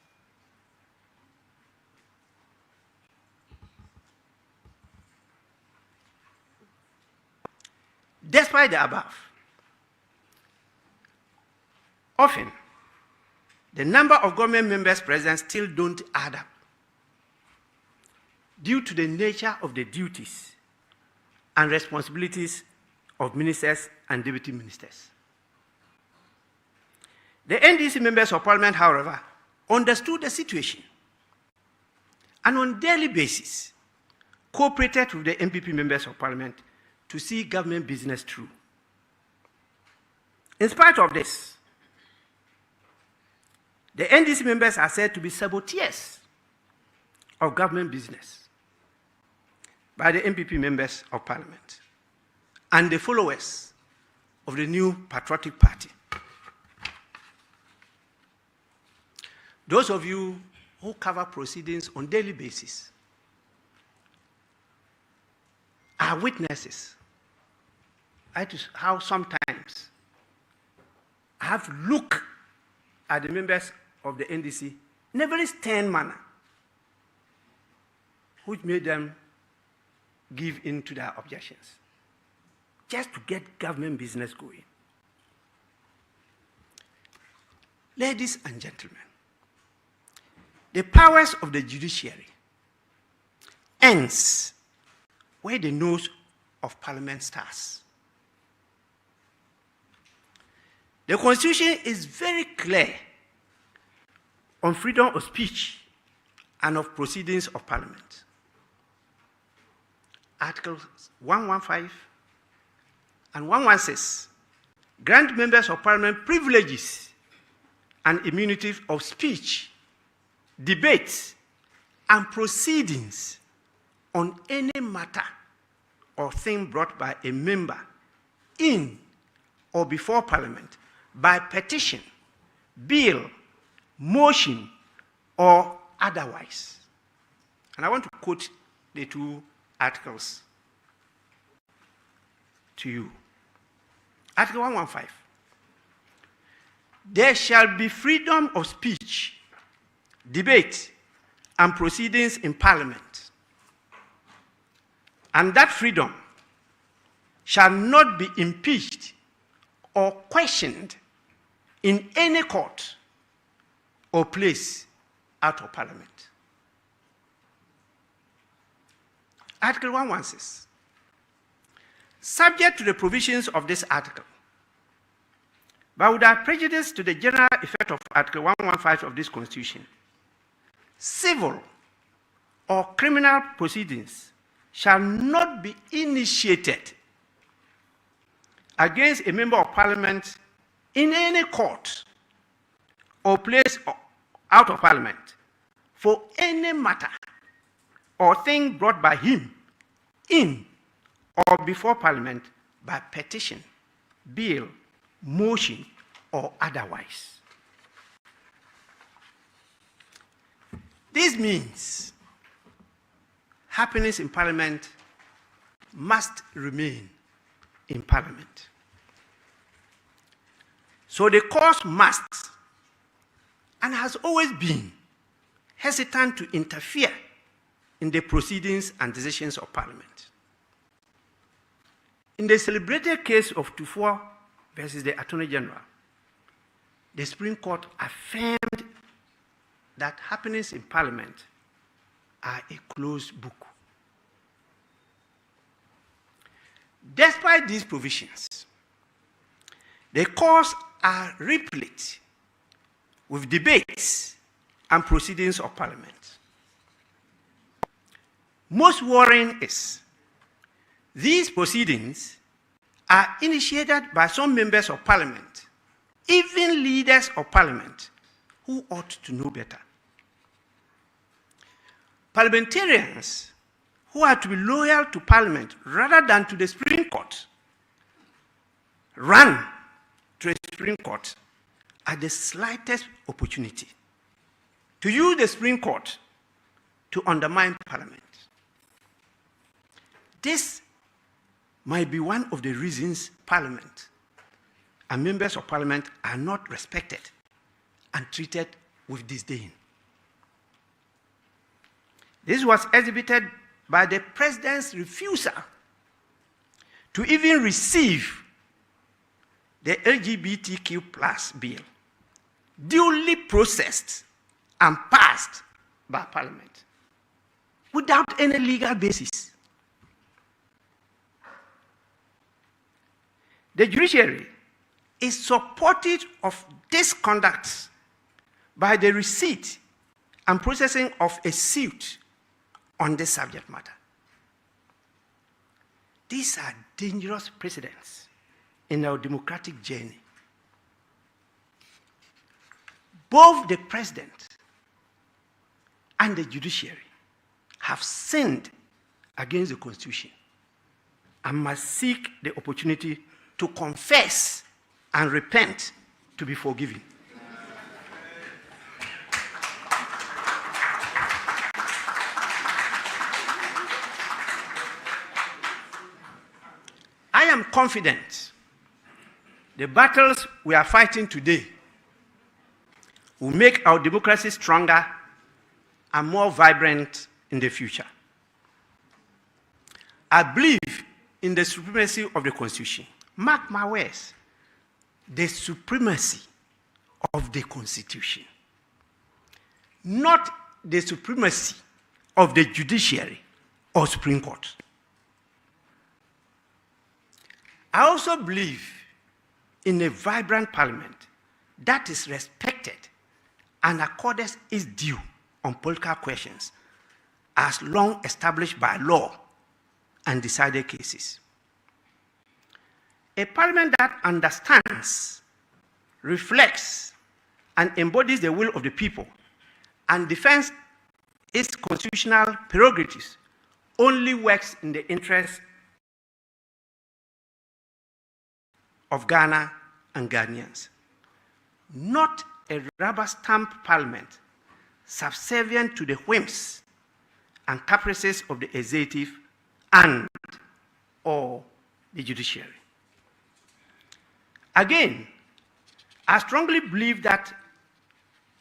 Despite the above, often the number of government members present still don't add up due to the nature of the duties and responsibilities of ministers and deputy ministers. The NDC members of parliament, however, understood the situation and on a daily basis cooperated with the MPP members of parliament to see government business through. In spite of this, the NDC members are said to be saboteurs of government business by the MPP members of parliament and the followers of the new patriotic party. Those of you who cover proceedings on a daily basis are witnesses how sometimes I have to look at the members of the NDC in a very stern manner, which made them give in to their objections, just to get government business going. Ladies and gentlemen, the powers of the judiciary ends where the nose of parliament starts. The Constitution is very clear on freedom of speech and of proceedings of parliament. Articles 115 and 116 grant members of Parliament privileges and immunities of speech, debates, and proceedings on any matter or thing brought by a member in or before Parliament by petition, bill, motion, or otherwise. And I want to quote the two articles to you. Article 115. There shall be freedom of speech, debate, and proceedings in Parliament. And that freedom shall not be impeached or questioned in any court or place out of Parliament. Article 116. Subject to the provisions of this article, but without prejudice to the general effect of Article 115 of this Constitution, civil or criminal proceedings shall not be initiated against a member of Parliament in any court or place out of Parliament for any matter or thing brought by him in or before Parliament by petition, bill, motion, or otherwise. This means happenings in Parliament must remain in Parliament. So the court must, and has always been, hesitant to interfere in the proceedings and decisions of Parliament. In the celebrated case of Tufor versus the Attorney General, the Supreme Court affirmed that happenings in Parliament are a closed book. Despite these provisions, the courts are replete with debates and proceedings of Parliament. Most worrying is these proceedings are initiated by some members of Parliament, even leaders of Parliament, who ought to know better. Parliamentarians who are to be loyal to Parliament rather than to the Supreme Court run to the Supreme Court at the slightest opportunity to use the Supreme Court to undermine Parliament. This might be one of the reasons Parliament and members of Parliament are not respected and treated with disdain. This was exhibited by the President's refusal to even receive the LGBTQ+ bill, duly processed and passed by Parliament, without any legal basis. The Judiciary is supportive of this conduct by the receipt and processing of a suit on this subject matter. These are dangerous precedents in our democratic journey. Both the President and the Judiciary have sinned against the Constitution and must seek the opportunity to confess and repent to be forgiven. I am confident the battles we are fighting today will make our democracy stronger and more vibrant in the future. I believe in the supremacy of the Constitution. Mark my words, the supremacy of the Constitution, not the supremacy of the Judiciary or Supreme Court. I also believe in a vibrant Parliament that is respected and accords its due on political questions as long established by law and decided cases. A parliament that understands, reflects, and embodies the will of the people and defends its constitutional prerogatives only works in the interest of Ghana and Ghanaians. Not a rubber stamp parliament subservient to the whims and caprices of the executive and or the judiciary. Again, I strongly believe that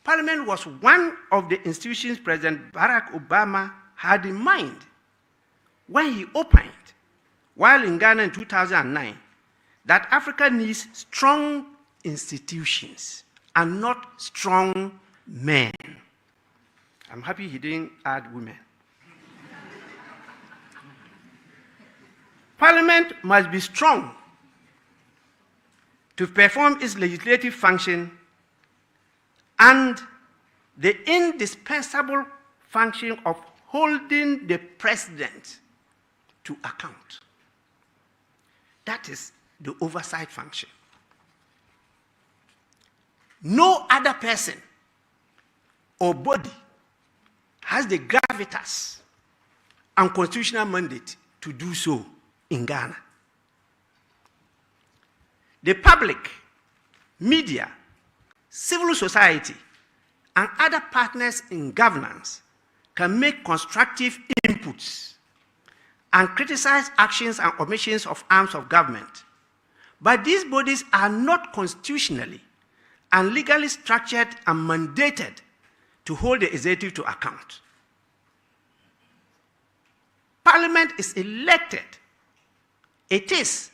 Parliament was one of the institutions President Barack Obama had in mind when he opined, while in Ghana in 2009, that Africa needs strong institutions and not strong men. I'm happy he didn't add women. Parliament must be strong to perform its legislative function and the indispensable function of holding the president to account. That is the oversight function. No other person or body has the gravitas and constitutional mandate to do so in Ghana. The public, media, civil society, and other partners in governance can make constructive inputs and criticize actions and omissions of arms of government. But these bodies are not constitutionally and legally structured and mandated to hold the executive to account. Parliament is elected. It is,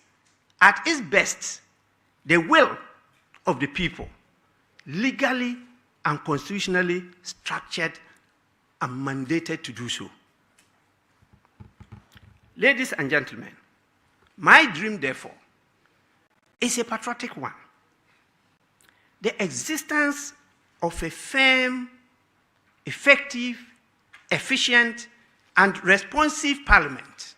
at its best, the will of the people, legally and constitutionally structured and mandated to do so. Ladies and gentlemen, my dream, therefore, is a patriotic one. The existence of a firm, effective, efficient, and responsive parliament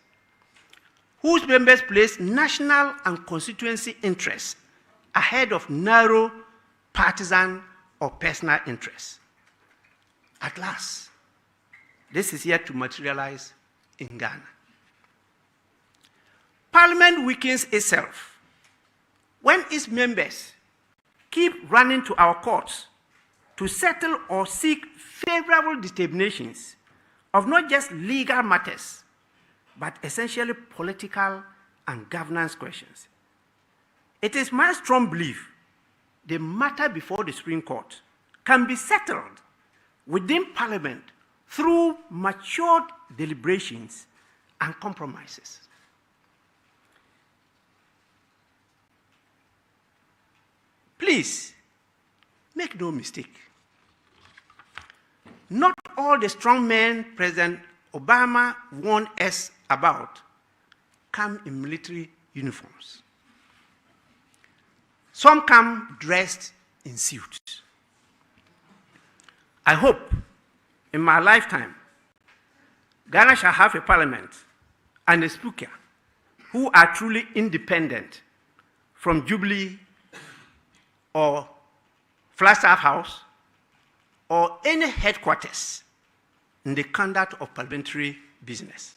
whose members place national and constituency interests ahead of narrow partisan or personal interests. At last, this is yet to materialize in Ghana. Parliament weakens itself when its members keep running to our courts to settle or seek favorable determinations of not just legal matters, but essentially political and governance questions. It is my strong belief the matter before the Supreme Court can be settled within Parliament through matured deliberations and compromises. Please, make no mistake. Not all the strong men President Obama warned us about come in military uniforms. Some come dressed in suits. I hope in my lifetime, Ghana shall have a parliament and a speaker who are truly independent from Jubilee or Flagstaff House or any headquarters in the conduct of parliamentary business.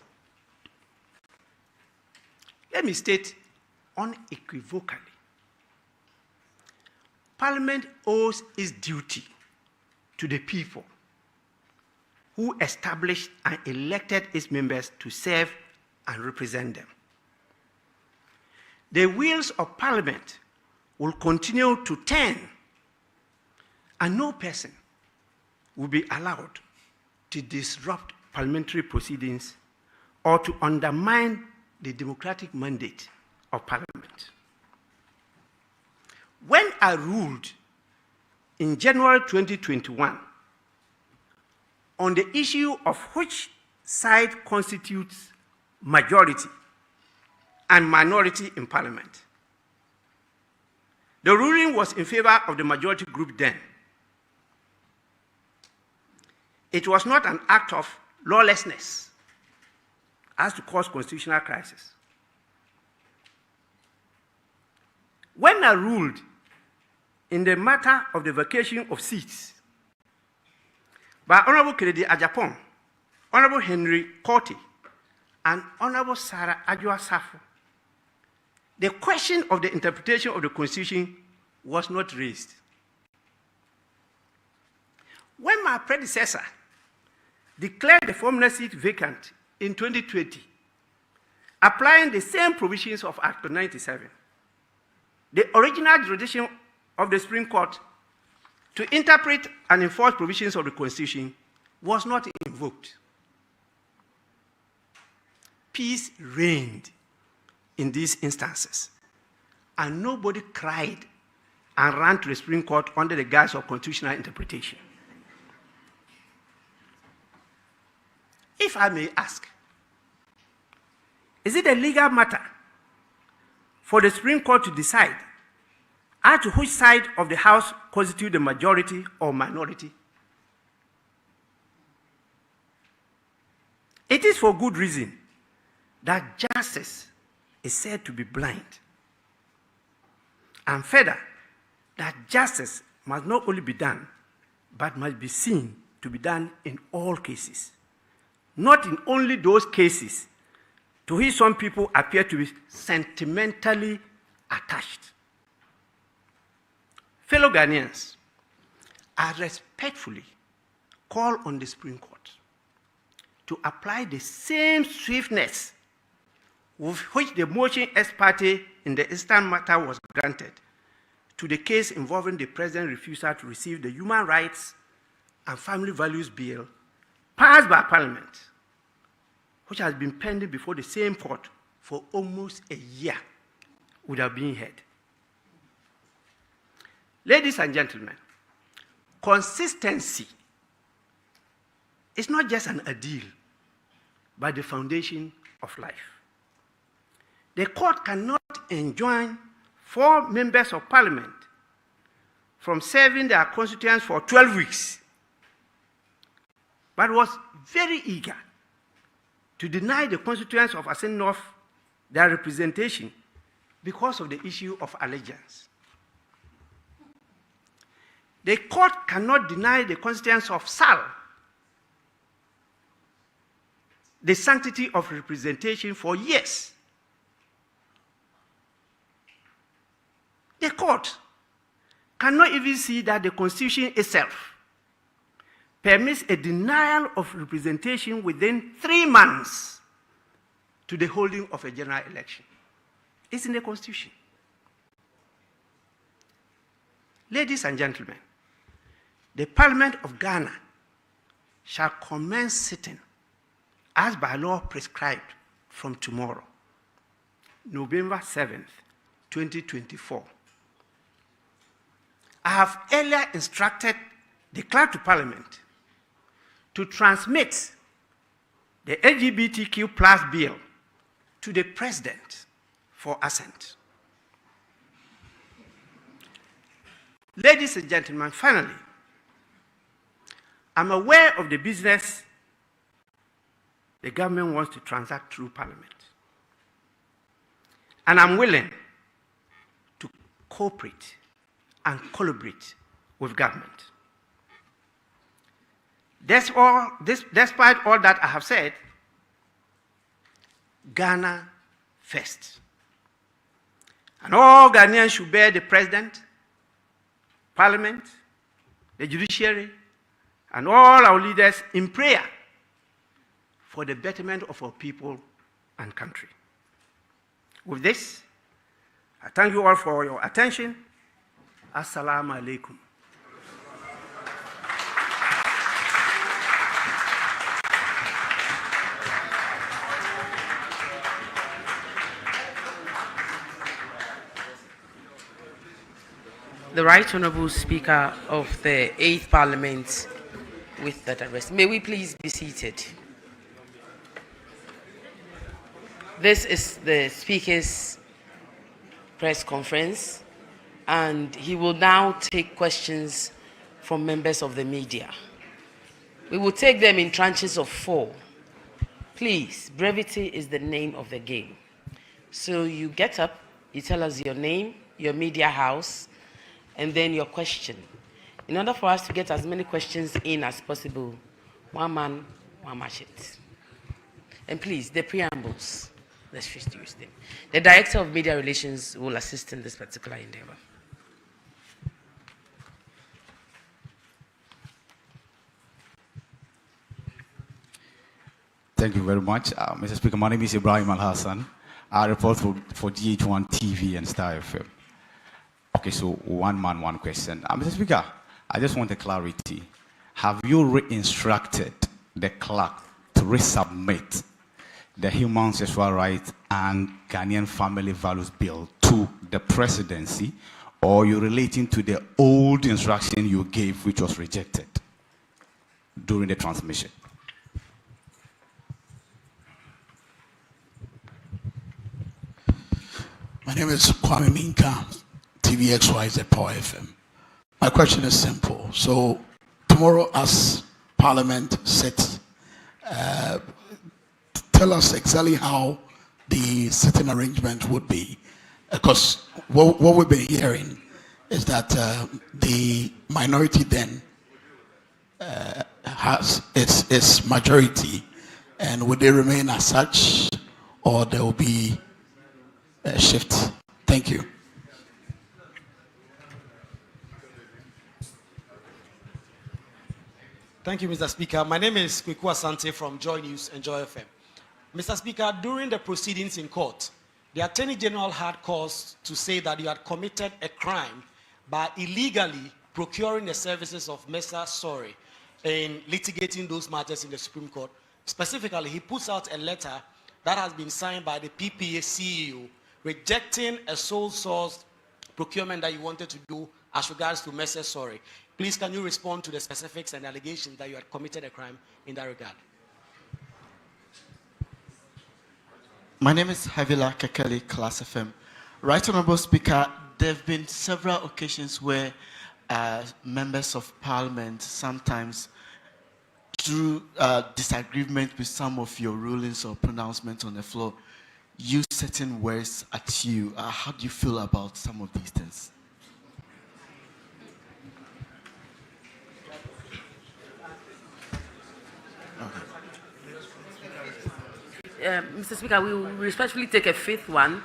Let me state unequivocally, Parliament owes its duty to the people who established and elected its members to serve and represent them. The wheels of Parliament will continue to turn, and no person will be allowed to disrupt parliamentary proceedings or to undermine the democratic mandate of Parliament. When I ruled in January 2021 on the issue of which side constitutes majority and minority in Parliament, the ruling was in favor of the majority group then. It was not an act of lawlessness as to cause constitutional crisis. When I ruled in the matter of the vacation of seats by Honorable Kennedy Ajapong, Honorable Henry Korte, and Honorable Sarah Adjoa Safo, the question of the interpretation of the Constitution was not raised. When my predecessor declared the former seat vacant in 2020, applying the same provisions of Act 97, the original jurisdiction of the Supreme Court to interpret and enforce provisions of the Constitution was not invoked. Peace reigned in these instances, and nobody cried and ran to the Supreme Court under the guise of constitutional interpretation. If I may ask, is it a legal matter for the Supreme Court to decide as to which side of the House constitutes the majority or minority? It is for good reason that justice is said to be blind, and further, that justice must not only be done, but must be seen to be done in all cases, not in only those cases to which some people appear to be sentimentally attached. Fellow Ghanaians, I respectfully call on the Supreme Court to apply the same swiftness with which the motion ex parte in the instant matter was granted to the case involving the President's refusal to receive the Human Rights and Family Values Bill passed by Parliament, which has been pending before the same court for almost a year without being heard. Ladies and gentlemen, consistency is not just an ideal, but the foundation of life. The court cannot enjoin 4 members of Parliament from serving their constituents for 12 weeks, but was very eager to deny the constituents of Asen North their representation because of the issue of allegiance. The court cannot deny the constituents of Sal the sanctity of representation for years. The court cannot even see that the Constitution itself permits a denial of representation within 3 months to the holding of a general election. It's in the Constitution. Ladies and gentlemen, the Parliament of Ghana shall commence sitting as by law prescribed from tomorrow, November 7th, 2024. I have earlier instructed the clerk to Parliament to transmit the LGBTQ plus bill to the President for assent. Ladies and gentlemen, finally, I'm aware of the business the government wants to transact through Parliament. And I'm willing to cooperate and collaborate with government. Despite all that I have said, Ghana first. And all Ghanaians should bear the President, Parliament, the Judiciary, and all our leaders in prayer for the betterment of our people and country. With this, I thank you all for your attention. Assalamu alaikum. The Right Honourable Speaker of the 8th Parliament with that address. May we please be seated. This is the Speaker's press conference, and he will now take questions from members of the media. We will take them in tranches of 4. Please, brevity is the name of the game. So you get up, you tell us your name, your media house, and then your question. In order for us to get as many questions in as possible, one man, one machete. And please, the preambles, let's just use them. The Director of Media Relations will assist in this particular endeavor. Thank you very much. Mr. Speaker, my name is Ibrahim Al-Hassan. I report for GH1 TV and Star FM. Okay, so one man, one question. Mr. Speaker, I just want a clarity. Have you re-instructed the clerk to resubmit the Human Sexual Rights and Ghanaian Family Values Bill to the presidency, or you're relating to the old instruction you gave, which was rejected during the transmission? My name is Kwame Minka, TVXYZ Power FM. My question is simple. So tomorrow as Parliament sits, tell us exactly how the sitting arrangement would be. Because what we've been hearing is that the minority then has its majority, and would they remain as such, or there will be a shift? Thank you. Thank you, Mr. Speaker. My name is Kweku Asante from Joy News and Joy FM. Mr. Speaker, during the proceedings in court, the Attorney General had cause to say that you had committed a crime by illegally procuring the services of Mr. Sori in litigating those matters in the Supreme Court. Specifically, he puts out a letter that has been signed by the PPA CEO rejecting a sole source procurement that you wanted to do as regards to Mr. Sori. Please, can you respond to the specifics and allegations that you had committed a crime in that regard? My name is Havila Kekeli, Class FM. Right Honorable Speaker, there have been several occasions where members of Parliament sometimes, through disagreement with some of your rulings or pronouncements on the floor, use certain words at you. How do you feel about some of these things? Mr. Speaker, we will respectfully take a fifth one.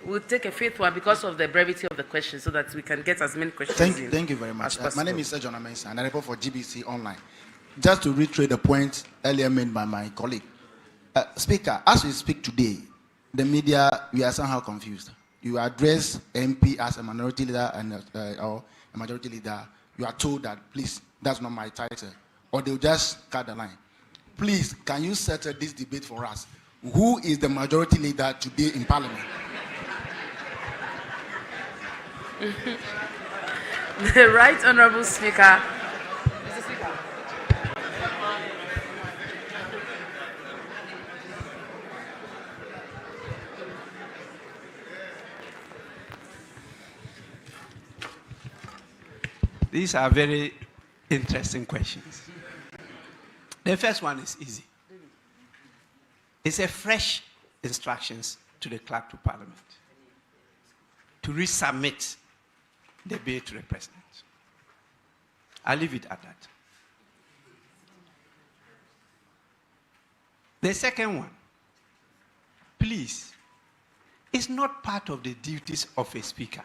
We'll take a fifth one because of the brevity of the question, so that we can get as many questions in. Thank you very much. My name is John Amensa, and I report for GBC Online. Just to reiterate the point earlier made by my colleague. Speaker, as we speak today, the media, we are somehow confused. You address MP as a minority leader and or a majority leader. You are told that, please, that's not my title. Or they'll just cut the line. Please, can you settle this debate for us? Who is the majority leader today in Parliament? The Right Honourable Speaker. Mr. Speaker. These are very interesting questions. The first one is easy. It's a fresh instructions to the clerk to Parliament to resubmit the bill to the President. I'll leave it at that. The second one, please, it's not part of the duties of a speaker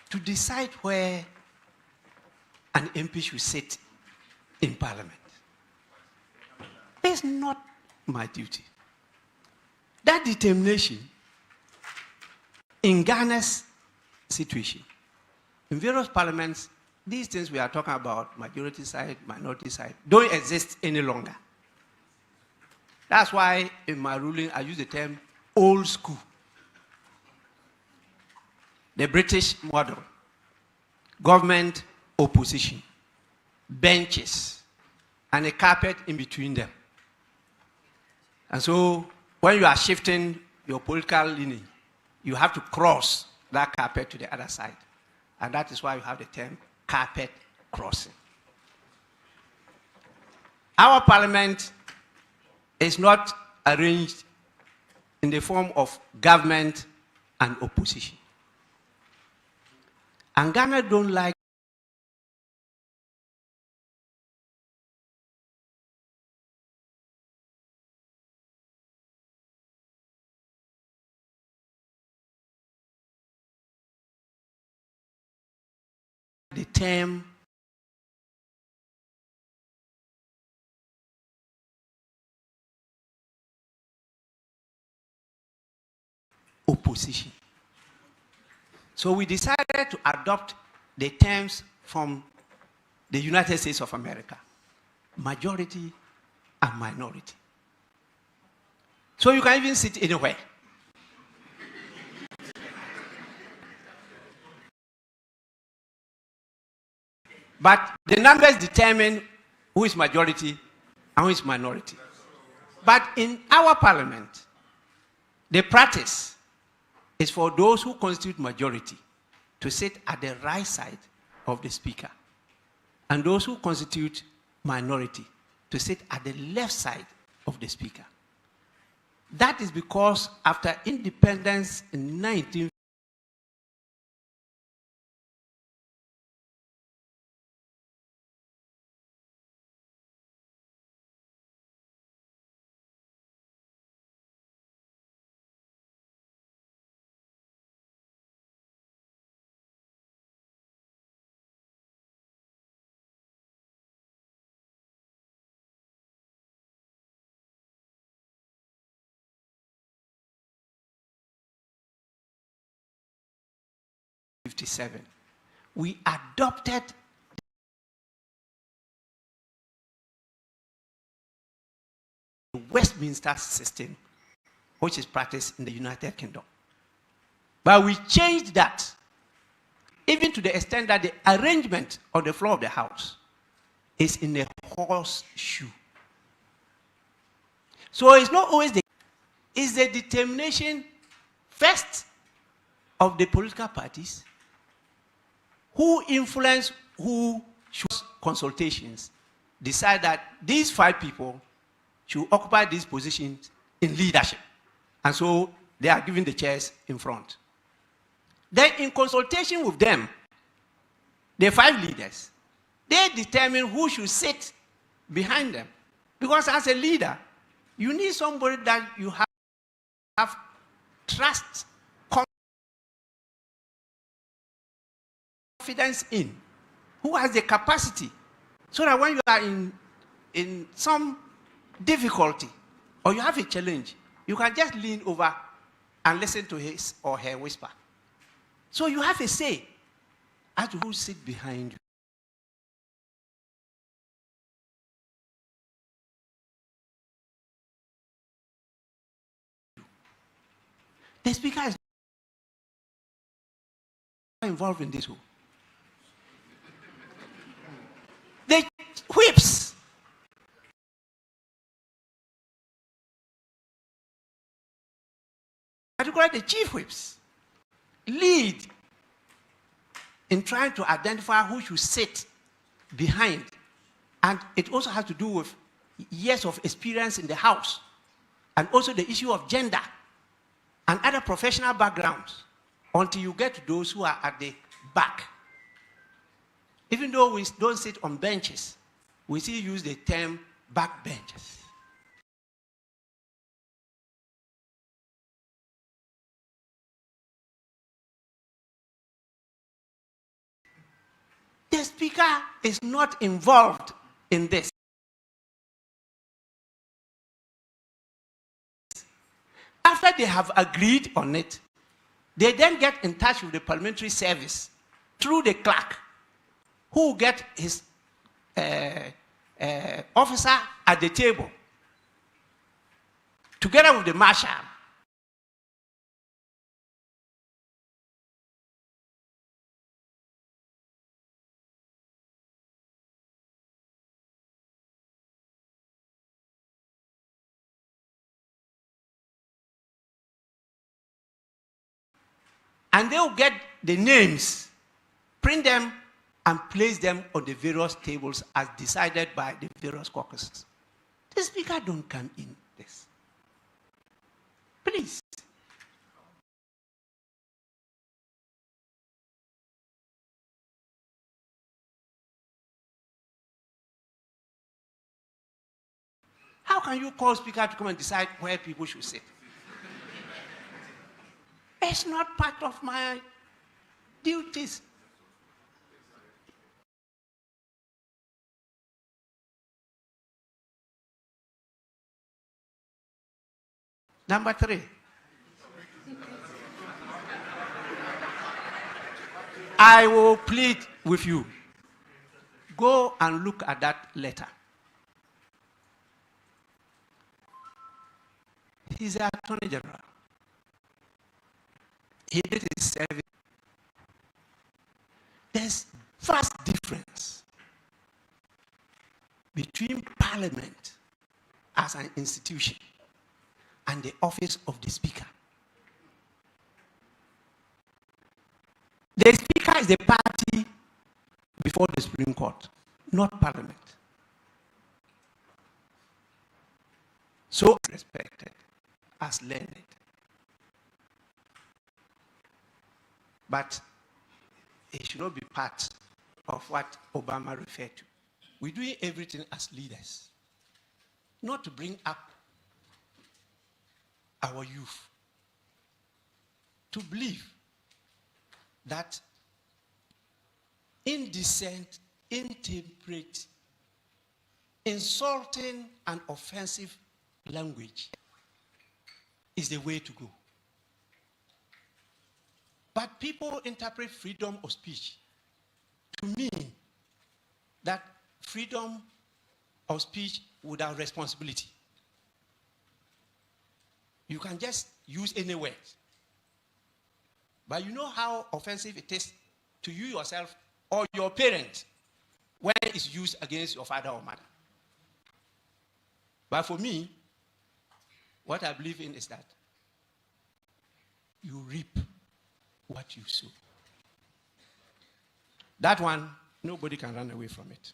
to decide where an MP should sit in Parliament. It's not my duty. That determination in Ghana's situation, in various parliaments, these things we are talking about, majority side, minority side, don't exist any longer. That's why in my ruling I use the term old school. The British model, government, opposition, benches, and a carpet in between them. And so when you are shifting your political lineage, you have to cross that carpet to the other side. And that is why you have the term carpet crossing. Our Parliament is not arranged in the form of government and opposition. And Ghana don't like the term opposition. So we decided to adopt the terms from the United States of America, majority and minority. So you can even sit anywhere. But the numbers determine who is majority and who is minority. But in our parliament, the practice is for those who constitute majority to sit at the right side of the speaker, and those who constitute minority to sit at the left side of the speaker. That is because after independence in 1957, we adopted the Westminster system, which is practiced in the United Kingdom. But we changed that, even to the extent that the arrangement on the floor of the House is in a horseshoe. So it's not always it's the determination first of the political parties who influence who should consultations decide that these 5 people should occupy these positions in leadership. And so they are given the chairs in front. Then in consultation with them, the 5 leaders, they determine who should sit behind them. Because as a leader, you need somebody that you have trust, confidence in, who has the capacity, so that when you are in some difficulty or you have a challenge, you can just lean over and listen to his or her whisper. So you have a say as to who sits behind you. The speaker is not involved in this. The whips, particularly the chief whips, lead in trying to identify who should sit behind. And it also has to do with years of experience in the House, and also the issue of gender and other professional backgrounds, until you get to those who are at the back. Even though we don't sit on benches, we still use the term back benches. The speaker is not involved in this. After they have agreed on it, they then get in touch with the parliamentary service through the clerk, who will get his officer at the table, together with the marshal. And they will get the names, print them, and place them on the various tables as decided by the various caucuses. The Speaker don't come in this. Please. How can you call Speaker to come and decide where people should sit? It's not part of my duties. Number 3. I will plead with you. Go and look at that letter. He's the Attorney General. He did his service. There's vast difference between Parliament as an institution and the office of the Speaker. The Speaker is the party before the Supreme Court, not Parliament. So respected as learned. But it should not be part of what Obama referred to. We're doing everything as leaders, not to bring up our youth to believe that indecent, intemperate, insulting, and offensive language is the way to go. But people interpret freedom of speech to mean that freedom of speech without responsibility. You can just use any word. But you know how offensive it is to you yourself or your parent when it's used against your father or mother. But for me, what I believe in is that you reap what you sow. That one, nobody can run away from it.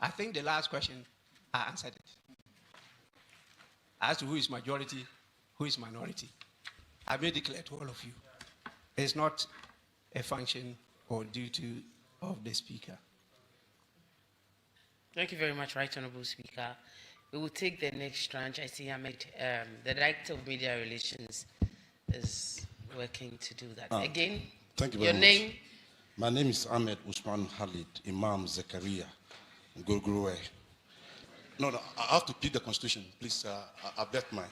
I think the last question, I answered it. As to who is majority, who is minority, I made it clear to all of you. It's not a function or duty of the Speaker. Thank you very much, Right Honourable Speaker. We will take the next tranche. I see Ahmed, the Director of Media Relations, is working to do that. Again, thank you very your much. name? My name is Ahmed Usman Khalid, Imam Zakaria, Gurguruwe. No, I have to plead the Constitution. Please, I bet mine.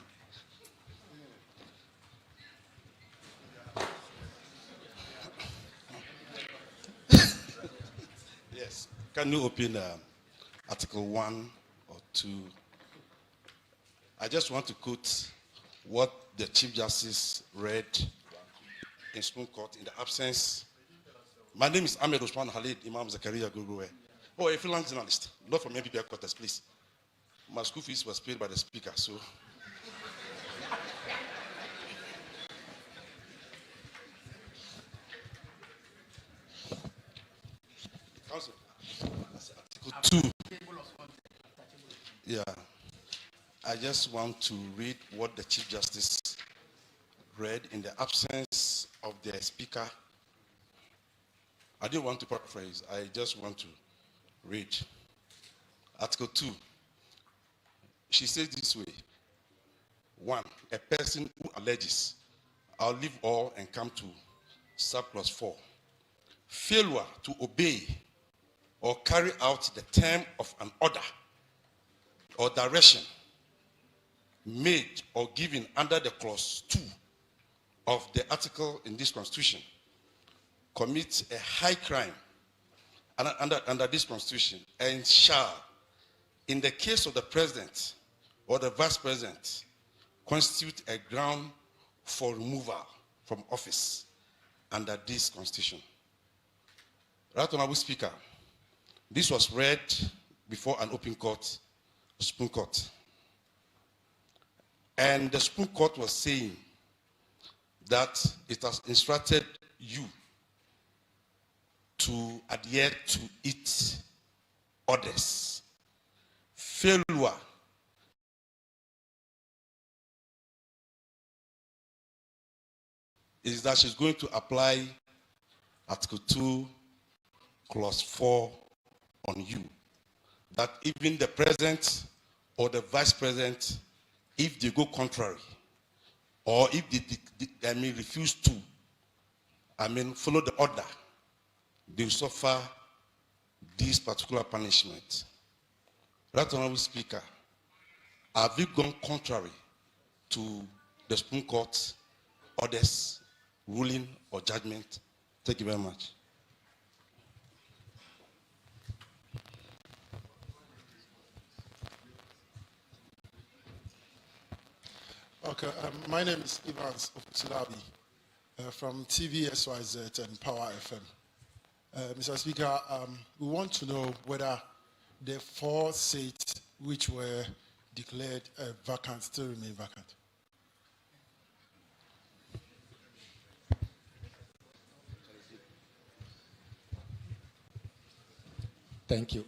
Yes. Can you open Article 1 or 2? I just want to quote what the Chief Justice read in Supreme Court in the absence. My name is Ahmed Usman Khalid, Imam Zakaria Gurguruwe. Oh, a freelance journalist, not from MPP headquarters, please. My school fees was paid by the Speaker, so. Council, Article 2. Yeah. I just want to read what the Chief Justice read in the absence of the Speaker. I didn't want to paraphrase. I just want to read. Article 2. She says this way. 1. A person who alleges, I'll leave all and come to surplus 4. Failure to obey or carry out the term of an order or direction made or given under the clause 2 of the article in this Constitution commits a high crime under this Constitution and shall, in the case of the President or the Vice President, constitute a ground for removal from office under this Constitution. Right Honourable Speaker, this was read before an open court, Supreme Court. And the Supreme Court was saying that it has instructed you to adhere to its orders. Failure is that she's going to apply Article 2, Clause 4 on you. That even the president or the vice president, if they go contrary, or if they refuse to, follow the order, they will suffer this particular punishment. Right Honorable Speaker, have you gone contrary to the Supreme Court orders, ruling, or judgment? Thank you very much. Okay, my name is Evans Oputilabi from TV SYZ and Power FM. Mr. Speaker, we want to know whether the 4 seats which were declared vacant still remain vacant. Thank you.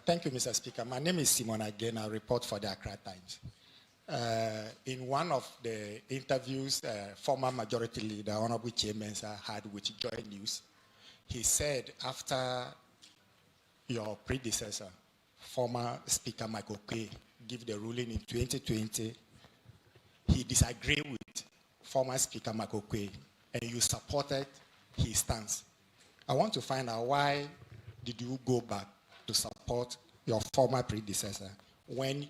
Thank you, Mr. Speaker. My name is Simon again. I report for the Accra Times. In one of the interviews, former Majority Leader, Honorable Chairman, had with Joy News, he said after your predecessor, former Speaker Michael Kay, gave the ruling in 2020, he disagreed with former Speaker Michael Kay, and you supported his stance. I want to find out why did you go back to support your former predecessor when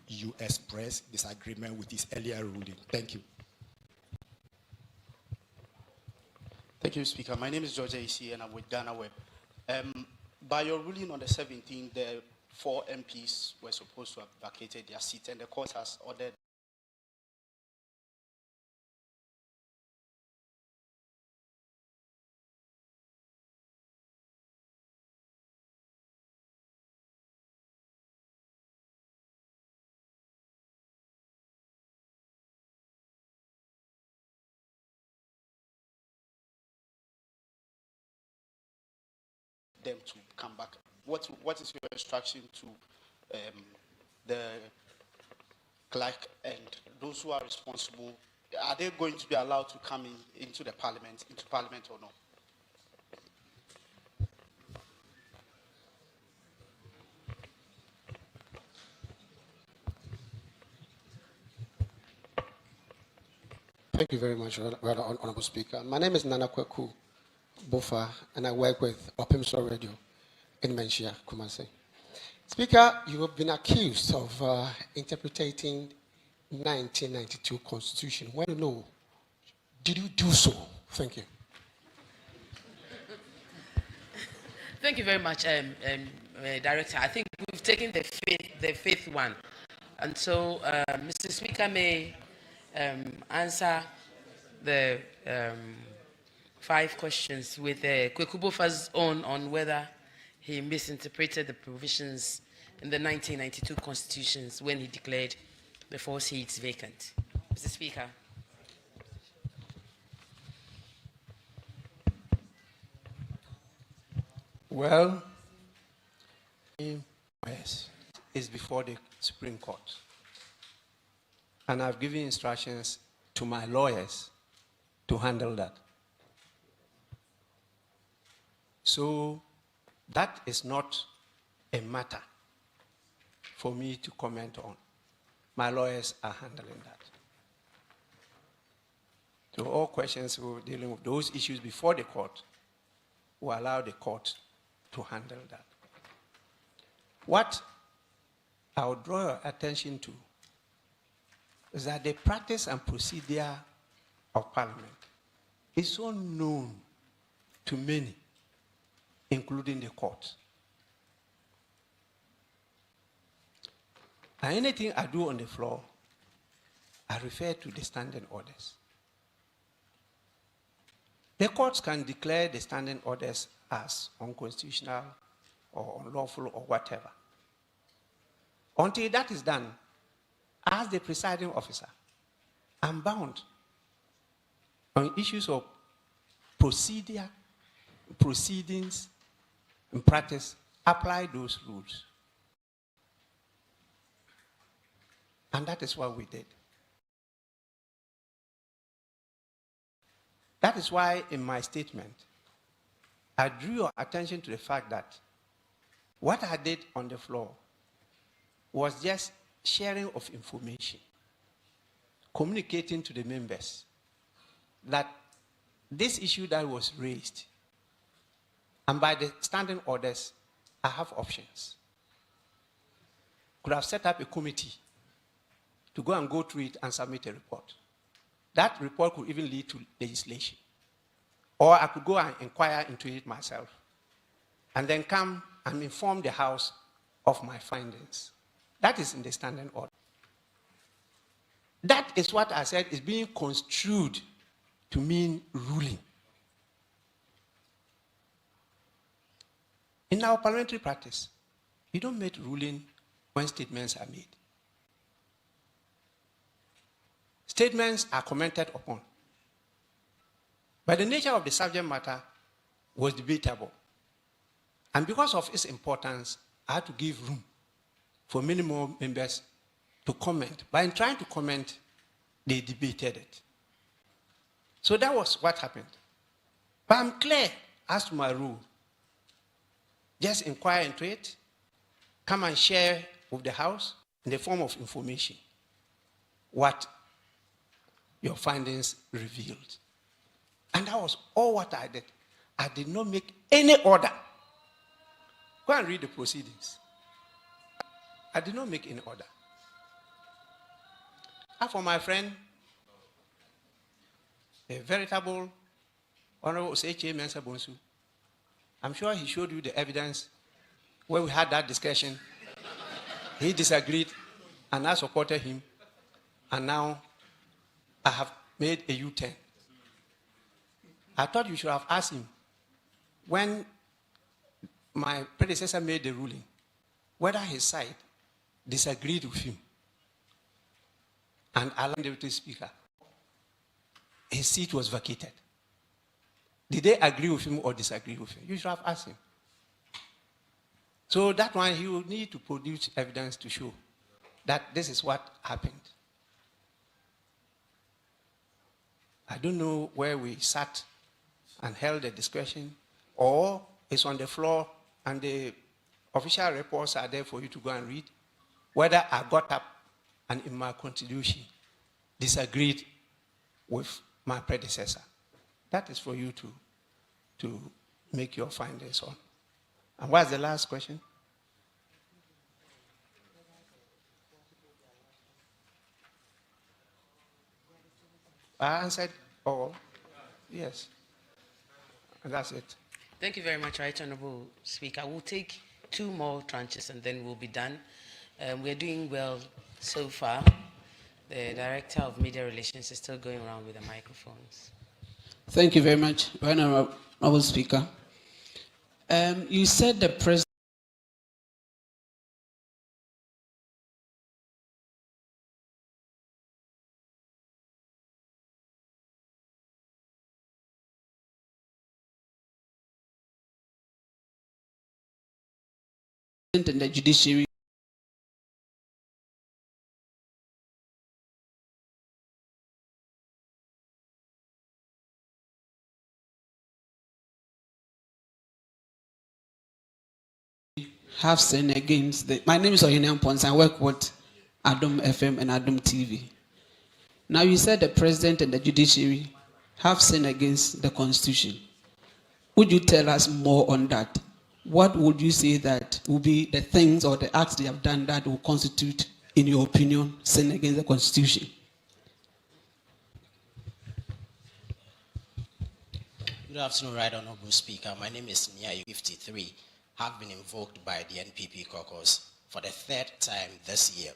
you expressed disagreement with his earlier ruling? Thank you. Thank you, Speaker. My name is George A.C. and I'm with GhanaWeb. By your ruling on the 17th, the 4 MPs were supposed to have vacated their seat, and the court has ordered them to come back. What is your instruction to the clerk and those who are responsible? Are they going to be allowed to come into Parliament or not? Thank you very much, Rather Honorable Speaker. My name is Nana Kweku Bofa, and I work with Opimso Radio in Menchia, Kumasi. Speaker, you have been accused of interpreting 1992 Constitution. When no, did you do so? Thank you. Thank you very much, Director. I think we've taken the fifth one. And so, Mr. Speaker may answer the 5 questions with Kweku Bofa's own on whether he misinterpreted the provisions in the 1992 constitutions when he declared the 4 seats vacant. Mr. Speaker. Well, yes, is before the Supreme Court. And I've given instructions to my lawyers to handle that. So that is not a matter for me to comment on. My lawyers are handling that. So all questions we're dealing with those issues before the court will allow the court to handle that. What I would draw your attention to is that the practice and procedure of Parliament is so known to many, including the court. And anything I do on the floor, I refer to the standing orders. The courts can declare the standing orders as unconstitutional or unlawful or whatever. Until that is done, as the presiding officer, I'm bound on issues of procedure, proceedings, and practice apply those rules. And that is what we did. That is why in my statement, I drew your attention to the fact that what I did on the floor was just sharing of information, communicating to the members that this issue that was raised, and by the standing orders, I have options. Could have set up a committee to go through it and submit a report. That report could even lead to legislation. Or I could go and inquire into it myself and then come and inform the House of my findings. That is in the standing order. That is what I said is being construed to mean ruling. In our parliamentary practice, you don't make ruling when statements are made. Statements are commented upon. But the nature of the subject matter was debatable. And because of its importance, I had to give room for many more members to comment. But in trying to comment, they debated it. So that was what happened. But I'm clear as to my rule. Just inquire into it, come and share with the House in the form of information what your findings revealed. And that was all what I did. I did not make any order. Go and read the proceedings. I did not make any order. And for my friend, a veritable Honorable Oseche Mensah Bonsu, I'm sure he showed you the evidence where we had that discussion. He disagreed, and I supported him. And now I have made a U-turn. I thought you should have asked him, when my predecessor made the ruling, whether his side disagreed with him and allowed the deputy speaker, his seat was vacated. Did they agree with him or disagree with him? You should have asked him. So that one, he will need to produce evidence to show that this is what happened. I don't know where we sat and held a discussion, or it's on the floor and the official reports are there for you to go and read, whether I got up and in my contribution disagreed with my predecessor. That is for you to make your findings on. And what's the last question? I answered all. Yes. And that's it. Thank you very much, Right Honorable Speaker. We'll take 2 more tranches and then we'll be done. We're doing well so far. The Director of Media Relations is still going around with the microphones. Thank you very much, Right Honorable Speaker. You said the President and the Judiciary have sinned against the... My name is Oyinian Pons. I work with Adom FM and Adom TV. Now you said the President and the Judiciary have sinned against the Constitution. Would you tell us more on that? What would you say that will be the things or the acts they have done that will constitute, in your opinion, sin against the Constitution? Good afternoon, Right Honorable Speaker. My name is Nia 53. Have been invoked by the NPP caucus for the 3rd time this year,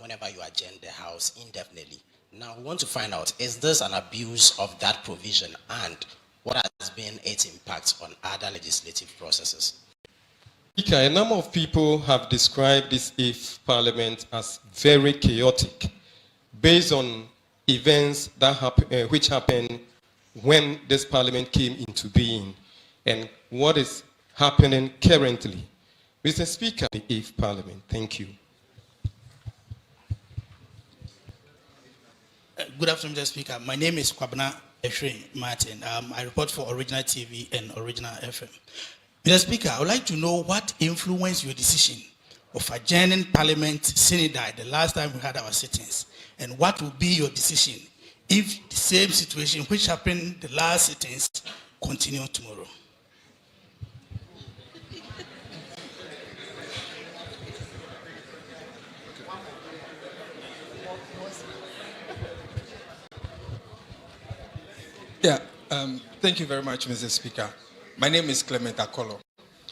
whenever you adjourn the House indefinitely. Now, we want to find out, is this an abuse of that provision, and what has been its impact on other legislative processes? Speaker, a number of people have described this if Parliament as very chaotic, based on events that which happened when this Parliament came into being, and what is happening currently. Mr. Speaker, the 8th Parliament. Thank you. Good afternoon, Mr. Speaker. My name is Kwabena Eshrin Martin. I report for Original TV and Original FM. Mr. Speaker, I would like to know what influenced your decision of adjourning Parliament Synodai the last time we had our sittings, and what will be your decision if the same situation which happened the last sittings continue tomorrow? Yeah, thank you very much, Mr. Speaker. My name is Clement Akolo.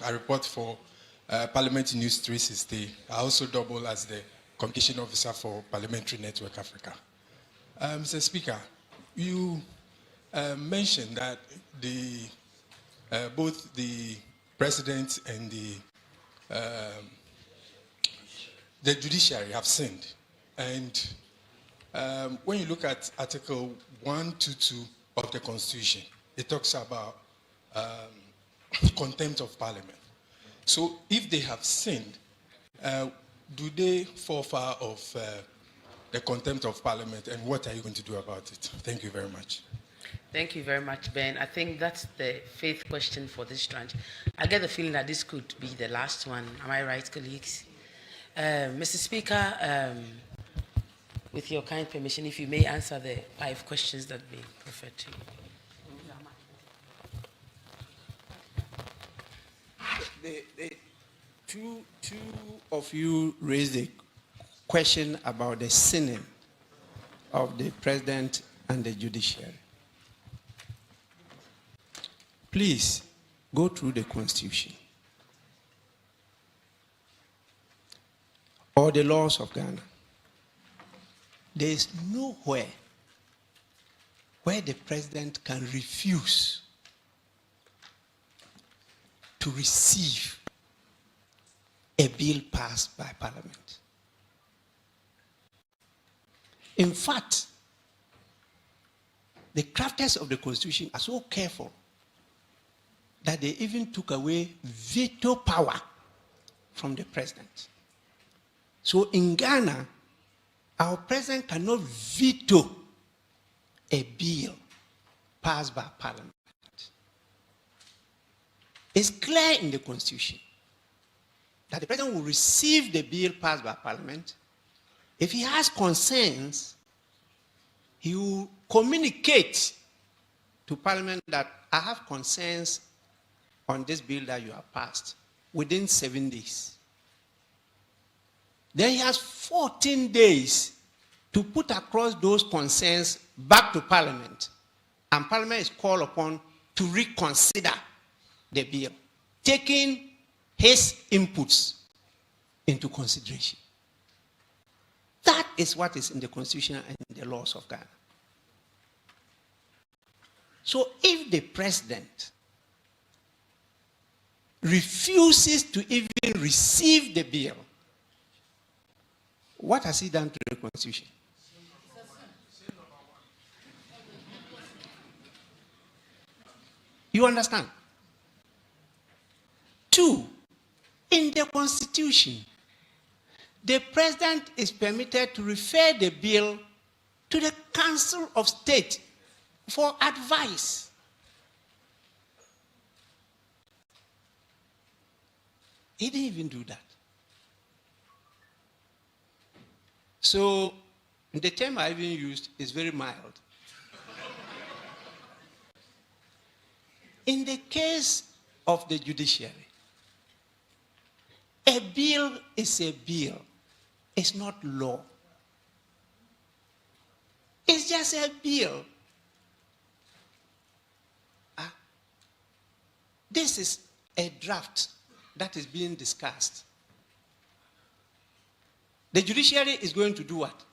I report for Parliamentary News 360. I also double as the Communication Officer for Parliamentary Network Africa. Mr. Speaker, you mentioned that both the President and the Judiciary have sinned. And when you look at Article 122 of the Constitution, it talks about contempt of Parliament. So if they have sinned, do they fall far of the contempt of Parliament, and what are you going to do about it? Thank you very much. Thank you very much, Ben. I think that's the 5th question for this tranche. I get the feeling that this could be the last one. Am I right, colleagues? Mr. Speaker, with your kind permission, if you may answer the 5 questions that have been referred to. Two of you raised a question about the sinning of the President and the Judiciary. Please go through the Constitution or the laws of Ghana. There is nowhere where the President can refuse to receive a bill passed by Parliament. In fact, the crafters of the Constitution are so careful that they even took away veto power from the President. So in Ghana, our President cannot veto a bill passed by Parliament. It's clear in the Constitution that the President will receive the bill passed by Parliament. If he has concerns, he will communicate to Parliament that I have concerns on this bill that you have passed within 7 days. Then he has 14 days to put across those concerns back to Parliament, and Parliament is called upon to reconsider the bill, taking his inputs into consideration. That is what is in the Constitution and the laws of Ghana. So if the President refuses to even receive the bill, what has he done to the Constitution? You understand? 2, in the Constitution, the President is permitted to refer the bill to the Council of State for advice. He didn't even do that. So the term I even used is very mild. In the case of the Judiciary, a bill is a bill. It's not law. It's just a bill. This is a draft that is being discussed. The Judiciary is going to do what?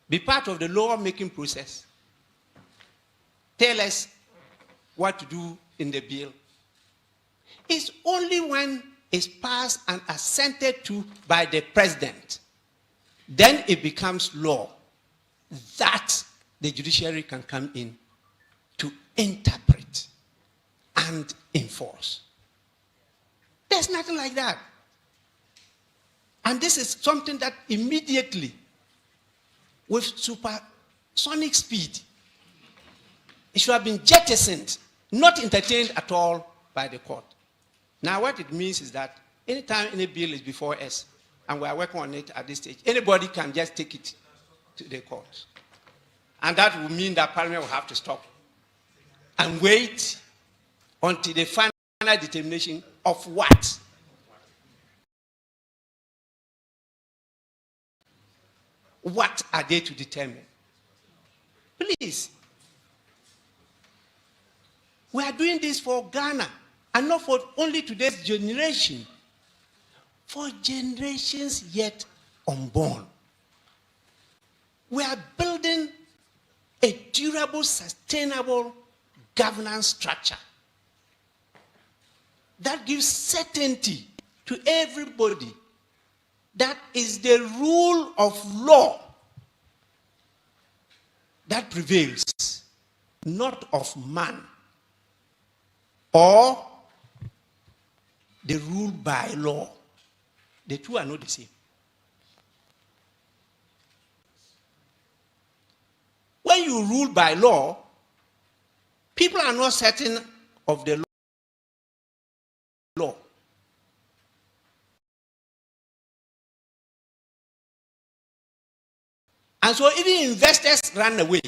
Be part of the law-making process. Tell us what to do in the bill. It's only when it's passed and assented to by the President, then it becomes law, that the Judiciary can come in to interpret and enforce. There's nothing like that. And this is something that immediately, with supersonic speed, it should have been jettisoned, not entertained at all by the court. Now what it means is that anytime any bill is before us, and we are working on it at this stage, anybody can just take it to the court. And that will mean that Parliament will have to stop and wait until the final determination of what? What are they to determine? Please. We are doing this for Ghana, and not for only today's generation, for generations yet unborn. We are building a durable, sustainable governance structure that gives certainty to everybody that is the rule of law that prevails, not of man or the rule by law. The two are not the same. When you rule by law, people are not certain of the law. And so even investors ran away.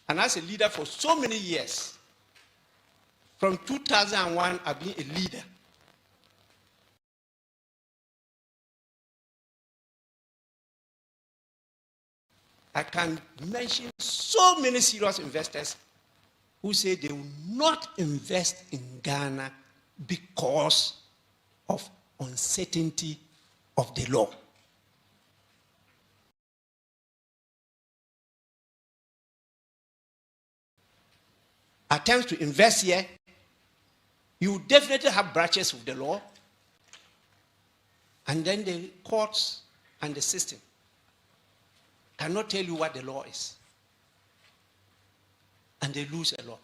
And as a leader for so many years, from 2001, I've been a leader. I can mention so many serious investors who say they will not invest in Ghana because of uncertainty of the law. Attempts to invest here, you definitely have branches of the law, and then the courts and the system cannot tell you what the law is. And they lose a lot.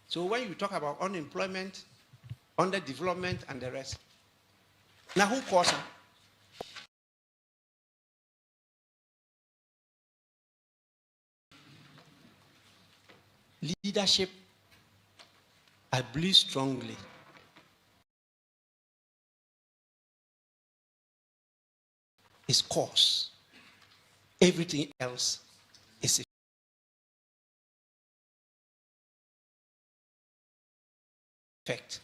So when you talk about unemployment, underdevelopment, and the rest, now who caused them? Leadership, I believe strongly, is cause. Everything else is effect.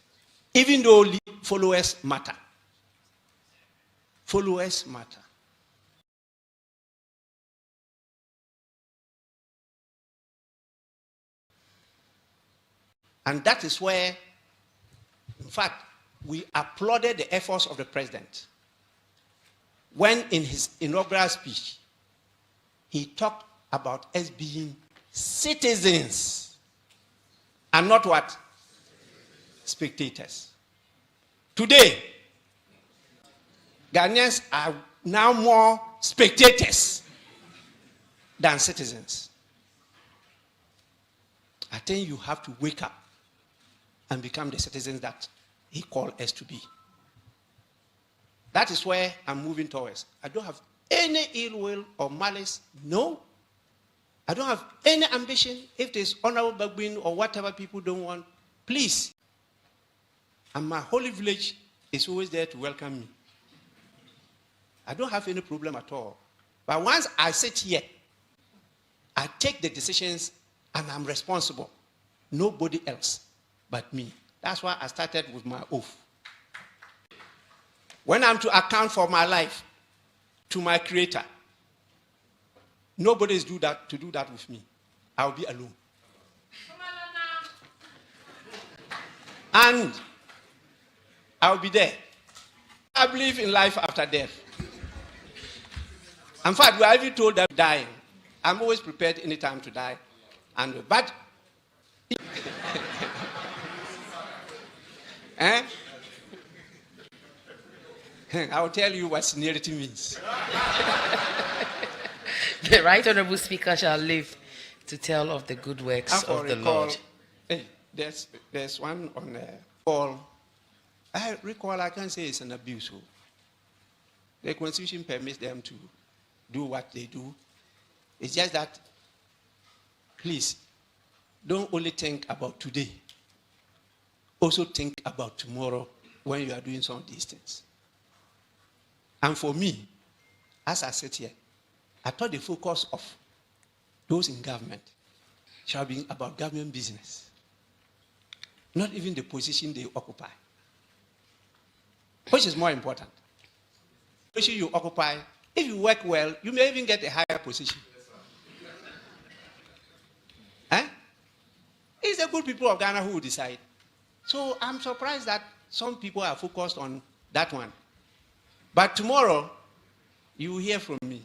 Even though followers matter. Followers matter. And that is where, in fact, we applauded the efforts of the president when in his inaugural speech, he talked about us being citizens and not what? Spectators. Today, Ghanaians are now more spectators than citizens. I think you have to wake up and become the citizens that he called us to be. That is where I'm moving towards. I don't have any ill will or malice. No. I don't have any ambition. If there's Honorable Babgin or whatever people don't want, please. And my holy village is always there to welcome me. I don't have any problem at all. But once I sit here, I take the decisions and I'm responsible. Nobody else but me. That's why I started with my oath. When I'm to account for my life to my Creator, nobody is to do that with me. I'll be alone. And I'll be there. I believe in life after death. In fact, we are even told that dying. I'm always prepared anytime to die. But I'll tell you what seniority means. The Right Honourable Speaker shall live to tell of the good works of the Lord. there's one on call. I recall, I can't say it's an abuse. The Constitution permits them to do what they do. It's just that, please, don't only think about today. Also think about tomorrow when you are doing some of these things. And for me, as I sit here, I thought the focus of those in government shall be about government business, not even the position they occupy. Which is more important? The position you occupy, if you work well, you may even get a higher position. It's the good people of Ghana who will decide. So I'm surprised that some people are focused on that one. But tomorrow, you will hear from me.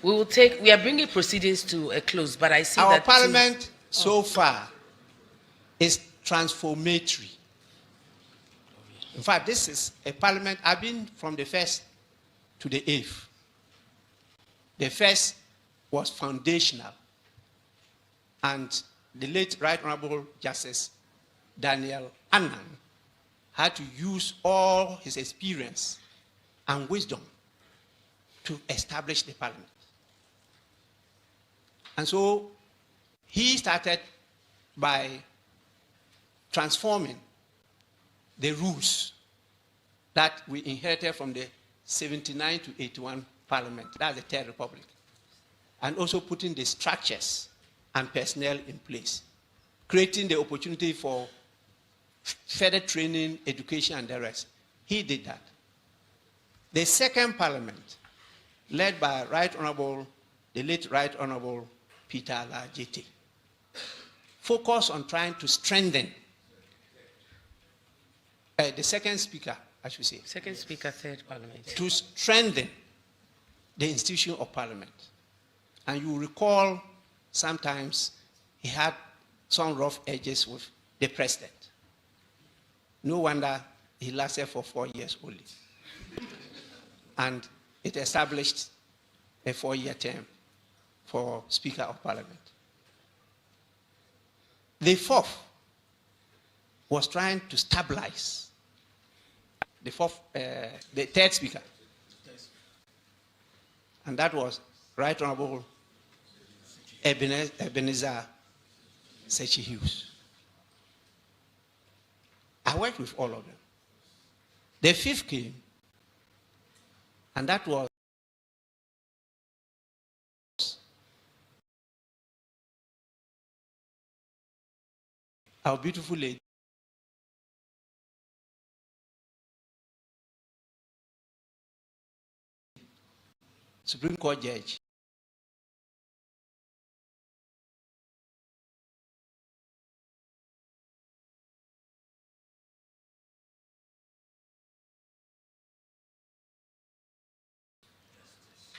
We are bringing proceedings to a close, but I see our that parliament so far is transformatory. In fact, this is a parliament, I've been from the first to the 8th. The first was foundational. And the late Right Honorable Justice Daniel Annan had to use all his experience and wisdom to establish the parliament. And so he started by transforming the rules that we inherited from the 79 to 81 parliament, that's the Third Republic, and also putting the structures and personnel in place, creating the opportunity for further training, education, and the rest. He did that. The second parliament, led by the late Right Honorable Peter Alajete, focused on trying to strengthen the second speaker, I should say. Second speaker, third parliament. To strengthen the institution of parliament. And you recall sometimes he had some rough edges with the president. No wonder he lasted for 4 years only. And it established a 4-year term for Speaker of Parliament. The fourth was trying to stabilize the third speaker. And that was Right Honorable Ebenezer Sechi Hughes. I worked with all of them. The fifth came, and that was our beautiful lady, Supreme Court Judge,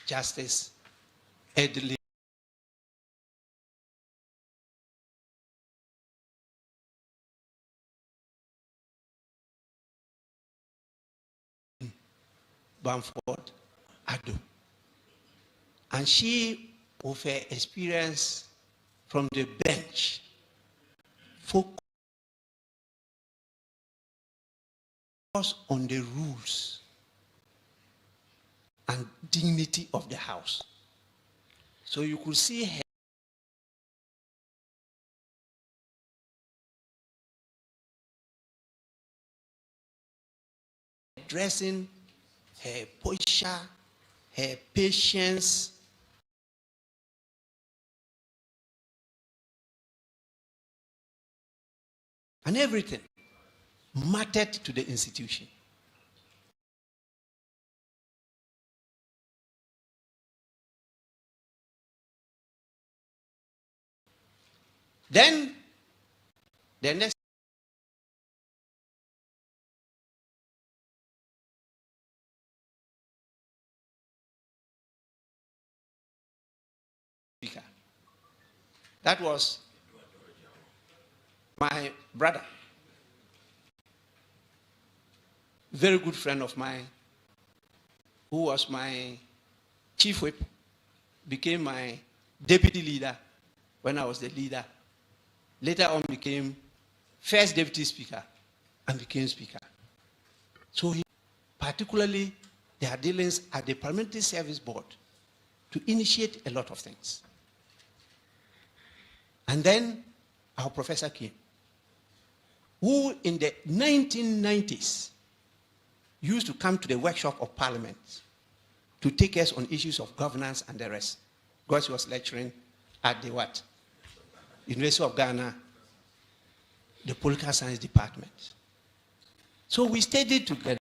Justice Edley Bamford Ado. And she, with her experience from the bench, focused on the rules and dignity of the house. So you could see her addressing her posture, her patience, and everything mattered to the institution. Then, the next speaker, that was my brother, very good friend of mine, who was my chief whip, became my deputy leader when I was the leader later on became first deputy speaker and became speaker. So he, particularly their dealings at the Parliamentary Service Board to initiate a lot of things. And then our professor came, who in the 1990s used to come to the workshop of Parliament to take us on issues of governance and the rest, because he was lecturing at the what? University of Ghana, the Political Science Department. So we studied together.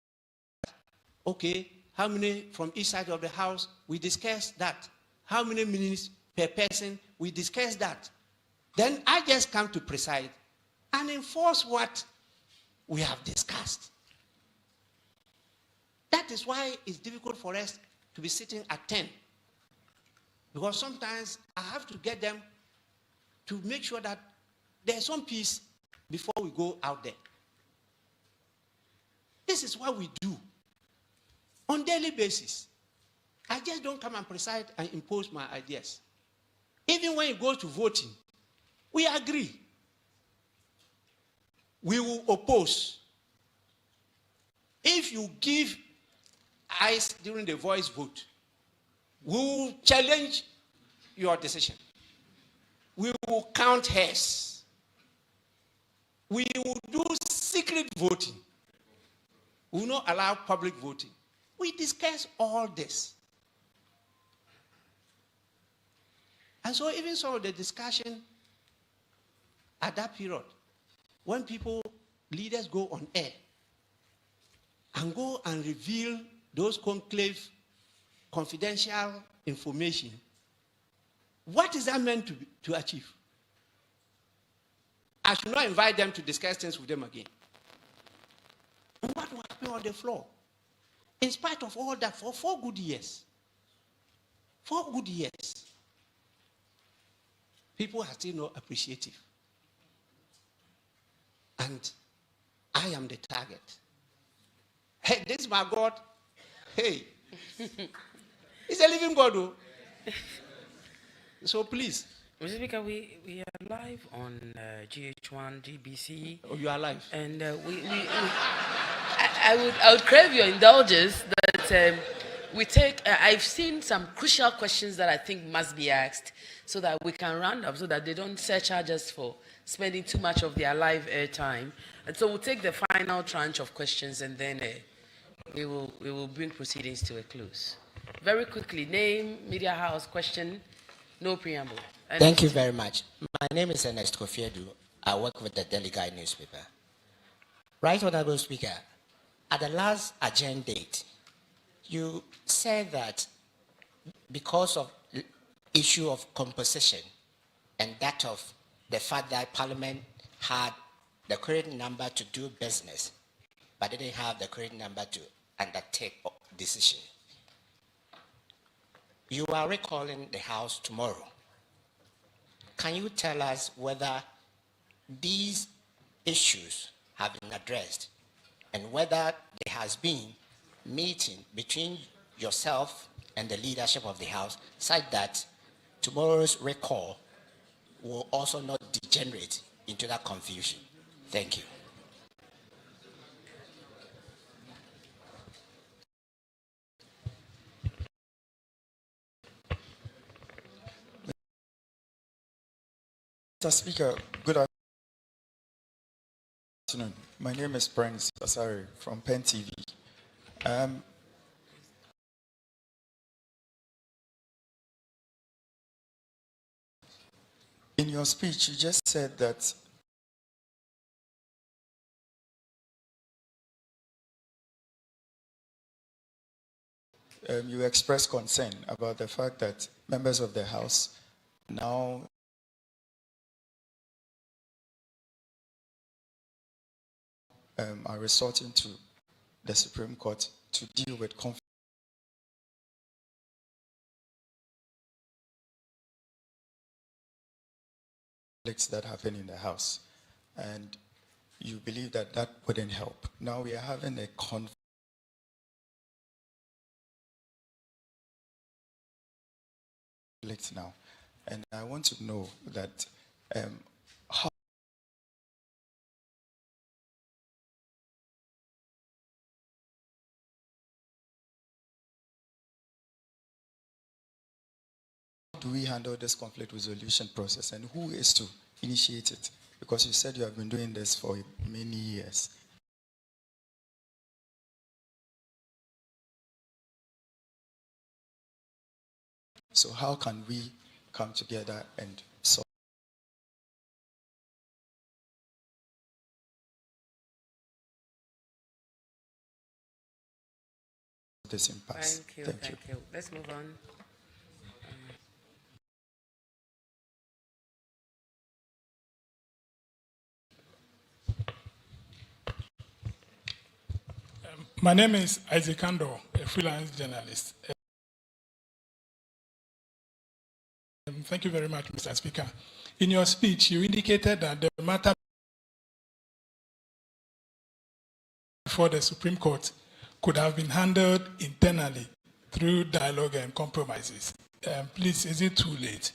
Okay, how many from each side of the house? We discussed that. How many minutes per person? We discussed that. Then I just come to preside and enforce what we have discussed. That is why it's difficult for us to be sitting at 10. Because sometimes I have to get them to make sure that there's some peace before we go out there. This is what we do on a daily basis. I just don't come and preside and impose my ideas. Even when it goes to voting, we agree. We will oppose. If you give ayes during the voice vote, we will challenge your decision. We will count hairs. We will do secret voting. We will not allow public voting. We discuss all this. And so even so, the discussion at that period, when leaders go on air and go and reveal those conclave confidential information, what is that meant to achieve? I should not invite them to discuss things with them again. And what will happen on the floor? In spite of all that, for 4 good years, people are still not appreciative. And I am the target. Hey, this is my God. Hey, he's a living God, though. So please. Mr. Speaker, we are live on GH1, GBC. Oh, you are live. And I would crave your indulgence that we take, I've seen some crucial questions that I think must be asked so that we can round up, so that they don't surcharge us for spending too much of their live airtime. And so we'll take the final tranche of questions and then we will bring proceedings to a close. Very quickly, name, media house, question, no preamble. Thank you very much. My name is Ernest Kofiedu. I work with the Daily Guide newspaper. Right Honorable Speaker, at the last agenda date, you said that because of issue of composition and that of the fact that Parliament had the correct number to do business, but didn't have the correct number to undertake decision. You are recalling the House tomorrow. Can you tell us whether these issues have been addressed and whether there has been meeting between yourself and the leadership of the House such that tomorrow's recall will also not degenerate into that confusion? Thank you. Mr. Speaker, good afternoon. My name is Prince Asari from Pen TV. In your speech, you just said that you expressed concern about the fact that members of the House now are resorting to the Supreme Court to deal with conflicts that happen in the House. And you believe that that wouldn't help. Now we are having a conflict now. And I want to know that how do we handle this conflict resolution process, and who is to initiate it? Because you said you have been doing this for many years. So how can we come together and solve this impasse? Thank you. Let's move on. My name is Isaac Anglo, a freelance journalist. Thank you very much, Mr. Speaker. In your speech, you indicated that the matter before the Supreme Court could have been handled internally through dialogue and compromises. Please, is it too late?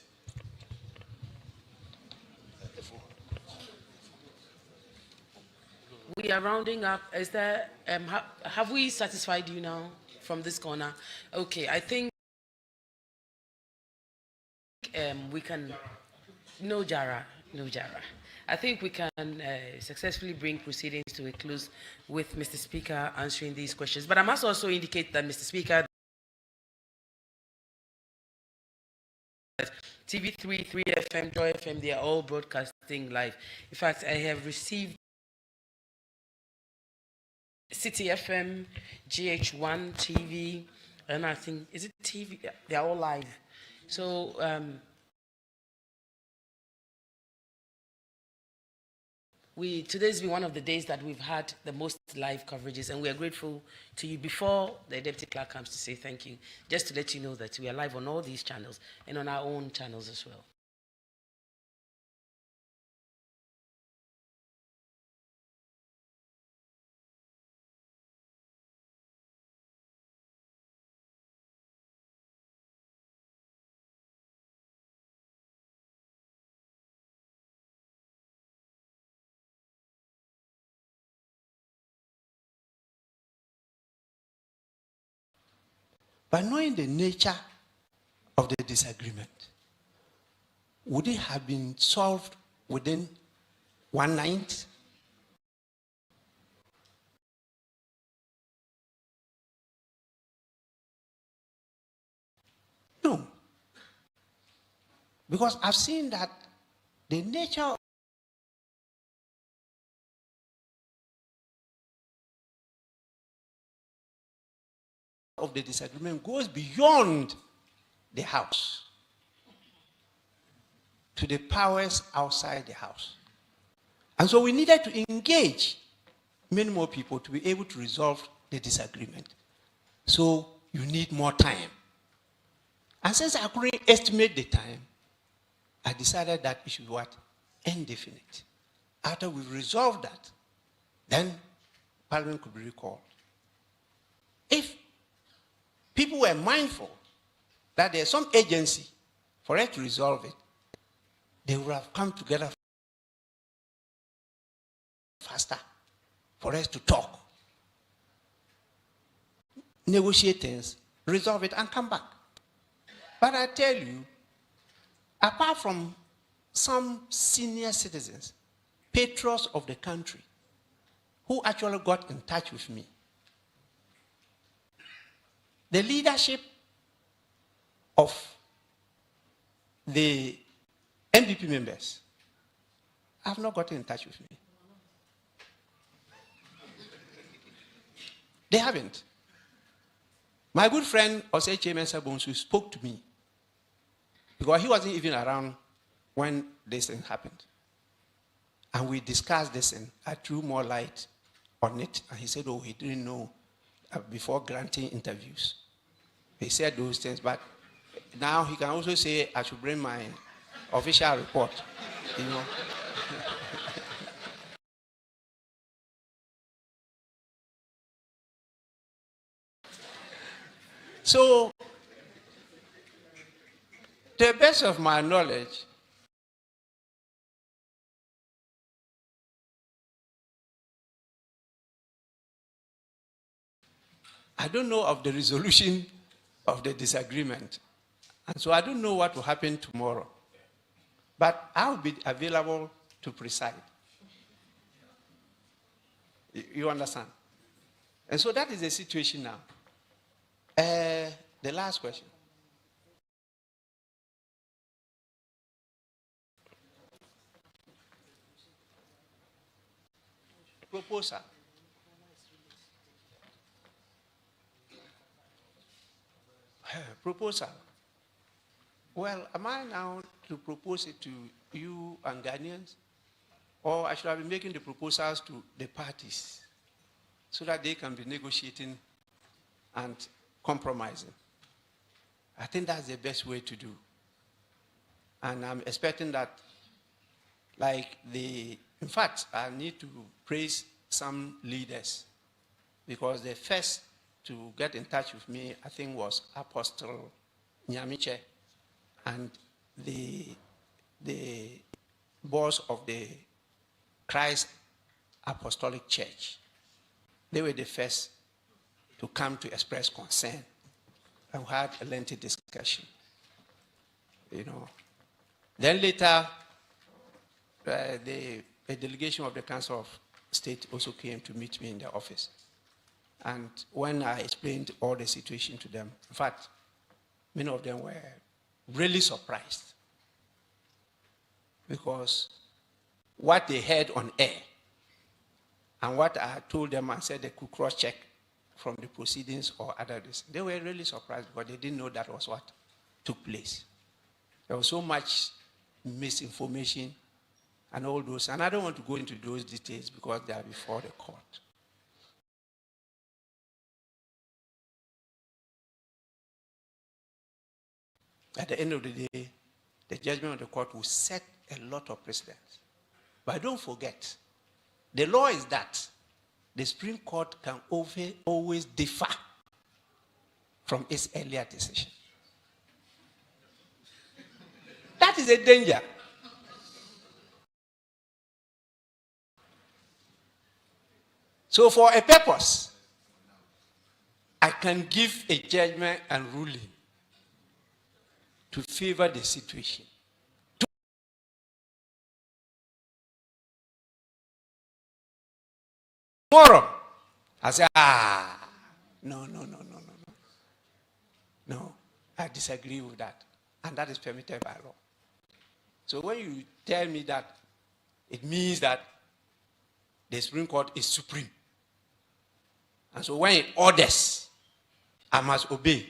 We are rounding up. Is there, have we satisfied you now from this corner? Okay, I think we can, no Jara. I think we can successfully bring proceedings to a close with Mr. Speaker answering these questions. But I must also indicate that, Mr. Speaker, TV3, 3FM, Joy FM, they are all broadcasting live. In fact, I have received City FM, GH1 TV, and I think, is it TV? They are all live. So, today's been one of the days that we've had the most live coverages, and we are grateful to you. Before the Deputy Clerk comes to say thank you, just to let you know that we are live on all these channels and on our own channels as well. By knowing the nature of the disagreement, would it have been solved within one night? No. Because I've seen that the nature of the disagreement goes beyond the house to the powers outside the house. And so we needed to engage many more people to be able to resolve the disagreement. So you need more time. And since I couldn't estimate the time, I decided that it should be what? Indefinite. After we resolved that, then Parliament could be recalled. If people were mindful that there's some agency for us to resolve it, they would have come together faster for us to talk, negotiate things, resolve it, and come back. But I tell you, apart from some senior citizens, patrons of the country, who actually got in touch with me, the leadership of the NPP members have not gotten in touch with me. They haven't. My good friend Osei Mensah-Bonsu spoke to me because he wasn't even around when this thing happened. And we discussed this and I threw more light on it. And he said, oh, he didn't know before granting interviews. He said those things, but now he can also say, I should bring my official report, you know. So, to the best of my knowledge, I don't know of the resolution of the disagreement. And so I don't know what will happen tomorrow. But I'll be available to preside. You understand? And so that is the situation now. The last question. Proposal. Proposal. Well, am I now to propose it to you and Ghanaians? Or I should have been making the proposals to the parties so that they can be negotiating and compromising? I think that's the best way to do. And I'm expecting that, in fact, I need to praise some leaders, because the first to get in touch with me, I think, was Apostle Nyamiche and the boss of the Christ Apostolic Church. They were the first to come to express concern, and we had a lengthy discussion. Then later, a delegation of the Council of State also came to meet me in the office. And when I explained all the situation to them, in fact, many of them were really surprised, because what they heard on air and what I told them, I said they could cross-check from the proceedings or other things. They were really surprised, because they didn't know that was what took place. There was so much misinformation and all those, and I don't want to go into those details because they are before the court. At the end of the day, the judgment of the court will set a lot of precedents. But don't forget, the law is that the Supreme Court can always differ from its earlier decision. That is a danger. So for a purpose, I can give a judgment and ruling to favor the situation. Tomorrow, I say, no. No, I disagree with that. And that is permitted by law. So when you tell me that, it means that the Supreme Court is supreme. And so when it orders, I must obey.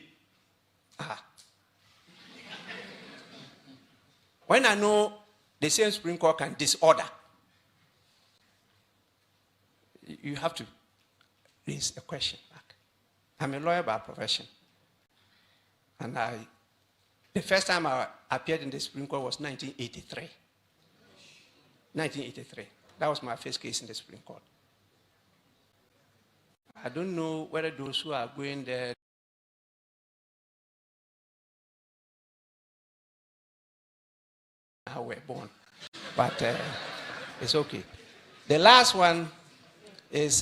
When I know the same Supreme Court can disorder, you have to raise a question back. I'm a lawyer by profession. And the first time I appeared in the Supreme Court was 1983. 1983. That was my first case in the Supreme Court. I don't know whether those who are going there were born, but it's okay. The last one is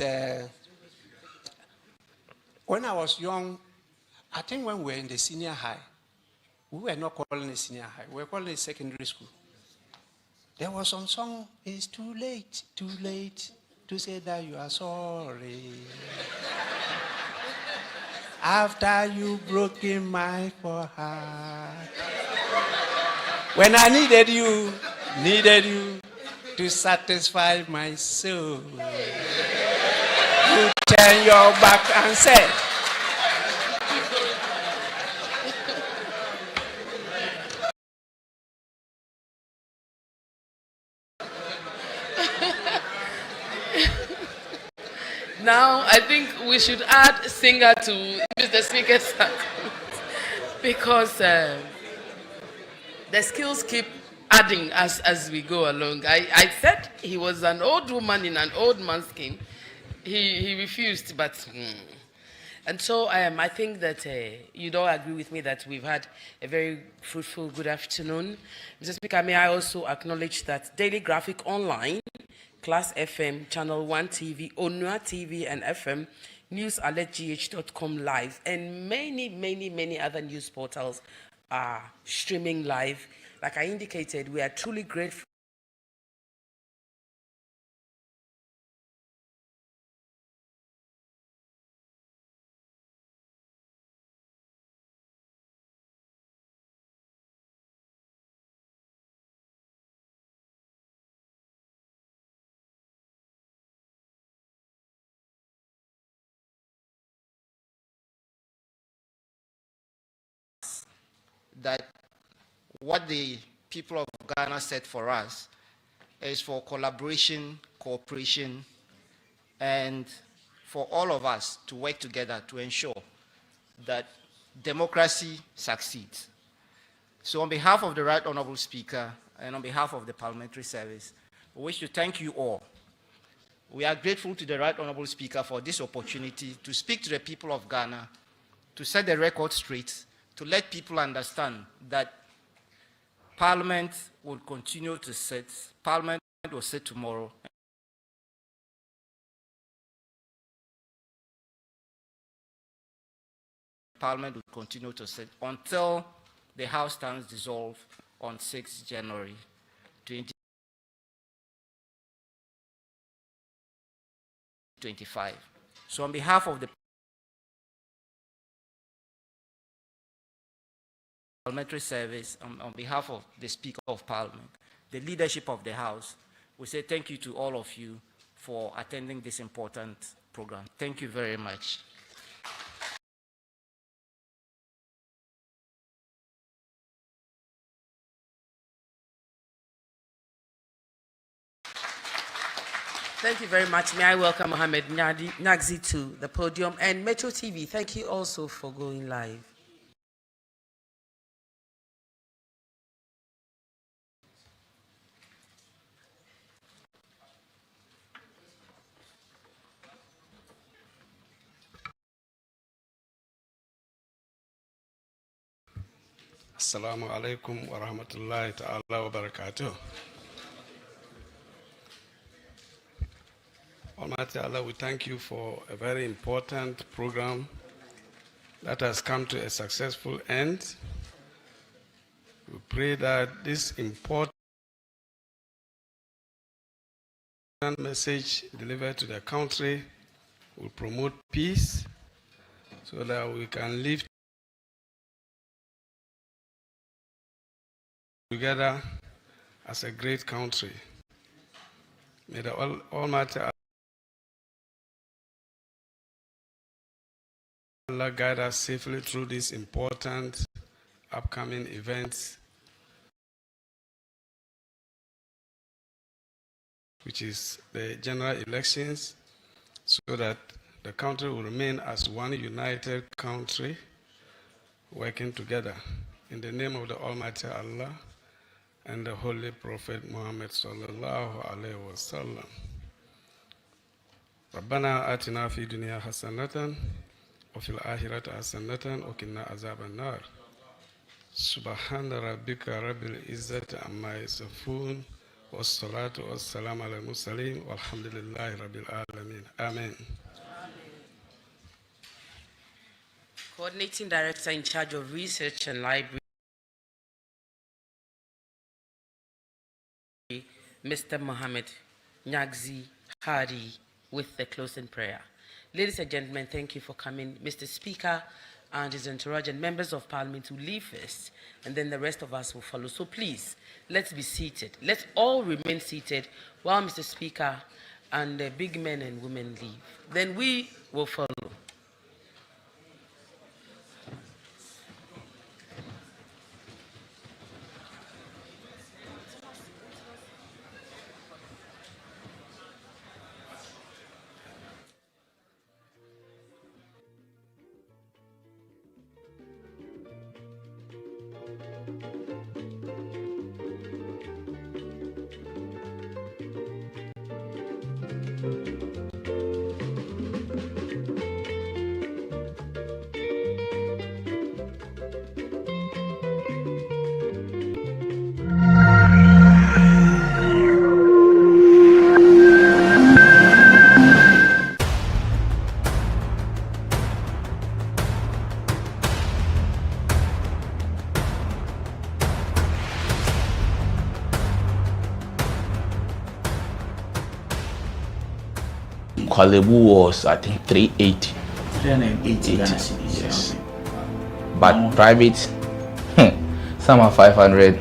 when I was young, I think when we were in the senior high, we were not calling it senior high, we were calling it secondary school. There was some song, it's too late to say that you are sorry. After you broken my heart. When I needed you to satisfy my soul. You turn your back and said, now, I think we should add singer to Mr. Speaker's argument, because the skills keep adding as we go along. I said he was an old woman in an old man's skin. He refused, but... And so I think that you'd all agree with me that we've had a very fruitful good afternoon. Mr. Speaker, may I also acknowledge that Daily Graphic Online, Class FM, Channel 1 TV, Onua TV and FM, newsalertgh.com live, and many other news portals are streaming live. Like I indicated, we are truly grateful that what the people of Ghana set for us is for collaboration, cooperation, and for all of us to work together to ensure that democracy succeeds. So on behalf of the Right Honourable Speaker and on behalf of the Parliamentary Service, we wish to thank you all. We are grateful to the Right Honourable Speaker for this opportunity to speak to the people of Ghana, to set the record straight, to let people understand that Parliament will continue to sit. Parliament will sit tomorrow. Parliament will continue to sit until the House stands dissolved on 6 January 2025. So on behalf of the Parliamentary Service, on behalf of the Speaker of Parliament, the leadership of the House, we say thank you to all of you for attending this important program. Thank you very much. Thank you very much. May I welcome Mohammed Nyagzi to the podium, and Metro TV, thank you also for going live. Assalamu alaikum wa rahmatullahi ta'ala wa barakatuh. Almighty Allah, we thank you for a very important program that has come to a successful end. We pray that this important message delivered to the country will promote peace so that we can live together as a great country. May the Almighty Allah guide us safely through these important upcoming events, which is the general elections, so that the country will remain as one united country working together. In the name of the Almighty Allah and the Holy Prophet Muhammad sallallahu alaihi wasallam. ربنا آتنا في الدنيا حسنة وفي الآخرة حسنة وقنا عذاب النار. سبحان ربك رب العزة عما يصفون والصلاة والسلام على المرسلين والحمد لله رب العالمين. Amen. Coordinating Director in charge of Research and Library, Mr. Mohammed Nyagzi Hadi, with the closing prayer. Ladies and gentlemen, thank you for coming. Mr. Speaker and his entourage and members of Parliament will leave first, and then the rest of us will follow. So please, let's be seated. Let's all remain seated while Mr. Speaker and the big men and women leave. Then we will follow. Kwalebu was, I think, 380. 380 Ghana cedis. Yes. But private, some are 500,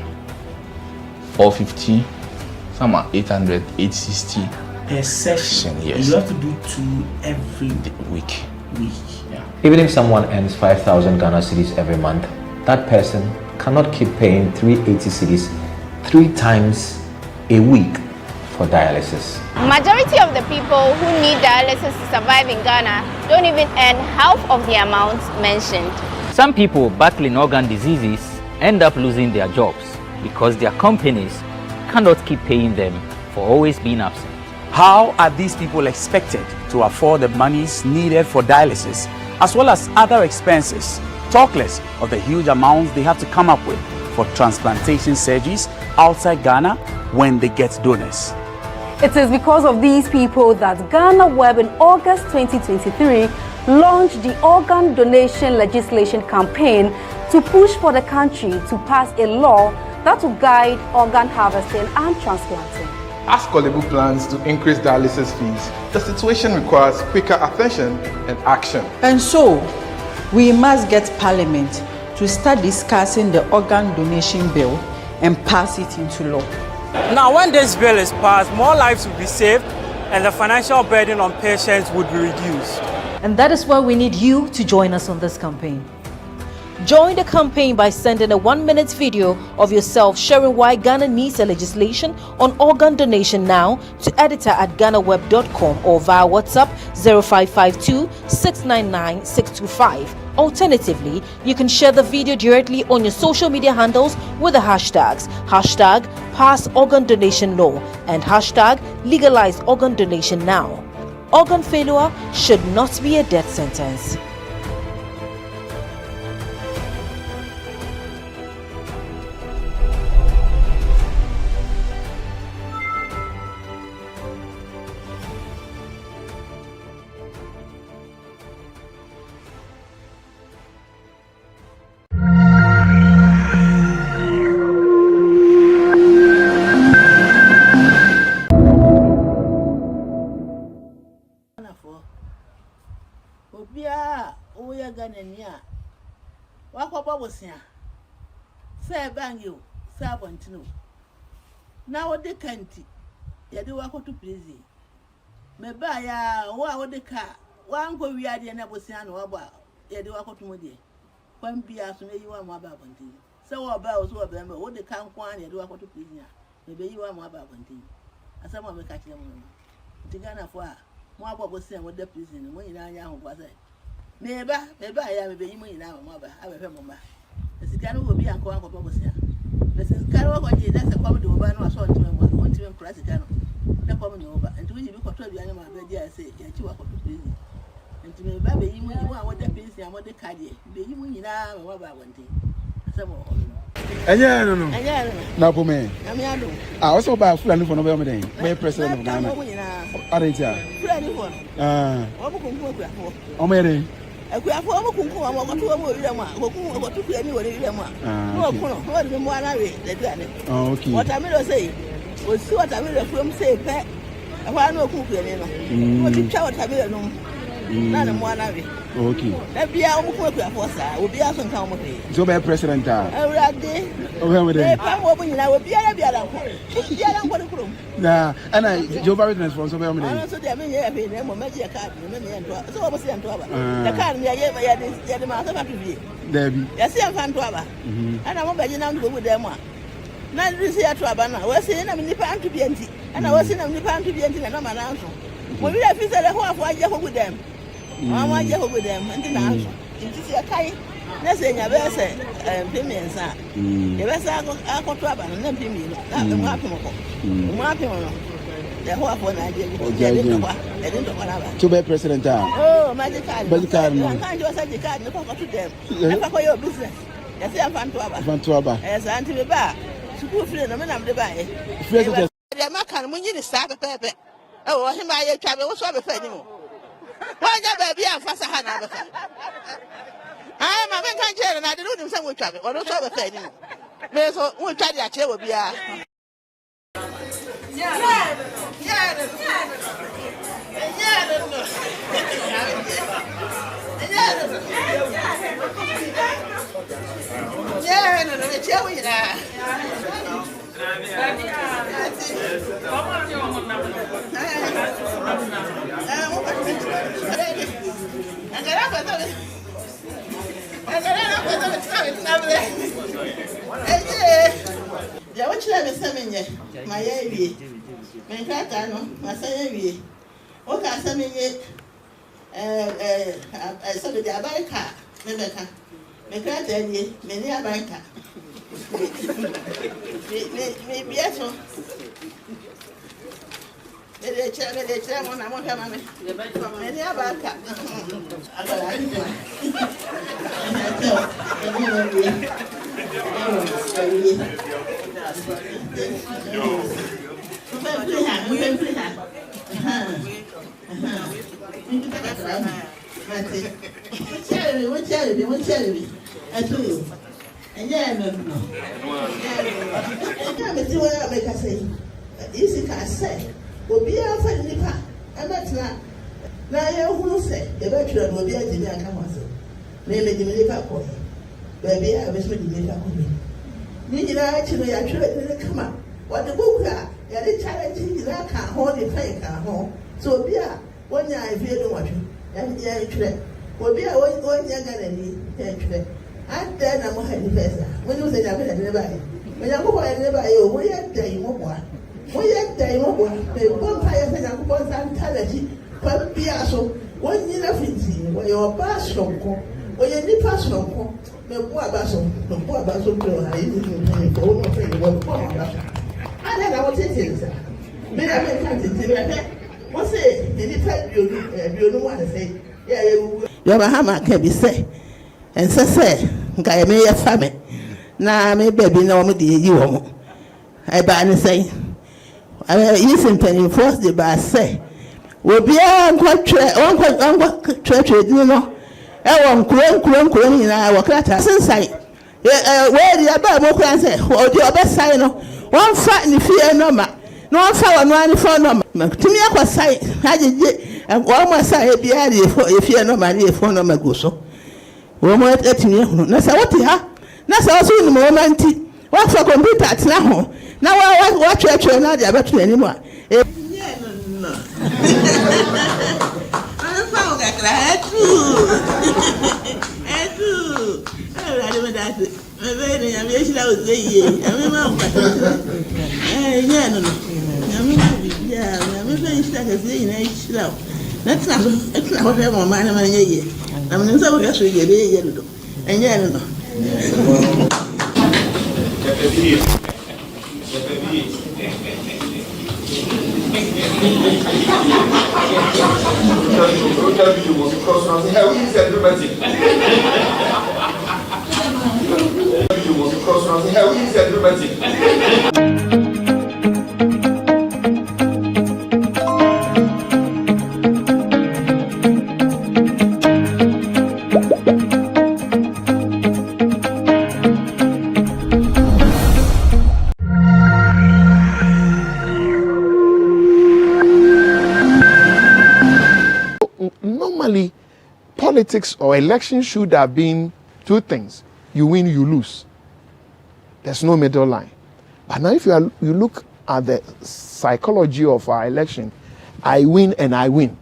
450, some are 800, 860. Per session, yes. You have to do 2 every week. Yeah. Even if someone earns 5,000 Ghana cedis every month, that person cannot keep paying 380 cedis 3 times a week for dialysis. Majority of the people who need dialysis to survive in Ghana don't even earn half of the amount mentioned. Some people battling organ diseases end up losing their jobs because their companies cannot keep paying them for always being absent. How are these people expected to afford the monies needed for dialysis as well as other expenses, talk less of the huge amounts they have to come up with for transplantation surgeries outside Ghana when they get donors? It is because of these people that GhanaWeb in August 2023 launched the organ donation legislation campaign to push for the country to pass a law that will guide organ harvesting and transplanting. As Kwalebu plans to increase dialysis fees, the situation requires quicker attention and action. And so, we must get Parliament to start discussing the organ donation bill and pass it into law. Now, when this bill is passed, more lives will be saved and the financial burden on patients would be reduced. And that is why we need you to join us on this campaign. Join the campaign by sending a 1-minute video of yourself sharing why Ghana needs a legislation on organ donation now to editor@ghanaweb.com or via WhatsApp 0552 699 625. Alternatively, you can share the video directly on your social media handles with the hashtags #PassOrganDonationLaw and #LegalizeOrganDonationNow. Organ failure should not be a death sentence. Say bang you, say abontino. Now the canty, ya do walk to prison. Me buy ya, wa the car, one go we are the Nabosian or about, ya do walk to Modi. One be as may you are more about bunting. So about so remember what the count one, ya do walk to prison. Maybe you are more about bunting. As someone will catch them. The Ghana for more about was saying with the prison, when you are young was it. Maybe I have been in our mother, I have a mother. The Sicano will be uncle Uncle Bobosia. The Sicano, that's a common over, no, I saw to him, one to him, Crasicano. No common over, and to you control the animal, I say, and you are to prison. And to me, baby, you want the prison and what the cardiac, be you in our mother one thing. Some more. Now, for me, I also buy a friend for November Day, my president of Ghana. Aren't you? I could have former Kunku, I want to avoid them. Who to be anywhere in them. No, what the one I read, the granite. Okay. What I will say was what I will from say, Pet. I want no cook anymore. What you shout, I will know. None of one I read. Okay. That be our work for us. Will be out on town. So, by President, I will be a nah, and I, Joe Barrett from so many. I also have a card. So I was saying to the card, yeah, the master to be. Debbie. Yes, I'm fan to have. And I won't be now to go with them. Now, this year to Abana, I was saying I'm in the pan to be empty. And I was saying I'm in the pan to be empty and I'm an answer. When we have visited a half one year with them, I want you with them and then answer. It is a kind. Let's say, I will say, Pimian, sir. The rest I got trouble and then Pimian, not the Mapping. The whole one I did. To be President. Oh, magic card. But the card, I can't just say the card, no talk to them. I for your business. Yes, I'm fan to Abba. As Auntie Baba. School friend, I'm the buy. The Macan, when you start a paper. Oh, him by a travel, what's over for anymore? Why not be a fast hand? I am a man and I don't know some travel or not over for anymore. So we'll try the chair will be a. Yeah. Yeah, what should I be saying? My baby, my catano, my baby. What can I say? I saw the Abaika, Rebecca. My catany, many Abaika. Maybe I saw. The chairman, I won't have many Abaika. Baby, I was with you. Need I actually come up. What the book are, the charity that can't hold the play can't hold. So, be a 1 year if you don't want you, and yeah, you will be a 1 year and and then I'm going to have when you say I'm going to never. When I go and never, you will yet day more. We yet day more. The bonfire and I'm going to anthology. But be also 1 year of it, where your bass from go, where your nippers from go. The poor basso, the poor basso, I didn't for one of the poor basso. I don't know what it is. Maybe I can't say, what's it? Any type you don't want to say, yeah, your hammer can be said. And so say, Guy may a family. Now, maybe no me you. I ban say, I listen to enforce the bar say, will be unquite church, you know. I want Kuren in our clatter since I where the above can say, or the other side, one fat in the fear number, no foul one for number. To me, I was say, I did, and one more side be added if you are no money for number go so. One more at me, that's what you have. That's also in the moment. What for computer at now? Now I watch church or not about you anymore. I do. I don't know that. I'm very sure I was saying, I'm very sure I was saying, that's not what I'm mind of my year. I'm in some way, and yeah, Normally, politics or election should have been two things. You win, you lose. There's no middle line. But now if you look at the psychology of our election, I win and I win.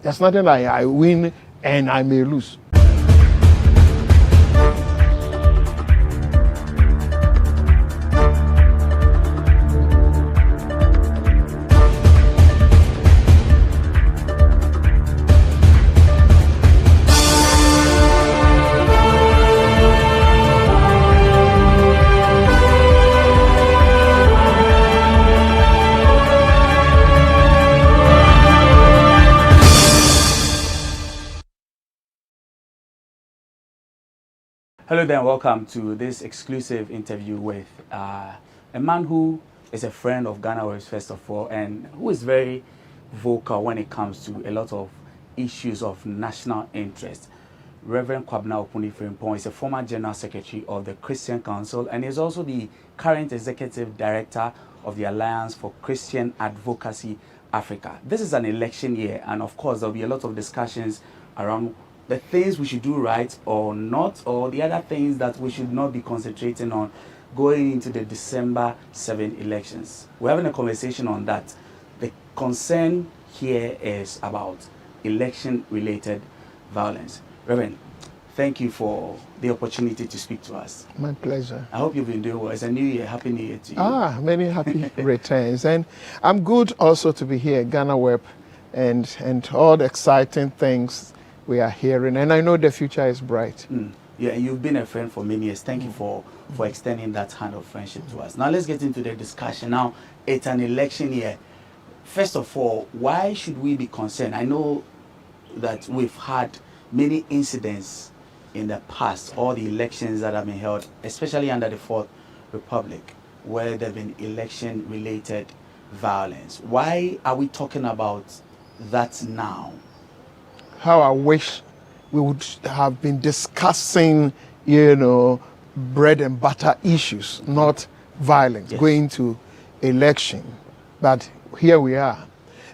There's nothing like I win and I may lose. Hello there, and welcome to this exclusive interview with a man who is a friend of GhanaWeb, first of all, and who is very vocal when it comes to a lot of issues of national interest. Reverend Kwabena Opunifrimpong is a former General Secretary of the Christian Council and is also the current Executive Director of the Alliance for Christian Advocacy Africa. This is an election year, and of course there'll be a lot of discussions around the things we should do right or not, or the other things that we should not be concentrating on going into the December 7 elections. We're having a conversation on that. The concern here is about election-related violence. Reverend, thank you for the opportunity to speak to us. My pleasure. I hope you've been doing well. It's a new year. Happy New Year to you. Many happy returns. And I'm good also to be here at GhanaWeb and all the exciting things we are hearing. And I know the future is bright. Yeah, and you've been a friend for many years. Thank you for extending that hand of friendship to us. Now let's get into the discussion. Now, it's an election year. First of all, why should we be concerned? I know that we've had many incidents in the past, all the elections that have been held, especially under the Fourth Republic, where there have been election-related violence. Why are we talking about that now? How I wish we would have been discussing, bread and butter issues, not violence, going to election. But here we are.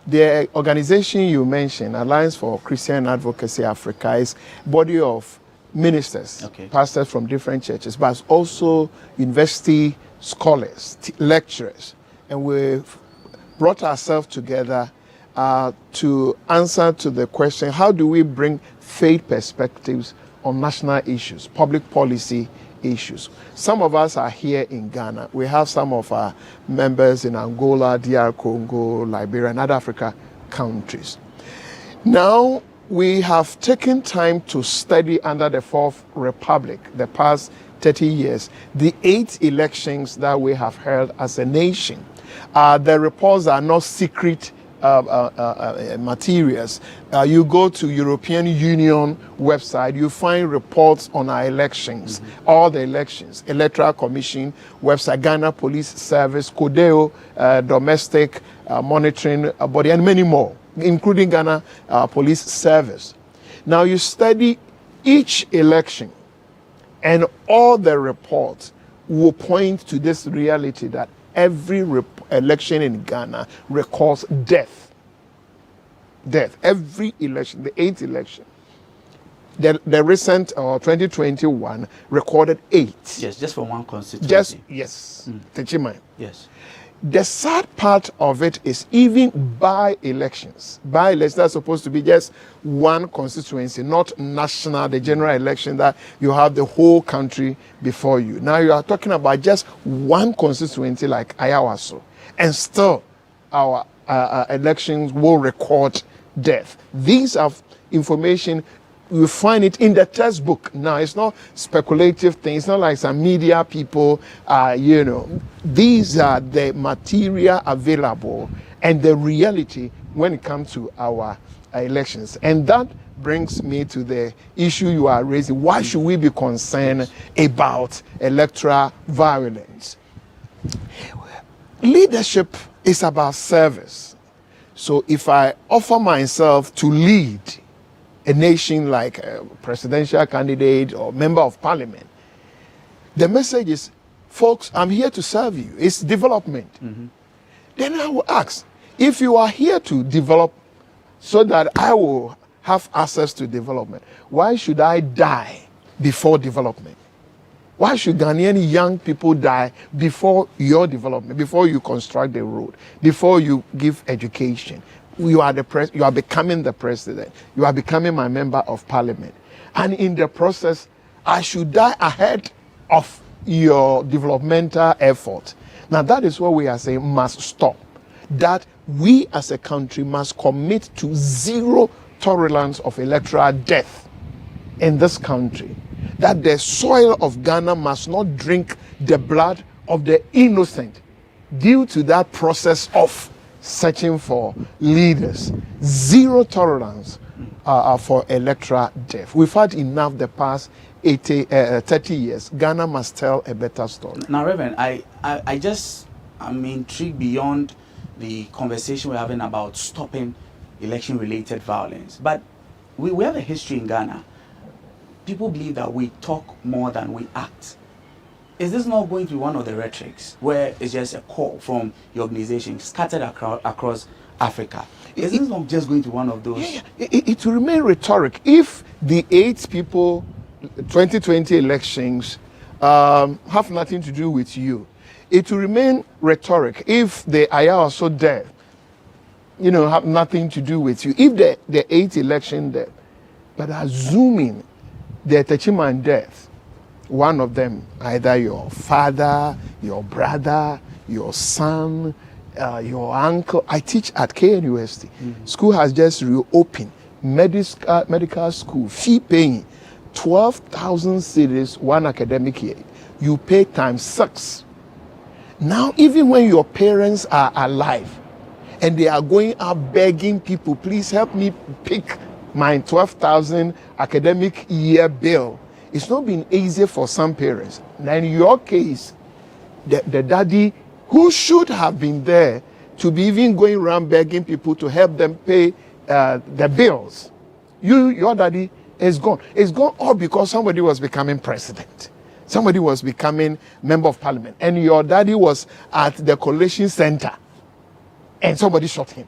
The organization you mentioned, Alliance for Christian Advocacy Africa, is a body of ministers, pastors from different churches, but also university scholars, lecturers. And we've brought ourselves together to answer to the question, how do we bring faith perspectives on national issues, public policy issues? Some of us are here in Ghana. We have some of our members in Angola, DR Congo, Liberia, and other Africa countries. Now, we have taken time to study under the Fourth Republic, the past 30 years, the 8 elections that we have held as a nation. The reports are not secret materials. You go to European Union website, you find reports on our elections, all the elections, Electoral Commission website, Ghana Police Service, CODEO, domestic monitoring body, and many more, including Ghana Police Service. Now you study each election, and all the reports will point to this reality that every election in Ghana records death. Death. Every election, the 8th election. The recent 2021 recorded 8. Yes, just for one constituency. Yes. Yes. The sad part of it is even by-elections. By-elections are supposed to be just one constituency, not national, the general election that you have the whole country before you. Now you are talking about just one constituency like Ayawaso, and still our elections will record death. These are information you find it in the textbook. Now, it's not speculative things. It's not like some media people, These are the material available and the reality when it comes to our elections. And that brings me to the issue you are raising. Why should we be concerned about electoral violence? Leadership is about service. So if I offer myself to lead a nation like a presidential candidate or member of parliament, the message is, folks, I'm here to serve you. It's development. Then I will ask, if you are here to develop so that I will have access to development, why should I die before development? Why should Ghanaian young people die before your development, before you construct the road, before you give education? You are you are becoming the president. You are becoming my member of parliament. And in the process, I should die ahead of your developmental effort. Now that is what we are saying must stop. That we as a country must commit to zero tolerance of electoral death in this country. That the soil of Ghana must not drink the blood of the innocent due to that process of searching for leaders. Zero tolerance for electoral death. We've had enough the past 30 years. Ghana must tell a better story. Now, Reverend, I'm intrigued beyond the conversation we're having about stopping election-related violence. But we have a history in Ghana. People believe that we talk more than we act. Is this not going to be one of the rhetorics where it's just a call from your organization scattered across Africa. Isn't it just going to one of those? It will remain rhetoric. If the 8 people, 2020 elections, have nothing to do with you, it will remain rhetoric. If they are also there, have nothing to do with you. If the 8 election there, but assuming the Techiman death, one of them, either your father, your brother, your son, your uncle. I teach at KNUST. School has just reopened. Medical school, fee paying 12,000 cedis 1 academic year. You pay times 6. Now, even when your parents are alive and they are going out begging people, please help me pick my 12,000 academic year bill, it's not been easy for some parents. Now, in your case, the daddy who should have been there to be even going around begging people to help them pay the bills, your daddy is gone. It's gone all because somebody was becoming president. Somebody was becoming member of parliament. And your daddy was at the collation center and somebody shot him.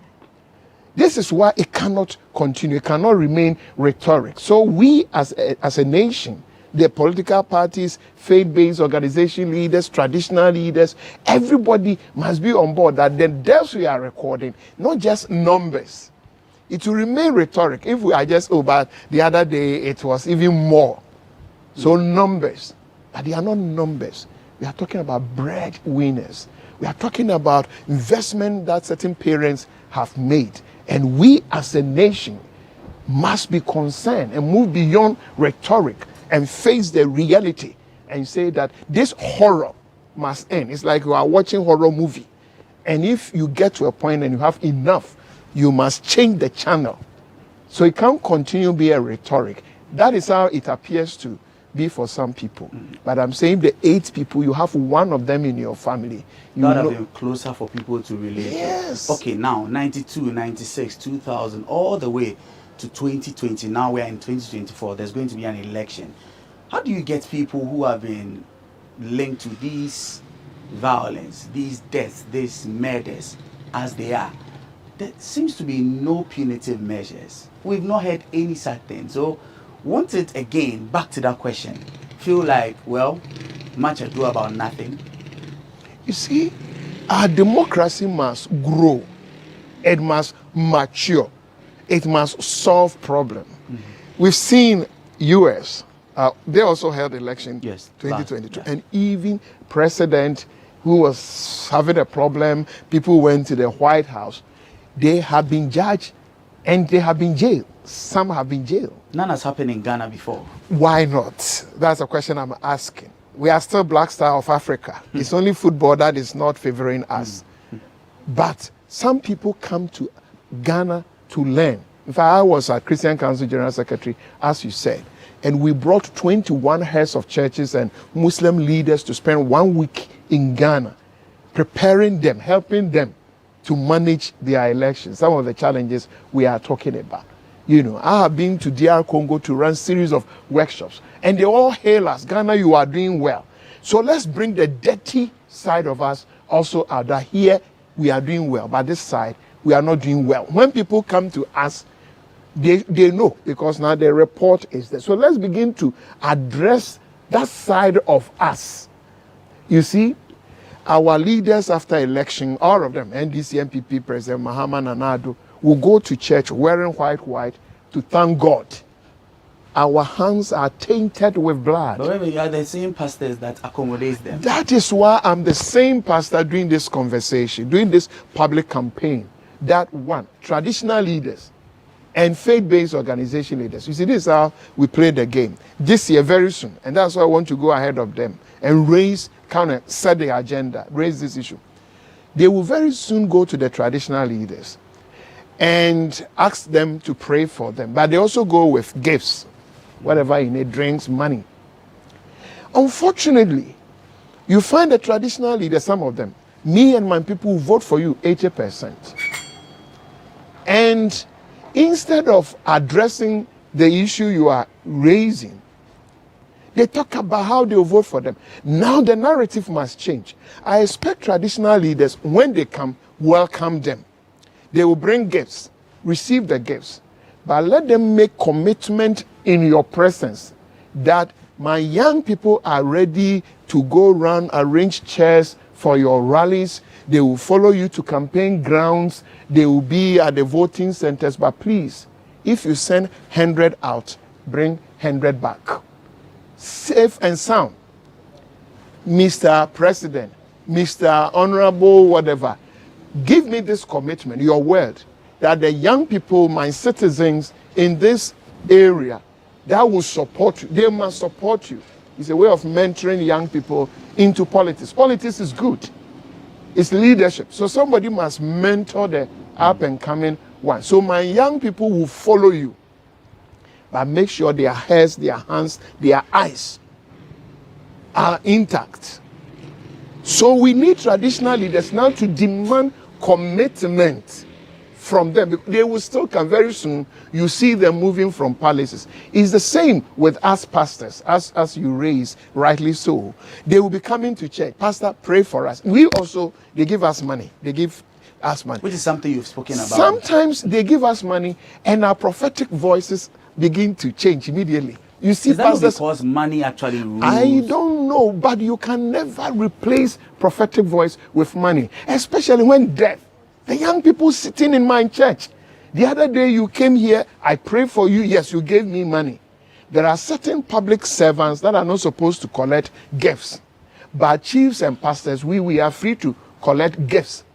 This is why it cannot continue. It cannot remain rhetoric. So we as a nation, the political parties, faith-based organization leaders, traditional leaders, everybody must be on board that the deaths we are recording, not just numbers. It will remain rhetoric. If we are just, but the other day it was even more. So numbers, but they are not numbers. We are talking about breadwinners. We are talking about investment that certain parents have made. And we as a nation must be concerned and move beyond rhetoric and face the reality and say that this horror must end. It's like you are watching horror movie. And if you get to a point and you have enough, you must change the channel. So it can't continue to be a rhetoric. That is how it appears to be for some people. But I'm saying the 8 people, you have one of them in your family. That have been closer for people to relate. Yes. Okay, now 92, 96, 2000, all the way to 2020. Now we are in 2024. There's going to be an election. How do you get people who have been linked to these violence, these deaths, these murders, as they are? There seems to be no punitive measures. We've not heard any such thing. So, want it again, back to that question. Feel like, well, much ado about nothing. You see, our democracy must grow. It must mature. It must solve problems. We've seen US, they also held election 2022. And even president who was having a problem, people went to the White House, they have been judged and they have been jailed. Some have been jailed. None has happened in Ghana before. Why not? That's a question I'm asking. We are still Black Star of Africa. It's only football that is not favoring us. But some people come to Ghana to learn. In fact, I was a Christian Council General Secretary, as you said, and we brought 21 heads of churches and Muslim leaders to spend 1 week in Ghana, preparing them, helping them to manage their elections, some of the challenges we are talking about. I have been to DR Congo to run series of workshops, and they all hail us, Ghana, you are doing well. So let's bring the dirty side of us also out, that here we are doing well, but this side, we are not doing well. When people come to us, they know, because now the report is there. So let's begin to address that side of us. You see, our leaders after election, all of them, NDC, MPP, President Mahama Nanado, will go to church wearing white to thank God. Our hands are tainted with blood. But remember, you are the same pastors that accommodate them. That is why I'm the same pastor doing this conversation, doing this public campaign. That one, traditional leaders and faith-based organization leaders. You see, this is how we play the game. This year, very soon, and that's why I want to go ahead of them and set the agenda, raise this issue. They will very soon go to the traditional leaders and ask them to pray for them. But they also go with gifts, whatever you need, drinks, money. Unfortunately, you find the traditional leaders, some of them, me and my people will vote for you 80%. And instead of addressing the issue you are raising, they talk about how they will vote for them. Now the narrative must change. I expect traditional leaders, when they come, welcome them. They will bring gifts, receive the gifts, but let them make commitment in your presence that my young people are ready to go around, arrange chairs for your rallies. They will follow you to campaign grounds. They will be at the voting centers. But please, if you send 100 out, bring 100 back. Safe and sound. Mr. President, Mr. Honorable, whatever, give me this commitment, your word, that the young people, my citizens in this area, that will support you. They must support you. It's a way of mentoring young people into politics. Politics is good. It's leadership. So somebody must mentor the up and coming one. So my young people will follow you. But make sure their heads, their hands, their eyes are intact. So we need traditional leaders now to demand commitment from them. They will still come very soon. You see them moving from palaces. It's the same with us pastors, as you raise, rightly so. They will be coming to church. Pastor, pray for us. We also, they give us money. They give us money. Which is something you've spoken about. Sometimes they give us money and our prophetic voices begin to change immediately. You see, is that pastors, because money actually rules? I don't know, but you can never replace prophetic voice with money, especially when death. The young people sitting in my church. The other day you came here, I prayed for you. Yes, you gave me money. There are certain public servants that are not supposed to collect gifts. But chiefs and pastors, we are free to collect gifts.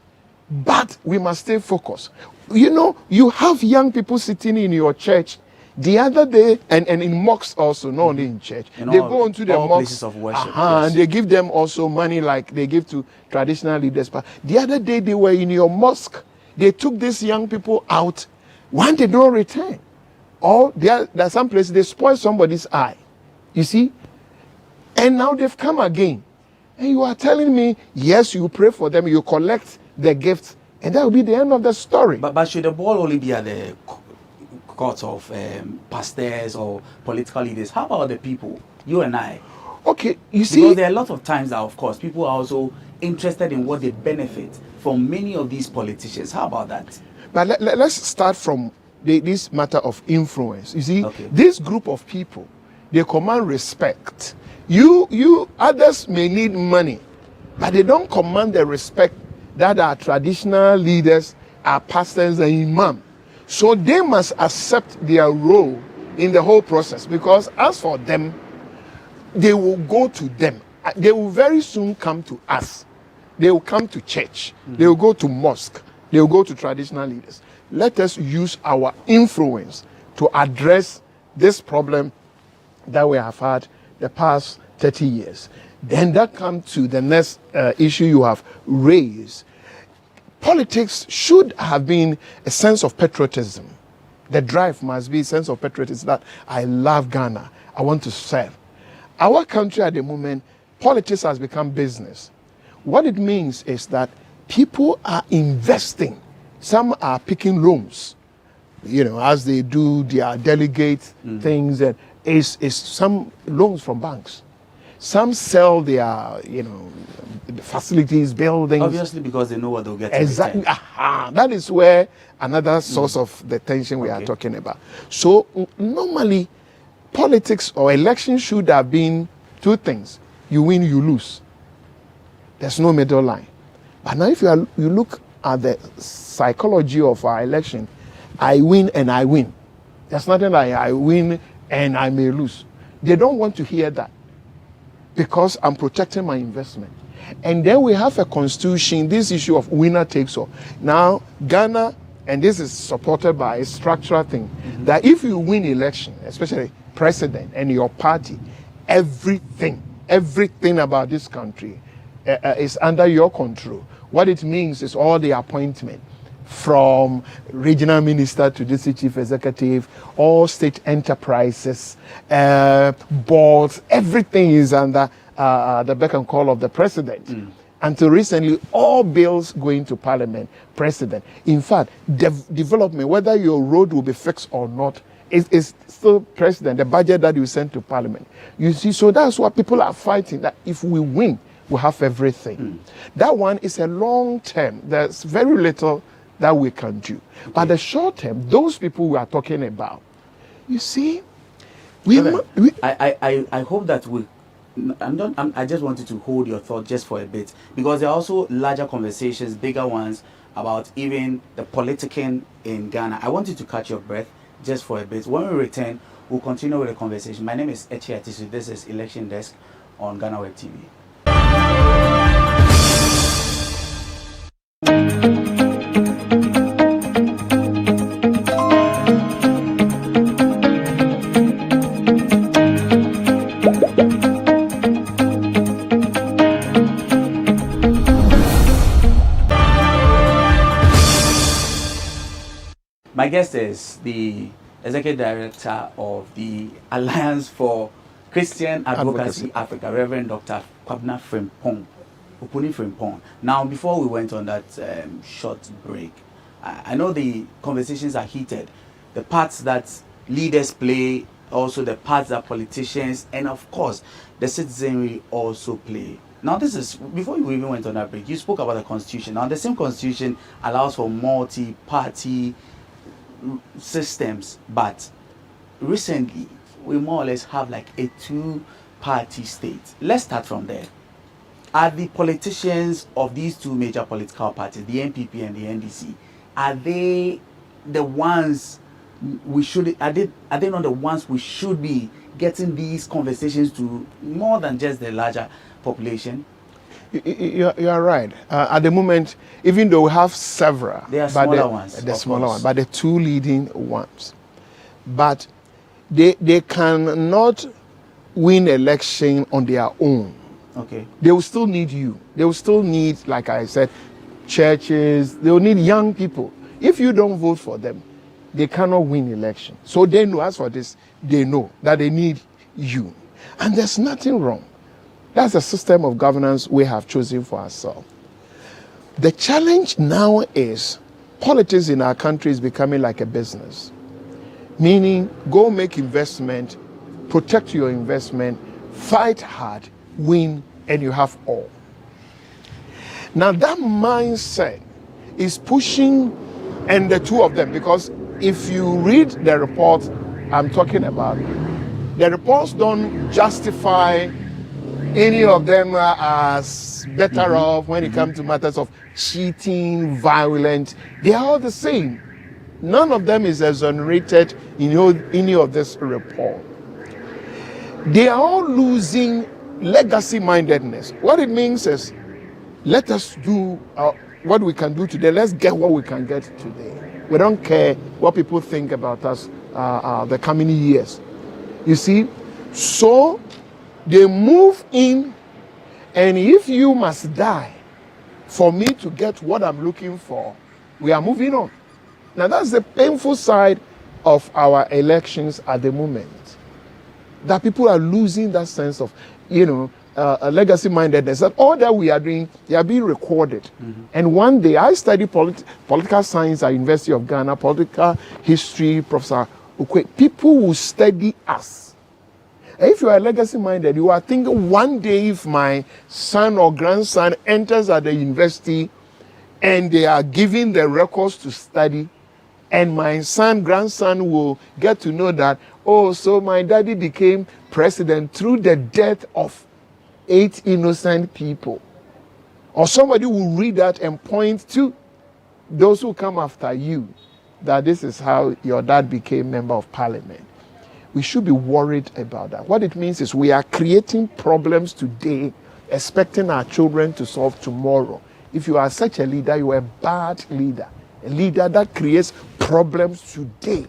But we must stay focused. You know, you have young people sitting in your church. The other day, and in mosques also, not only in church, they go into the mosques of worship, yes. And they give them also money like they give to traditional leaders. But the other day they were in your mosque. They took these young people out. One, they don't return. Or there are some places they spoil somebody's eye. You see? And now they've come again. And you are telling me, yes, you pray for them, you collect the gifts, and that will be the end of the story. But should the ball only be at the court of pastors or political leaders? How about the people, you and I? Okay, you see, because there are a lot of times that, of course, people are also interested in what they benefit from many of these politicians. How about that? But let's start from this matter of influence. You see, this group of people, they command respect. You others may need money, but they don't command the respect that our traditional leaders, our pastors and imams. So they must accept their role in the whole process, because as for them, they will go to them. They will very soon come to us. They will come to church. They will go to mosque. They will go to traditional leaders. Let us use our influence to address this problem that we have had the past 30 years. Then that comes to the next issue you have raised. Politics should have been a sense of patriotism. The drive must be a sense of patriotism that I love Ghana. I want to serve. Our country at the moment, politics has become business. What it means is that people are investing. Some are picking loans, you know, as they do their delegate things, and is some loans from banks. Some sell their, you know, facilities, buildings. Obviously, because they know what they'll get. Exactly. That is where another source of the tension we are talking about. So normally, politics or election should have been two things: you win, you lose. There's no middle line. But now, if you look at the psychology of our election, I win and I win. There's nothing like I win and I may lose. They don't want to hear that, because I'm protecting my investment. And then we have a constitution, this issue of winner takes all. Now, Ghana, and this is supported by a structural thing, that if you win election, especially president and your party, everything about this country is under your control. What it means is all the appointment, from regional minister to district chief executive, all state enterprises, boards, everything is under the beck and call of the president. Until recently, all bills going to Parliament, president. In fact, development, whether your road will be fixed or not, is still president, the budget that you send to Parliament. You see, so that's what people are fighting, that if we win, we have everything. That one is a long term. There's very little that we can do. Okay. But the short term, those people we are talking about, you see, I hope that I just wanted to hold your thought just for a bit, because there are also larger conversations, bigger ones, about even the politicking in Ghana. I want you to catch your breath just for a bit. When we return, we'll continue with the conversation. My name is Echi Atisu. This is Election Desk on GhanaWeb TV. My guest is the Executive Director of the Alliance for Christian Advocacy Africa, Reverend Dr. Kwabena Opuni Frimpong. Now, before we went on that short break, I know the conversations are heated. The parts that leaders play, also the parts that politicians, and of course, the citizenry also play. Now, this is, before you even went on that break, you spoke about the Constitution. Now, the same Constitution allows for multi-party systems, but recently we more or less have like a two-party state. Let's start from there. Are the politicians of these two major political parties, the NPP and the NDC, are they the ones we should, are they not the ones we should be getting these conversations to more than just the larger population? You are right. At the moment, even though we have several, they are smaller ones. The smaller ones, but the two leading ones. But they cannot win election on their own. Okay. They will still need you. They will still need, like I said, churches. They will need young people. If you don't vote for them, they cannot win election. So they know, as for this, they know that they need you. And there's nothing wrong. That's the system of governance we have chosen for ourselves. The challenge now is politics in our country is becoming like a business. Meaning, go make investment, protect your investment, fight hard, win, and you have all. Now that mindset is pushing, and the two of them, because if you read the report I'm talking about, the reports don't justify any of them as better off when it comes to matters of cheating, violence. They are all the same. None of them is exonerated in any of this report. They are all losing legacy mindedness. What it means is, let us do what we can do today. Let's get what we can get today. We don't care what people think about us the coming years. You see, so they move in, and if you must die for me to get what I'm looking for, we are moving on. Now that's the painful side of our elections at the moment. That people are losing that sense of, a legacy mindedness. That all that we are doing, they are being recorded. Mm-hmm. And one day, I studied political science at University of Ghana, political history, Professor Ukwe. People will study us. If you are legacy minded, you are thinking one day if my son or grandson enters at the university and they are given the records to study, and my grandson will get to know that, oh, so my daddy became president through the death of 8 innocent people. Or somebody will read that and point to those who come after you, that this is how your dad became member of parliament. We should be worried about that. What it means is we are creating problems today, expecting our children to solve tomorrow. If you are such a leader, you are a bad leader. A leader that creates problems today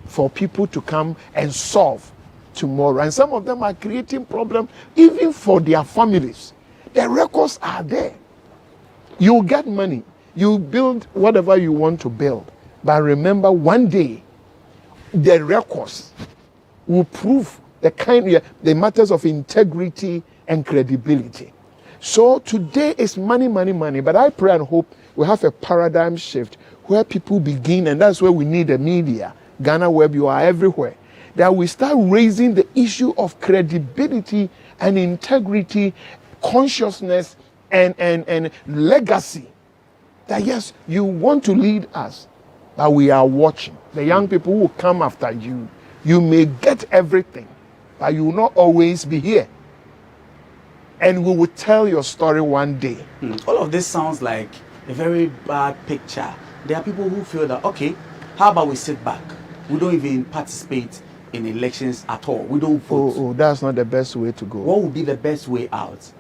for people to come and solve tomorrow. And some of them are creating problems even for their families. The records are there. You get money. You build whatever you want to build. But remember, one day, the records will prove the matters of integrity and credibility. So today is money, money, money. But I pray and hope we have a paradigm shift where people begin, and that's where we need the media. GhanaWeb, you are everywhere. That we start raising the issue of credibility and integrity, consciousness and legacy that yes, you want to lead us, but we are watching. The young people who will come after you, you may get everything, but you will not always be here. And we will tell your story one day. All of this sounds like a very bad picture. There are people who feel that, okay, how about we sit back? We don't even participate in elections at all. We don't vote. Oh, that's not the best way to go. What would be the best way out?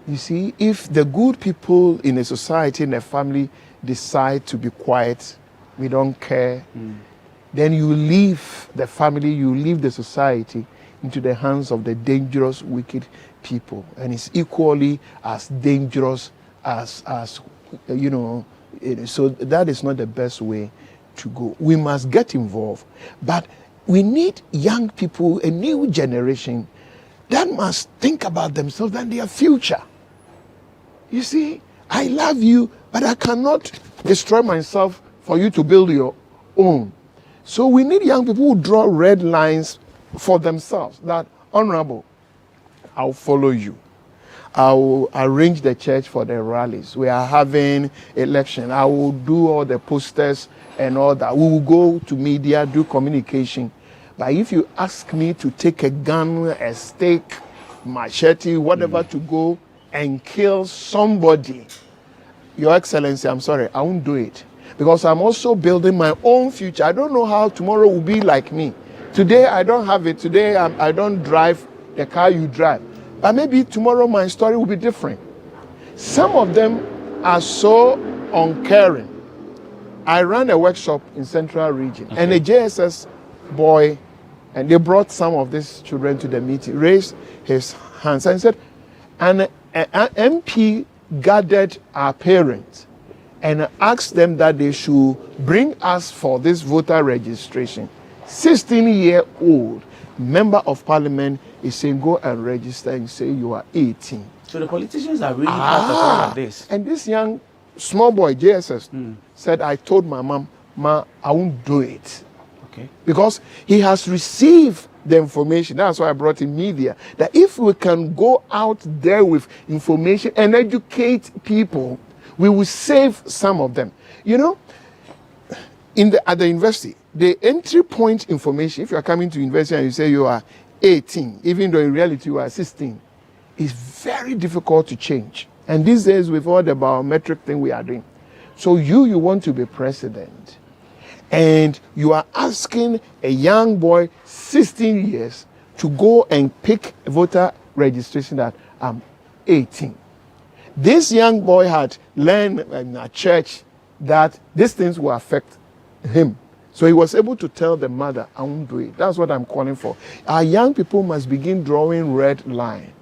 You see, if the good people in a society, in a family, decide to be quiet, we don't care, then you leave the family, you leave the society into the hands of the dangerous, wicked people. And it's equally as dangerous as you know, so that is not the best way to go. We must get involved, but we need young people, a new generation that must think about themselves and their future. You see, I love you, but I cannot destroy myself for you to build your own. So we need young people who draw red lines for themselves. That, honorable, I'll follow you. I will arrange the church for the rallies. We are having election. I will do all the posters and all that. We will go to media, do communication. But if you ask me to take a gun, a stake, machete, whatever, to go and kill somebody, Your Excellency, I'm sorry, I won't do it. Because I'm also building my own future. I don't know how tomorrow will be like me. Today, I don't have it. Today, I don't drive the car you drive. But maybe tomorrow my story will be different. Some of them are so uncaring. I ran a workshop in Central Region, and a JSS boy, and they brought some of these children to the meeting, raised his hands and said, an MP gathered our parents and asked them that they should bring us for this voter registration. 16-year-old member of parliament is saying, go and register and say you are 18. So the politicians are really part of all of this. And this young small boy, JSS, said, I told my mom, Ma, I won't do it. Okay. Because he has received the information. That's why I brought in media. That if we can go out there with information and educate people, we will save some of them. You know, at the university, the entry point information, if you are coming to university and you say you are 18, even though in reality you are 16, is very difficult to change. And these days with all the biometric thing we are doing. So you want to be president. And you are asking a young boy, 16 years, to go and pick a voter registration that I'm 18. This young boy had learned in a church that these things will affect him. So he was able to tell the mother, I won't do it. That's what I'm calling for. Our young people must begin drawing red line.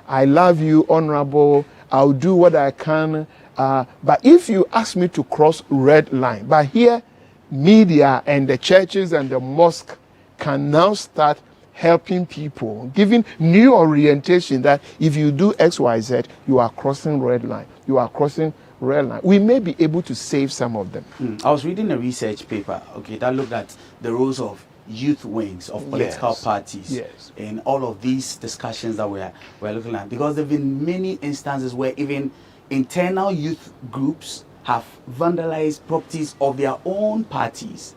I love you, honorable. I'll do what I can. But if you ask me to cross red line, but here, media and the churches and the mosque can now start helping people, giving new orientation that if you do X, Y, Z, you are crossing red line. You are crossing red line. We may be able to save some of them. I was reading a research paper, that looked at the roles of youth wings of political parties in all of these discussions that we're looking at. Because there have been many instances where even internal youth groups have vandalized properties of their own parties.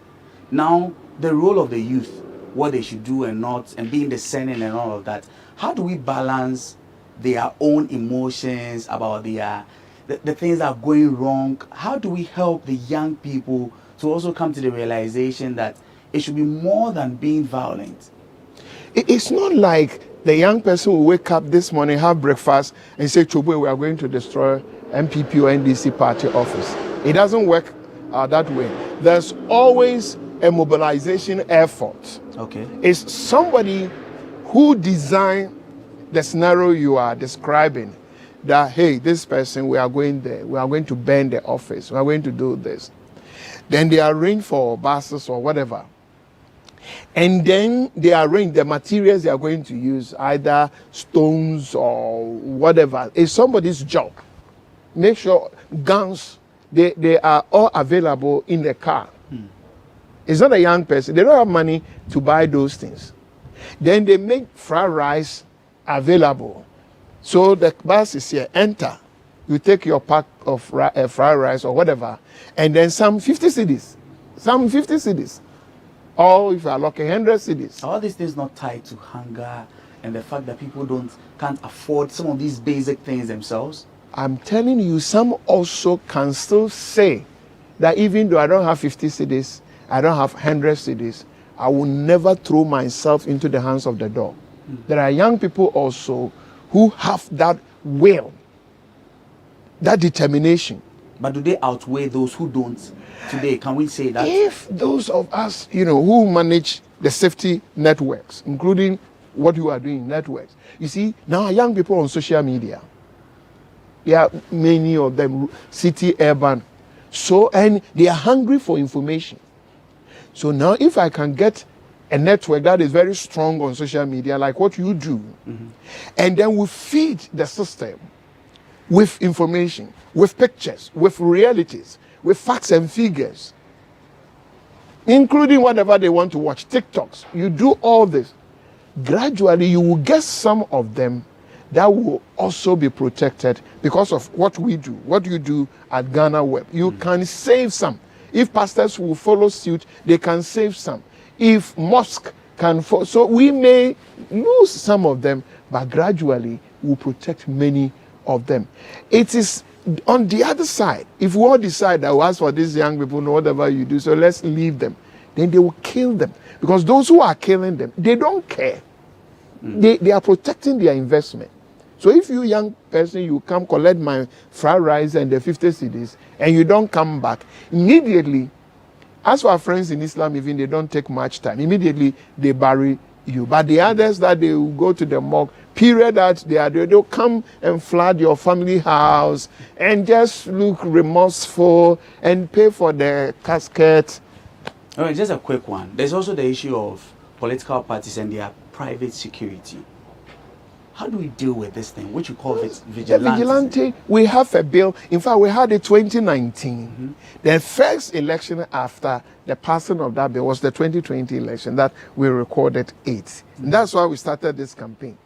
Now, the role of the youth, what they should do and not, and being discerning and all of that, how do we balance their own emotions about the things that are going wrong? How do we help the young people to also come to the realization that it should be more than being violent? It's not like the young person will wake up this morning, have breakfast, and say, Chobwe, we are going to destroy MPP or NDC party office. It doesn't work that way. There's always a mobilization effort. Okay. It's somebody who designed the scenario you are describing, that, hey, this person, we are going there, we are going to burn the office, we are going to do this. Then they arrange for buses or whatever. And then they arrange the materials they are going to use, either stones or whatever. It's somebody's job. Make sure guns, they are all available in the car. It's not a young person. They don't have money to buy those things. Then they make fried rice available. So the bus is here, enter. you take your pack of fried rice or whatever, and then some 50 cedis. Some 50 cedis. Or if you are lucky, 100 cedis. Are all these things not tied to hunger and the fact that people can't afford some of these basic things themselves? I'm telling you, some also can still say that even though I don't have 50 cedis, I don't have 100 cedis, I will never throw myself into the hands of the dog. There are young people also who have that will, that determination. But do they outweigh those who don't today? Can we say that? If those of us, who manage the safety networks, including what you are doing, networks, you see, now young people on social media, there are many of them, city, urban, and they are hungry for information. So now if I can get a network that is very strong on social media, like what you do, and then we feed the system with information, with pictures, with realities, with facts and figures, including whatever they want to watch, TikToks. You do all this. Gradually, you will get some of them that will also be protected because of what we do, what you do at GhanaWeb. You can save some. If pastors will follow suit, they can save some. If mosque can follow, so we may lose some of them, but gradually we'll protect many of them. It is on the other side. If we all decide that as for these young people, know whatever you do, so let's leave them, then they will kill them. Because those who are killing them, they don't care. They are protecting their investment. So if you young person, you come collect my fried rice and the 50 cedis, and you don't come back, immediately, as for our friends in Islam, even they don't take much time, immediately they bury you. But the others that they will go to the mosque, period that they are there, they'll come and flood your family house and just look remorseful and pay for the casket. All right, just a quick one. There's also the issue of political parties and their private security. How do we deal with this thing, which you call vigilante? The vigilante, we have a bill. In fact, we had it 2019. The first election after the passing of that bill was the 2020 election that we recorded it. And that's why we started this campaign.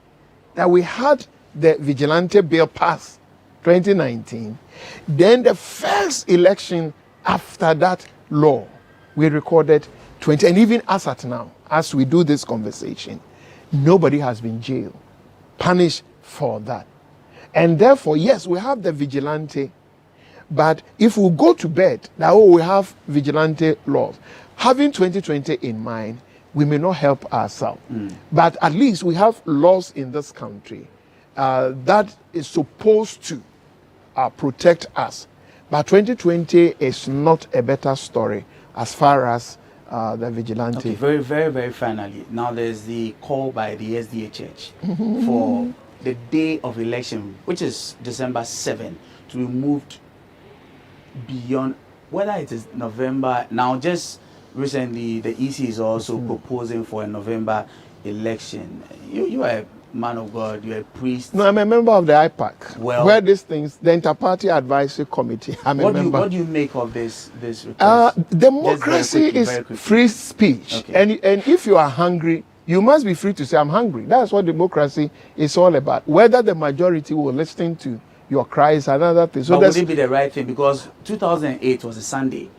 That we had the vigilante bill passed 2019. Then the first election after that law, we recorded 20. And even as at now, as we do this conversation, nobody has been jailed, punished for that. And therefore, yes, we have the vigilante, but if we go to bed, now we have vigilante laws. Having 2020 in mind, we may not help ourselves. But at least we have laws in this country that is supposed to protect us. But 2020 is not a better story as far as the vigilante. Okay, very, very, very finally. Now there's the call by the SDA Church for the day of election, which is December 7, to be moved beyond, whether it is November. Now just recently, the EC is also proposing for a November election. You are a man of God, you're a priest. No, I'm a member of the IPAC. Well, where these things, the Inter-Party Advisory Committee, I'm a member. What do you make of this request? Democracy is free speech. Okay. And if you are hungry, you must be free to say, I'm hungry. That's what democracy is all about. Whether the majority will listen to your cries, another thing. So would it be the right thing? Because 2008 was a Sunday.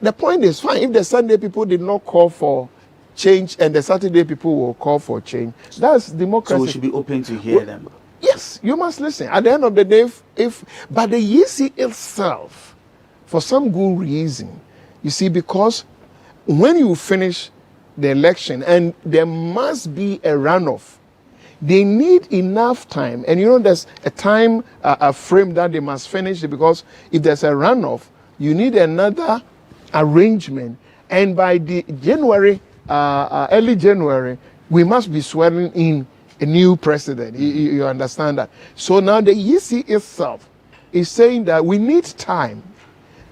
The point is fine. If the Sunday people did not call for change and the Saturday people will call for change, that's democracy. So we should be open to hear them. Yes, you must listen. At the end of the day, but the EC itself, for some good reason, you see, because when you finish the election and there must be a runoff, they need enough time. And there's a time a frame that they must finish it, because if there's a runoff, you need another arrangement. And by the early January, we must be swearing in a new president. You understand that? So now the EC itself is saying that we need time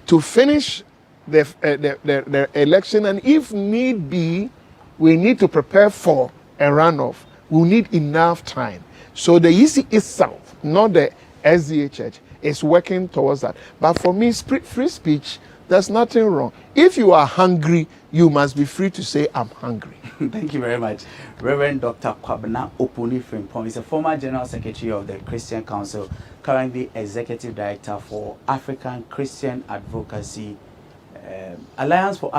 to finish the election, and if need be, we need to prepare for a runoff. We need enough time. So the EC itself, not the SDA Church, is working towards that. But for me, free speech There's nothing wrong. If you are hungry, you must be free to say, I'm hungry. Thank you very much. Reverend Dr. Kwabena Opuni Frimpong is a former General Secretary of the Christian Council, currently Executive Director for African Christian Advocacy, Alliance for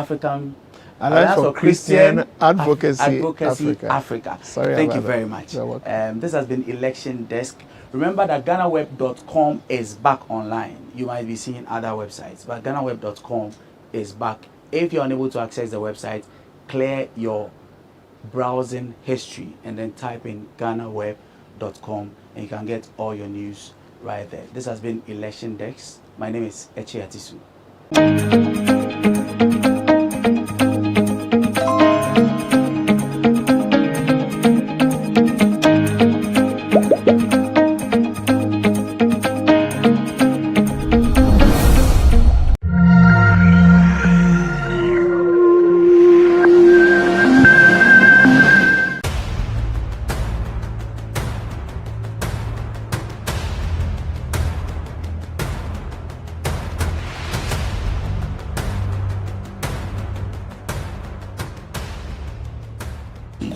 Christian Advocacy Africa. Sorry, thank you very much. This has been Election Desk. Remember that GhanaWeb.com is back online. You might be seeing other websites, but GhanaWeb.com is back. If you're unable to access the website, clear your browsing history and then type in GhanaWeb.com and you can get all your news right there. This has been Election Desk. My name is Echi Atisu.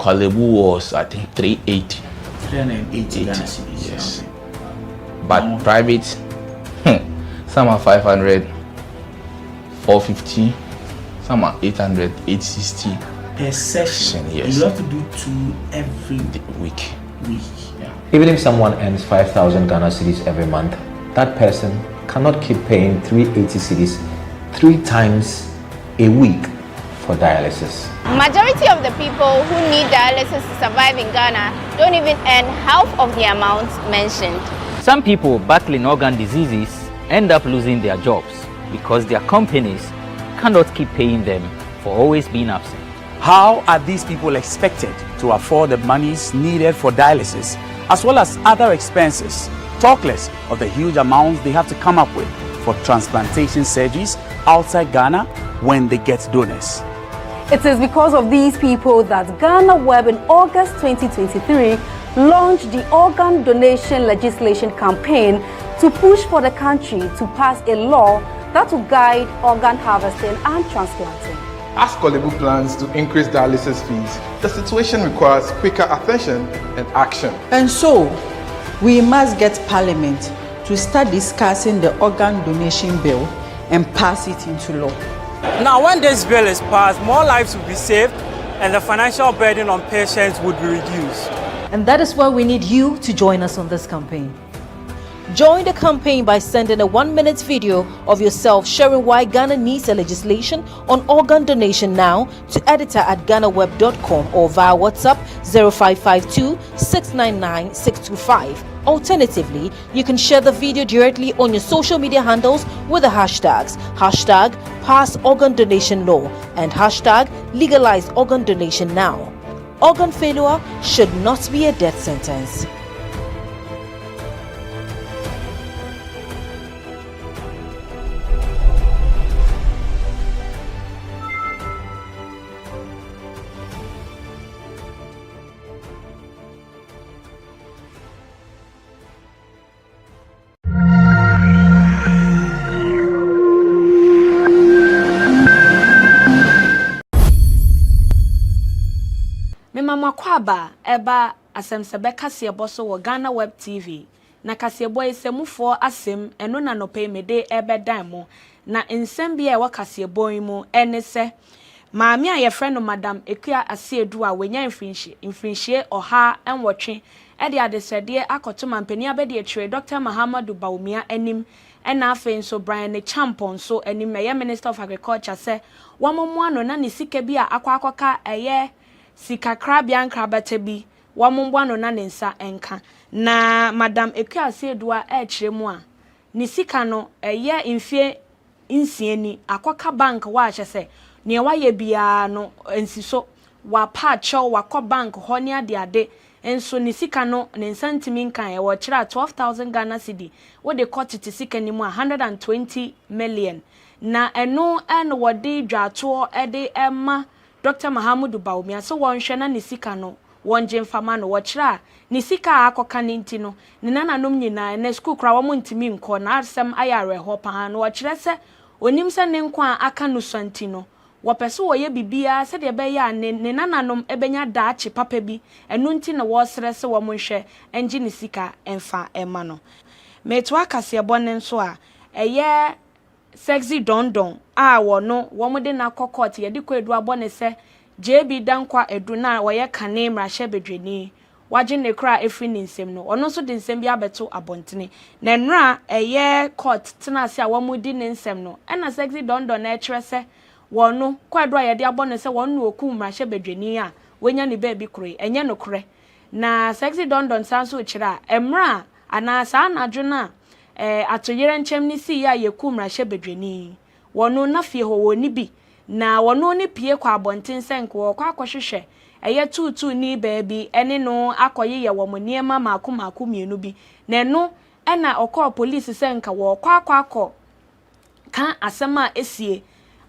Kwalebu was, I think, 380. 380 Ghana cedis. Yes. But private, some are 500, 450, some are 800, 860. Per session, yes. You have to do 2 every week. Yeah. Even if someone earns 5,000 Ghana cedis every month, that person cannot keep paying 380 cedis 3 times a week for dialysis. Majority of the people who need dialysis to survive in Ghana don't even earn half of the amount mentioned. Some people battling organ diseases end up losing their jobs because their companies cannot keep paying them for always being absent. How are these people expected to afford the monies needed for dialysis as well as other expenses? Talk less of the huge amounts they have to come up with for transplantation surgeries outside Ghana when they get donors. It is because of these people that GhanaWeb in August 2023 launched the organ donation legislation campaign to push for the country to pass a law that will guide organ harvesting and transplanting. As Kolebu plans to increase dialysis fees, the situation requires quicker attention and action. And so, we must get Parliament to start discussing the organ donation bill and pass it into law. Now, when this bill is passed, more lives will be saved and the financial burden on patients would be reduced. And that is why we need you to join us on this campaign. Join the campaign by sending a 1-minute video of yourself sharing why Ghana needs a legislation on organ donation now to editor@ghanaweb.com or via WhatsApp 0552 699 625. Alternatively, you can share the video directly on your social media handles with the hashtags #PassOrganDonationLaw and #LegalizeOrganDonationNow. Organ failure should not be a death sentence. Makwaba eba asemsebe kasebo so wo GhanaWeb TV na kasebo esemufo asem eno na nope mede ebe dan mo na nsem bia e wo kasebo mu ene se maami a ye friend madam ekua asiedu a wenya mfrinhie oha enwotwe e de adesede akoto mampani abede etwe Dr. Mahamadu Baumia anim ena afen so Brian Champon so anim ye Minister of Agriculture se wamomo ano na ne sika bi a akwakoka eye sika krabia nkrabata bi wamombo no na nensa enka na madam ekua sedua e kiremu a ni sika no eye infie insieni akoka bank wa ahye ne waye bia no ensiso wa pacho wakọ bank ho ne ade enso ni sika no nensa ntimi nkan e wo kira 12,000 Ghana cedi wo de kotiti sika ni mu 120 million na eno en wo de dwato e de emma Dr. Mahamadu Baumia so wonhwe na nisika no wonje mfama no wokyira nisika akoka ninti no ne nananom nyina na school kra wo ntimi nko na asem ayare ho pa no wokyira se onim se ne nkwa aka no santino wɔpɛso wɔyɛ bibia sɛ de bɛyɛ ne nananom ebenya daache papa bi ɛno nti na wɔsrɛ se wɔn nhwɛ engi ne sika emfa ema no meto akase bɔne nso a ɛyɛ sexy dondon a wɔno wɔn de na court yɛ de kɔ edu abɔne sɛ JB dankwa edu na wɔyɛ kane mrahye bedwani waje ne kra efri ne nsem no ono nso de nsem bi abeto abontene na nra ɛyɛ court tena ase a wɔn di ne nsem no ɛna sexy dondon na ɛkyerɛ sɛ wɔno kwadro a yɛde abɔ ne sɛ wɔn no oku mrahye bedwani a wonya ne baabi kore ɛnyɛ no kore na sexy dondon sanso kyerɛ a emra ana saa anadwo na atoyere nkyem ne si ya yeku mrahye bedwani wɔno na fie ho woni bi na wɔno ne pie kwa abonten senko kwa akɔhwehwɛ ɛyɛ tutu ni baabi ɛne no akɔye yɛ wɔ niema maako mienu bi na no ɛna ɔkɔ police senka wɔ kwa ka asɛm a esie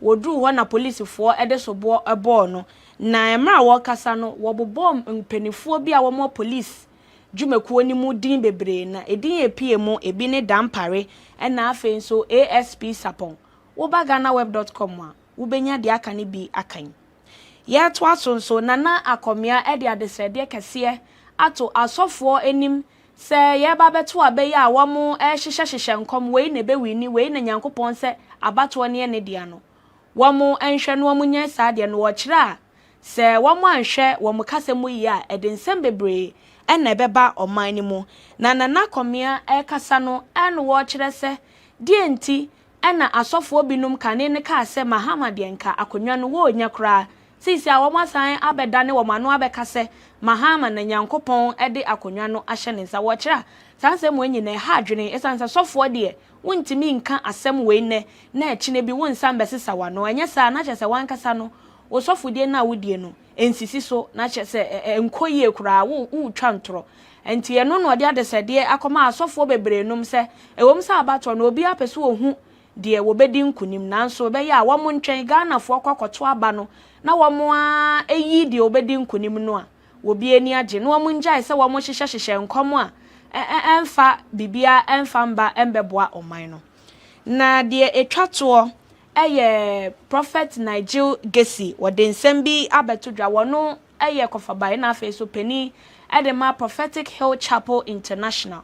woduru hɔ na policefoɔ ɛde sobo ɛbɔɔ no na emra wɔkasa no wɔbobɔ mpanifoɔ bi a wɔmɔ police dwumakuo ni mu din bebree na edin epie mu ebi ne dampare ɛna afei nso ASP Sapon woba GhanaWeb.com a wobenya de aka ne bi akan ye to asonso nana akomia e de adesede kese ato asofo enim se ye ba beto abeya a womo hyehyehye nkom wei ne be wini wei na nyankopon se abato ne ne dia no womo enhwe no womo nya sa de no wo kire a se womo anhwe womo kasemu yi a edensem bebre ena beba oman ni mu na nana akomia kasa no eno wo kire se die nti ena asofo binum kane ne ka se Muhammad yenka akonwa no wo nya kra sisi a womo asan abeda ne womo anu abeka se Muhammad na nyankopon ede akonwa no ahye ne nsa wo kira sanse mo nyine ha adwene esansa sofo de wontimi nka asem we ne na ekine bi wonsan besesa wano enye sa na kyese wankasa no wo sofo de na wodie no ensisi so na kyese enkoyie kra wo twa ntoro enti eno no de adesede akoma asofo bebre num se ewom sa abato no obi apeso ohu de wobedi nkunim nanso be ya wo mo ntwen Ghanafo kwakoto aba no na wo mo a eyi de obedi nkunim no a wobi eni age no wo mo njai se wo mo hyehyehye nkom a emfa bibia emfa mba embeboa oman no na de etwato eye prophet Nigel Gesi wode nsem bi abetodwa wono eye kofabai na afa so pani edema Prophetic Hill Chapel International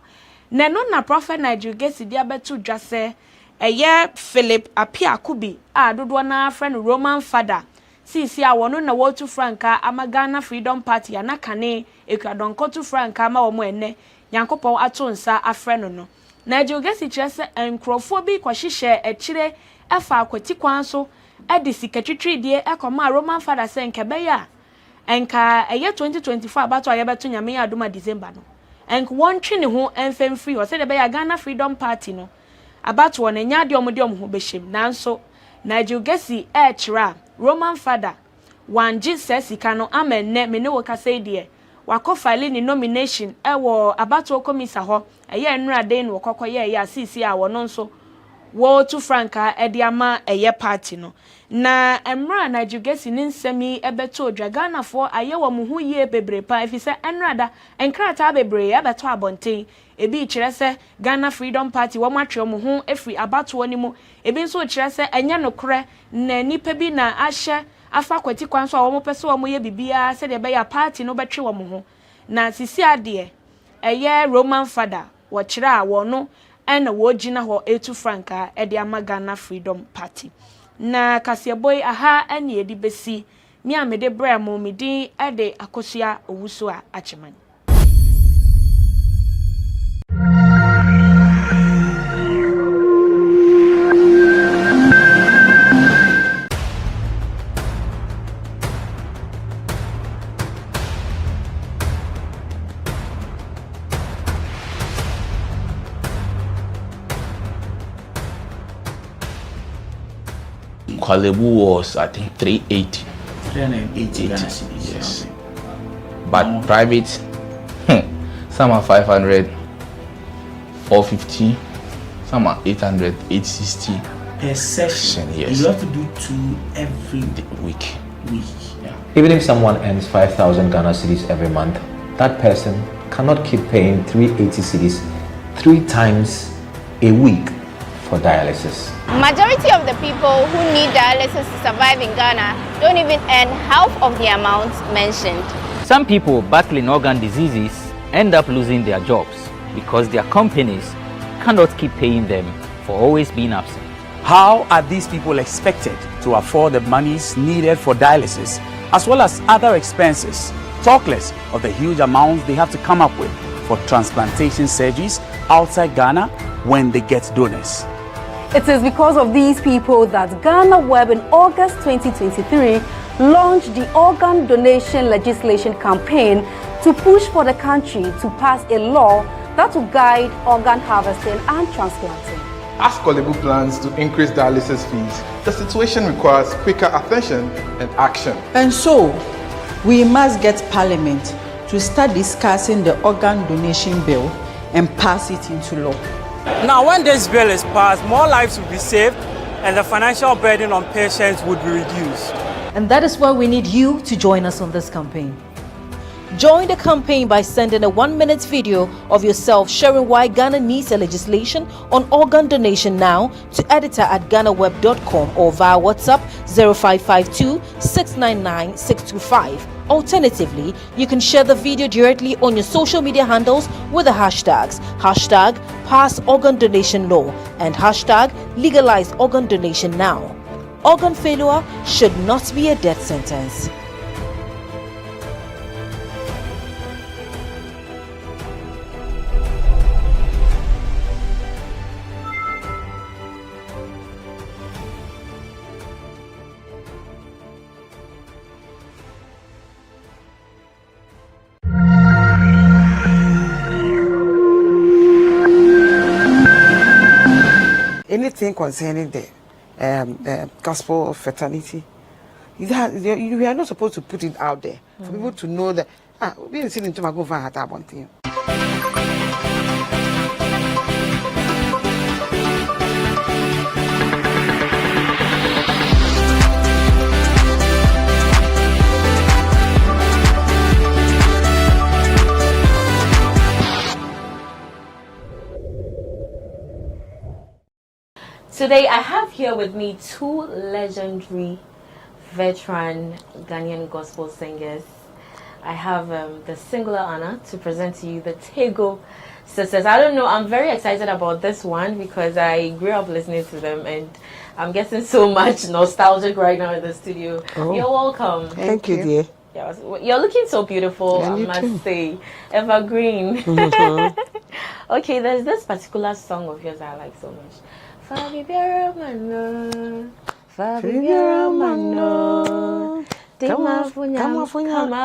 neno na prophet Nigel Gesi dia betodwa se eye Philip Apiakubi a dodo na friend Roman father sisi a wono na wotu franka amagana Freedom Party anakane ekwadonkotu franka ma wo mo enne Yankopon ato nsa afrɛ no na Advocacy kyerɛ enkrofo bi kwahyehyɛ ekire efa akwati kwan so edi sikatwitwidie ekoma Roman father sɛ nkebeya enka eye 2024 abato ayebeto nyame ya adoma December no enk wontwe ne ho enfemfiri o sɛ de beya Ghana Freedom Party no abato won nya de omde omho behim nanso na Advocacy kyerɛ Roman father wanje sesika no amenne me ne wo kasa die wako file ni nomination ewo abato komisa ho eye nra den wo kokoye ya sisi a wono nso wo tu franka ediama eye party no na emra na Advocacy ni nsemi ebeto Ghanafo aye wo mu hu ye bebre pa efise enrada enkrata bebre ebeto abonten ebi kire se Ghana Freedom Party wo matwe mu hu efri abato ni mu ebi nso kire se enye nokre na nipa bi na ahye afa kwati kwan so a wo pese wo ye bibia se de be ya party no betwe wo ho na sisi ade eye Roman father wo kire a wo no ena wo gina ho etu franka e de ama Ghana Freedom Party na kaseboy aha ene edi besi mi amede bra mo midin e de akosua owusu a acheman Kwalebu was, I think, 380. 380 Ghana cedis. Yes. But private, some are 500, 450, some are 800, 860. Per session, yes. You have to do 2 every week. Yeah. Even if someone earns 5,000 Ghana cedis every month, that person cannot keep paying 380 cedis 3 times a week for dialysis. Majority of the people who need dialysis to survive in Ghana don't even earn half of the amount mentioned. Some people battling organ diseases end up losing their jobs because their companies cannot keep paying them for always being absent. How are these people expected to afford the monies needed for dialysis as well as other expenses, talk less of the huge amounts they have to come up with for transplantation surgeries outside Ghana when they get donors? It is because of these people that GhanaWeb in August 2023 launched the organ donation legislation campaign to push for the country to pass a law that will guide organ harvesting and transplanting. As Kolebu plans to increase dialysis fees, the situation requires quicker attention and action. And so, we must get Parliament to start discussing the organ donation bill and pass it into law. Now, when this bill is passed, more lives will be saved and the financial burden on patients would be reduced. And that is why we need you to join us on this campaign. Join the campaign by sending a 1-minute video of yourself sharing why Ghana needs a legislation on organ donation now to editor@ghanaweb.com or via WhatsApp 0552 699 625. Alternatively, you can share the video directly on your social media handles with the hashtags #PassOrganDonationLaw and #LegalizeOrganDonationNow. Organ failure should not be a death sentence. Anything concerning the gospel of fraternity, we are not supposed to put it out there for people to know that we didn't see into my go for one thing. Today I have here with me two legendary veteran Ghanaian gospel singers. I have the singular honor to present to you the Tego Sisters. I don't know, I'm very excited about this one because I grew up listening to them and I'm getting so much nostalgic right now in the studio. Oh. You're welcome. Thank you, dear. Yeah, you're looking so beautiful, Yeah, I must too. say. Evergreen. Mhm. Okay, there's this particular song of yours I like so much. Fabi Biara Mano, Fabi Biara Mano, Kama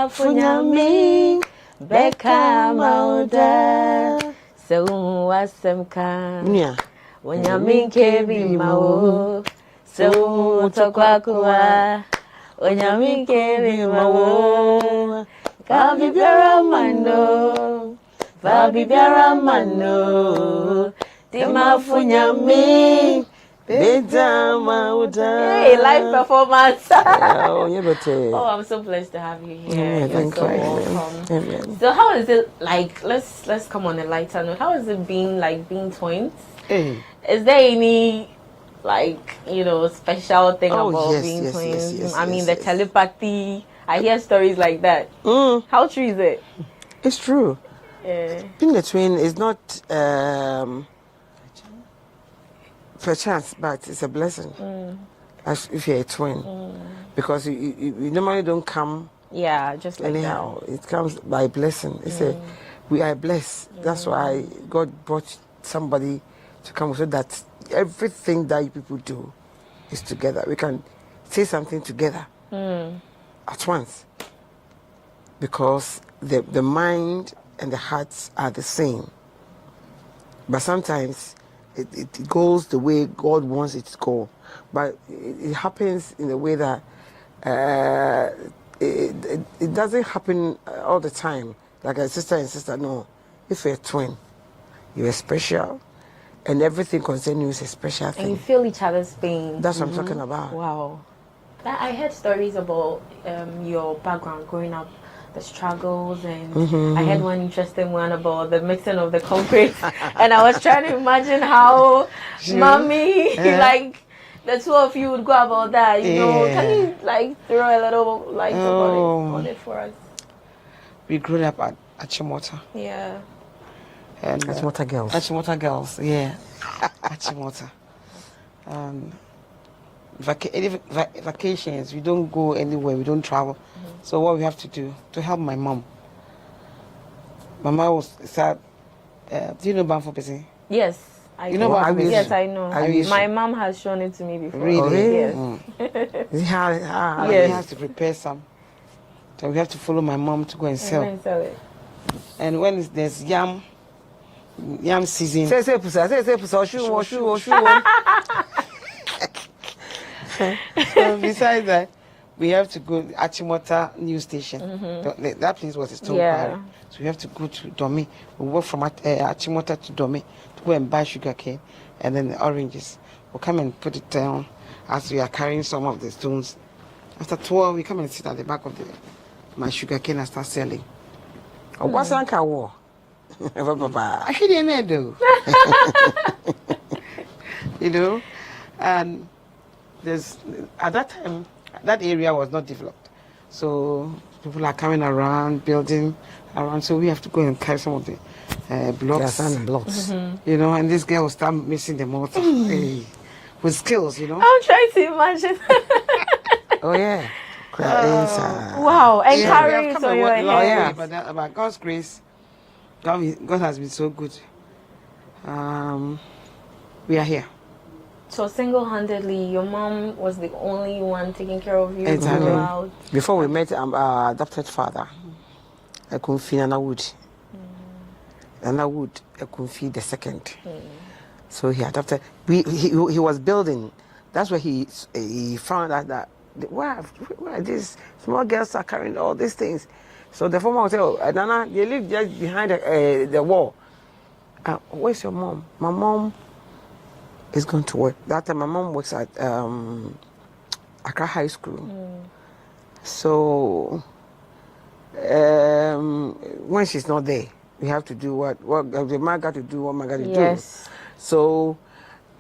funya mi, Beka Mauda, So wasemka, Wanyami kebi mao, So tokwakua, Wanyami kebi mao, Fabi Biara Mano, Fabi Biara Mano. Hey, live performance. Oh, I'm so blessed to have you here. You're so welcome. So how is it like, let's come on a lighter note. How is it being like being twins? Is there any special thing about being twins? I mean the telepathy. I hear stories like that. How true is it? It's true. Being a twin is not perchance, but it's a blessing. As if you're a twin, because you normally don't come. Yeah, just like anyhow. That. It comes by blessing. It's we are blessed. That's why God brought somebody to come so that everything that you people do is together. We can say something together at once, because the mind and the hearts are the same. But sometimes it goes the way God wants it to go. But it happens in a way that it doesn't happen all the time. Like a sister and sister, no. If you're a twin, you're special. And everything concerning you is a special thing. And you feel each other's pain. That's what I'm talking about. Wow. I heard stories about your background growing up the struggles, and I had one interesting one about the mixing of the concrete, and I was trying to imagine how mommy, like the two of you would go about that, you know. Can you like throw a little light on it for us? We grew up at Achimota. Yeah. And Achimota girls. Achimota girls, yeah. Achimota. Vacations, we don't go anywhere, we don't travel. So what we have to do to help my mom. Mama was sad. Do you know Banfo Pesi? Yes, I know. Yes, I know. My mom has shown it to me before. Really? Yes. He has to prepare some. So we have to follow my mom to go and sell. And sell it. And when there's yam season. Say pusa. Shoe. So besides that, we have to go to Achimota news station. That place was a stone quarry. So we have to go to Domi. We walk from Achimota to Domi to go and buy sugar cane and then the oranges. We'll come and put it down as we are carrying some of the stones. After 12, we come and sit at the back of my sugar cane and start selling. What's Anka war? I didn't know. You know, and there's at that time that area was not developed, so people are coming around, building around. So we have to go and carry some of the blocks. You know, and this girl will start missing the mortar with skills. You know. I'm trying to imagine. Oh yeah. Wow, encouraged on your head. Yeah, but by God's grace, God has been so good. We are here. So single-handedly, your mom was the only one taking care of you. Exactly. Before we met adopted father, I couldn't feed Nana Wood. Nana Wood, I couldn't feed the second. So he adopted. He was building. That's where he found out that why these small girls are carrying all these things. So the former would say, "Oh, Nana, they live just behind the wall." Where's your mom? My mom is going to work. That time my mom works at Accra High School. So when she's not there, we have to do what the man got to do, what man got to do. So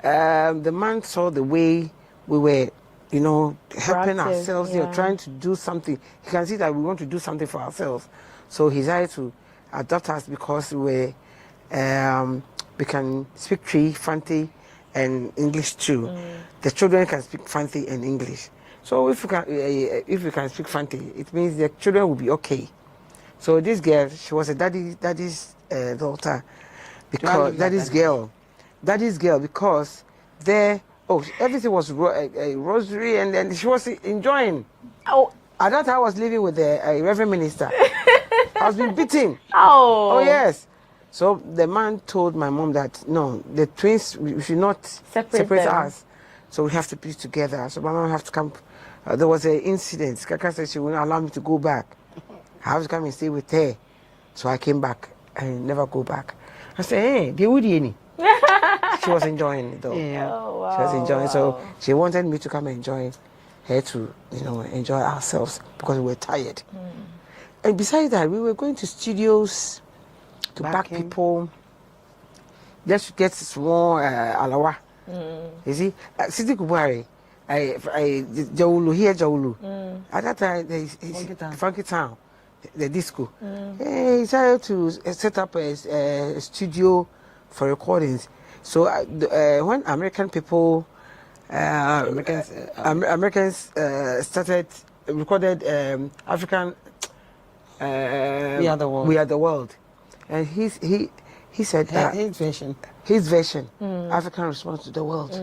the man saw the way we were, you know, helping ourselves, you know, trying to do something. He can see that we want to do something for ourselves. So he decided to adopt us because we can speak Tree, Fanti, and English too. The children can speak Fanti and English. So if we can speak Fanti, it means the children will be okay. So this girl, she was a daddy's daughter, because daddy's girl, because there, everything was a rosary, and then she was enjoying. At that time I was living with a reverend minister. I was being beaten. Oh yes. So the man told my mom that no, the twins, we should not separate us. So we have to be together. So my mom have to come. There was an incident. Kaka said she would not allow me to go back. I have to come and stay with her. So I came back. I never go back. I said, hey, they would any. She was enjoying it though. Yeah. Oh, wow, she was enjoying. So she wanted me to come and join her to, you know, enjoy ourselves because we were tired. And besides that, we were going to studios to back people, just to get small alawa. You see, City Kubari, Jaulu, here Jaulu. At that time, Funky Town, the disco. He decided to set up a studio for recordings. So when American people, Americans started recorded African. We Are the World. We Are the World. And he said that his version, African response to the world.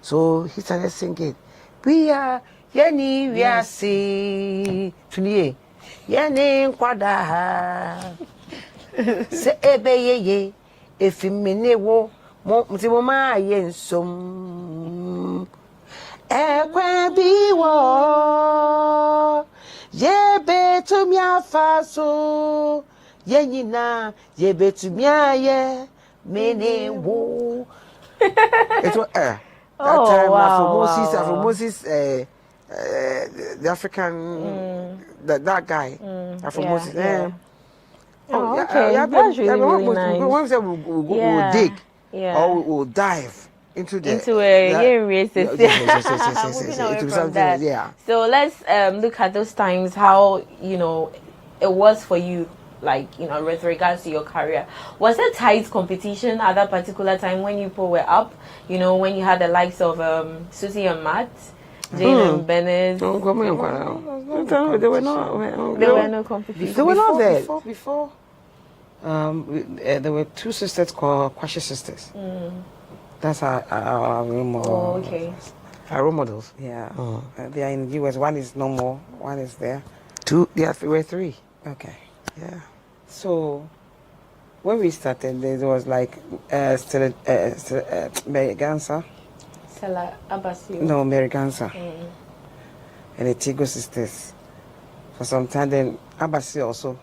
So he started singing, we are Yeni, we are see Tunie, Yeni Kwada, Se Ebe Ye, if you mene wo, Moma Yen Sum, Equa Biwo, Yebe to Mia Faso. Yenina, ye betu miaye, mene wo. It was that time Afro Moses, the African that guy from Moses. Oh, okay. That's really nice. When we say we'll dig or we'll dive into a So let's look at those times, how it was for you, like with regards to your career. Was there tight competition at that particular time when you people were up? When you had the likes of Susie and Matt, Jane and Bennett. There were no competition. They were not there before. There were two sisters called Kwashe Sisters. That's our role models. Oh, okay. Our role models. Yeah. They are in the US. One is no more. One is there. Two. Yeah, we were three. Okay. Yeah. So when we started, there was like Mary Gansa. Stella Abasio. No, Mary Gansa. And the Tego Sisters. For some time, then Abasio also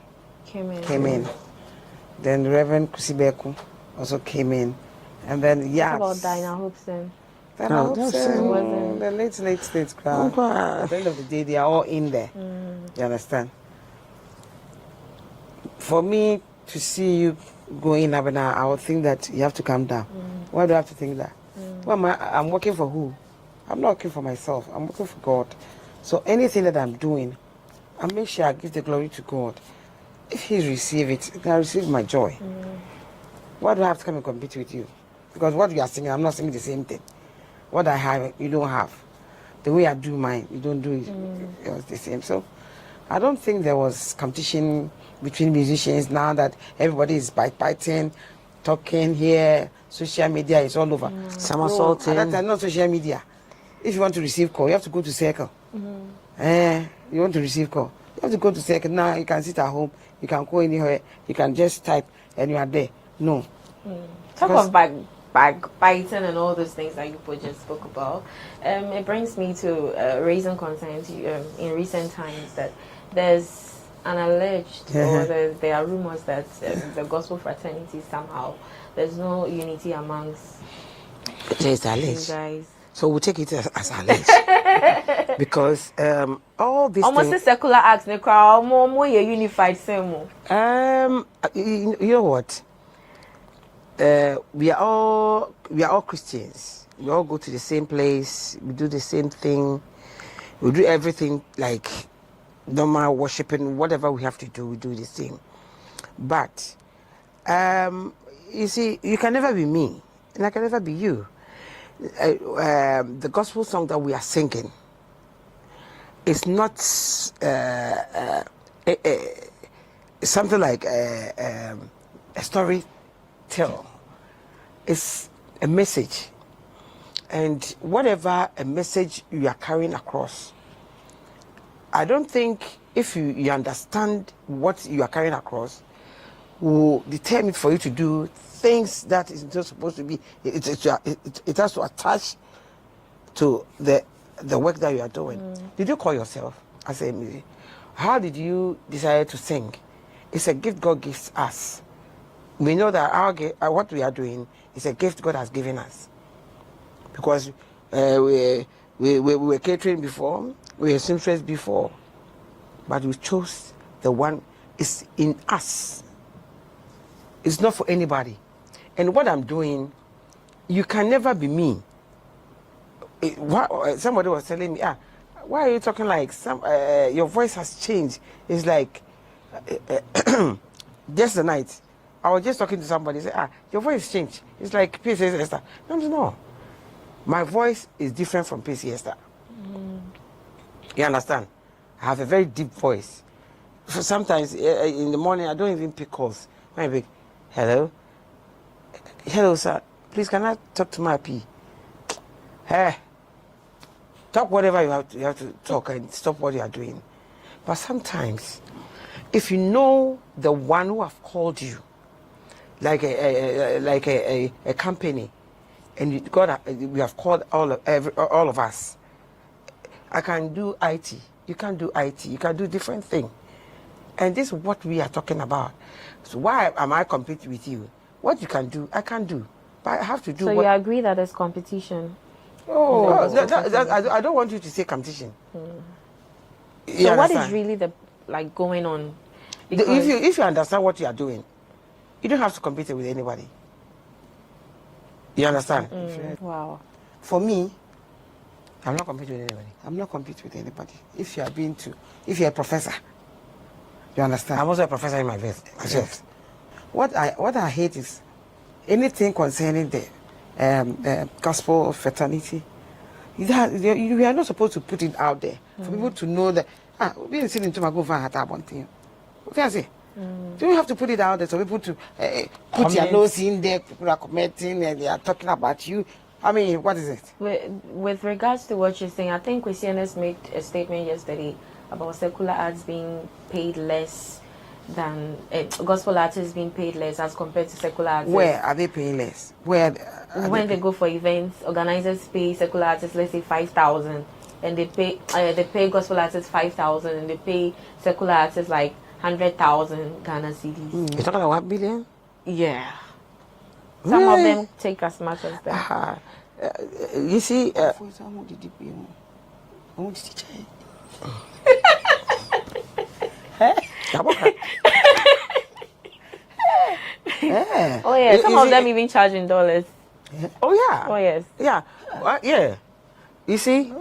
came in. Then Reverend Kusibeku also came in. And then, What about Dinah Hobson? Dinah Hobson, the late crowd. At the end of the day, they are all in there. You understand? For me to see you going up and down, I would think that you have to calm down. Why do I have to think that? Well, I'm working for who? I'm not working for myself. I'm working for God. So anything that I'm doing, I make sure I give the glory to God. If He receives it, then I receive my joy. Why do I have to come and compete with you? Because what you are singing, I'm not singing the same thing. What I have, you don't have. The way I do mine, you don't do it. It was the same. So I don't think there was competition between musicians now that everybody is biting, talking here, social media is all over. Somersaulting. At that time, not social media. If you want to receive call, you have to go to Circle. You want to receive call, you have to go to Circle. Now you can sit at home, you can go anywhere, you can just type and you are there. No. Talk of backbiting and all those things that you just spoke about. It brings me to raising concerns in recent times that there's an alleged or there are rumors that the gospel fraternity somehow there's no unity amongst There's you alleged. guys. So we'll take it as alleged. Because all these almost things, a secular act, the crowd more unified same. you know what? We are all Christians. We all go to the same place. We do the same thing. We do everything like normal worshiping. Whatever we have to do, we do the same. But you see, you can never be me, and I can never be you. The gospel song that we are singing is not something like a story tell. It's a message, and whatever a message you are carrying across, I don't think if you understand what you are carrying across will determine for you to do things that is not supposed to be. It has to attach to the work that you are doing. Did you call yourself as a musician? How did you decide to sing? It's a gift God gives us. We know that what we are doing is a gift God has given us. Because we were catering before, we were seamstress before, but we chose the one is in us. It's not for anybody. And what I'm doing, you can never be me. Somebody was telling me, why are you talking like your voice has changed? It's like just the night. I was just talking to somebody, say, your voice changed. It's like P.C. Esther. No. My voice is different from P.C. Esther. You understand? I have a very deep voice. So sometimes in the morning, I don't even pick calls. When I pick, hello? Hello, sir. Please, can I talk to my P? Hey, talk whatever you have to talk and stop what you are doing. But sometimes, if you know the one who have called you, like a company, and we have called all of us. I can do IT. You can do IT. You can do different things. And this is what we are talking about. So why am I competing with you? What you can do, I can do. But I have to do. So you agree that there's competition? I don't want you to say competition. So what is really the like going on? If you understand what you are doing, you don't have to compete with anybody. You understand? Wow. For me, I'm not competing with anybody. I'm not competing with anybody. If you're a professor, you understand? I'm also a professor in myself. What I hate is anything concerning the gospel of fraternity. We are not supposed to put it out there for people to know that we are sitting to my go for one thing. Do you have to put it out there so people to put your nose in there? People are commenting and they are talking about you. I mean, what is it? With regards to what you're saying, I think Christianers made a statement yesterday about secular arts being paid less than gospel artists being paid less as compared to secular artists. Where are they paying less? When they go for events, organizers pay secular artists, let's say 5,000, and they pay gospel artists 5,000, and they pay secular artists like 100,000 Ghana cedis. You're talking about 1 billion? Yeah. Some of them take as much as that. You see, Oh yeah, some of them even charge in dollars. Oh yeah. Oh yes. Yeah. Yeah. You see,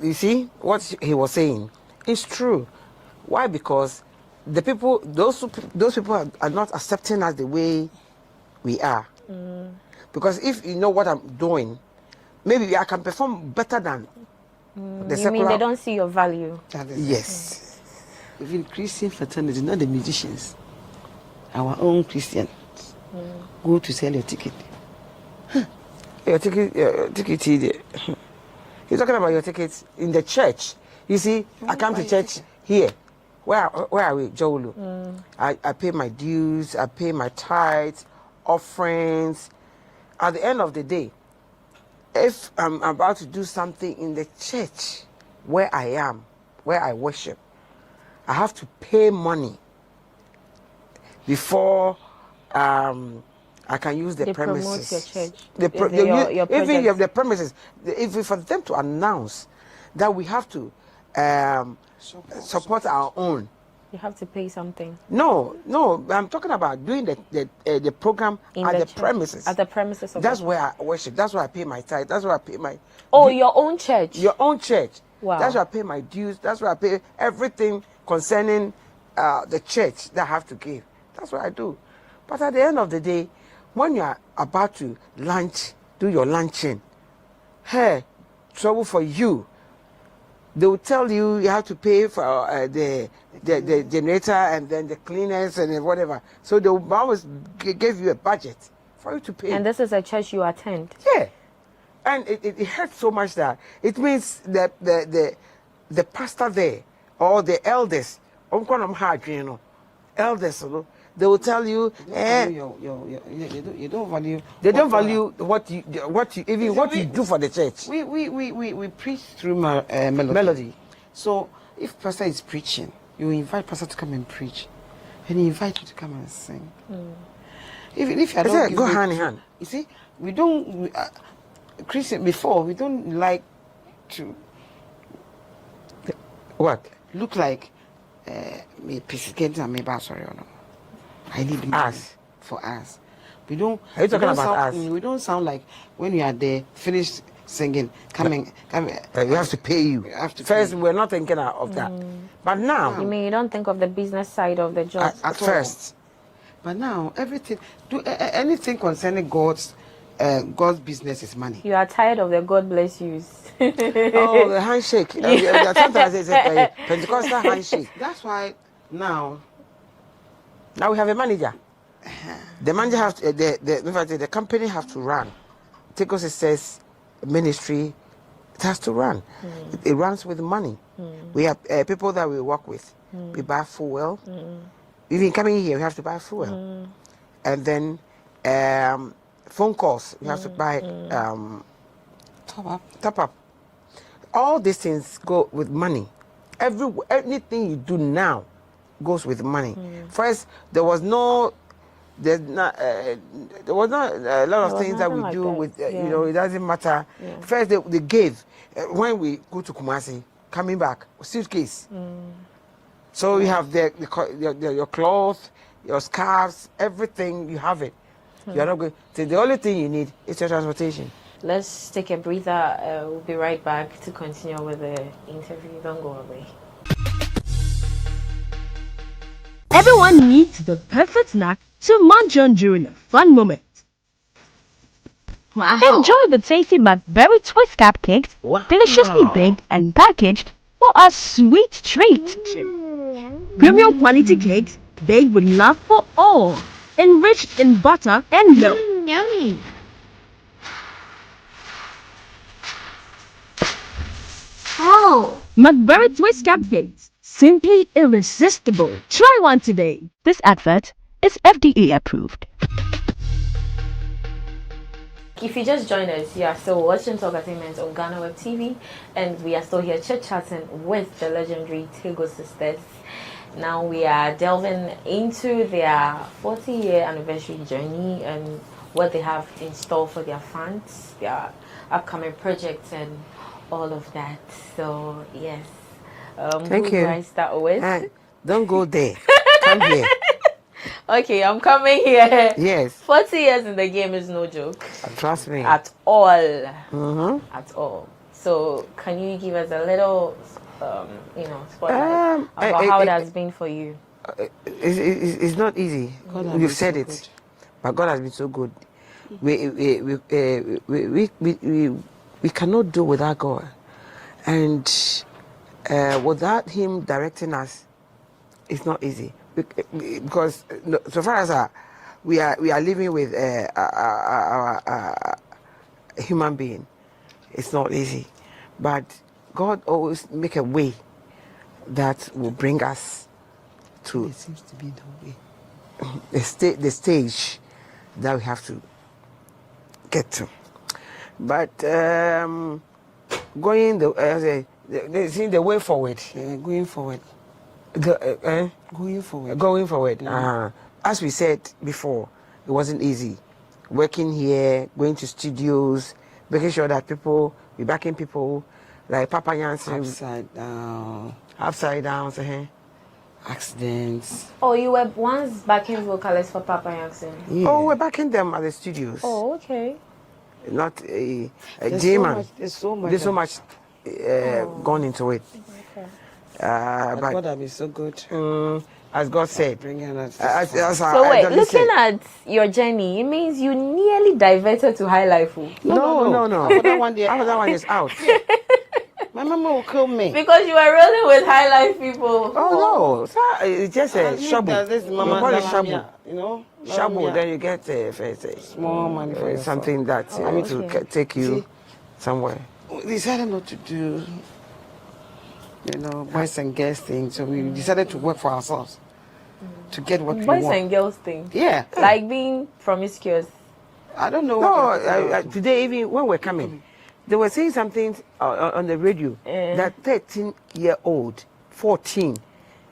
you see what he was saying is true. Why? Because the people, those people are not accepting us the way we are. Because if you know what I'm doing, maybe I can perform better than the secular. You mean they don't see your value? Yes. Even Christian fraternity, not the musicians, our own Christians, go to sell your ticket. Your ticket. You're talking about your tickets in the church. You see, I come to church here. Where are we, Jolu? I pay my dues, I pay my tithes, offerings. At the end of the day, if I'm about to do something in the church where I am, where I worship, I have to pay money before I can use the premises. Promote your church. Even the premises, for them to announce that we have to support our own. You have to pay something. No, I'm talking about doing the program at the premises. At the premises of that's where I worship. That's where I pay my tithe. That's where I pay my. Your own church. Your own church. Wow. That's where I pay my dues. That's where I pay everything concerning the church that I have to give. That's what I do. But at the end of the day, when you are about to lunch, do your luncheon, hey, trouble for you. They will tell you have to pay for the generator and then the cleaners and whatever. So they will always give you a budget for you to pay. And this is a church you attend. Yeah. And it hurts so much that it means that the pastor there or the elders, elders, they will tell you, you don't value. They don't value what you do for the church. We preach through melody. So if pastor is preaching, you invite pastor to come and preach, and he invite you to come and sing. Even if you don't go hand in hand. You see, we don't Christian before we don't like to look like me piscate and me sorry or no. I need us for us. We don't. Are you talking about us? We don't sound like when you are there, finished singing, coming. We have to pay you. First, we're not thinking of that. But now, you mean you don't think of the business side of the job at first? But now, anything concerning God's business is money. You are tired of the God bless yous. Oh, the handshake. Sometimes it's a Pentecostal handshake. That's why now we have a manager. The manager has to, the company have to run. Tego Sisters ministry, it has to run. It runs with money. We have people that we work with. We buy fuel. Even coming here, we have to buy fuel. And then phone calls, we have to buy top up. All these things go with money. Anything you do now goes with money. First, there was not a lot of things that we do with it doesn't matter. First, they gave when we go to Kumasi, coming back, suitcase. So you have your clothes, your scarves, everything, you have it. You're not going. So the only thing you need is your transportation. Let's take a breather. We'll be right back to continue with the interview. Don't go away. Everyone needs the perfect snack to munch on during a fun moment. Wow. Enjoy the tasty McBerry Twist cupcakes, deliciously baked and packaged for a sweet treat. Premium quality cakes baked with love for all, enriched in butter and milk. Yummy. Oh, McBerry Twist cupcakes, simply irresistible. Try one today. This advert is FDA approved. If you just joined us, you are still watching Talk Entertainment on GhanaWeb TV, and we are still here chit-chatting with the legendary Tego Sisters. Now we are delving into their 40-year anniversary journey and what they have in store for their fans, their upcoming projects, and all of that. So yes, Thank who you. do I start with? Don't go there. Come here. Okay, I'm coming here. Yes. 40 years in the game is no joke. Trust me. At all. Mm-hmm. At all. So, can you give us a little, spotlight about how it has been for you? It's not easy. You've said it, good. But God has been so good. We cannot do without God, and without Him directing us, it's not easy. Because so far as we are living with a human being, it's not easy. But God always make a way that will bring us to it seems to be the way. The stage that we have to get to. But going the way forward. Going forward. Going forward. As we said before, it wasn't easy. Working here, going to studios, making sure that we backing people like Papa Jansen. Upside down. Accidents. Oh, you were once backing vocalists for Papa Jansen? Yeah. Oh, we're backing them at the studios. Oh, okay. Not a G-man. There's so much gone into it. Okay. But God has been so good. As God said. So wait, looking at your journey, it means you nearly diverted to high life. No. After one is out. My mama will kill me. Because you were rolling with high life people. Oh no, it's just a shabu. This mama shabu. You know? Shabu, then you get small money for something that to take you somewhere. We decided not to do, boys and girls thing. So we decided to work for ourselves to get what we want. Boys and girls thing. Yeah. Like being promiscuous. I don't know. No, today even when we're coming, they were saying something on the radio that 13-year-old, 14,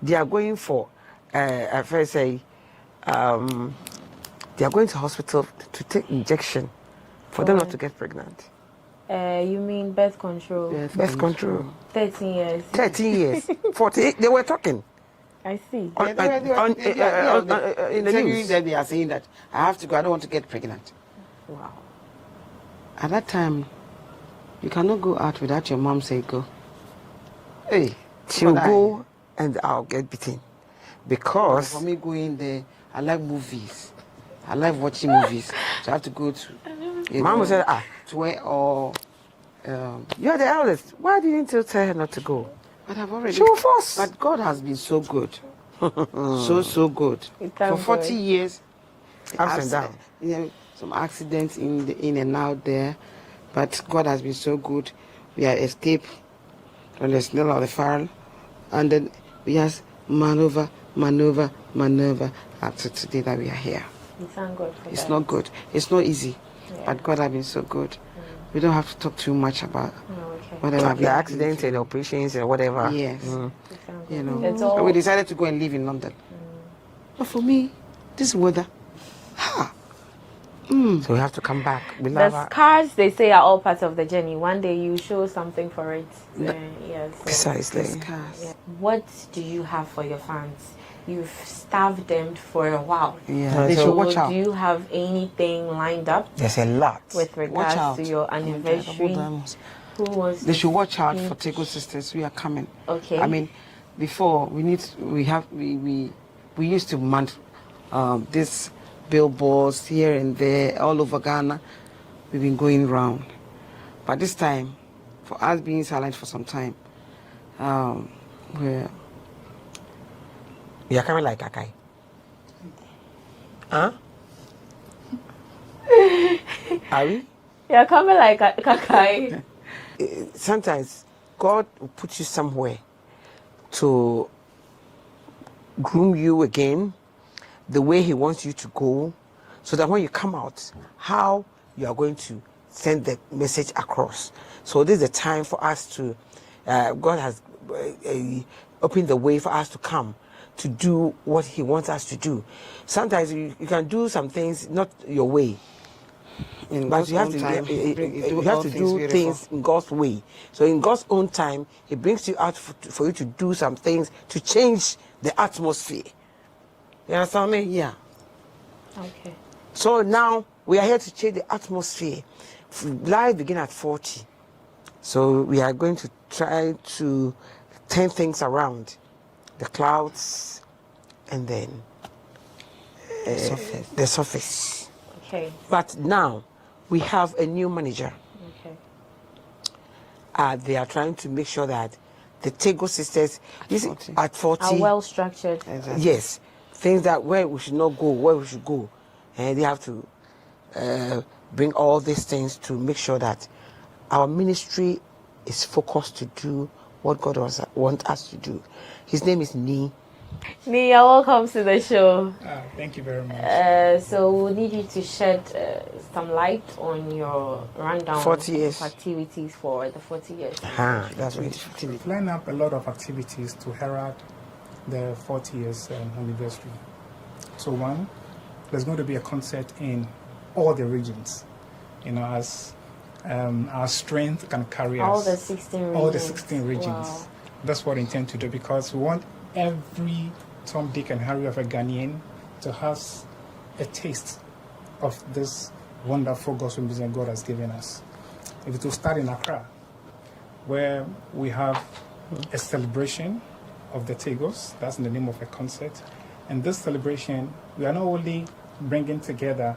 they are going for, first say, they are going to hospital to take injection for them not to get pregnant. You mean birth control? Birth control. 13 years. 13 years. 14. They were talking. I see. In the news, they are saying that I have to go. I don't want to get pregnant. Wow. At that time, you cannot go out without your mom saying go. Hey, she'll go and I'll get beaten. Because for me going there, I like movies. I like watching movies. So I have to go to. Mom said, to where or. You're the eldest. Why didn't you tell her not to go? But I've already. She will force. But God has been so good. so good. For 40 years. Ups and down. Some accidents in and out there. But God has been so good. We have escaped from the smell of the fire. And then we just maneuver up to today that we are here. We thank God for it's that. Not good. It's not easy. Yeah. But God has been so good. We don't have to talk too much about whatever. The accidents and operations and whatever. Yes. So we decided to go and live in London. But for me, this weather, So we have to come back. We love The scars, they say, are all part of the journey. One day you show something for it. Yes. Precisely. Yeah. What do you have for your fans? You've starved them for a while. Yeah, they should watch out. Do you have anything lined up? There's a lot. With regards to your anniversary? They should watch out for Tego Sisters. We are coming. Okay. I mean, before we used to mount this billboards here and there all over Ghana. We've been going round, but this time, for us being silent for some time, we are coming like Kakai. Huh? Are we? You're coming like Kakai. Sometimes God will put you somewhere to groom you again the way He wants you to go, so that when you come out, how you are going to send the message across. So this is the time for us to, God has opened the way for us to come to do what He wants us to do. Sometimes you can do some things not your way, but you have to do things in God's way. So in God's own time, He brings you out for you to do some things to change the atmosphere. You understand me? Yeah. Okay. So now we are here to change the atmosphere. Life begins at 40. So we are going to try to turn things around. The clouds and then the surface. Okay. But now we have a new manager. Okay. They are trying to make sure that the Tego Sisters at 40 are well structured. Exactly. Yes. Things that where we should not go, where we should go. And they have to bring all these things to make sure that our ministry is focused to do what God wants us to do. His name is Ni. Ni, you're welcome to the show. Thank you very much. So we'll need you to shed some light on your rundown 40 years. of activities for the 40 years. That's right. We've lined up a lot of activities to herald the 40 years anniversary. So one, there's going to be a concert in all the regions, as our strength can carry all us. The 16 regions. All the 16 regions. Wow. That's what we intend to do, because we want every Tom, Dick and Harry of a Ghanaian to have a taste of this wonderful gospel music God has given us. It will start in Accra, where we have a celebration of the Tegos. That's in the name of a concert. And this celebration, we are not only bringing together,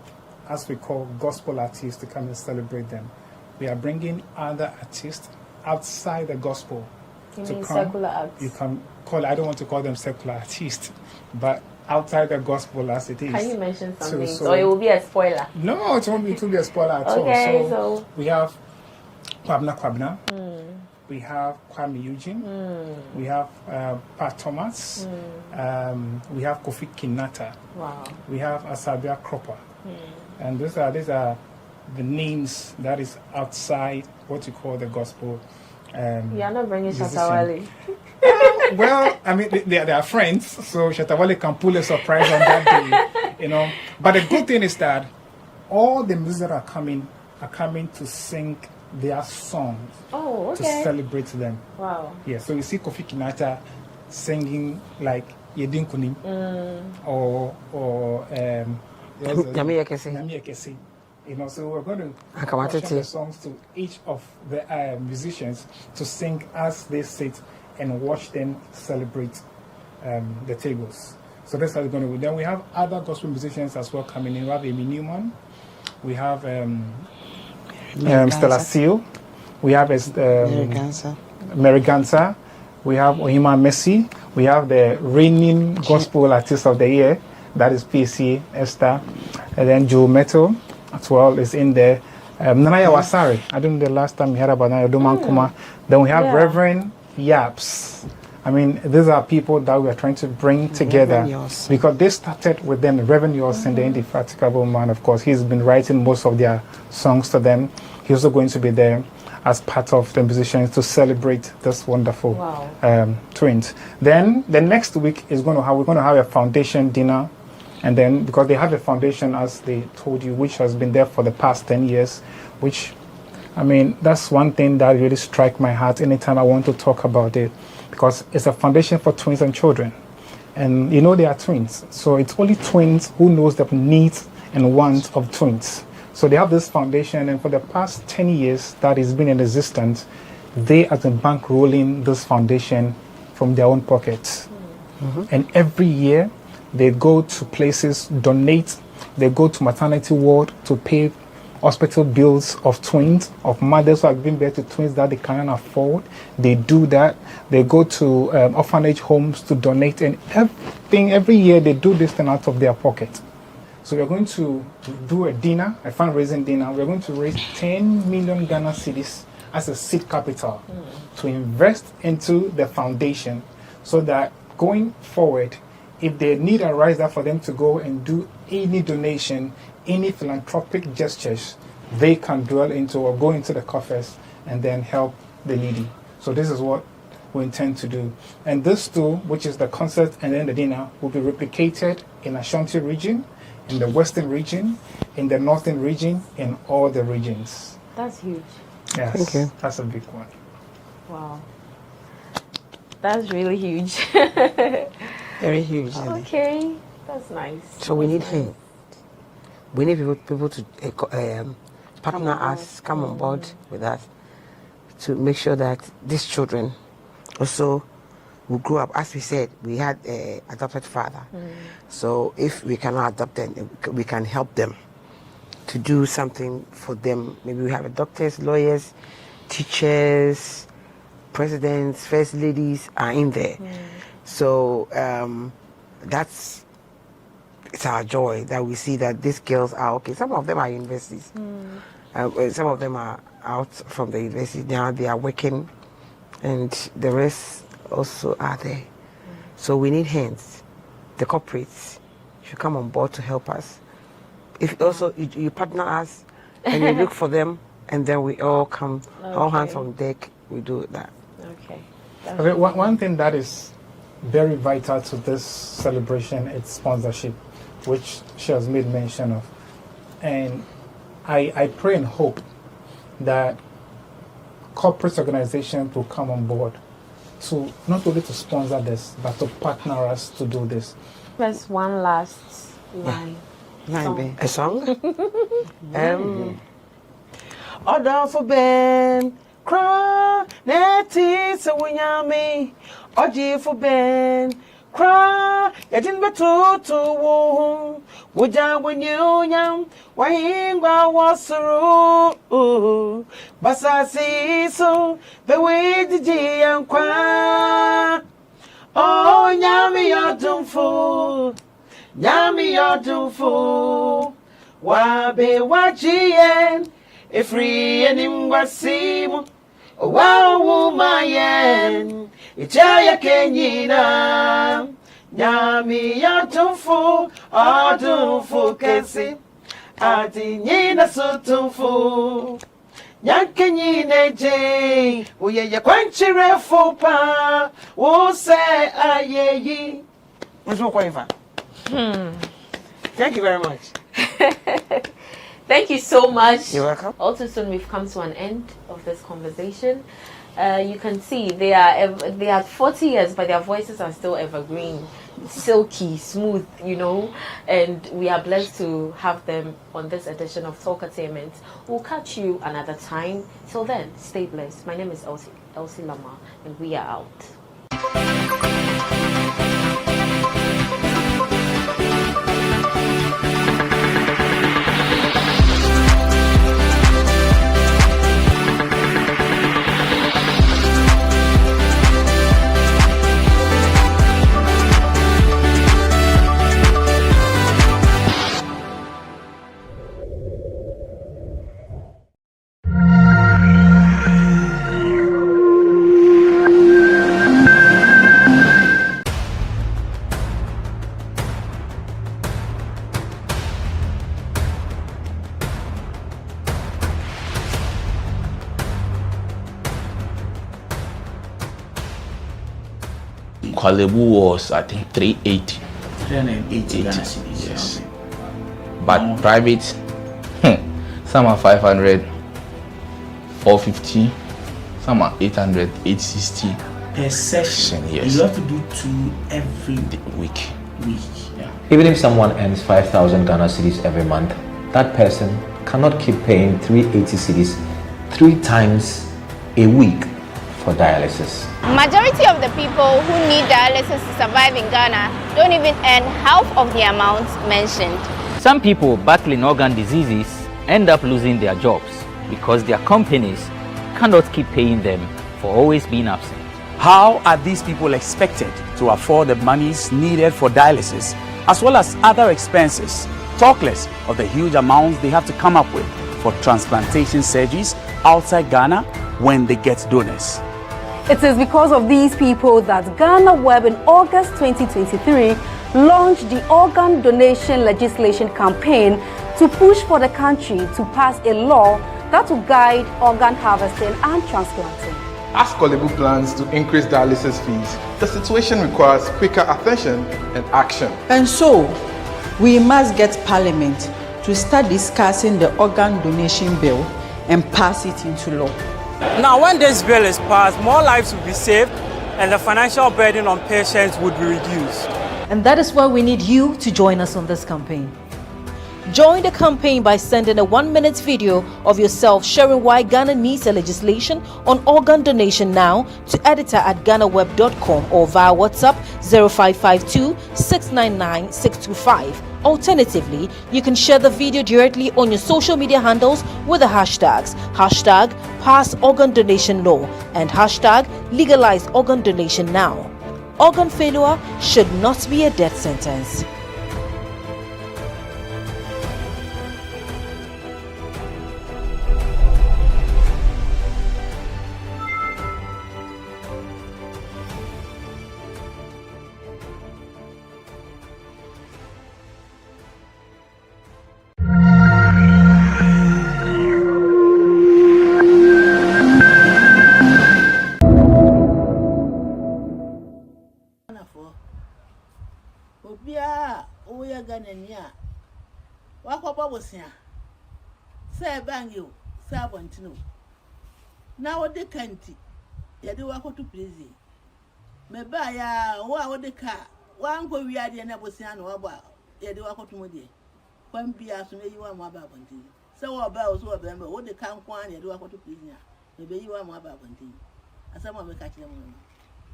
as we call, gospel artists to come and celebrate them. We are bringing other artists outside the gospel You to mean come. secular arts? You can call, I don't want to call them secular artists, but outside the gospel as it is. Can you mention some names? So Or it will be a spoiler? No, it won't be a spoiler at all. Okay, So we have Kwabna. We have Kwame Eugene. We have Pat Thomas. We have Kofi Kinata. Wow. We have Asabia Cropper. And these are the names that is outside what you call the gospel. You are not bringing musician. Shatawale. Well, I mean, they are friends, so Shatawale can pull a surprise on that day, But the good thing is that all the musicians that are coming to sing their songs to celebrate them. Wow. Yeah, so you see Kofi Kinata singing like Yedin Kunim or Nyame Ekesi. So we're going to portion the songs to each of the musicians to sing as they sit and watch them celebrate the tables. So that's how we're going to do. Then we have other gospel musicians as well coming in. We have Amy Newman. We have Stella Seal. We have Mary Gansa. We have Ohima Messi. We have the reigning gospel artist of the year, that is PC Esther. And then Joe Metal as well is in there. Nanaya Wasari. I don't know the last time we heard about Nanaya Dumankuma. Then we have Reverend Yaps. I mean, these are people that we are trying to bring together because they started with them. Reverend Yoss and the Indefatigable Man, of course, he's been writing most of their songs to them. He's also going to be there as part of the musicians to celebrate this wonderful twins. Then the next week we're going to have a foundation dinner And then because they have a foundation, as they told you, which has been there for the past 10 years, which, I mean, that's one thing that really strikes my heart anytime I want to talk about it, because it's a foundation for twins and children. And you know they are twins. So it's only twins who knows the needs and wants of twins. So they have this foundation, and for the past 10 years that it's been in existence, they have been bankrolling this foundation from their own pockets. And every year, they go to places, donate, they go to maternity ward to pay hospital bills of twins, of mothers who have given birth to twins that they cannot afford. They do that. They go to orphanage homes to donate, and every year they do this thing out of their pocket. So we're going to do a dinner, a fundraising dinner. We're going to raise 10 million Ghana cedis as a seed capital to invest into the foundation, so that going forward, if the need arises for them to go and do any donation, any philanthropic gestures, they can dwell into or go into the coffers and then help the needy. So this is what we intend to do. And this too, which is the concert and then the dinner, will be replicated in Ashanti region, in the western region, in the northern region, in all the regions. That's huge. Yes, Thank you. That's a big one. Wow. That's really huge. Very huge. Okay, that's nice. So we need hands. We need people to partner us, come on board with us, to make sure that these children also will grow up. As we said, we had an adopted father. So if we cannot adopt them, we can help them to do something for them. Maybe we have doctors, lawyers, teachers, presidents, first ladies are in there. So it's our joy that we see that these girls are okay. Some of them are universities. Some of them are out from the university now. They are working, and the rest also are there. So we need hands. The corporates should come on board to help us. If also you partner us and you look for them, and then we all come, all hands on deck, we do that. Okay, one thing that is very vital to this celebration is sponsorship, which she has made mention of. And I pray and hope that corporate organizations will come on board to not only to sponsor this, but to partner us to do this. There's one last line. A song? Order for Ben, cry, neti so winyami. Oji for Ben, cry, yatin betutu wo. Wuja wenyu nyam, wahingwa wasuru. Basasi so, bewe jiji yankwa. Oh, nyami yodumfu. Nyami yodumfu. Wabe wajien. Ifri enimwasimu. Wawu mayen. Ichaya kenyina. Nyami yodumfu. Odumfu kesi. Ati nyina sutumfu. Nyanke nyine je. Uye ya kwanchire fupa. Use ayeyi. Thank you very much. Thank you so much. You're welcome. Also, soon we've come to an end of this conversation. You can see they are 40 years, but their voices are still evergreen, silky, smooth, you know. And we are blessed to have them on this edition of Talkatainment. We'll catch you another time. Till then, stay blessed. My name is Elsie Lama, and we are out. Kwalebu was, I think, 380. 380 Ghana cedis. Yes. Okay. But private, some are 500, 450, some are 800, 860. Per session, yes. You have to do 2 every week. Yeah. Even if someone earns 5,000 Ghana cedis every month, that person cannot keep paying 380 cedis 3 times a week for dialysis. Majority of the people who need dialysis to survive in Ghana don't even earn half of the amount mentioned. Some people battling organ diseases end up losing their jobs because their companies cannot keep paying them for always being absent. How are these people expected to afford the monies needed for dialysis as well as other expenses? Talk less of the huge amounts they have to come up with for transplantation surgeries outside Ghana when they get donors. It is because of these people that GhanaWeb in August 2023 launched the organ donation legislation campaign to push for the country to pass a law that will guide organ harvesting and transplanting. As Kolebu plans to increase dialysis fees, the situation requires quicker attention and action. And so, we must get Parliament to start discussing the organ donation bill and pass it into law. Now, when this bill is passed, more lives will be saved and the financial burden on patients would be reduced. And that is why we need you to join us on this campaign. Join the campaign by sending a 1-minute video of yourself sharing why Ghana needs a legislation on organ donation now to editor@GhanaWeb.com or via WhatsApp 0552 699 625. Alternatively, you can share the video directly on your social media handles with the hashtags #PassOrganDonationLaw and #LegalizeOrganDonationNow. Organ failure should not be a death sentence. Now the canty, Yadi wako to please. Mebaya, wa the car, one go we are the Nabosiano about Yadi wako to Modi. When be as may you are more about one. So about so remember what the count one Yadi wako to please. Maybe you are more about one thing. As some of the catching them.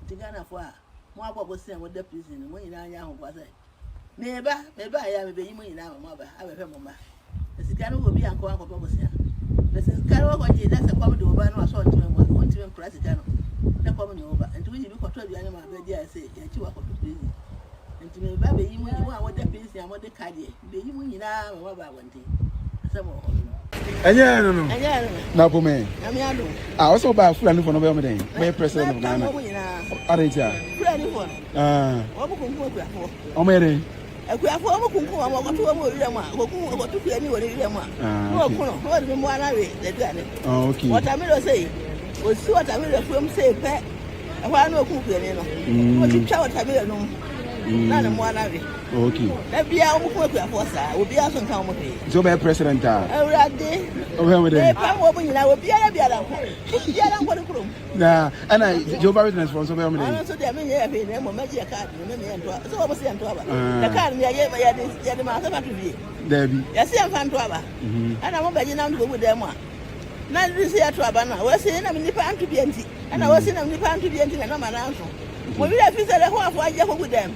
The Ghana for more about was saying what the prison when you are young was it. Maybe I am a baby in our mother. I have a mama. The Sicano will be uncle Bobosia. This is Carol, that's a common over and was on to him, one to him, President. The common over, and to which you control the animal, I say, and you are to prison. And to me, baby, you want what the prison and what the cardiac, the you in our mother one thing. Some more. And yeah, no. Now, for me, I also buy a full and for November day. May President of Ghana. Arrange. Omeri. I could have former Kunku, I want to go to anyone in Yama. What the Moana, the Granite. Okay. What I will say was what I will from say, Pet. I want no cook, what you shout at me. None of Moana. Okay. That be our work for us, will be out on County. So, by President, I will be a nah, and I, Joe Barrett is from somewhere. I also the magic card, so I was saying to the card, I gave my master to be. Debbie. Yes, I'm fan to Abba. And I won't be now to go with them. Not this year to Abana, was saying I'm in the pan to be empty, and I was in the pan to be empty, and I'm an answer. When we have visited a half, I go with them.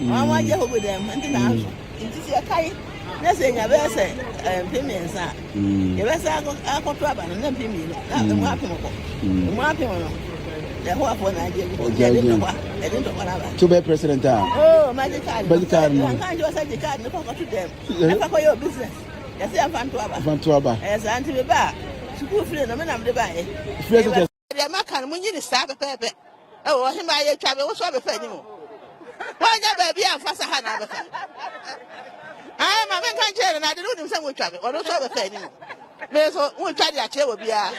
I want to go with them, and then answer. It is a kite. That's a verse, payments. The rest I got trouble and then payment. The Martin. The half one I did. To be President. Oh, magic card. I can't just say the card and talk to them. Never for your business. Yes, I'm Fantuaba. As Auntie Beba. School friend, I'm the buy. The Macan, when you start a paper. Oh, him I travel was over for you. Why not, baby? I'm fast. I'm a man chair and I don't know some will travel or not over for you. There's one try that chair will be a.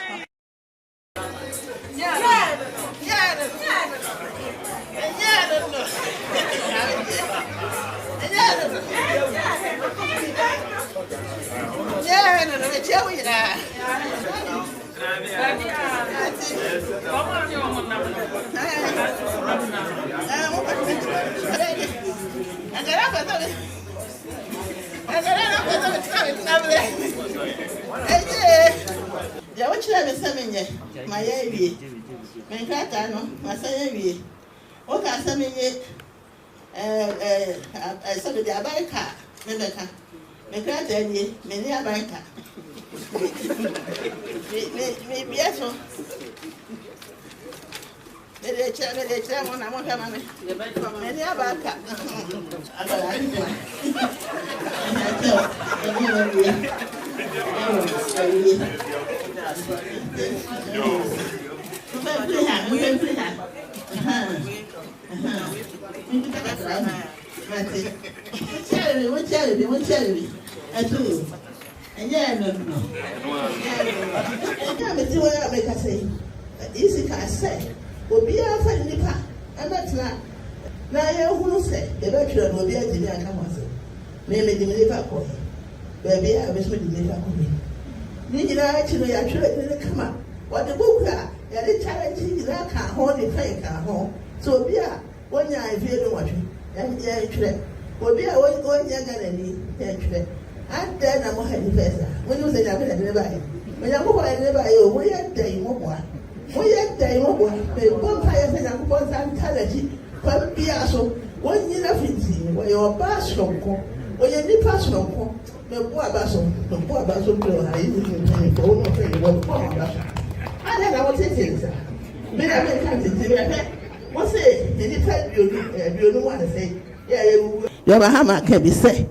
Yabahama can be say,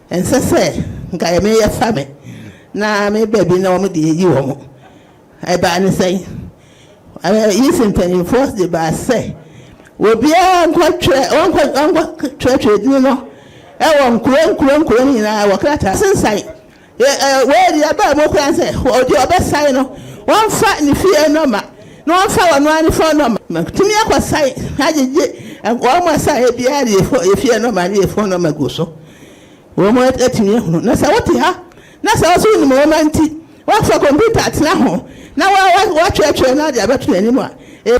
and say, Guy may a family. Now, may baby no me you. I ban say, I isn't an enforced the by say, will be unquite church, you know. I won't crumb in our clatter since I where the above can say, or your best sign. One fight in the fear number. No one found one for number. To me, I was saying, I did, and one more side if you are no money, if one number goes so. One more at me, that's what you have. That's also in the moment. What for computer at now? Now I watch church and not the about anymore. I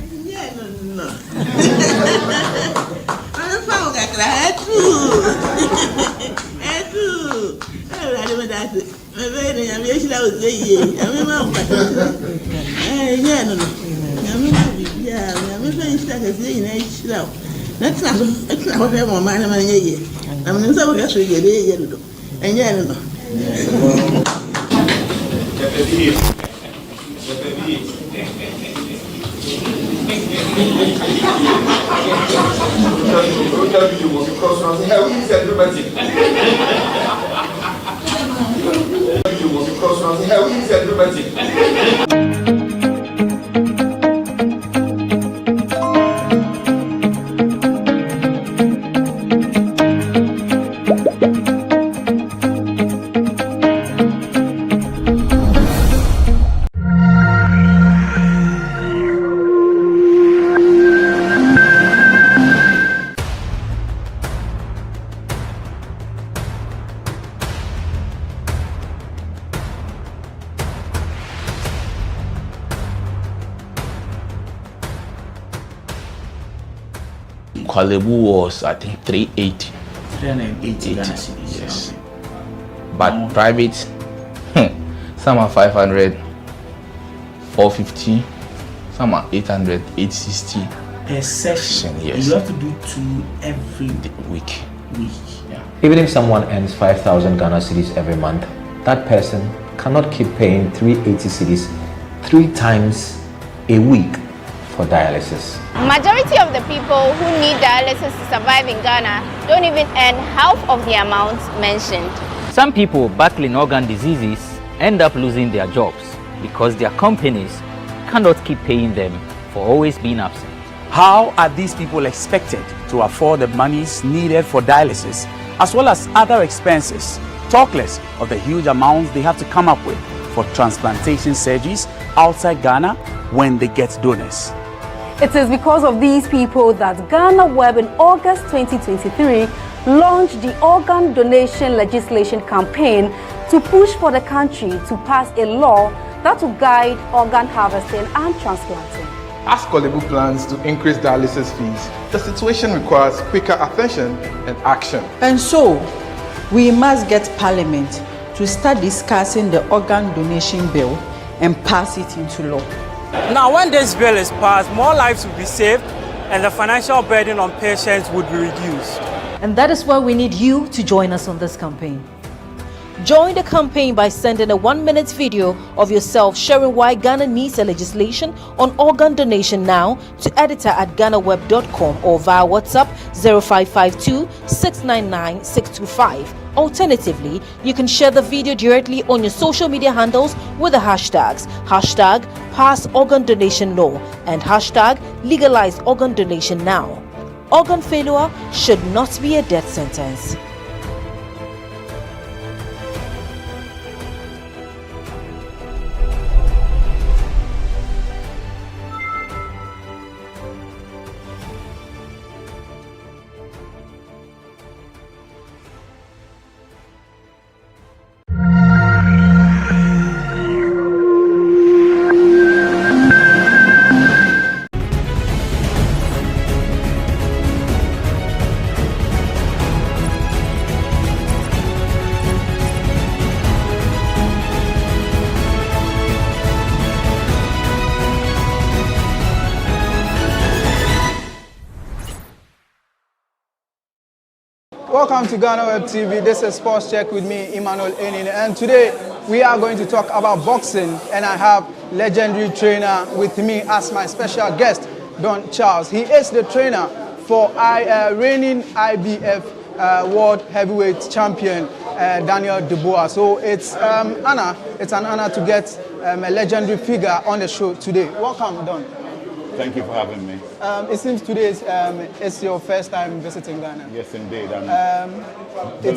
found that I do. I don't know that. My baby, I'm usually out there. I'm that's not what I'm on my money. I'm not so much to get it. And yeah, Kwalebu was, I think, 380. 380 Ghana cedis. Yes. But private, some are 500, 450, some are 800, 860. Per session, yes. You have to do 2 every week. Yeah. Even if someone earns 5,000 Ghana cedis every month, that person cannot keep paying 380 cedis 3 times a week for dialysis. Majority of the people who need dialysis to survive in Ghana don't even earn half of the amount mentioned. Some people battling organ diseases end up losing their jobs because their companies cannot keep paying them for always being absent. How are these people expected to afford the monies needed for dialysis as well as other expenses? Talk less of the huge amounts they have to come up with for transplantation surgeries outside Ghana when they get donors. It is because of these people that GhanaWeb in August 2023 launched the organ donation legislation campaign to push for the country to pass a law that will guide organ harvesting and transplanting. As Kolebu plans to increase dialysis fees, the situation requires quicker attention and action. And so, we must get Parliament to start discussing the organ donation bill and pass it into law. Now, when this bill is passed, more lives will be saved and the financial burden on patients would be reduced. And that is why we need you to join us on this campaign. Join the campaign by sending a 1-minute video of yourself sharing why Ghana needs a legislation on organ donation now to editor@GhanaWeb.com or via WhatsApp 0552 699 625. Alternatively, you can share the video directly on your social media handles with the hashtags #PassOrganDonationLaw and #LegalizeOrganDonationNow. Organ failure should not be a death sentence. Welcome to GhanaWeb TV. This is Sports Check with me, Emmanuel Enin, and today we are going to talk about boxing, and I have legendary trainer with me as my special guest, Don Charles. He is the trainer for reigning IBF World Heavyweight Champion Daniel Dubois. So it's an honor to get a legendary figure on the show today. Welcome, Don. Thank you for having me. It seems today is your first time visiting Ghana. Yes, indeed. The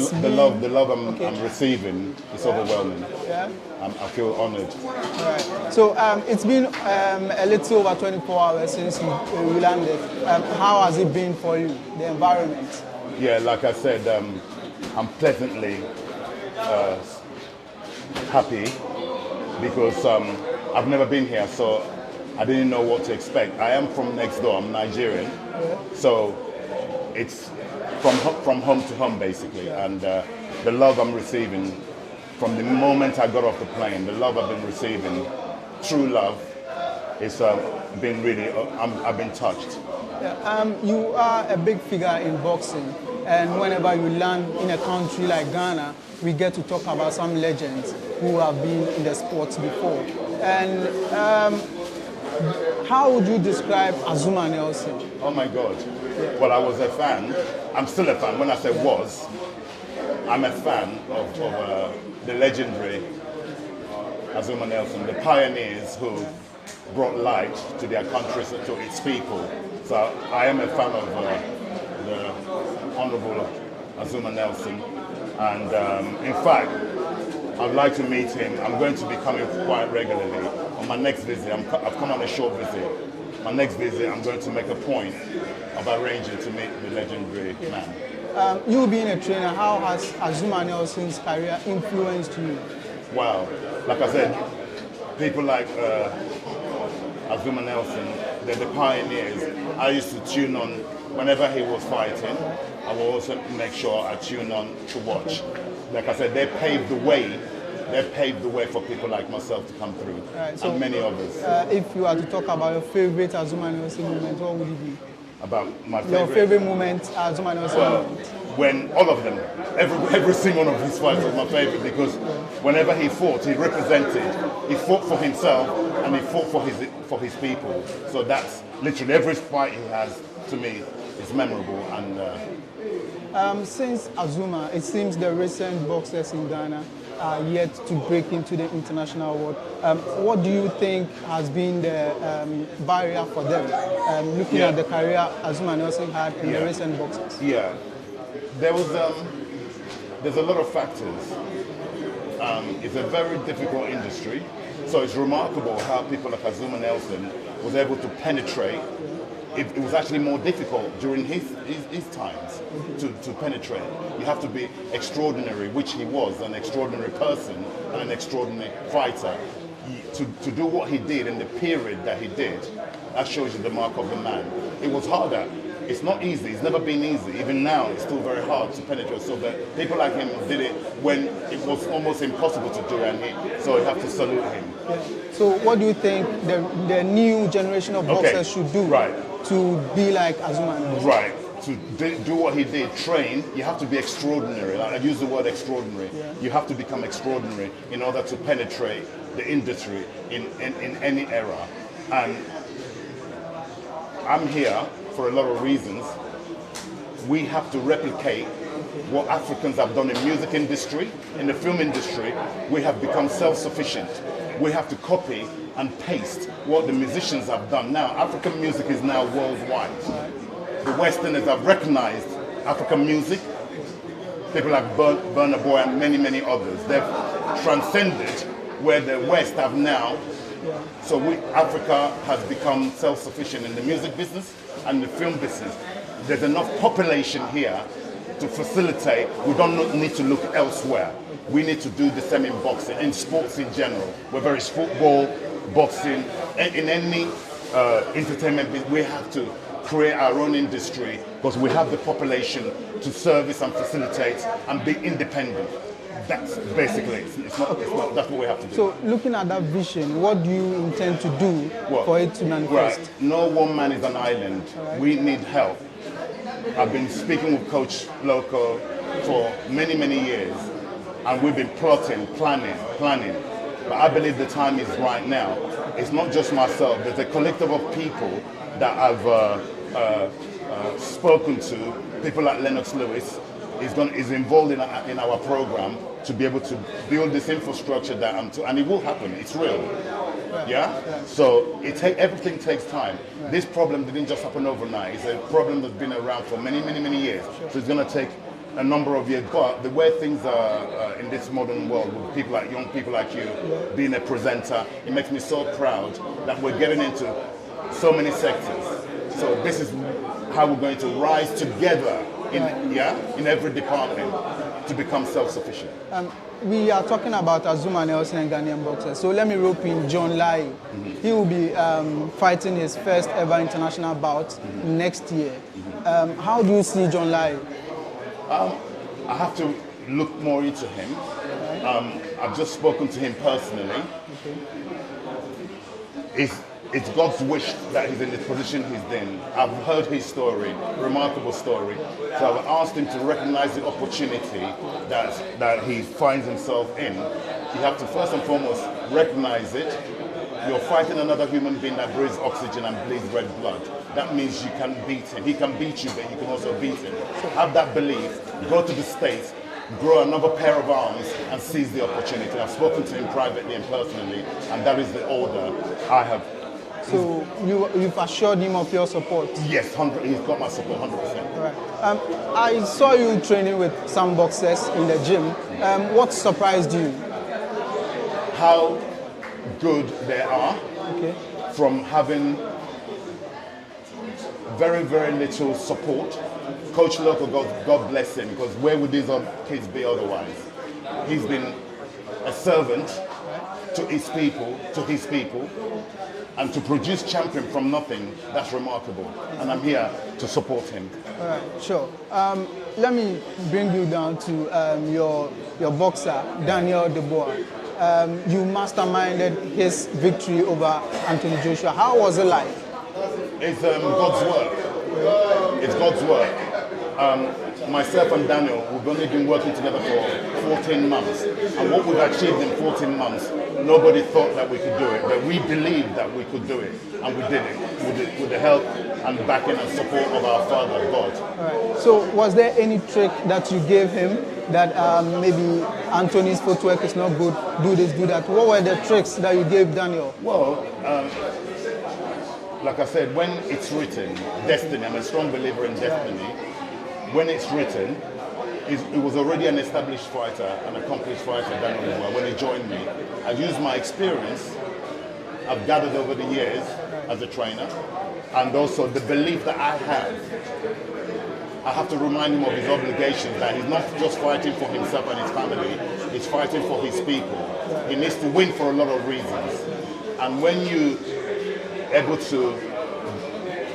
love I'm receiving is overwhelming. Yeah. I feel honored. All right. So it's been a little over 24 hours since you landed. How has it been for you, the environment? Yeah, like I said, I'm pleasantly happy because I've never been here, so I didn't know what to expect. I am from next door, I'm Nigerian, so it's from home to home basically, and the love I'm receiving from the moment I got off the plane, the love I've been receiving, true love, it's been really, I've been touched. Yeah, you are a big figure in boxing, and whenever you land in a country like Ghana, we get to talk about some legends who have been in the sports before. And how would you describe Azumah Nelson? Oh my God. Well, I was a fan. I'm still a fan. When I say was, I'm a fan of the legendary Azumah Nelson, the pioneers who brought light to their countries, to its people. So I am a fan of the Honorable Azumah Nelson. And in fact, I'd like to meet him. I'm going to be coming quite regularly. On my next visit, I've come on a short visit. My next visit, I'm going to make a point of arranging to meet the legendary man. You being a trainer, how has Azumah Nelson's career influenced you? Wow. Like I said, people like Azumah Nelson, they're the pioneers. I used to tune on whenever he was fighting. I will also make sure I tune on to watch. Like I said, they paved the way. They paved the way for people like myself to come through, right, so, and many others. If you are to talk about your favorite Azumah Nelson moment, what would it be? About my favorite? Your favorite moment, Azumah Nelson moment? When all of them, every single one of his fights was my favorite, because whenever he fought, he represented. He fought for himself and he fought for his people. So that's literally every fight he has, to me, is memorable. And since Azumah, it seems the recent boxers in Ghana are yet to break into the international world. What do you think has been the barrier for them, looking at the career Azumah Nelson had in the recent boxers? Yeah, there's a lot of factors. It's a very difficult industry, so it's remarkable how people like Azumah Nelson was able to penetrate it was actually more difficult during his times to penetrate. You have to be extraordinary, which he was, an extraordinary person and an extraordinary fighter. To do what he did in the period that he did, that shows you the mark of the man. It was harder. It's not easy. It's never been easy. Even now, it's still very hard to penetrate. So that people like him did it when it was almost impossible to do, and so you have to salute him. Yeah. So what do you think the new generation of boxers should do to be like Azuma? Right. To do what he did, train, you have to be extraordinary. I use the word extraordinary. Yeah. You have to become extraordinary in order to penetrate the industry in any era. And I'm here for a lot of reasons. We have to replicate what Africans have done in music industry, in the film industry. We have become self-sufficient. We have to copy and paste what the musicians have done. Now, African music is now worldwide. The Westerners have recognized African music. People like Burna Boy and many, many others. They've transcended where the West have now. So Africa has become self-sufficient in the music business and the film business. There's enough population here to facilitate. We don't need to look elsewhere. We need to do the same in boxing, in sports in general, whether it's football, boxing, in any entertainment business. We have to create our own industry because we have the population to service and facilitate and be independent. That's basically it's not, that's what we have to do. So looking at that vision, what do you intend to do for it to manifest? Right. No one man is an island. Right. We need help. I've been speaking with Coach Loco for many, many years, and we've been plotting, planning. But I believe the time is right now. It's not just myself. There's a collective of people that I've spoken to. People like Lennox Lewis is involved in our program to be able to build this infrastructure and it will happen. It's real. Yeah? So everything takes time. This problem didn't just happen overnight. It's a problem that's been around for many, many, many years. So it's going to take a number of years. But the way things are in this modern world, with people like young people like you, being a presenter, it makes me so proud that we're getting into so many sectors. So this is how we're going to rise together in every department to become self-sufficient. We are talking about Azuma Nelson and Ghanaian boxers. So let me rope in John Lai. He will be fighting his first ever international bout next year. How do you see John Lai? I have to look more into him. I've just spoken to him personally. It's God's wish that he's in the position he's in. I've heard his story, remarkable story. So I've asked him to recognize the opportunity that he finds himself in. You have to first and foremost recognize it. You're fighting another human being that breathes oxygen and bleeds red blood. That means you can beat him. He can beat you, but you can also beat him. So have that belief, go to the States, grow another pair of arms and seize the opportunity. I've spoken to him privately and personally, and that is the order I have. So you've assured him of your support? Yes, he's got my support 100%. Right. I saw you training with some boxers in the gym. What surprised you? How good they are from having very, very little support. Coach Loco, God bless him, because where would these kids be otherwise? He's been a servant to his people, and to produce champion from nothing, that's remarkable. And I'm here to support him. All right, sure. Let me bring you down to your boxer, Daniel Dubois. You masterminded his victory over Anthony Joshua. How was it like? It's God's work. It's God's work. Myself and Daniel, we've only been working together for 14 months. And what we've achieved in 14 months, nobody thought that we could do it. But we believed that we could do it. And we did it with the help and backing and support of our Father, God. All right. So was there any trick that you gave him that maybe Anthony's footwork is not good, do this, do that? What were the tricks that you gave Daniel? Well, like I said, when it's written, destiny, I'm a strong believer in destiny. When it's written, it was already an established fighter, an accomplished fighter, Daniel Dubois, when he joined me. I used my experience I've gathered over the years as a trainer and also the belief that I have to remind him of his obligations, that he's not just fighting for himself and his family, he's fighting for his people. He needs to win for a lot of reasons. And when you're able to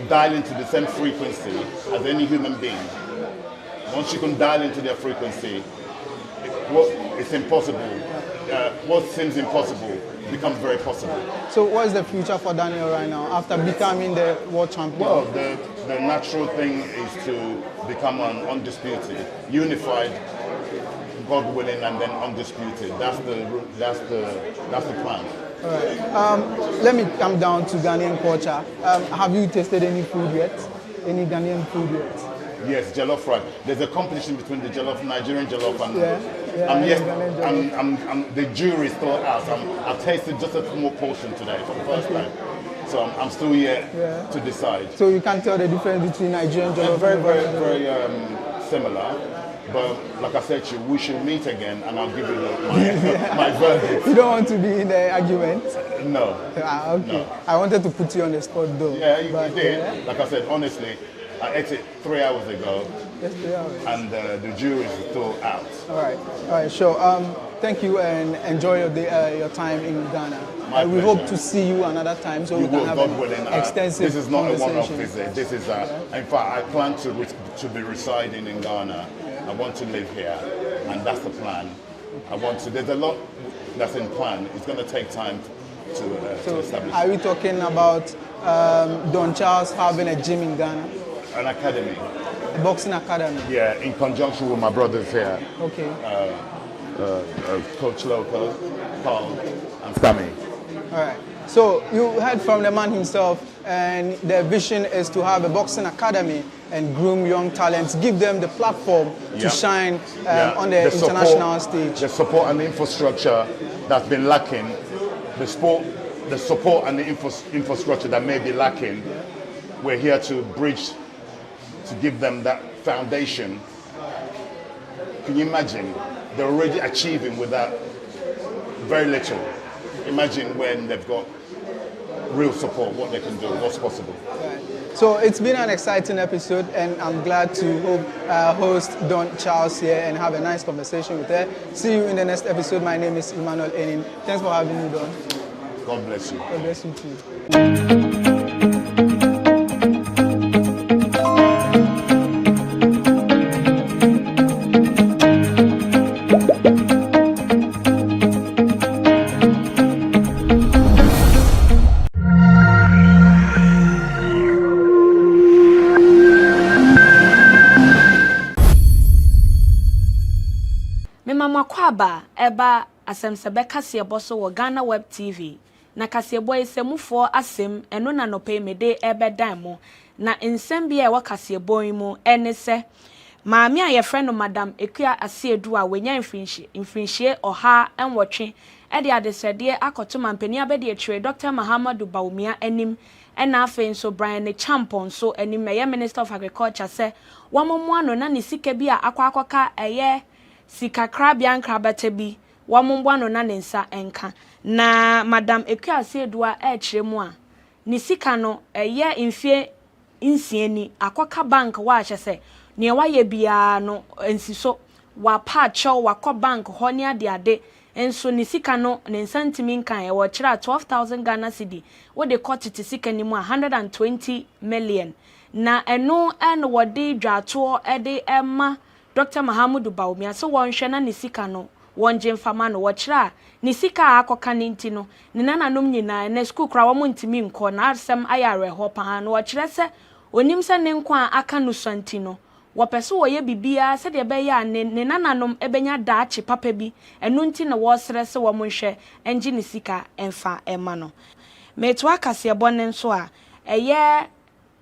dial into the same frequency as any human being, once you can dial into their frequency, it's impossible. What seems impossible becomes very possible. So what is the future for Daniel right now after becoming the world champion? Well, the natural thing is to become an undisputed, unified, God willing, and then undisputed. That's the plan. All right. Let me come down to Ghanaian culture. Have you tasted any food yet? Any Ghanaian food yet? Yes, jollof rice. There's a competition between the jollof, Nigerian jollof, and the jury is still out. I've tasted just a small portion today for the first time, so I'm still here to decide. So you can't tell the difference between Nigerian jollof. They're very similar. But like I said to you, we should meet again, and I'll give you my verdict. You don't want to be in the argument? No. Okay. No. I wanted to put you on the spot though. Yeah, you did. Like I said, honestly, I ate it 3 hours ago. Just 3 hours. And the jury is still out. All right, sure. Thank you and enjoy your time in Ghana. We hope to see you another time so we can have an extensive This is not a one-off conversation. visit. This is, in fact, I plan to be residing in Ghana. I want to live here, and that's the plan. There's a lot that's in plan. It's going to take time to establish. Are we talking about Don Charles having a gym in Ghana? An academy. A boxing academy? Yeah, in conjunction with my brothers here. Okay. Coach Loco, Paul, and Sammy. All right. So you heard from the man himself, and their vision is to have a boxing academy and groom young talents, give them the platform to shine on the international stage. The support and the infrastructure that's been lacking, the support and the infrastructure that may be lacking, we're here to bridge, to give them that foundation. Can you imagine? They're already achieving with that very little. Imagine when they've got real support, what they can do, what's possible. Right. So it's been an exciting episode, and I'm glad to host Don Charles here and have a nice conversation with her. See you in the next episode. My name is Emmanuel Enin. Thanks for having me, Don. God bless you. God bless you too. Makwaba eba asemsebe kasebo so wo GhanaWeb TV na kasebo isemufo asem eno na nope mede ebe dan mo na nsem bia e wo kasebo mu ene se maami a ye friend no madam ekua asiedu a wenya mfinhie oha enwotwe e de adesede akoto mampani abede etire Dr. Mahamadu Baumia anim ena afen so Brian ne Champon so anim ye Minister of Agriculture se wamomo ano na ne sika bi a akwakoka eye sika krabia nkrabate bi wamombo no na nensa enka na madam ekuase edua e kiremu a ni sika no eye mfie nsieni akoka bank wa ahye ne waye bia no ensiso wa pacho wakọ bank ho ne ade enso ni sika no nensa ntimi nkan e wo kira 12,000 Ghana cedi wo de kotiti sika ni mu 120 million na eno en wode dwato ede ema Dr. Mahamadu Baumia so wonhwe na ne sika no wonje mfama no wokyira ne sika akoka ne nti no ne nananom nyina na school kra wo ntimi nko na asem ayare ho pa no wokyira se onim se ne nko aka no santi no wopese wo ye bibia se de be ya ne nananom ebenya daache papa bi eno nti na wo sere se wo monhwe enji ne sika emfa ema no meto akase bone nso a eye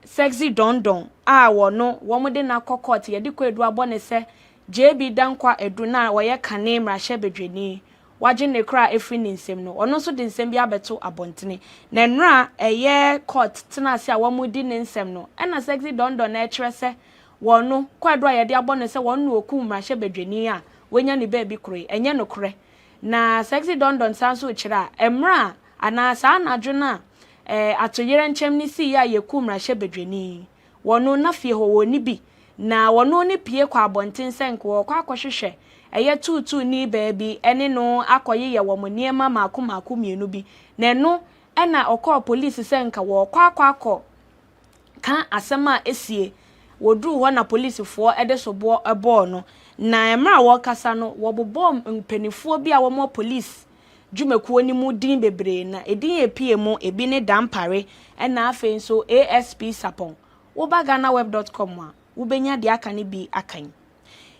sexy dondon a wono womode na kokot ye de ko edu abone se JB dankwa edu na woye kane mrahye bedweni waje ne kra efri ne nsem no ono so de nsem bi abeto abontene na nra eye court tena se a womudi ne nsem no na sexy dondon na ekire se wono kwadu a ye de abone se wono oku mrahye bedweni a wenya ne ba bi kure enye no kure na sexy dondon sanso kire a emra ana sa anadwo na atoyere nchem ni si ya yeku mrahye bedwani wono na fie ho woni bi na wono ni pie kwa abonten senko kwa akohwehwe eye tutu ni baabi ene no akoye ye wo niema maako mienu bi na no ena okọ police senka wo kwa akọ kan asema esie wodru ho na police fo ede sobo ebo no na emra wo kasa no wo bobo mpanifo bi a wo mo police dwumekuo ni mu din bebre na edin epie mu ebi ne dampare ena afen so ASP Sapon wo ba GhanaWeb.com a wo benya de aka ne bi akan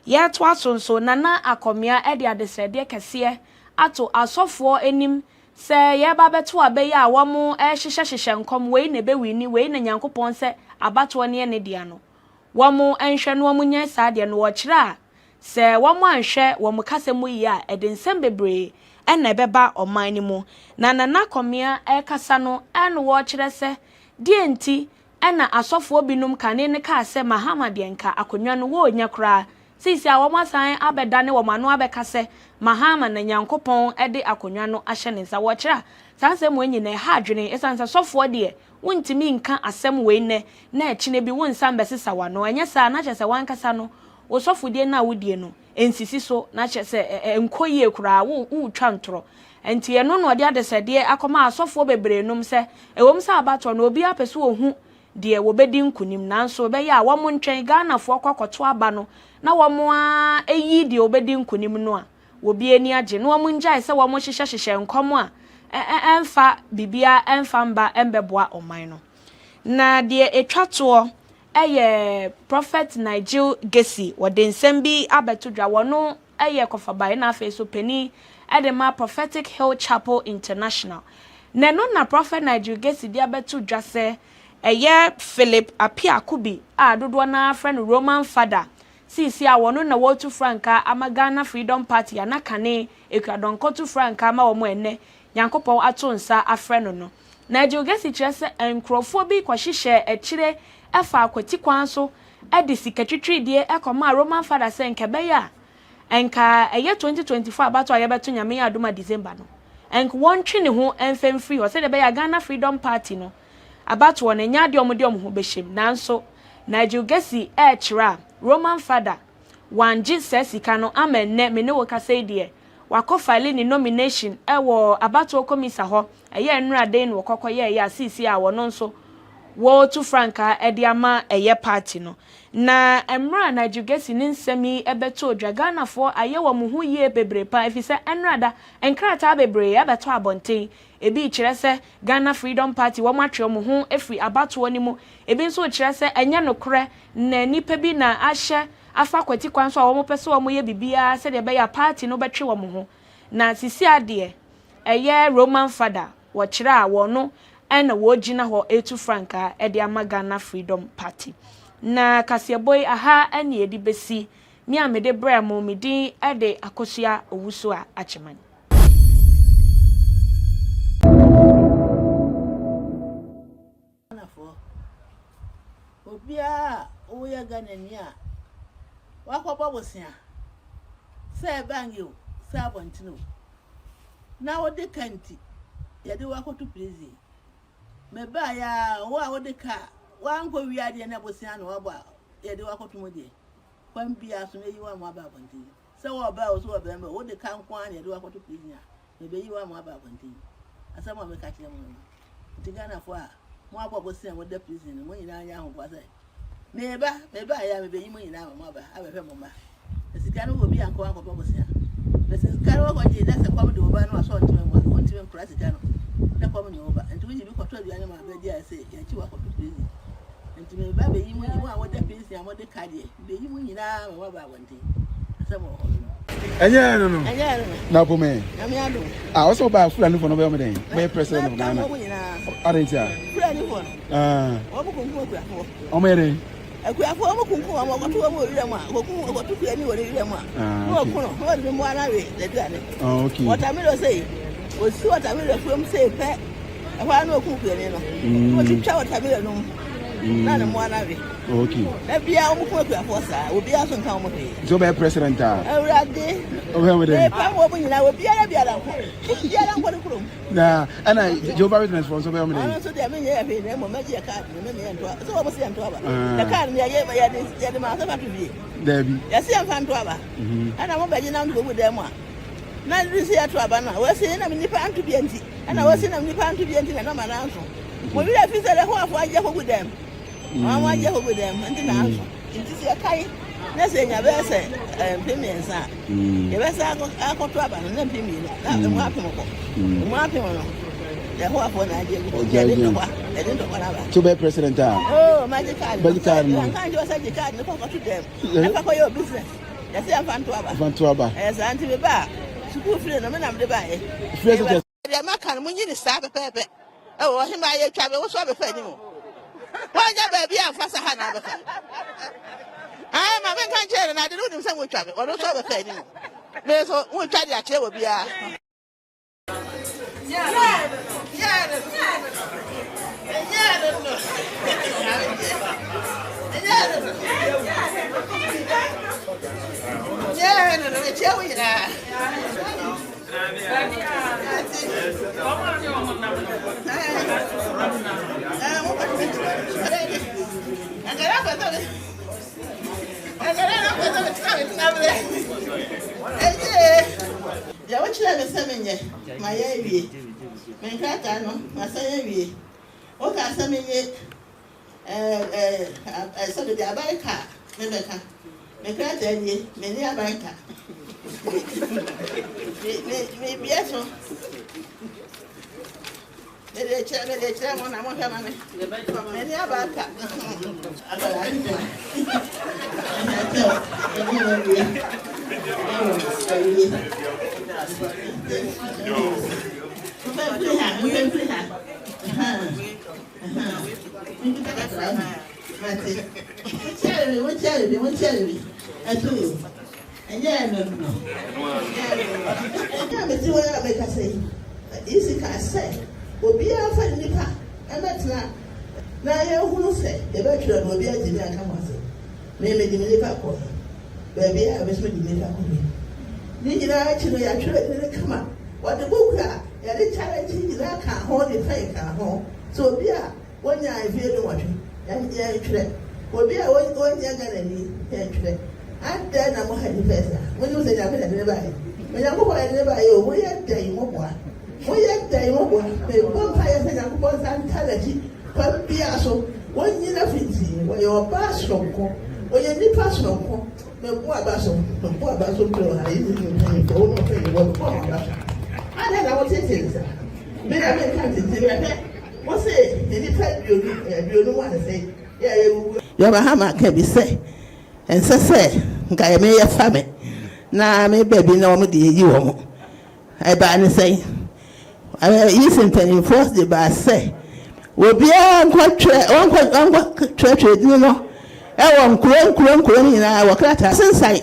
ye to asonso nana akomia e de adesede kese ato asofo enim se ye ba beto abeya a wo mo hyehyehye nkom we ne be wini we na nyankopon se abato ne ne dia no wo mo enhwe no mo nya sa de no wo kira se wo mo anhwe wo mo kasemu yi a edensem bebre ena beba oman ni mu na nana akomia e kasa no eno wo kire se die nti ena asofo binum kane ne ka se Muhammad yenka akonwa no wo nya kra sisi a wo masan abedane wo mano abekase Muhammad na nyankopon ede akonwa no ahye ne nsa wo kira sanse mo nyine ha adwene esansa sofo de wontimi nka asem we ne na ekine bi wonsan besesa wano enya sa na kyese wankasa no wo sofo de na wodie no ensisi so na kyese enkoyie kura wo twa ntoro enti eno no de adesede akoma asofo bebre num se ewom sa abato no obi apese ohu de wo bedi nkunim nanso be ya wo mo ntwen Ghana fo kwakoto aba no na wo mo a eyi de obedi nkunim no a wo bi eni age no wo mo njai se wo mo hyehyehye nkom a emfa bibia emfa mba embeboa oman no na de etwato eye prophet Nigel Gesi wode nsem bi abetodwa wono eye kofabai na afa so pani edema Prophetic Hill Chapel International na no na prophet Nigel Gesi dia betodwa se eye Philip Apiakubi a dodo na friend Roman father sisi a wono na wotu franka ama Ghana Freedom Party anakane ekwadonkotu franka ama wo mo enne yankopon ato nsa afreno no na Gesi kyerese enkrofo bi kwahyehyɛ ekire efa akwati kwan so ede sikatwitwidie ekoma Roman father se nkebeya enka eye 2024 abato ayebeto nyame ya adoma December no enk wontwe ne ho enfemfri ho se de beya Ghana Freedom Party no abato won nya de omode ho behim nanso Gesi kyera Roman father wanji sesika no amenne me ne wo kasa die wakofile ni nomination ewo abato komisa ho eye nrade no kokoye ya sisi a wono nso wo tu franka ediama eye party no na emra Gesi ni nsemi ebeto odwa Ghana fo ayewo mu hu ye bebre pa efise enrada enkrata bebre ebeto abonten ebi kyerese Ghana Freedom Party wo matwe mu hu efri abato ni mu ebi nso kyerese enye nokre na nipa bi na ahye afa kwati kwan so a wo mo pese wo mo ye bibia se de be ya party no betwe wo mo ho na sisi ade eye Roman father wo kyera wo no ena wo gina ho etu franka e de ama Ghana Freedom Party na kaseboy aha ene edi besi mi amede bra mo medin e de akosua owuso a acheman obia oya Ghana ni a wakọba bosia se bangyo se abontino na wode kanti ya de wakoto prison me ba ya wo a wode ka wanko wiade na bosia no waba ya de wakoto mode kwam bia so meyi wa mo aba abontino se wo ba o so ba me wode ka nko an ya de wakoto prison me be yi wa mo aba abontino asama me ka kire mo ti Ghana fo a mo aba bosia wode prison mo nyina anya ho kwasa meba ya mebe yimo nyina mama ba abehwe mama esika no obi anko anko bosia esika no ko je da se kwam de oba no aso ntime mo ntime nkura sika no da kwam no oba enti wi bi ko to aduane ma ba dia se ya chi wa ko to prison enti meba be yimo yimo a wode prison a wode kade be yimo nyina mama ba wonte asemo Anya no. Na po me. Ami ado. Ah, also ba Fulani for no be me be president of Ghana. Arentia. Fulani for. Omo kunku akuafo. Omo ere. Akuafo omo kunku omo goto omo ire ma. Goto Fulani wori ire ma. No kuno, no de mo ara we de duane. Oh, okay. What I mean say, o si what I mean from say pe. E wa no kunku ere no. O ti twa what I mean no. Na na mo ara we. Okay. Every hour, will be out on common. So by President. Already. Okay. I will be Nah, and I Joe Barrett responsible. So they mean, yeah, a card, so I was saying to the card, the master to be. Debbie. Yes, I'm fan to Abba. And I won't be now to go with them. Now, this is a Trabana. We're saying I'm in the pan to be empty, and I was saying I'm in the pan to be empty, and I'm an answer. When we have visited a whole one year with them, 1 year with them, and then answer. It is a kind. Let's say, a verse, payment, sir. The best I got trouble and then pay me. That's the one. The whole one idea. They didn't know what. To be President. Oh, magic card. Magic card. I can't just say the card and to them. I for your business. That's a fan to Abba. Fan to Abba. As Auntie Bar. School friend, I'm the buy. The Macan, when you start a paper. Oh, him by a travel was over for anymore. Why, baby, I'm fast a hand. I am a man and I don't know some traffic or not over anymore. There's one try that chair will be a. Yeah, what you have a seven year? My area. My cracker, my son. What are some in it? I saw the Abaika, Rebecca. My cracker, many Abaika. Maybe yes, the chairman, I want to have many Abaika. Baby, I was with the Did you actually come up? What the book are? Yeah, the challenge that can't hold the fake at home. So, yeah, 1 year I feel watching. And yeah, trip. Well, be a 1 year and trip. And then I'm going to face when you say I'm going to buy. When I go and buy you, we are day more. We are day more. The bonfire and I'm going to anthology. But be also 1 year of it, where your pass from home, where your new pass from home. The poor Basso, I didn't for all of the I don't know what it is. Maybe I can't what's it? Any type you don't want to say. Yeah, your Bahama can be said. And so say, Guy may a family. Now, may baby no me you. I ban say, I listen to enforce the bar say. Will be one church, you know. I want Kuren in our crater. Since I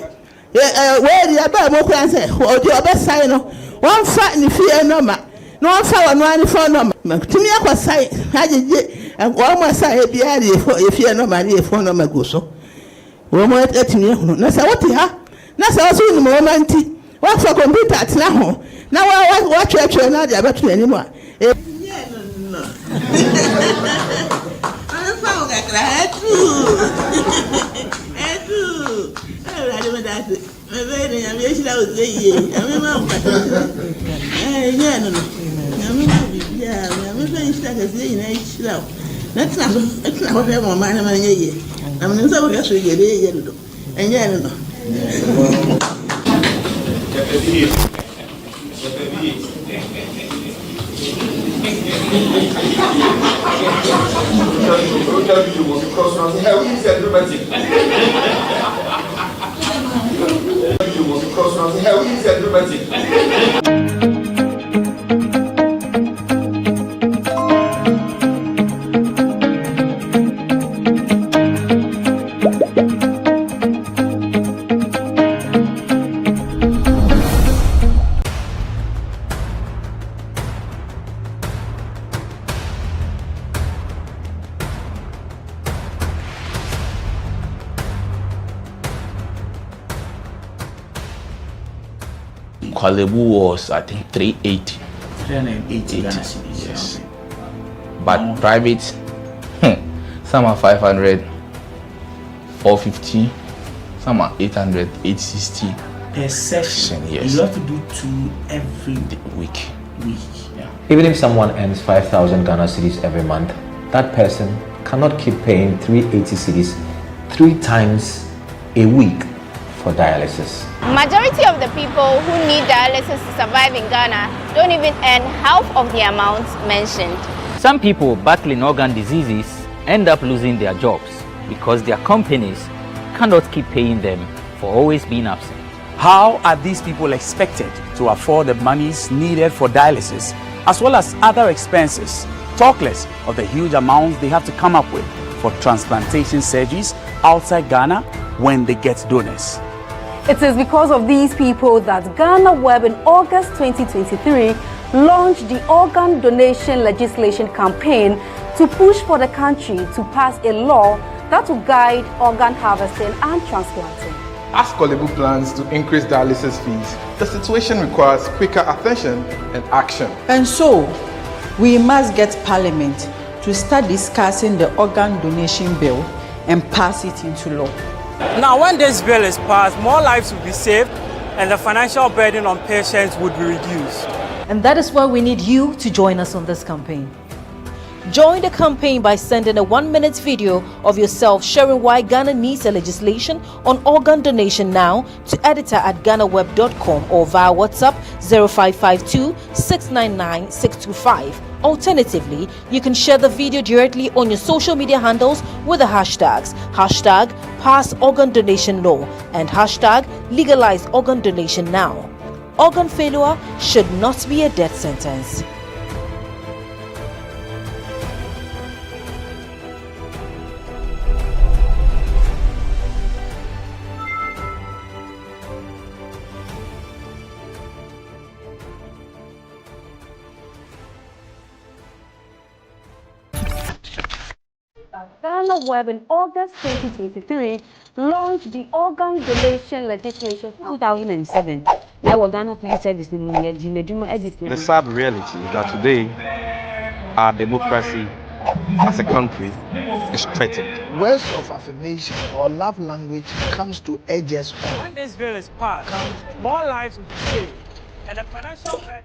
where the above can say, or your best sign, one fat in the fear number, no one found 1 number. To me, I was say, I did, and one more side be added if you are not my phone number goes so. One more at me, no, so what you have? That's also in the moment. What for computer at now? Now I watch church or not about you anymore. I do. I don't know that. My baby, I'm just out there. I'm very started saying, that's not what I want. I'm in some way, so you're and yeah, Kwalebu was, I think, 380. 380 Ghana cedis. Yes. But private, some are 500, 450, some are 800, 860. Per session, yes. You have to do 2 every week. Yeah. Even if someone earns 5,000 Ghana cedis every month, that person cannot keep paying 380 cedis 3 times a week for dialysis. Majority of the people who need dialysis to survive in Ghana don't even earn half of the amounts mentioned. Some people battling organ diseases end up losing their jobs because their companies cannot keep paying them for always being absent. How are these people expected to afford the monies needed for dialysis as well as other expenses, talk less of the huge amounts they have to come up with for transplantation surgeries outside Ghana when they get donors? It is because of these people that GhanaWeb in August 2023 launched the organ donation legislation campaign to push for the country to pass a law that will guide organ harvesting and transplanting. As Kwalebu plans to increase dialysis fees, the situation requires quicker attention and action. And so, we must get Parliament to start discussing the organ donation bill and pass it into law. Now, when this bill is passed, more lives will be saved and the financial burden on patients would be reduced. And that is why we need you to join us on this campaign. Join the campaign by sending a 1-minute video of yourself sharing why Ghana needs a legislation on organ donation now to editor@ghanaweb.com or via WhatsApp 0552 699 625. Alternatively, you can share the video directly on your social media handles with the hashtags #PassOrganDonationLaw and #LegalizeOrganDonationNow. Organ failure should not be a death sentence. GhanaWeb in August 2023 launched the organ donation legislation 2007. The sad reality is that today our democracy as a country is threatened. Words of affirmation or love language comes to edge us on. When this bill is passed, more lives will be saved and the financial burden.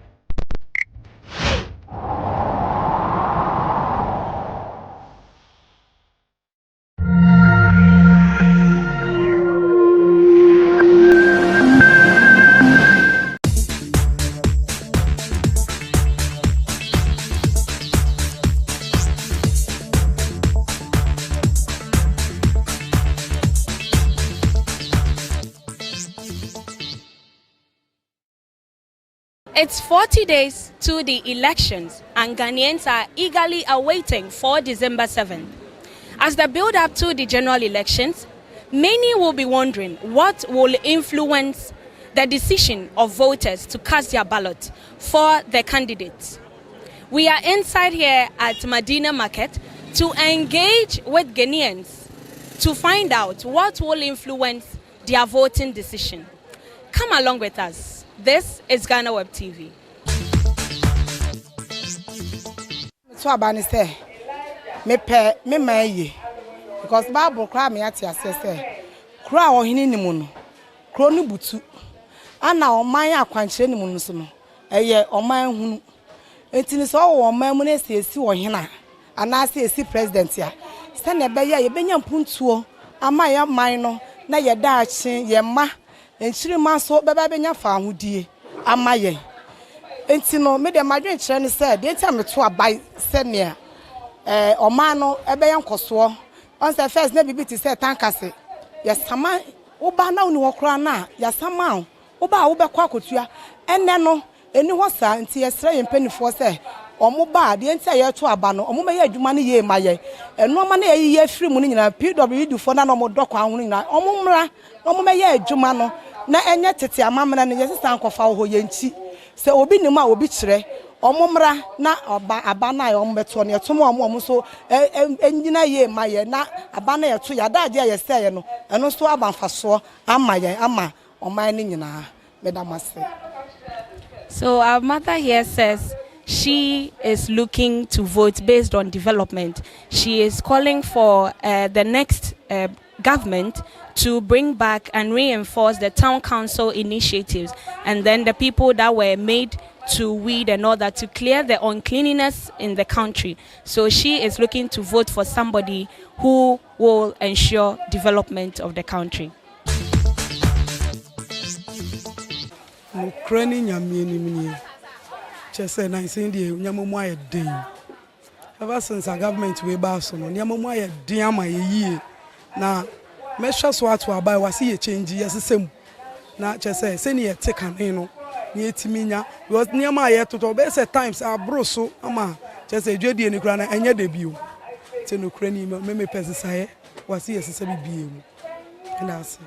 It's 40 days to the elections and Ghanaians are eagerly awaiting for December 7th. As the build-up to the general elections, many will be wondering what will influence the decision of voters to cast their ballot for the candidates. We are inside here at Medina Market to engage with Ghanaians to find out what will influence their voting decision. Come along with us. This is GhanaWeb TV. So abani say me maye because Bible cry me ati ase say kura ohini ni mu no kuro ni butu ana oman akwankyere ni mu no so no eye oman hunu entini so wo oman mu na esi ohina ana esi president ya se na be ye benya mpuntuo ama ya man no na ye daache ye ma enchiri maso beba benya fa ahudie amaye enti no me de madwen kire ne say de enti ameto abai se ne oman no ebe ye nkoso on say first na bibi ti say tankase ya sama oba na oni wokra na ya sama oba wo be kwa kotua enne no eni ho sa enti ye sra ye mpanifo say omo ba de enti aye to aba no omo me ye adwuma ne ye maye eno ma na ye afiri mu nyina PWD fo na no mo dokwa ho nyina omo mra omo me ye adwuma no na enye tete amamra ne yesisa ankofa ho ye nchi se obi nim a obi kire omomra na aba na ye ombeto ne etom omo so enyina ye maye na aba na ye to ya daade ye seye no eno so abanfaso amaye ama oman ne nyina medamase So our mother here says she is looking to vote based on development. She is calling for the next government to bring back and reinforce the town council initiatives, and then the people that were made to weed and all that, to clear the uncleanliness in the country. So she is looking to vote for somebody who will ensure development of the country. Ever since our government we back on nyamoma ye ma ye na measure so to abai wasi ye change yes same na chese say ne take an no ne etiminya because nyama ye to be say times abro so ama chese dwedie ni kura na enye de bio te no kura ni me pese wasi yes se bibie mu na say.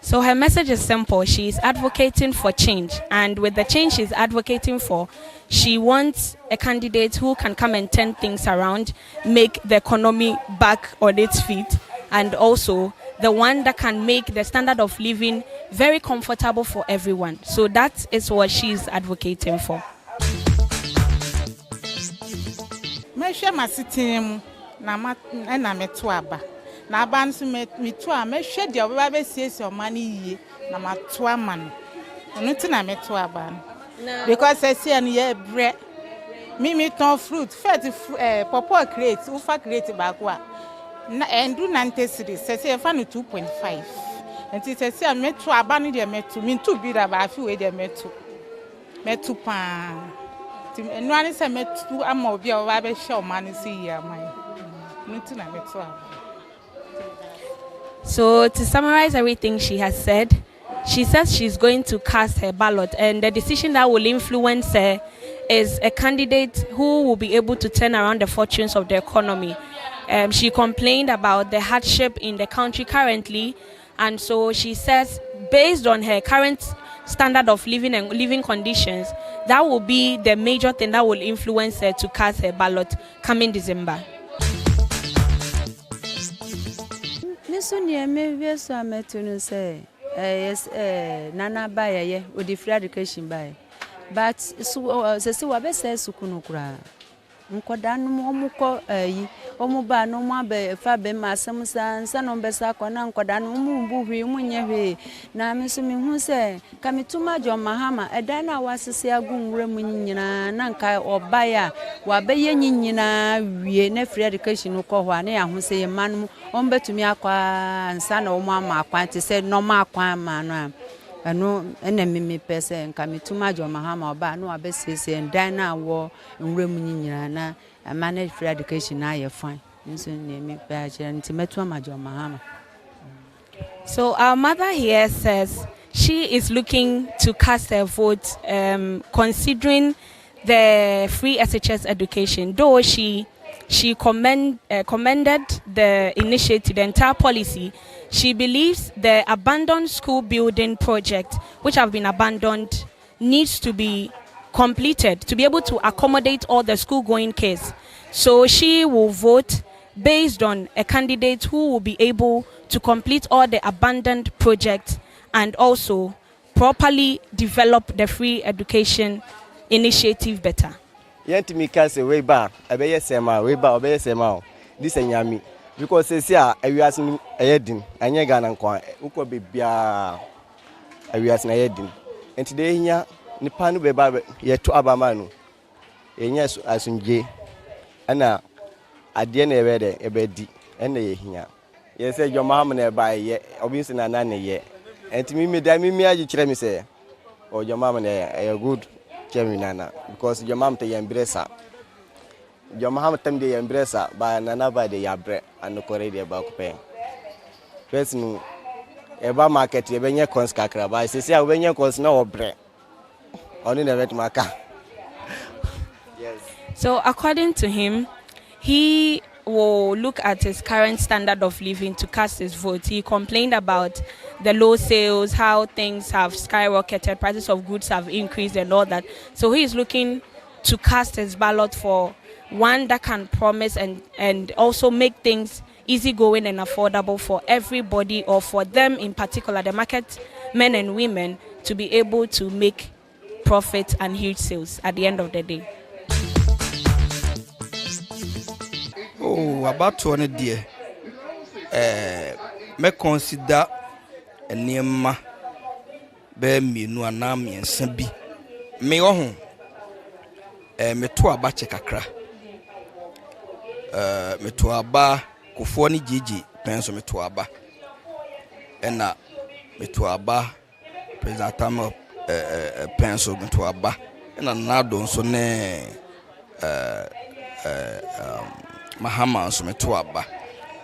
So her message is simple. She is advocating for change, and with the change she's advocating for, she wants a candidate who can come and turn things around, make the economy back on its feet, and also the one that can make the standard of living very comfortable for everyone. So that is what she's advocating for. Na bansu me to a me hwe de oba be siesie o mani yie na mato aman onu ti na me to aban because I see an ye bre me ton fruit first pawpaw crate ufa crate back wa na endu 90 series say fa no 2.5 enti say an me to aban de me to me to bi da ba afi we de me to pa ti enu ani say me to ama obi a oba be hwe o mani si yie aman onu ti na me to aban. So to summarize everything she has said, she says she's going to cast her ballot, and the decision that will influence her is a candidate who will be able to turn around the fortunes of the economy. She complained about the hardship in the country currently, and so she says based on her current standard of living and living conditions, that will be the major thing that will influence her to cast her ballot coming December. So near me, we saw me to say, yes, Nana by with the free education by. But so, so I say, Sukunukra. Nkodan muko omuba no mabe fa be masam san no besa kona nkodan mu buhwi munye na me so me hu se kamituma jo mahama eda na wasese agunwura mu nyina na nka obaya wa be ye nyina wie na free education ko ho na ya hu se man ombetumi akwa nsa na omu ama akwa te se no ma akwa ma no ano ena me pese nka mituma jo mahama oba no abesese ndan na wo nwura mu nyina na manage free education na ye fine nso ne me pese ntimetu amajo mahama. So our mother here says she is looking to cast her vote considering the free SHS education, though she commended the initiative, the entire policy. She believes the abandoned school building project, which have been abandoned, needs to be completed to be able to accommodate all the school-going kids. So she will vote based on a candidate who will be able to complete all the abandoned projects and also properly develop the free education initiative better. Yentimi kase way back, abeye sema way back obeye sema this enyami because say awiase ayedin anye Ghana nkwa ukọ bebia awiase na ayedin enti de hia nipa no beba yeto abama no enya asunje ana ade na ebede ebedi ena ye hia ye say jomaham na eba ye obi nsi na na ye enti mi agi kire mi say o jomaham na ye good Nana, because your mom te embrace your mom tem de embrace by nana by the yabre and no correct about pay. First no eba market ye benye cons kakra by say we benye cons na obre. Only the vet marker. Yes. So according to him, he will look at his current standard of living to cast his vote. He complained about the low sales, how things have skyrocketed, prices of goods have increased and all that. So he is looking to cast his ballot for one that can promise and also make things easygoing and affordable for everybody, or for them in particular, the market men and women, to be able to make profit and huge sales at the end of the day. Oh, about 20 dear. Me consider a near bear me no anami and Sabi. Me oh, me to a batch Accra. Me to a bar, Kufoni Gigi, pencil me to a bar. And me to a bar, President Tamo pencil me to a bar. And another so ne Mahama so me to a bar.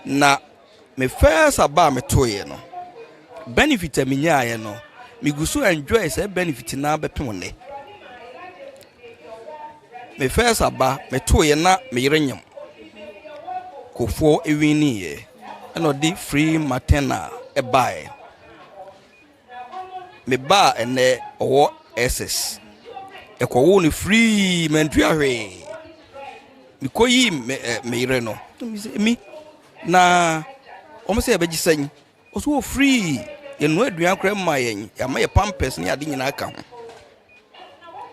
Na me first aba me to ye no. Benefit me nya ye no. Me gusu enjoy say benefit na bepem ne. Me first aba me to ye na me yerenyam. Kofo ewini ye. And odi free maternal e buy. Me ba ene owo SS. E ko wo ni free mentuahwe. Me koyi me yere no. Me na omo se abeji san oso free ye no aduan kra ma yen ya ma ye pampers ni ade nyina aka ho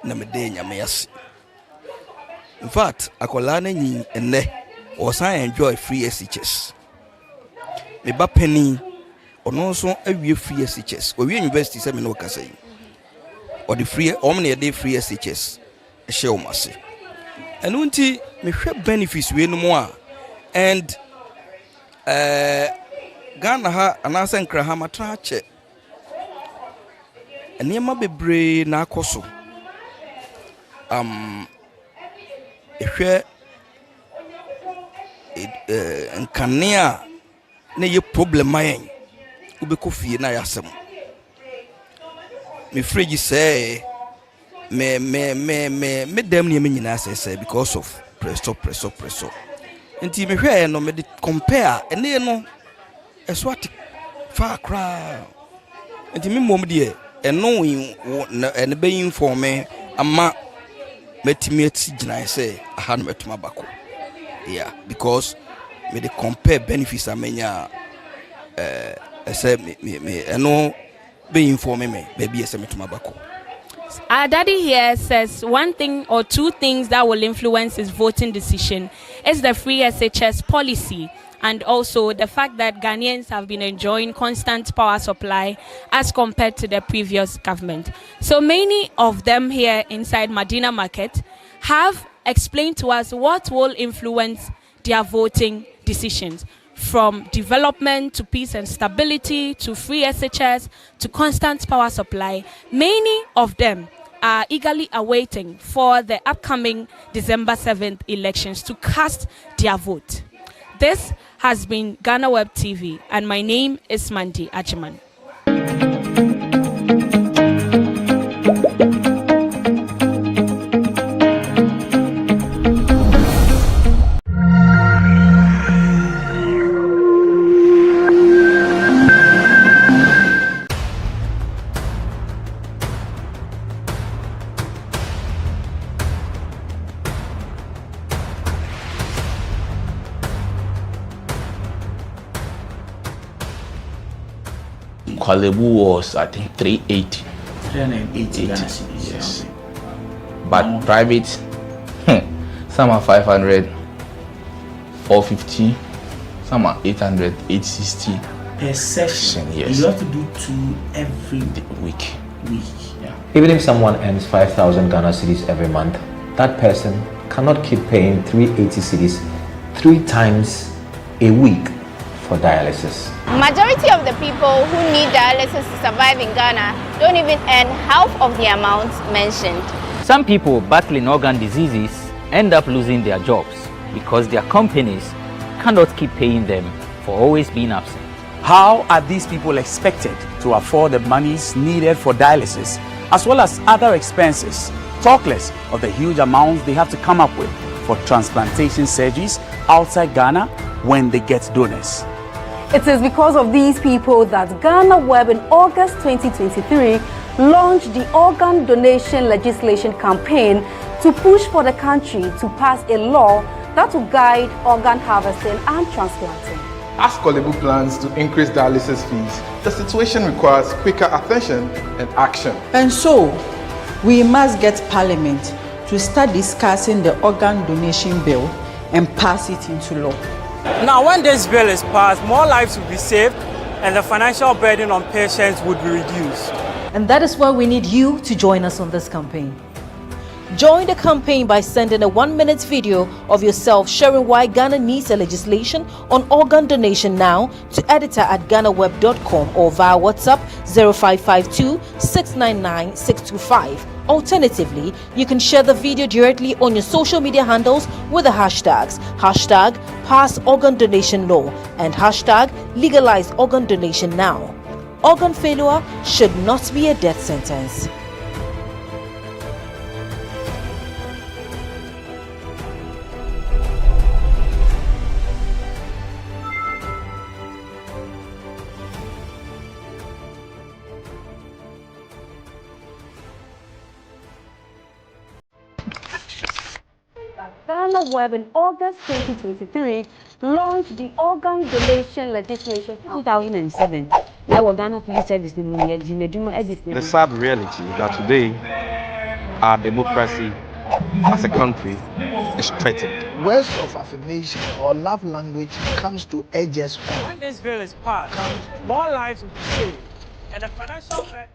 na me de nya me yas. In fact akola na nyi enne o san enjoy free SHS. Me ba penny ono so awie free SHS o wie university se me no ka sai o the free o me de free SHS e she o mase enu nti me hwe benefits we no mo a and Ghana ha anasa nkra ha matra che enema bebre na akoso ehwe nkania na ye problem ayen ubeko fie na yasem me frigi say me dem ne me nyina say because of presso nti me hwe no me compare ene no eswati fa kra nti me mom de eno ene be informe ama metimi gina say aha no metuma bako yeah because me de compare benefits amenya say me eno be informe me baby say metuma bako. Our daddy here says one thing or two things that will influence his voting decision is the free SHS policy and also the fact that Ghanaians have been enjoying constant power supply as compared to the previous government. So many of them here inside Medina Market have explained to us what will influence their voting decisions, from development to peace and stability to free SHS to constant power supply. Many of them are eagerly awaiting for the upcoming December 7th elections to cast their vote. This has been GhanaWeb TV, and my name is Mandy Ajiman. Kwalebu was, I think, 380. 380 Ghana cedis. Yes. But private, some are 500, 450, some are 800, 860. Per session, yes. You have to do 2 every week. Yeah. Even if someone earns 5,000 Ghana cedis every month, that person cannot keep paying 380 cedis 3 times a week for dialysis. Majority of the people who need dialysis to survive in Ghana don't even earn half of the amount mentioned. Some people battling organ diseases end up losing their jobs because their companies cannot keep paying them for always being absent. How are these people expected to afford the monies needed for dialysis as well as other expenses, talk less of the huge amounts they have to come up with for transplantation surgeries outside Ghana when they get donors? It is because of these people that GhanaWeb in August 2023 launched the organ donation legislation campaign to push for the country to pass a law that will guide organ harvesting and transplanting. As Kolebu plans to increase dialysis fees, the situation requires quicker attention and action. And so, we must get Parliament to start discussing the organ donation bill and pass it into law. Now, when this bill is passed, more lives will be saved and the financial burden on patients would be reduced. And that is why we need you to join us on this campaign. Join the campaign by sending a 1-minute video of yourself sharing why Ghana needs a legislation on organ donation now to editor@ghanaweb.com or via WhatsApp 0552 699 625. Alternatively, you can share the video directly on your social media handles with the hashtags #PassOrganDonationLaw and #LegalizeOrganDonationNow. Organ failure should not be a death sentence. GhanaWeb in August 2023 launched the organ donation legislation 2007. The sad reality that today our democracy as a country is threatened. Words of affirmation or love language comes to edge us on. When this bill is passed, more lives will be saved and the financial burden.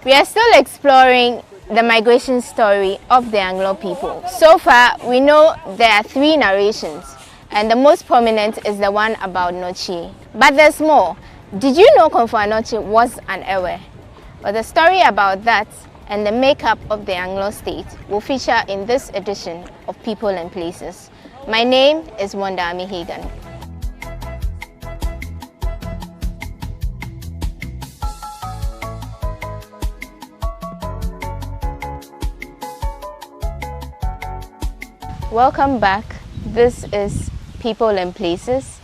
We are still exploring the migration story of the Anglo people. So far, we know there are 3 narrations, and the most prominent is the one about Nochi. But there's more. Did you know Komfo Nochi was an Ewe? Well, the story about that and the makeup of the Anglo state will feature in this edition of People and Places. My name is Wanda Amihegan. Welcome back. This is People and Places,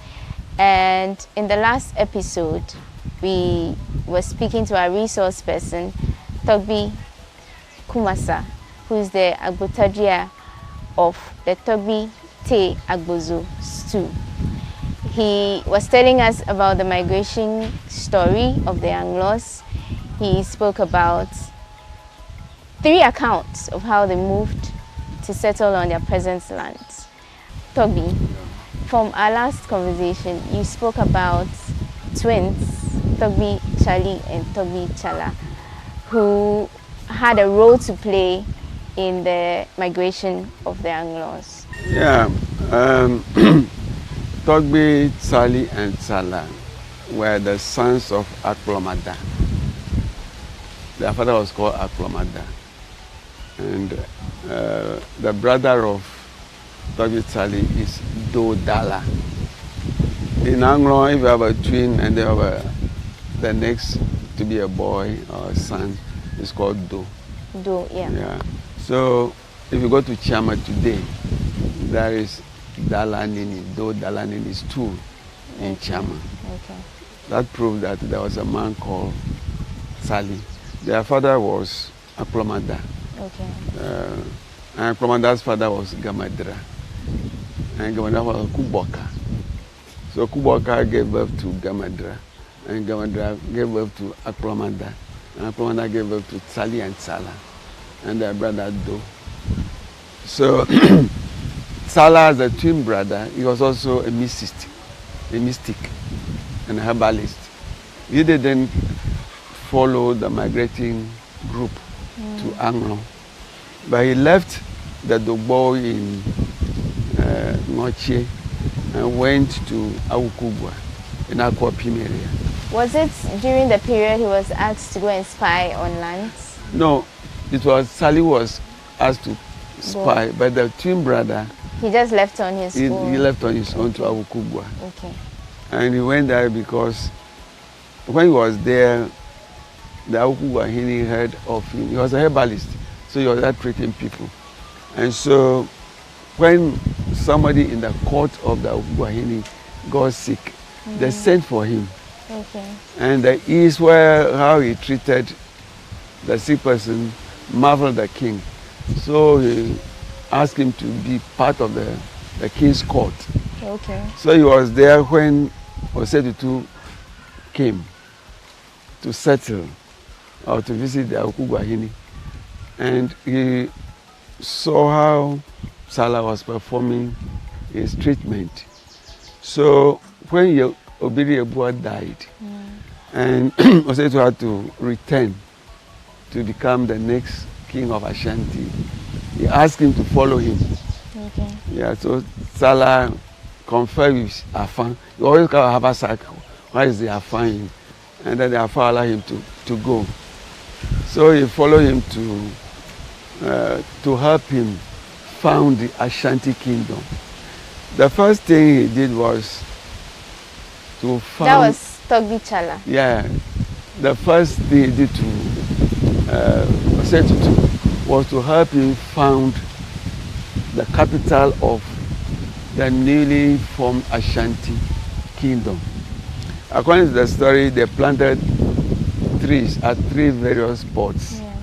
and in the last episode we were speaking to our resource person Togbi Kumasa, who is the Agbotadia of the Togbi Te Agbozo stew. He was telling us about the migration story of the Anglos. He spoke about 3 accounts of how they moved to settle on their present lands. Togbi, from our last conversation, you spoke about twins, Togbi Charlie and Togbi Chala, who had a role to play in the migration of the Anglos. Yeah, Togbi, Charlie and Chala were the sons of Aklomada. Their father was called Aklomada. And the brother of Togbi Charlie is Do Dala. In Anglo, if you have a twin and they have the next to be a boy or a son, it's called Do. Do, yeah. Yeah. So if you go to Chama today, there is Dala Nini. Do Dala Nini is 2 in Chama. Okay. That proved that there was a man called Sali. Their father was Aklomada. Okay. And Aklomada's father was Gamadra. And Gamadra was Kuboka. So Kubwaka gave birth to Gamadra, and Gamadra gave birth to Aklomada, and Aklomada gave birth to Sali and Sala, and their brother Do. So Sala, as a twin brother, he was also a mystic, and a herbalist. He didn't follow the migrating group to Anglo, but he left the Dogbo in Ngoche and went to Awukubwa in Akwa Pim area. Was it during the period he was asked to go and spy on lands? No, it was Sally was asked to spy, but the twin brother, he just left on his own. He left on his own to Awukubwa. Okay. And he went there because when he was there, the Awukubwa Hini heard of him. He was a herbalist, so he was there treating people. And so when somebody in the court of the Awukubwa Hini got sick, they sent for him. Okay. And the ease where how he treated the sick person marveled the king. So he asked him to be part of the king's court. Okay. So he was there when Osetutu came to settle or to visit the Awukubwa Hini. And he saw how Salah was performing his treatment. So when Obiri Ebua died, and Osetutu had to return to become the next king of Ashanti, he asked him to follow him. Okay. Yeah, so Salah conferred with Afan. He always have a cycle. Why is the Afan? And then the Afan allowed him to go. So he followed him to help him found the Ashanti kingdom. The first thing he did was to found... That was Togbi Chala. Yeah. The first thing he did was to help him found the capital of the newly formed Ashanti kingdom. According to the story, they planted trees at 3 various spots. Yeah.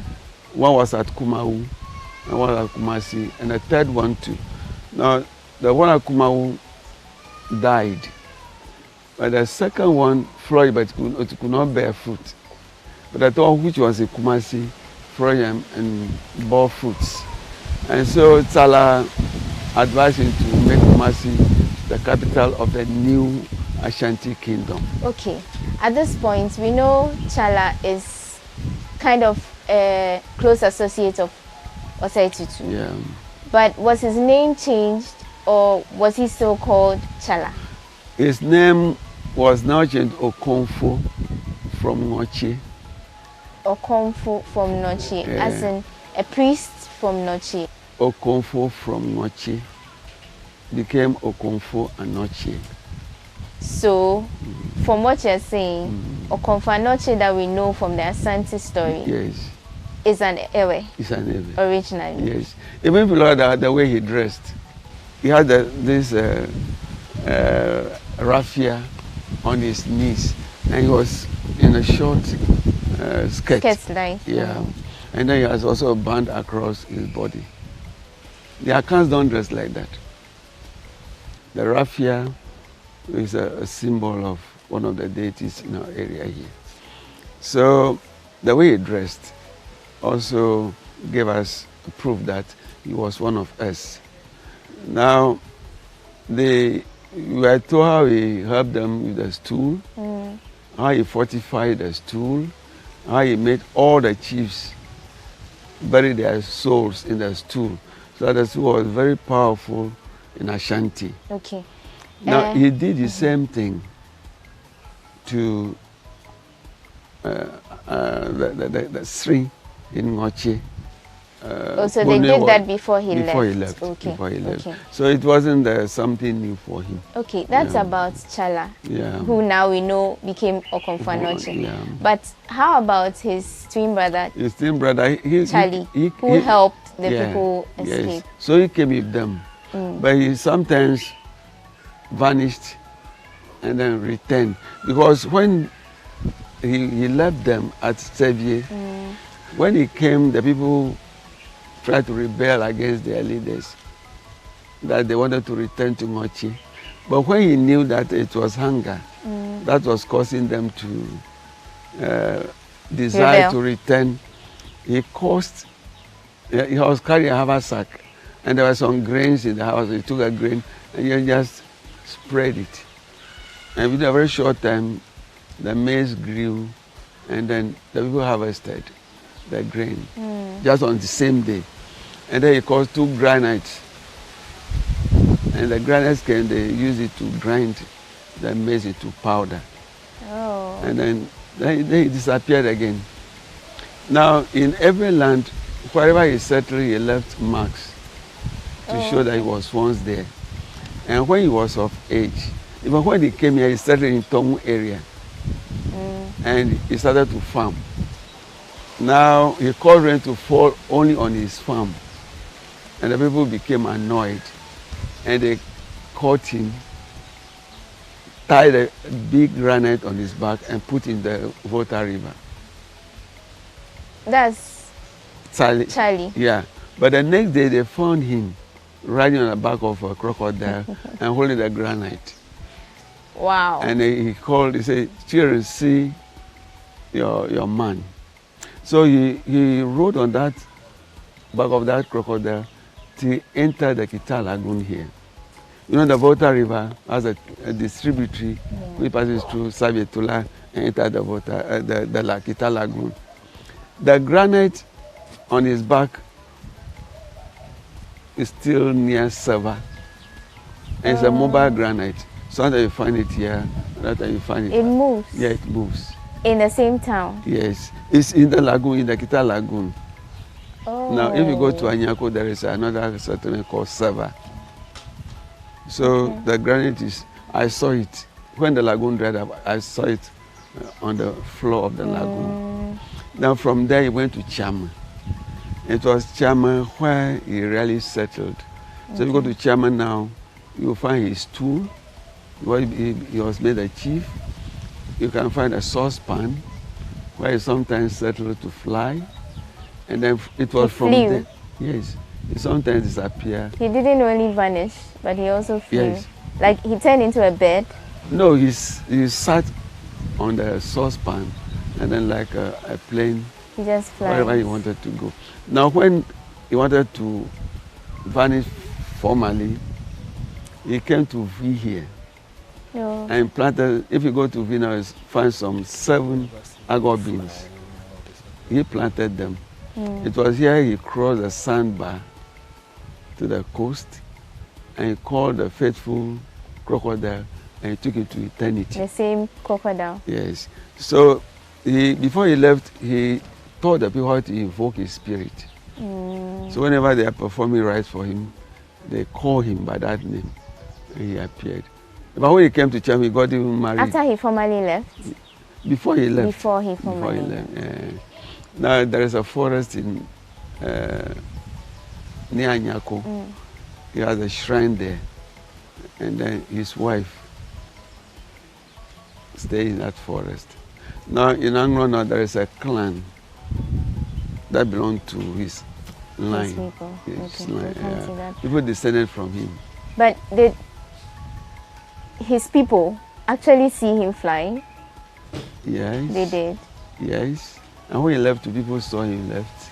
One was at Kumau, and one at Kumasi, and the third one too. Now, the one at Kumau died, but the second one flourished, but it could not bear fruit. But the third, which was in Kumasi, flourished and bore fruits. And so Tsala advised him to make Kumasi the capital of the new Ashanti kingdom. Okay. At this point, we know Chala is kind of a close associate of Osetutu. Yeah. But was his name changed, or was he still called Chala? His name was now changed Okonfo from Ngoche. Okonfo from Ngoche, as in a priest from Ngoche. Okonfo from Ngoche became Okonfo and Ngoche. So, from what you're saying, Okonfo and Ngoche that we know from the Asante story, yes, is an Ewe. It's an Ewe. Originally. Yes. Even if you look at the way he dressed, he had this raffia on his knees, and he was in a short skirt. Skirt line. Yeah. And then he has also a band across his body. The Akans don't dress like that. The raffia is a symbol of one of the deities in our area here. So the way he dressed also gave us proof that he was one of us. Now, we were told how he helped them with the stool, how he fortified the stool, how he made all the chiefs bury their souls in the stool. So the stool was very powerful in Ashanti. Okay. Now, he did the same thing to the Sri in Ngoche. So they did that before he left? Okay. Before he left. Okay. So it wasn't something new for him. Okay, that's about Chala, who now we know became Okonfo Anoche. Yeah. But how about his twin brother? His twin brother, Charlie, who helped the people escape. Yes. So he came with them. But he sometimes vanished and then returned. Because when he left them at Sevier, when he came, the people tried to rebel against their leaders, that they wanted to return to Ngoche. But when he knew that it was hunger, that was causing them to desire Rebel. to return, he was carrying a haversack, and there were some grains in the house. He took a grain and he just spread it. And within a very short time, the maize grew, and then the people harvested the grain just on the same day. And then he caused 2 granites. And the granites came, they used it to grind the maize into powder. Oh. And then he disappeared again. Now, in every land, wherever he settled, he left marks to show that he was once there. And when he was of age, even when he came here, he settled in Tomu area. And he started to farm. Now, he caused rain to fall only on his farm. And the people became annoyed. And they caught him, tied a big granite on his back, and put in the Volta River. That's Charlie. Yeah. But the next day, they found him riding on the back of a crocodile and holding the granite. Wow. And he called, he said, "Children, see your man." So he rode on that back of that crocodile to enter the Kita Lagoon here. You know, the Volta River has a distributary which passes through Sabietula and enters the Kita Lagoon. The granite on his back is still near Sava. And it's a mobile granite. Sometimes you find it here, another time you find it. It moves? Yeah, it moves. In the same town? Yes. It's in the lagoon, in the Kita Lagoon. Oh. Now, if you go to Anyako, there is another settlement called Sava. So the granite is, I saw it. When the lagoon dried up, I saw it on the floor of the lagoon. Now from there, he went to Chama. It was Chama where he really settled. So if you go to Chama now, you will find his stool, where he was made a chief. You can find a saucepan, where he sometimes settled to fly. And then it was from there. Yes. He sometimes disappeared. He didn't only vanish, but he also flew. Yes. Like he turned into a bird? No, he sat on the saucepan, and then like a plane, he just flies wherever he wanted to go. Now when he wanted to vanish formally, he came to V here. No. And planted, if you go to V now, you find some 7 agar beans. He planted them. It was here he crossed the sandbar to the coast, and he called the faithful crocodile and he took it to eternity. The same crocodile? Yes. So before he left, he taught the people how to invoke his spirit. So whenever they are performing rites for him, they call him by that name, and he appeared. But when he came to Cham, he got even married. After he formally left? Before he left. Before he formally left. Now there is a forest in near Anyako. He has a shrine there, and then his wife stays in that forest. Now in Anglo now there is a clan that belongs to his line. People. His Okay, line, we can see that. People descended from him. But did his people actually see him flying? Yes. They did? Yes. And when he left, the people saw him left.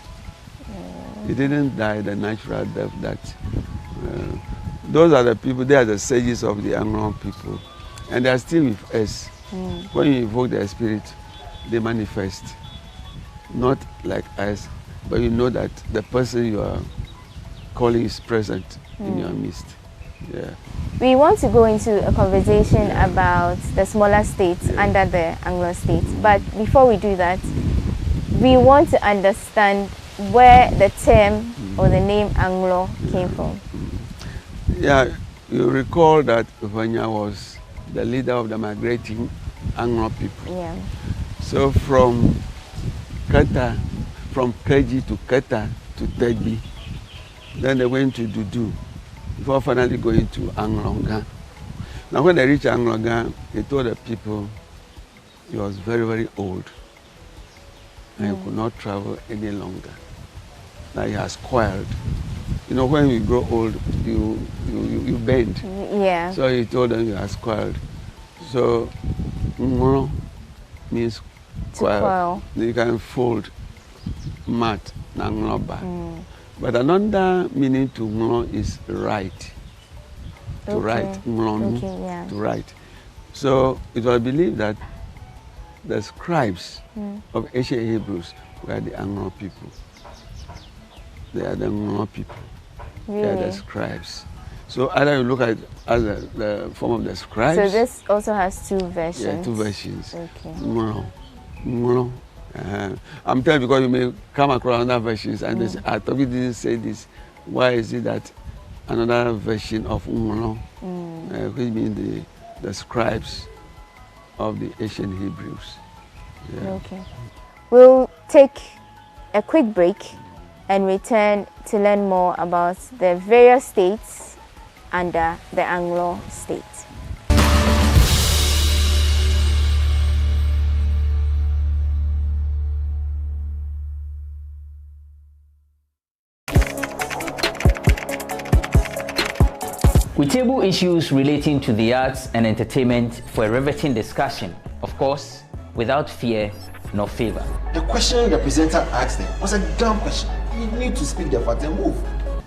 He didn't die the natural death that... those are the people, they are the sages of the Anglo people. And they are still with us. When you invoke their spirit, they manifest. Not like us, but you know that the person you are calling is present in your midst. Yeah. We want to go into a conversation about the smaller states under the Anglo states. But before we do that, we want to understand where the term or the name Anglo came from. Yeah, you recall that Vanya was the leader of the migrating Anglo people. Yeah. So from Kata, from Keji to Kata to Tebi, then they went to Dudu before finally going to Anglonga. Now when they reached Anglonga, he told the people he was very, very old and he could not travel any longer. Now he has quarreled You know, when you grow old, you bend. Yeah. So he told them you are squirreled. So ngolo means squirrel. You can fold mat na ngloba. But another meaning to nglo is right. To write, nglo, to write. So it was believed that the scribes of ancient Hebrews were the Anglo people. They are the Anglo people. Really? They are the scribes. So either you look at it as the form of the scribes. So this also has two versions. Yeah, two versions. Okay. Nglo. I'm telling you because you may come across another versions and they say, I thought you didn't say this. Why is it that another version of Nglo, which means the scribes of the ancient Hebrews. Yeah. Okay. We'll take a quick break and return to learn more about the various states under the Anglo state. We table issues relating to the arts and entertainment for a riveting discussion, of course, without fear nor favor. The question the presenter asked them was a dumb question. You need to speak the fact and move.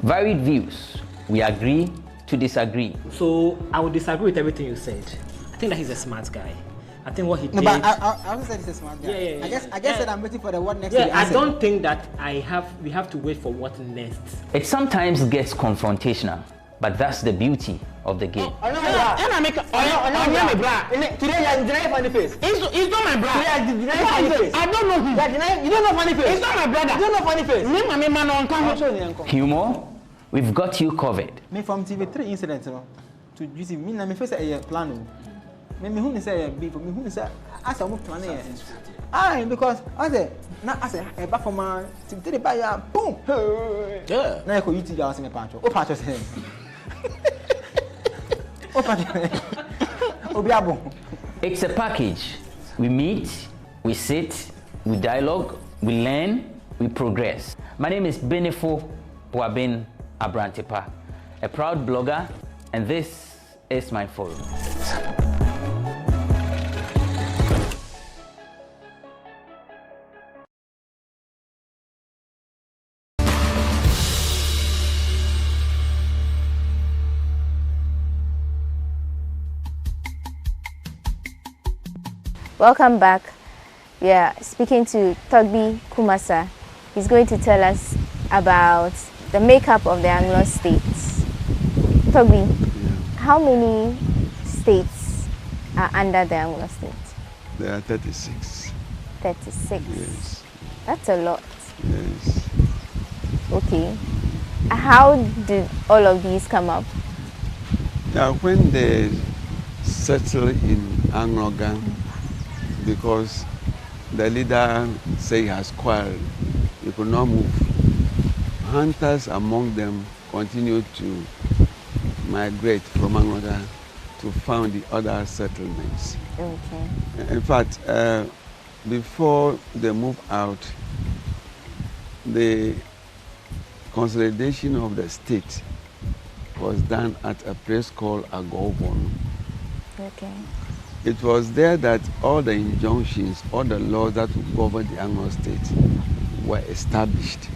Varied views. We agree to disagree. So I would disagree with everything you said. I think that he's a smart guy. I think what he did. No, but I also said he's a smart guy. Yeah. I guess that I'm waiting for the what next. Yeah, I don't think that we have to wait for what next. It sometimes gets confrontational, but that's the beauty of the game. Today you are denying funny face. It's not my brother. You are denying funny face. I don't know him. You don't know funny face. It's not my brother. You don't know funny face. Humor, we've got you covered. Me from TV3 incident to GC, me na me face a plan. Me who say be for me who say as I move plan here. Ah, because I say back from my TV3 buy ya boom. Yeah. Na ko YouTube ya say me patcho. O patcho say. It's a package. We meet, we sit, we dialogue, we learn, we progress. My name is Benefo Babgin Abrantepa, a proud blogger, and this is my forum. Welcome back. We are speaking to Togbi Kumasa. He's going to tell us about the makeup of the Anglo states. Togbi, how many states are under the Anglo state? There are 36. 36? Yes. That's a lot. Yes. Okay. How did all of these come up? Now, when they settle in Anglo, because the leader say he has quarreled, he could not move. Hunters among them continued to migrate from Anglo to found the other settlements. Okay. In fact, before they moved out, the consolidation of the state was done at a place called Ballon. Okay. It was there that all the injunctions, all the laws that would govern the Anglo state were established.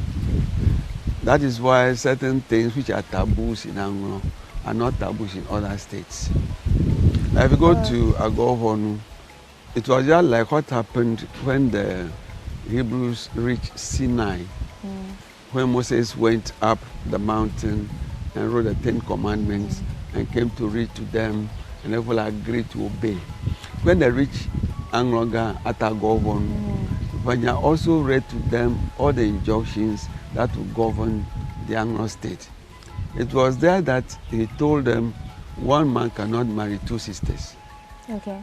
That is why certain things which are taboos in Anglo are not taboos in other states. Now if you go to Agovonu, it was just like what happened when the Hebrews reached Sinai, when Moses went up the mountain and wrote the 10 Commandments and came to read to them, and people agreed to obey. When they reached Anglo at Agovonu, Vanya also read to them all the injunctions that would govern the Anglo state. It was there that he told them one man cannot marry two sisters. Okay.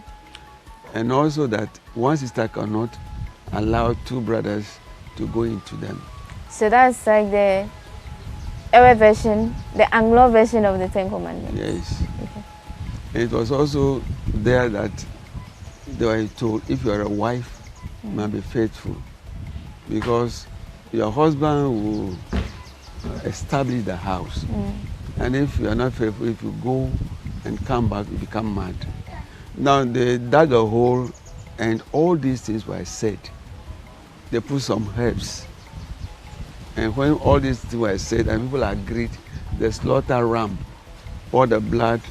And also that one sister cannot allow two brothers to go into them. So that's like the Ewe version, the Anglo version of the 10 Commandments. Yes. Okay. It was also there that they were told if you are a wife, you must be faithful, because your husband will establish the house. And if you are not faithful, if you go and come back, you become mad. Now they dug a hole and all these things were said. They put some herbs. And when all these things were said and people agreed, they slaughter ram, pour the blood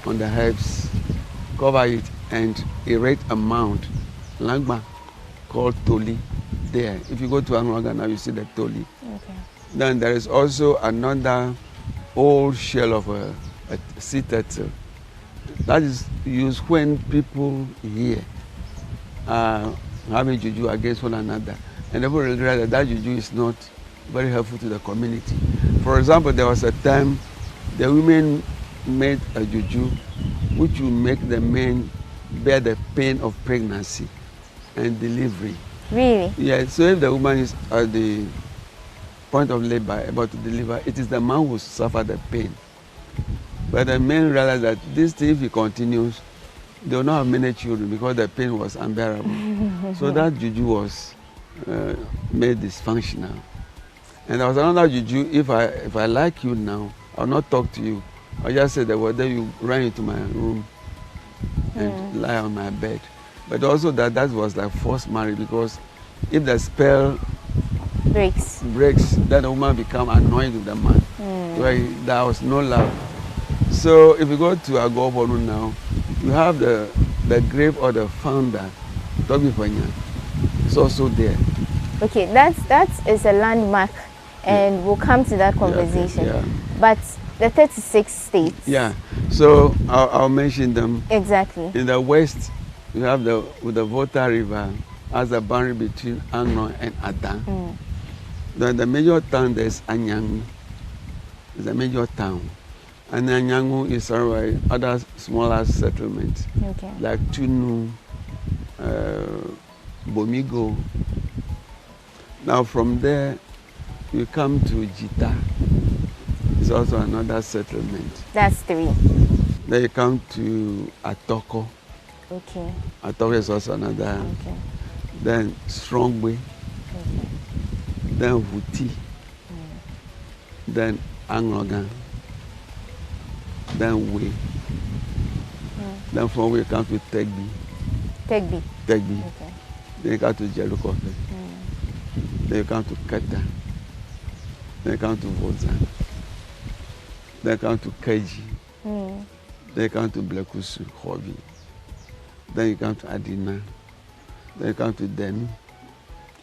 on the herbs, cover it and erect a mound, langma, called Toli there. If you go to Anglo now, you see the Toli. Okay. Then there is also another old shell of a sea turtle. That is used when people here are having juju against one another. And everybody realize that juju is not very helpful to the community. For example, there was a time the women made a juju which will make the men bear the pain of pregnancy and delivery. Really? Yeah, so if the woman is at the point of labor about to deliver, it is the man who suffer the pain. But the men realize that this thing, if he continues, they will not have many children because the pain was unbearable. So that juju was made dysfunctional. And there was another juju, if I like you now, I'll not talk to you. I'll just say the word, then you run into my room and lie on my bed. But also that was like forced marriage, because if the spell breaks, then the woman become annoyed with the man. Where there was no love. So if you go to Agobonu now, you have the grave of the founder, Toby Fanya. It's also there. Okay, that is a landmark, and we'll come to that conversation. Yeah. But the 36 states. Yeah, so I'll mention them. Exactly. In the west, you have the Volta River as a boundary between Anglo and Adan. Then the major town there is Anyangu. It's a major town. And Anyangu is surrounded by other smaller settlements, like Tunu, Bomigo. Now from there, you come to Jita. It's also another settlement. That's 3. Then you come to Atoko. Okay. Atoko is also another. Okay. Then Strongway. Okay. Then Vuti. Then Anglogan. Then we. Then from we you come to Tegbi. Tegbi. Okay. Then you come to Jelukofe. Then you come to Kata. Then you come to Vozan. Then you come to Keji. Then you come to Blekusu, Hobi. Then you come to Adina. Then you come to Denu,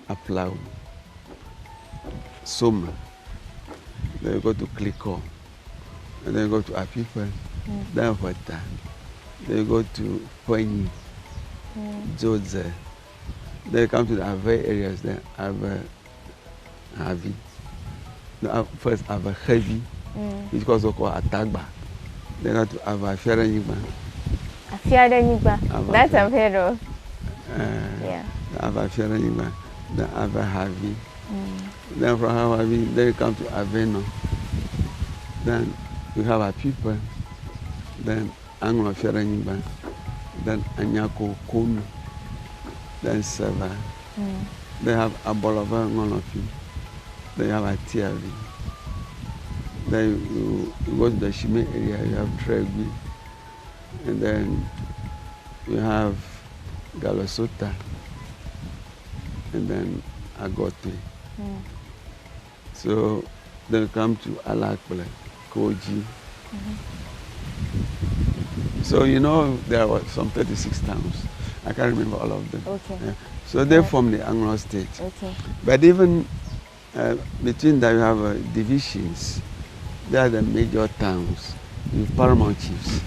Aplau, Soma. Then you go to Kliko. And then you go to Apipa. Then Wata. Then you go to Poigny, Jodze. Then you come to the Ave areas. Then Ave Havi. First Ave Heavy, which is also called Atagba. Then you go to Ave Afiaranyiba. Afiaranyiba. That's a hero. Yeah. Ave Afiaranyiba. Then Ave Havi. Then from Havi, then you come to Aveno. Then you have a people, then Anglo Afiaranyiba, then Anyako Konu, then Seva. They have a Bolova Ngolofi. Then you have a Tiavi. Then you go to the Shime area, you have Tregui. And then you have Galosota. And then Agote. So then you come to Alakple, Koji. So you know there were some 36 towns. I can't remember all of them. Okay. Yeah. So they form the Anglo state. Okay. But even between that you have divisions. They are the major towns with paramount chiefs.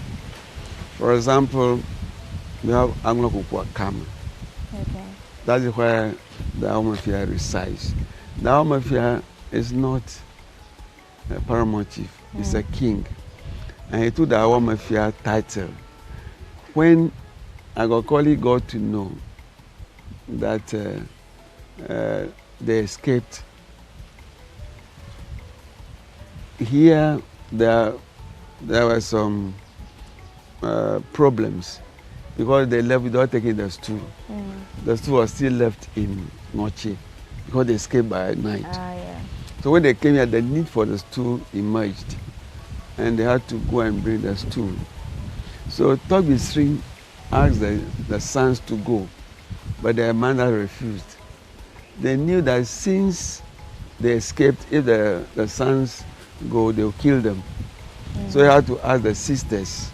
For example, we have Anglo Kukwa Kama. Okay. That is where the Ahomafia resides. The Ahomafia is not a paramount chief, it's a king. And he took the Ahomafia title. When Agokoli got to know that they escaped, here there were some problems because they left without taking the stool. The stool was still left in Noche because they escaped by night. So when they came here, the need for the stool emerged, and they had to go and bring the stool. So Toby String asked the sons to go, but their mother refused. They knew that since they escaped, if the sons go, they'll kill them. So they had to ask the sisters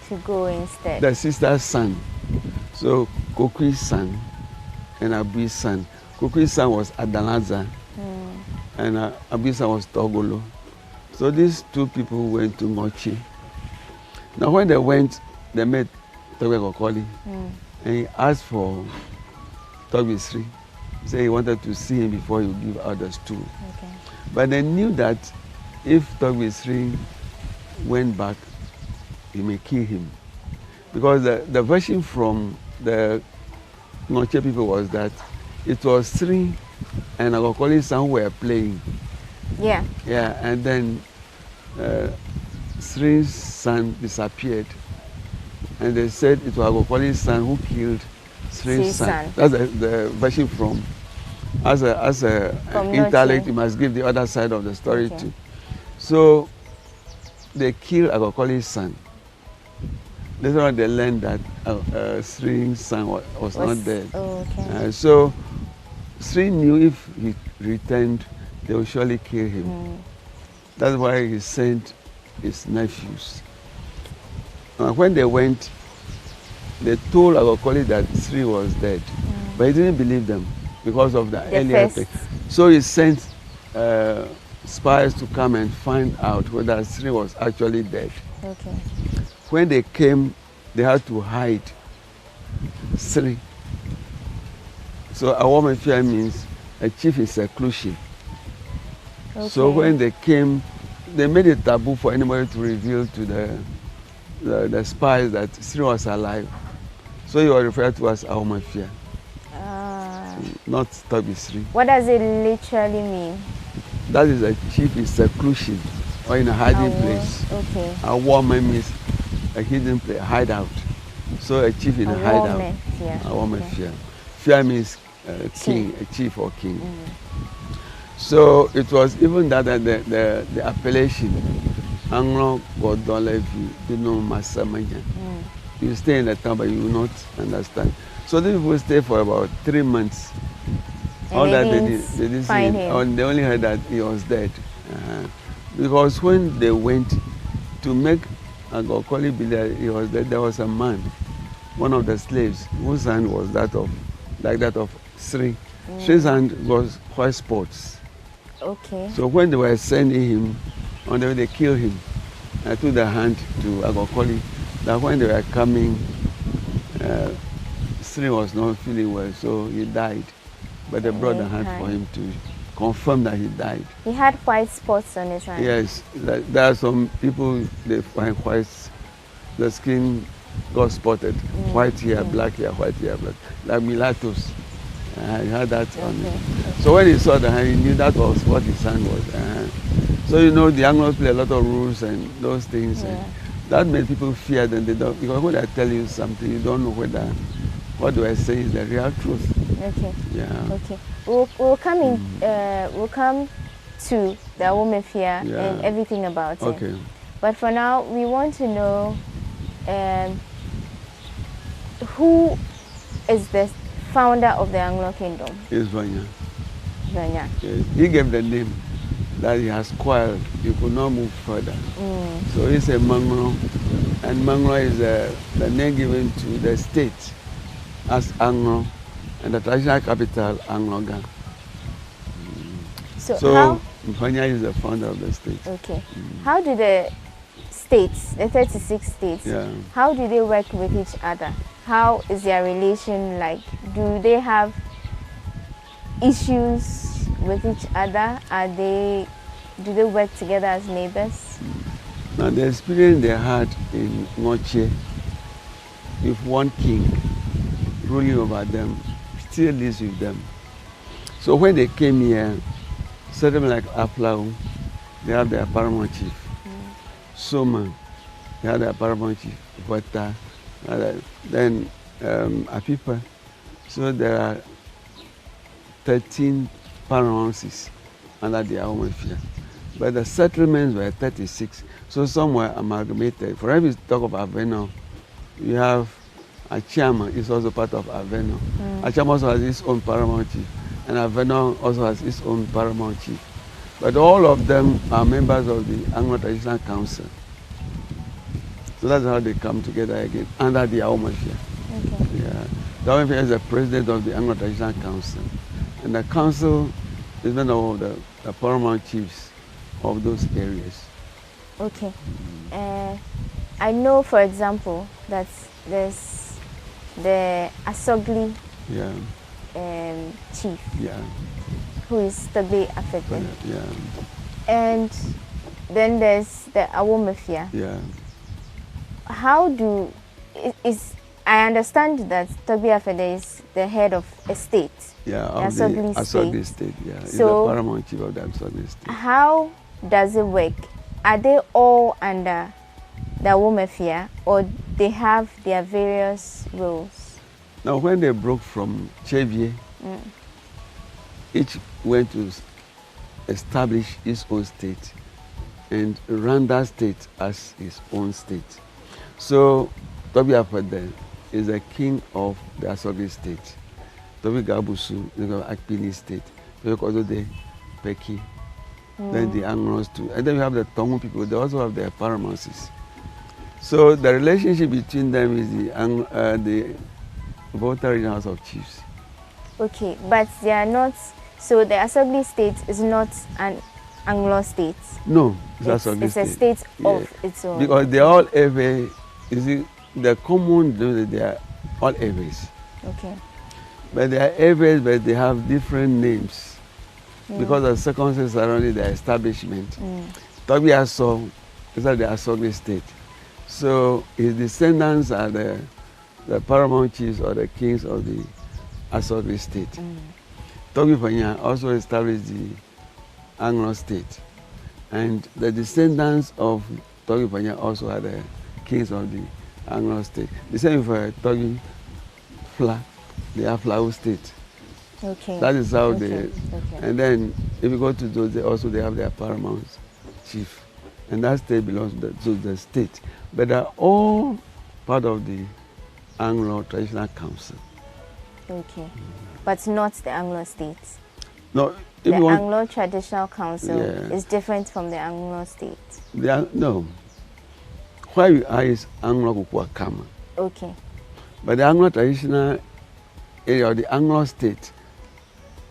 to go instead. The sister's son. So Kokui's son and Abui's son. Kokui's son was Adanaza, and Abui's son was Togolo. So these two people went to Mochi. Now when they went, they met Toby Kokoli, and he asked for Toby Sri. He said he wanted to see him before he would give out the stool. Okay. But they knew that if Toby Sri went back, he may kill him. Because the version from the Noche people was that it was Sri and Agokoli's son who were playing. Yeah. Yeah, and then Sri's son disappeared. And they said it was Agokoli's son who killed Sri's son. That's the version from. As a intellect, you must give the other side of the story too. So they killed Agokoli's son. Later on, they learned that Sri's son was not dead. Oh, okay. So Sri knew if he returned, they would surely kill him. That's why he sent his nephews. When they went, they told Agokoli that Sri was dead, but he didn't believe them because of the earlier thing. So he sent spies to come and find out whether Sri was actually dead. Okay. When they came, they had to hide Sri. So a woman fear means a chief in seclusion. Okay. So when they came, they made it taboo for anybody to reveal to the spies that Sri was alive. So he was referred to as Awomafia, not Toby Sri. What does it literally mean? That is a chief in seclusion or in a hiding place. Okay. A woman means a hidden place, a hideout. So a chief in a hideout. A woman fear. Fear means king, a chief or king. So it was even that the appellation, Anglo Godolevi, you know Masamanya. You stay in the town, but you will not understand. So these people stay for about 3 months. And all they that didn't find him. They only heard that he was dead. Because when they went to make Agokoli believe that he was dead, there was a man, one of the slaves, whose hand was that of Sri. Sri's hand was white spots. Okay. So when they were sending him, on the way they killed him. I took the hand to Agokoli that when they were coming, Sri was not feeling well, so he died. But they brought the hand for him to confirm that he died. He had white spots on his hand. Yes, there are some people, they find white, the skin got spotted. White here, black here, white here, black. Like mulattoes. He had that on him. So when he saw the hand, he knew that was what his hand was. So you know, the Anglos play a lot of rules and those things. And that made people fear them. They don't, because when I tell you something, you don't know whether what do I say is the real truth. Okay. Yeah. Okay. We'll come in. We'll come to the woman fear and everything about it. Okay. But for now, we want to know who is the founder of the Anglo Kingdom. It's Vanya. Vanya. Yes. He gave the name that he has quarreled. He could not move further. So he said Manglo, and Manglo is the name given to the state as Anglo, and the traditional capital, Anglo. So Vanya is the founder of the state. Okay. How do the states, the 36 states, how do they work with each other? How is their relation like? Do they have issues with each other? Do they work together as neighbors? Now the experience they had in Moche, with one king ruling over them, still lives with them. So when they came here, certain like Aplau, they have their paramount chief. Soma, they had their paramount chief. Wata, then Apipa. So there are 13 paramounts under the Awomafia. But the settlements were 36, so some were amalgamated. For every talk of Aveno, you have Achama is also part of Aveno. Achama also has its own paramount chief, and Aveno also has its own paramount chief. But all of them are members of the Anglo Traditional Council. So that's how they come together again, under the Awomafia. Okay. Yeah. The Awomafia is the president of the Anglo Traditional Council. And the council is made up of the paramount chiefs of those areas. Okay. I know, for example, that there's the Asogli chief, who is Togbe affected. Yeah. And then there's the Awomafia. Yeah. How do I understand that Togbe Afede is the head of a state. Yeah, of the Asogli state. Yeah, he's so the paramount chief of the Asogli state. How does it work? Are they all under the Awomafia, or they have their various roles? Now, when they broke from Chevier, each went to establish its own state and run that state as his own state. So, Togbe Afede is the king of the Asogli state. Togbe Gabusu is the Akpini state. Togbe also the Peki. Then the Anglos too. And then we have the Tongu people, they also have their paramouncies. So the relationship between them is the Volta Regional House of Chiefs. Okay, but they are not, so the Asogli state is not an Anglo state? No, it's a state of its own. Because they are all Ewe, you see, the common, they are all Ewes. Okay. But they are Ewes, but they have different names. Because the circumstances surrounding the establishment. Togbe Aso is at the Asogli state. So his descendants are the paramount chiefs or the kings of the Asogli state. Togbe Panya also established the Anglo state. And the descendants of Togbe Panya also are the kings of the Anglo state. The same for Togbe Fla, the Aflao state. Okay. That is how they, and then if you go to those, they have their paramount chief, and that state belongs to the state. But they're all part of the Anglo Traditional Council. Okay, but not the Anglo states. No, the Anglo Traditional Council is different from the Anglo state. No, where you are is Anglo Kukwakama. Okay. But the Anglo Traditional area, or the Anglo state,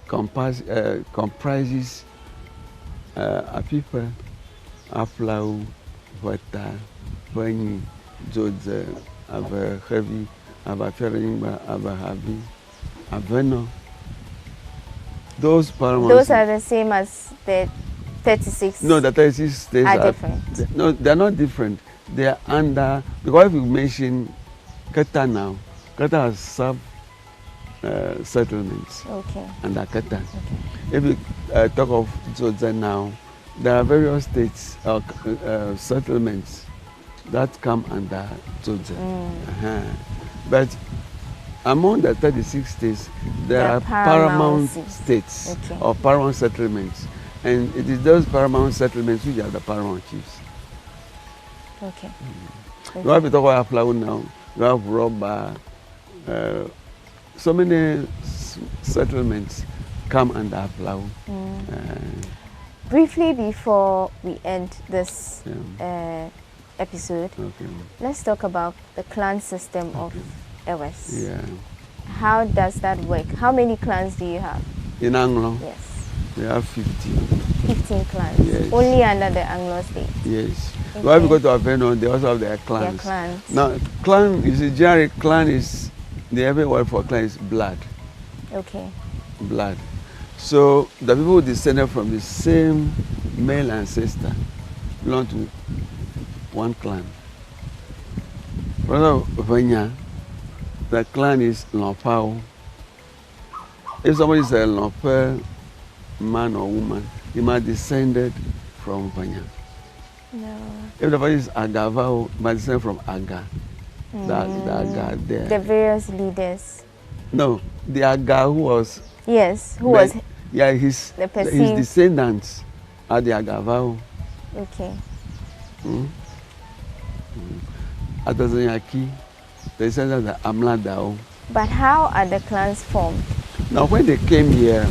comprises Apipa, Aflau, Vata, Vanyi, Jodze, Ava Heavy, Ava Feringba, Ava Habi, Aveno. Those paramounts. Those are the same as the 36. No, the 36 states are different. No, they're not different. They are under, because if you mention Kata now, Kata has sub settlements under Kata. If you talk of Jodze now, there are various states or settlements that come under Jodze. But among the 36 states, there are paramount states or paramount settlements. And it is those paramount settlements which are the paramount chiefs. Okay. You have to talk about Aflau now, you have Roba, so many settlements come under Aflau. Briefly before we end this episode, let's talk about the clan system of Ewes. How does that work? How many clans do you have? In Anglo? Yes. We have 15. 15 clans? Yes. Only under the Anglo state? Yes. When we go to Aveno, they also have their clans. Their clans. Now, clan, you see, generally, clan is, the every word for clan is blood. Okay. Blood. So, the people who descended from the same male ancestor belong to one clan. Brother Vanya, the clan is Lopao. If somebody is a Lope man or woman, he must descended from Vanya. No. If the person is Agavao, he must descend from Aga. The Aga there. The various leaders. No, the Aga who was... Yes, who was Yeah, his descendants are the Agavao. Okay. Atazanyaki, the descendants are Amladao. But how are the clans formed? Now, when they came here,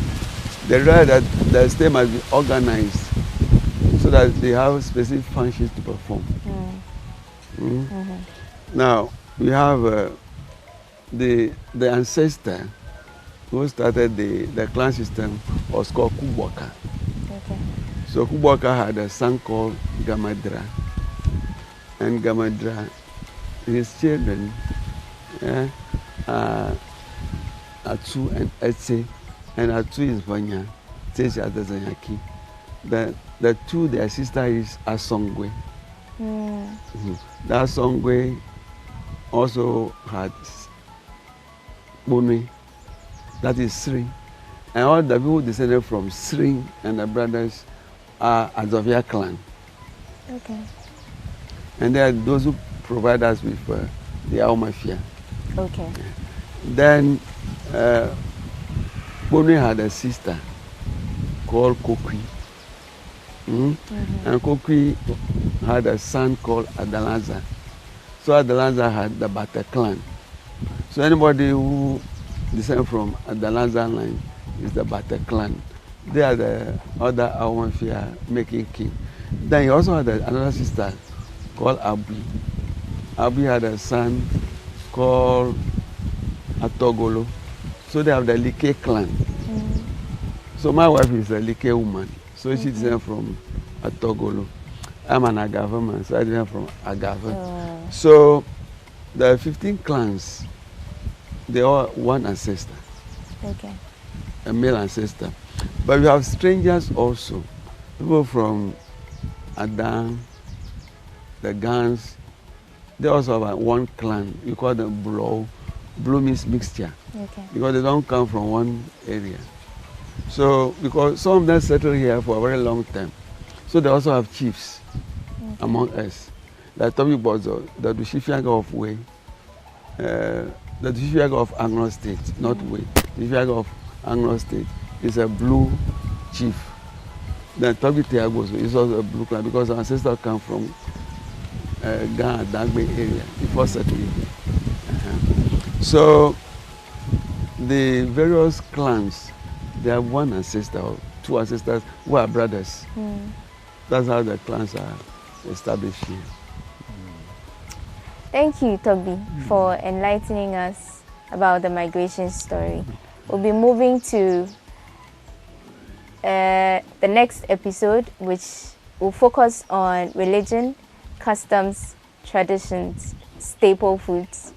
they realized that the state must be organized so that they have specific functions to perform. Now, we have the ancestor who started the clan system was called Kubwaka. Okay. So Kubwaka had a son called Gamadra. And Gamadra, his children, Atu and Etse, and Atu is Vanya, Tese Atazanyaki. The two, their sister is Asongwe. That Asongwe also had Bone, that is Sri. And all the people descended from Sri and the brothers are Azovia clan. Okay. And they are those who provide us with the Aomafia. Okay. Then Bone had a sister called Kokwi. And Kokwi had a son called Adalaza. So Adalaza had the Bata clan. So anybody who descends from Adalaza line is the Bata clan. They are the other Aomafia making king. Then he also had another sister called Abi. Abi had a son called Atogolo. So they have the Like clan. So my wife is a Like woman. So she descends from Atogolo. I'm an Agava man, so I descend from Agava. So the 15 clans, they all one ancestor. Okay. A male ancestor. But we have strangers also. People from Adam, the Gans, they also have one clan. We call them Blow. Blue means mixture. Okay. Because they don't come from one area. So, because some of them settle here for a very long time. So they also have chiefs among us. Like Tommy Bozo, the Dushifiaga of Way, the Dushifiaga of Anglo State, not Way. The Dushifiaga of Anglo State is a blue chief. Then Toby Tiago is also a blue clan because our ancestors come from Ghana, Dagbe area before settling. So the various clans, they have one ancestor or two ancestors who are brothers. That's how the clans are established here. Thank you, Toby, for enlightening us about the migration story. We'll be moving to the next episode, which will focus on religion, customs, traditions, staple foods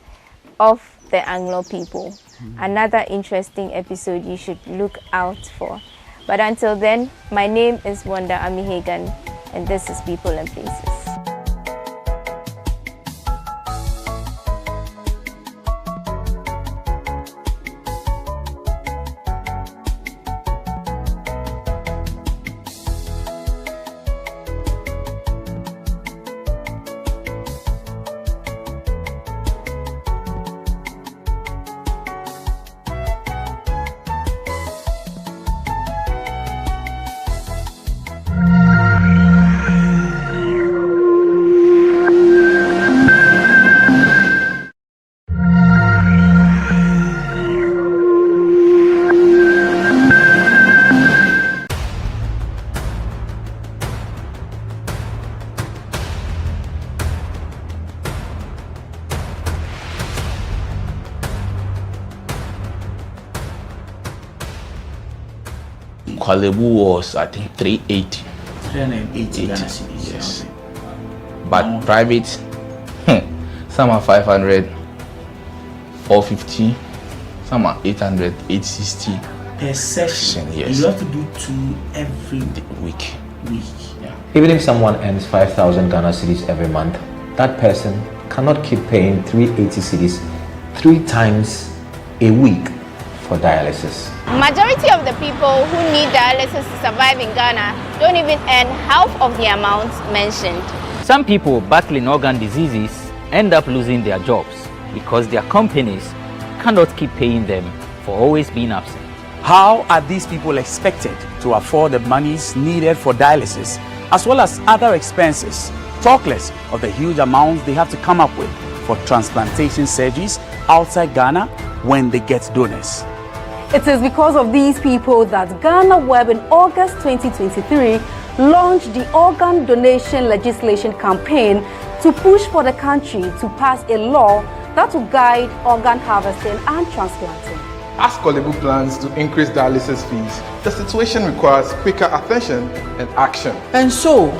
of the Anglo people. Another interesting episode you should look out for. But until then, my name is Wanda Amihegan, and this is People and Places. Kwalebu was, I think, 380. 380 Ghana cedis. Yes. But private, some are 500, 450, some are 800, 860. Per session, yes. You have to do 2 every week. Yeah. Even if someone earns 5,000 Ghana cedis every month, that person cannot keep paying 380 cedis 3 times a week for dialysis. Majority of the people who need dialysis to survive in Ghana don't even earn half of the amount mentioned. Some people battling organ diseases end up losing their jobs because their companies cannot keep paying them for always being absent. How are these people expected to afford the monies needed for dialysis, as well as other expenses, talk less of the huge amounts they have to come up with for transplantation surgeries outside Ghana when they get donors? It is because of these people that GhanaWeb in August 2023 launched the organ donation legislation campaign to push for the country to pass a law that will guide organ harvesting and transplanting. As Kolebu plans to increase dialysis fees, the situation requires quicker attention and action. And so,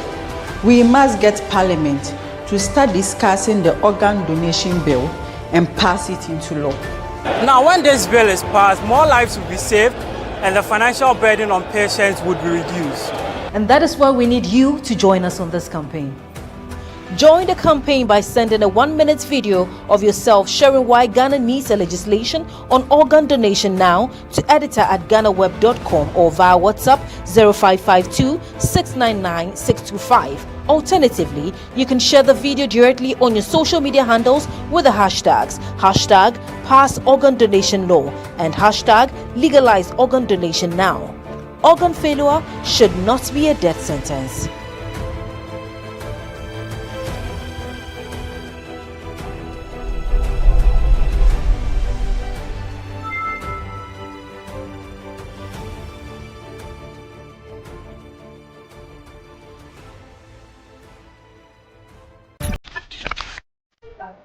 we must get Parliament to start discussing the organ donation bill and pass it into law. Now, when this bill is passed, more lives will be saved and the financial burden on patients would be reduced. And that is why we need you to join us on this campaign. Join the campaign by sending a 1-minute video of yourself sharing why Ghana needs a legislation on organ donation now to editor@ghanaweb.com or via WhatsApp 0552 699 625. Alternatively, you can share the video directly on your social media handles with the hashtags #PassOrganDonationLaw and #LegalizeOrganDonationNow. Organ failure should not be a death sentence.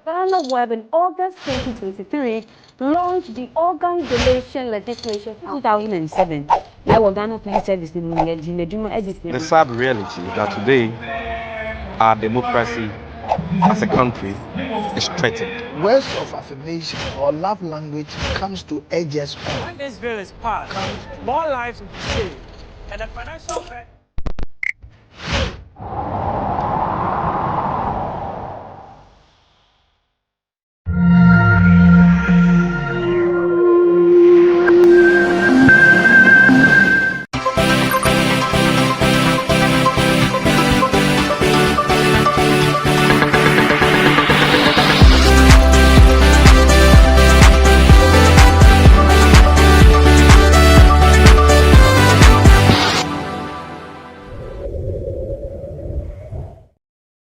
GhanaWeb in August 2023 launched the organ donation legislation. 2007, I was Ghana Police Service in The sad reality that today our democracy as a country is threatened. Words of affirmation or love language comes to edge us on. When this bill is passed, more lives will be saved and the financial burden.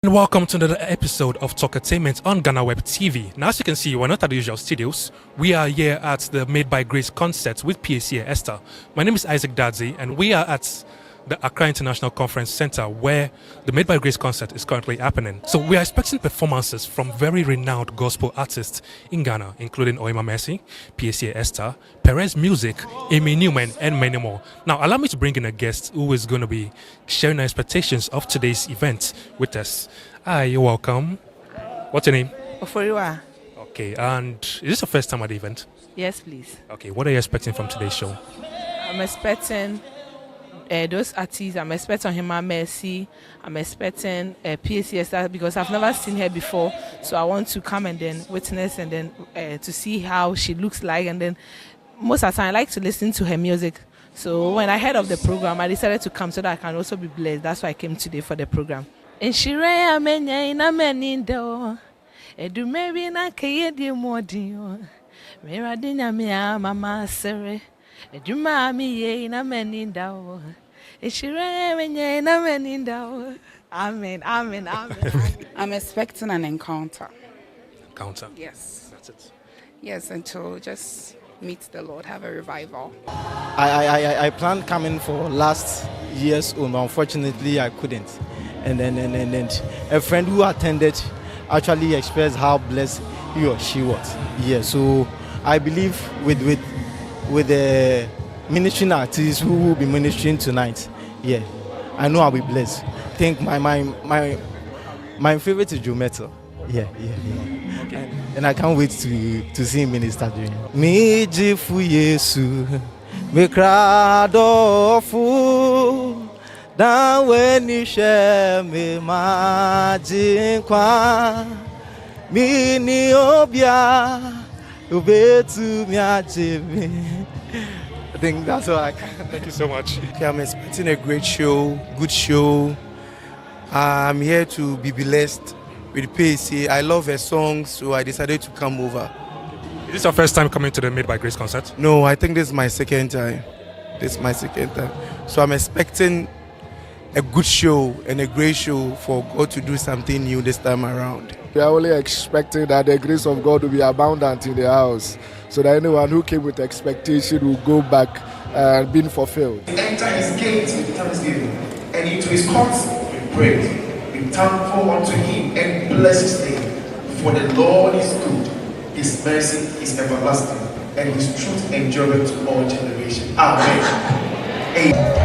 And welcome to another episode of Talkatainment on GhanaWeb TV. Now, as you can see, we're not at the usual studios. We are here at the Made by Grace concert with PACA Esther. My name is Isaac Dadzi, and we are at the Accra International Conference Center where the Made by Grace concert is currently happening. So we are expecting performances from very renowned gospel artists in Ghana, including Oima Mercy, PACA Esther, Perez Music, Amy Newman, and many more. Now, allow me to bring in a guest who is going to be sharing our expectations of today's event with us. Hi, you're welcome. What's your name? Oforiwa. Okay, and is this the first time at the event? Yes, please. Okay, what are you expecting from today's show? I'm expecting those artists. I'm expecting Oima Mercy. I'm expecting PACA because I've never seen her before. So I want to come and then witness and then to see how she looks like. And then most of the time I like to listen to her music. So when I heard of the program, I decided to come so that I can also be blessed. That's why I came today for the program. And she ran a menindo. Edu maybe na kayedi modio. Meradina mia mama sere. Edu mami ye na menindo. And she ran a menindo. Amen, amen, amen. I'm expecting an encounter. Encounter? Yes. That's it. Yes, and to just meet the Lord, have a revival. I planned coming for last year's own, but unfortunately I couldn't. And then a friend who attended actually expressed how blessed he or she was. Yeah, so I believe with the ministering artists who will be ministering tonight, yeah, I know I'll be blessed. I think my favorite is Joe Metal. Yeah. Okay. And I can't wait to see him minister during. Me jifu Yesu, me krado fu. Dan when you share me imagine kwa mi ni obia ubetu mi ajemi. I think that's all I can. Thank you so much. Okay, I'm expecting a great show, good show. I'm here to be blessed with PACA. I love her songs, so I decided to come over. Is this your first time coming to the Made by Grace concert? No, I think this is my second time. So I'm expecting a good show and a great show for God to do something new this time around. We are only expecting that the grace of God will be abundant in the house, so that anyone who came with expectation will go back and being fulfilled. Enter his gates with thanksgiving, and into his courts with praise. Be thankful unto him and bless his name. For the Lord is good, his mercy is everlasting, and his truth endureth to all generations. Amen. Amen.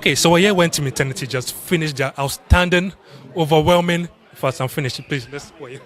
Okay, so a year went to maternity just finished their outstanding, overwhelming. First, I'm finished. Please, let's wait.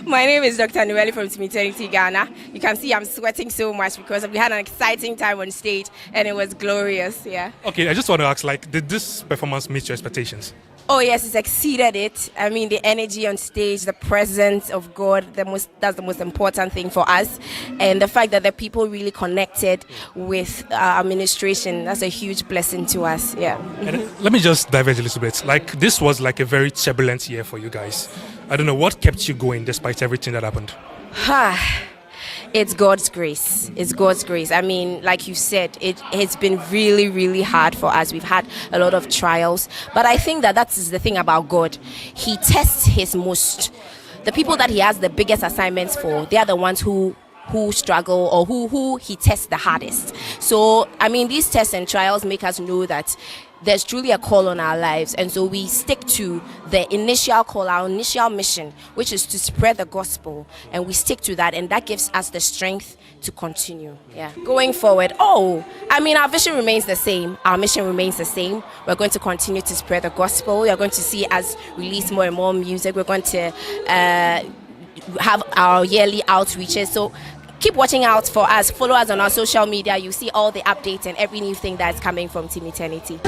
My name is Dr. Noeli from Maternity, Ghana. You can see I'm sweating so much because we had an exciting time on stage and it was glorious. Yeah. Okay, I just want to ask, like, did this performance meet your expectations? Oh yes, it's exceeded it. I mean, the energy on stage, the presence of God, that's the most important thing for us. And the fact that the people really connected with our administration, that's a huge blessing to us. Yeah. And let me just diverge a little bit. Like, this was like a very turbulent year for you guys. I don't know, what kept you going despite everything that happened? It's God's grace. It's God's grace. I mean, like you said, it's been really, really hard for us. We've had a lot of trials. But I think that is the thing about God. He tests his most. The people that he has the biggest assignments for, they are the ones who struggle or who he tests the hardest. So, I mean, these tests and trials make us know that there's truly a call on our lives, and so we stick to the initial call, our initial mission, which is to spread the gospel, and we stick to that, and that gives us the strength to continue. Yeah. Going forward, I mean, our vision remains the same, our mission remains the same. We're going to continue to spread the gospel. You're going to see us release more and more music. We're going to have our yearly outreaches. So keep watching out for us. Follow us on our social media. You see all the updates and every new thing that's coming from Team Eternity.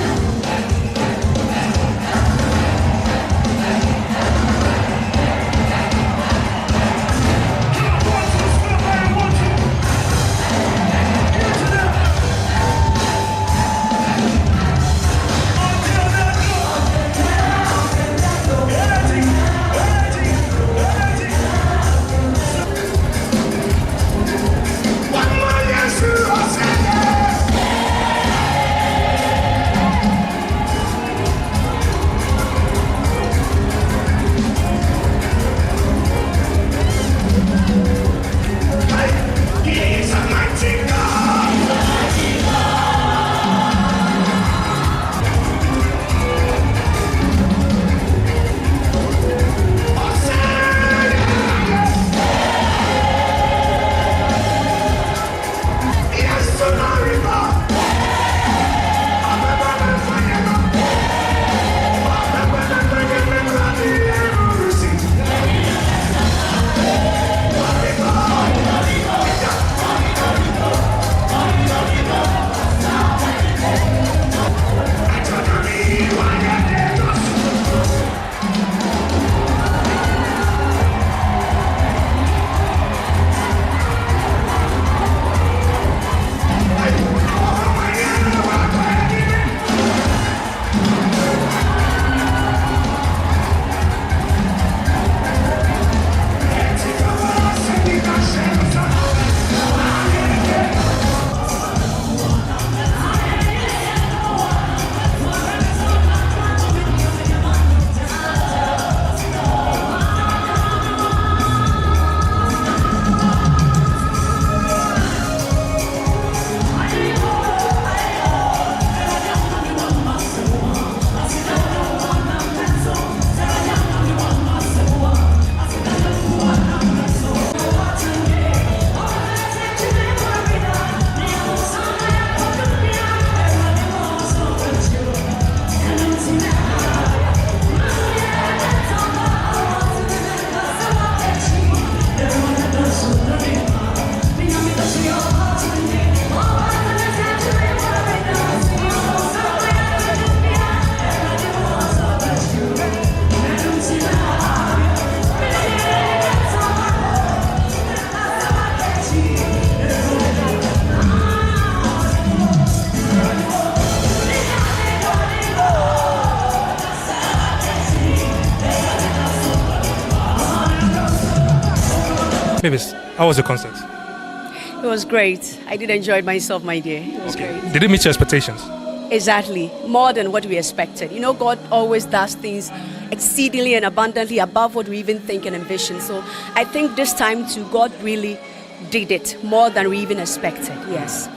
Mavis, how was your concert? It was great. I did enjoy myself, my dear. It was great. Did it meet your expectations? Exactly. More than what we expected. You know, God always does things exceedingly and abundantly above what we even think and envision. So I think this time too, God really did it more than we even expected. Yes.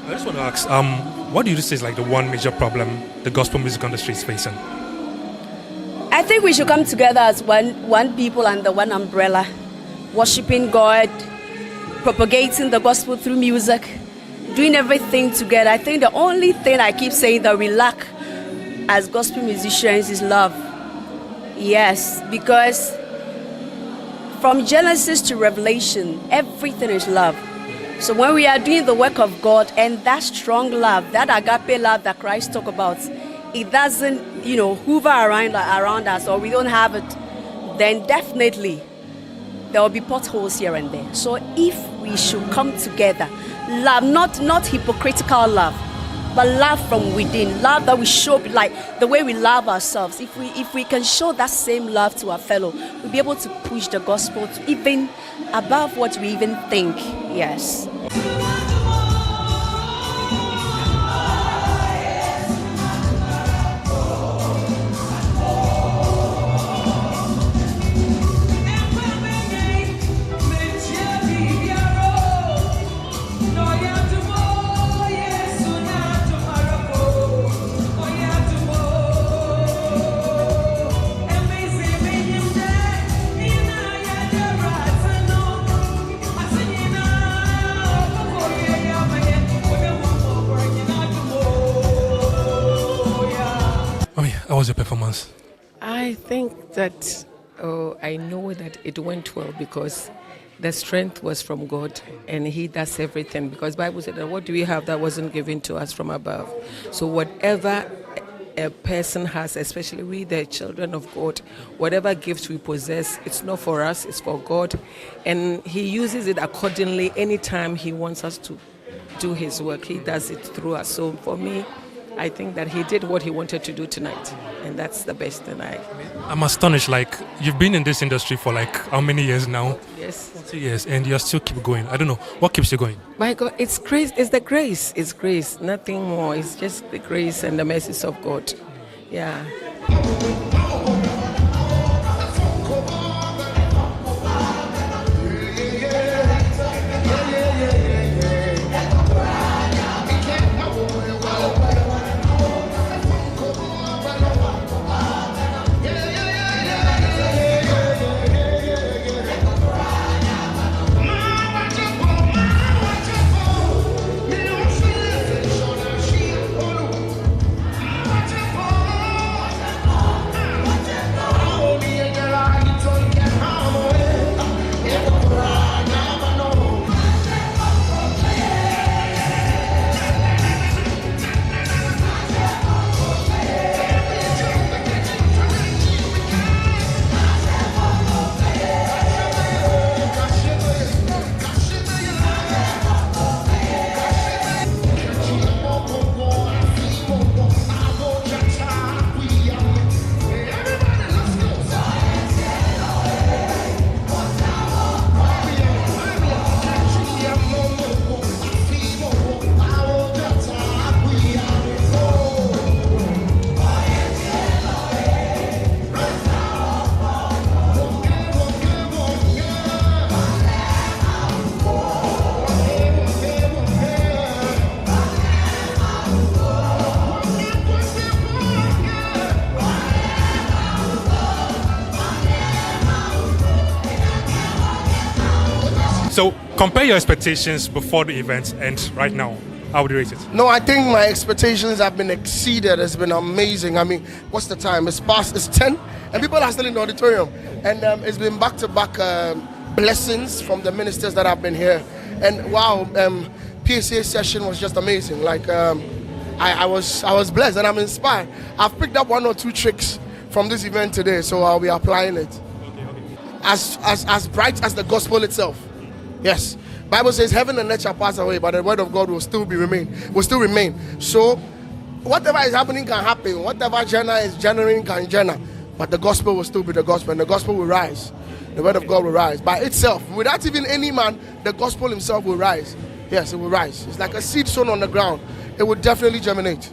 I just want to ask, what do you say is like the one major problem the gospel music industry is facing? I think we should come together as one people under one umbrella, worshiping God, propagating the gospel through music, doing everything together. I think the only thing I keep saying that we lack as gospel musicians is love. Yes, because From Genesis to Revelation, everything is love. So when we are doing the work of God, and that strong love, that agape love that Christ talked about, it doesn't, hoover around us, or we don't have it, then definitely there will be potholes here and there. So if we should come together, love, not hypocritical love, but love from within, love that we show, like the way we love ourselves. If we can show that same love to our fellow, we'll be able to push the gospel to even above what we even think. Yes. How was your performance? I think that, I know that it went well because the strength was from God and He does everything. Because Bible said that what do we have that wasn't given to us from above? So whatever a person has, especially we the children of God, whatever gifts we possess, it's not for us, it's for God. And He uses it accordingly anytime He wants us to do His work. He does it through us. So for me, I think that He did what He wanted to do tonight, and that's the best. And I'm astonished. Like, you've been in this industry for like how many years now? Yes, 2 years, and you still keep going. I don't know what keeps you going. My God, it's grace. It's the grace. It's grace. Nothing more. It's just the grace and the mercies of God. Yeah. So compare your expectations before the event and right now. How would you rate it? No, I think my expectations have been exceeded. It's been amazing. I mean, what's the time? It's 10 and people are still in the auditorium. And it's been back-to-back blessings from the ministers that have been here. And wow, PSA session was just amazing. Like I was blessed and I'm inspired. I've picked up 1 or 2 tricks from this event today, so I'll be applying it. As bright as the gospel itself. Yes, Bible says heaven and earth shall pass away, but the word of God will still remain. So whatever is happening can happen. Whatever genre is generating can genre, but the gospel will still be the gospel, and the gospel will rise. The word of God will rise by itself, without even any man. The gospel himself will rise. Yes, it will rise. It's like a seed sown on the ground. It will definitely germinate.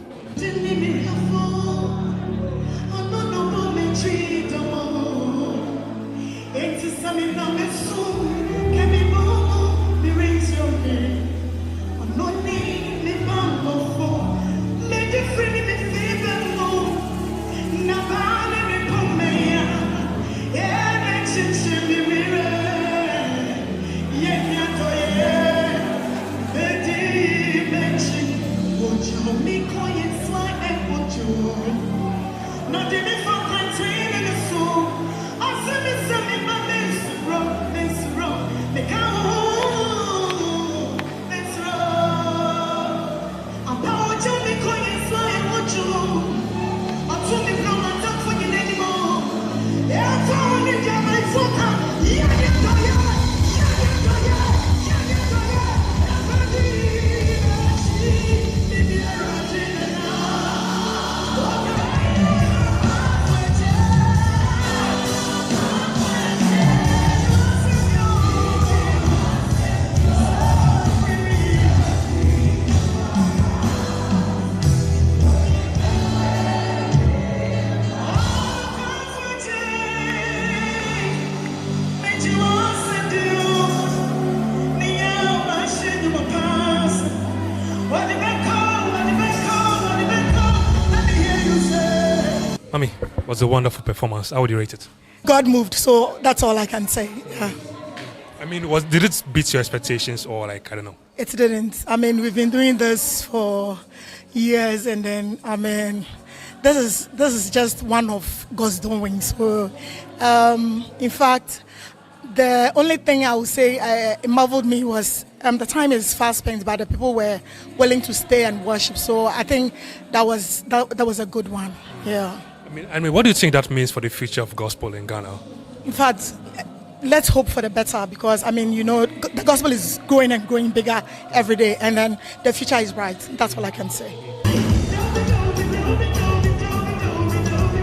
Not Mami, it was a wonderful performance. How would you rate it? God moved, so that's all I can say. Yeah. I mean, did it beat your expectations or like, I don't know? It didn't. I mean, we've been doing this for years, and then, I mean, this is just one of God's doing. So, in fact, the only thing I would say it marveled me was the time is fast spent, but the people were willing to stay and worship. So I think that was a good one. Yeah. I mean, what do you think that means for the future of gospel in Ghana? In fact, let's hope for the better, because I mean, the gospel is growing and growing bigger every day, and then the future is bright. That's all I can say.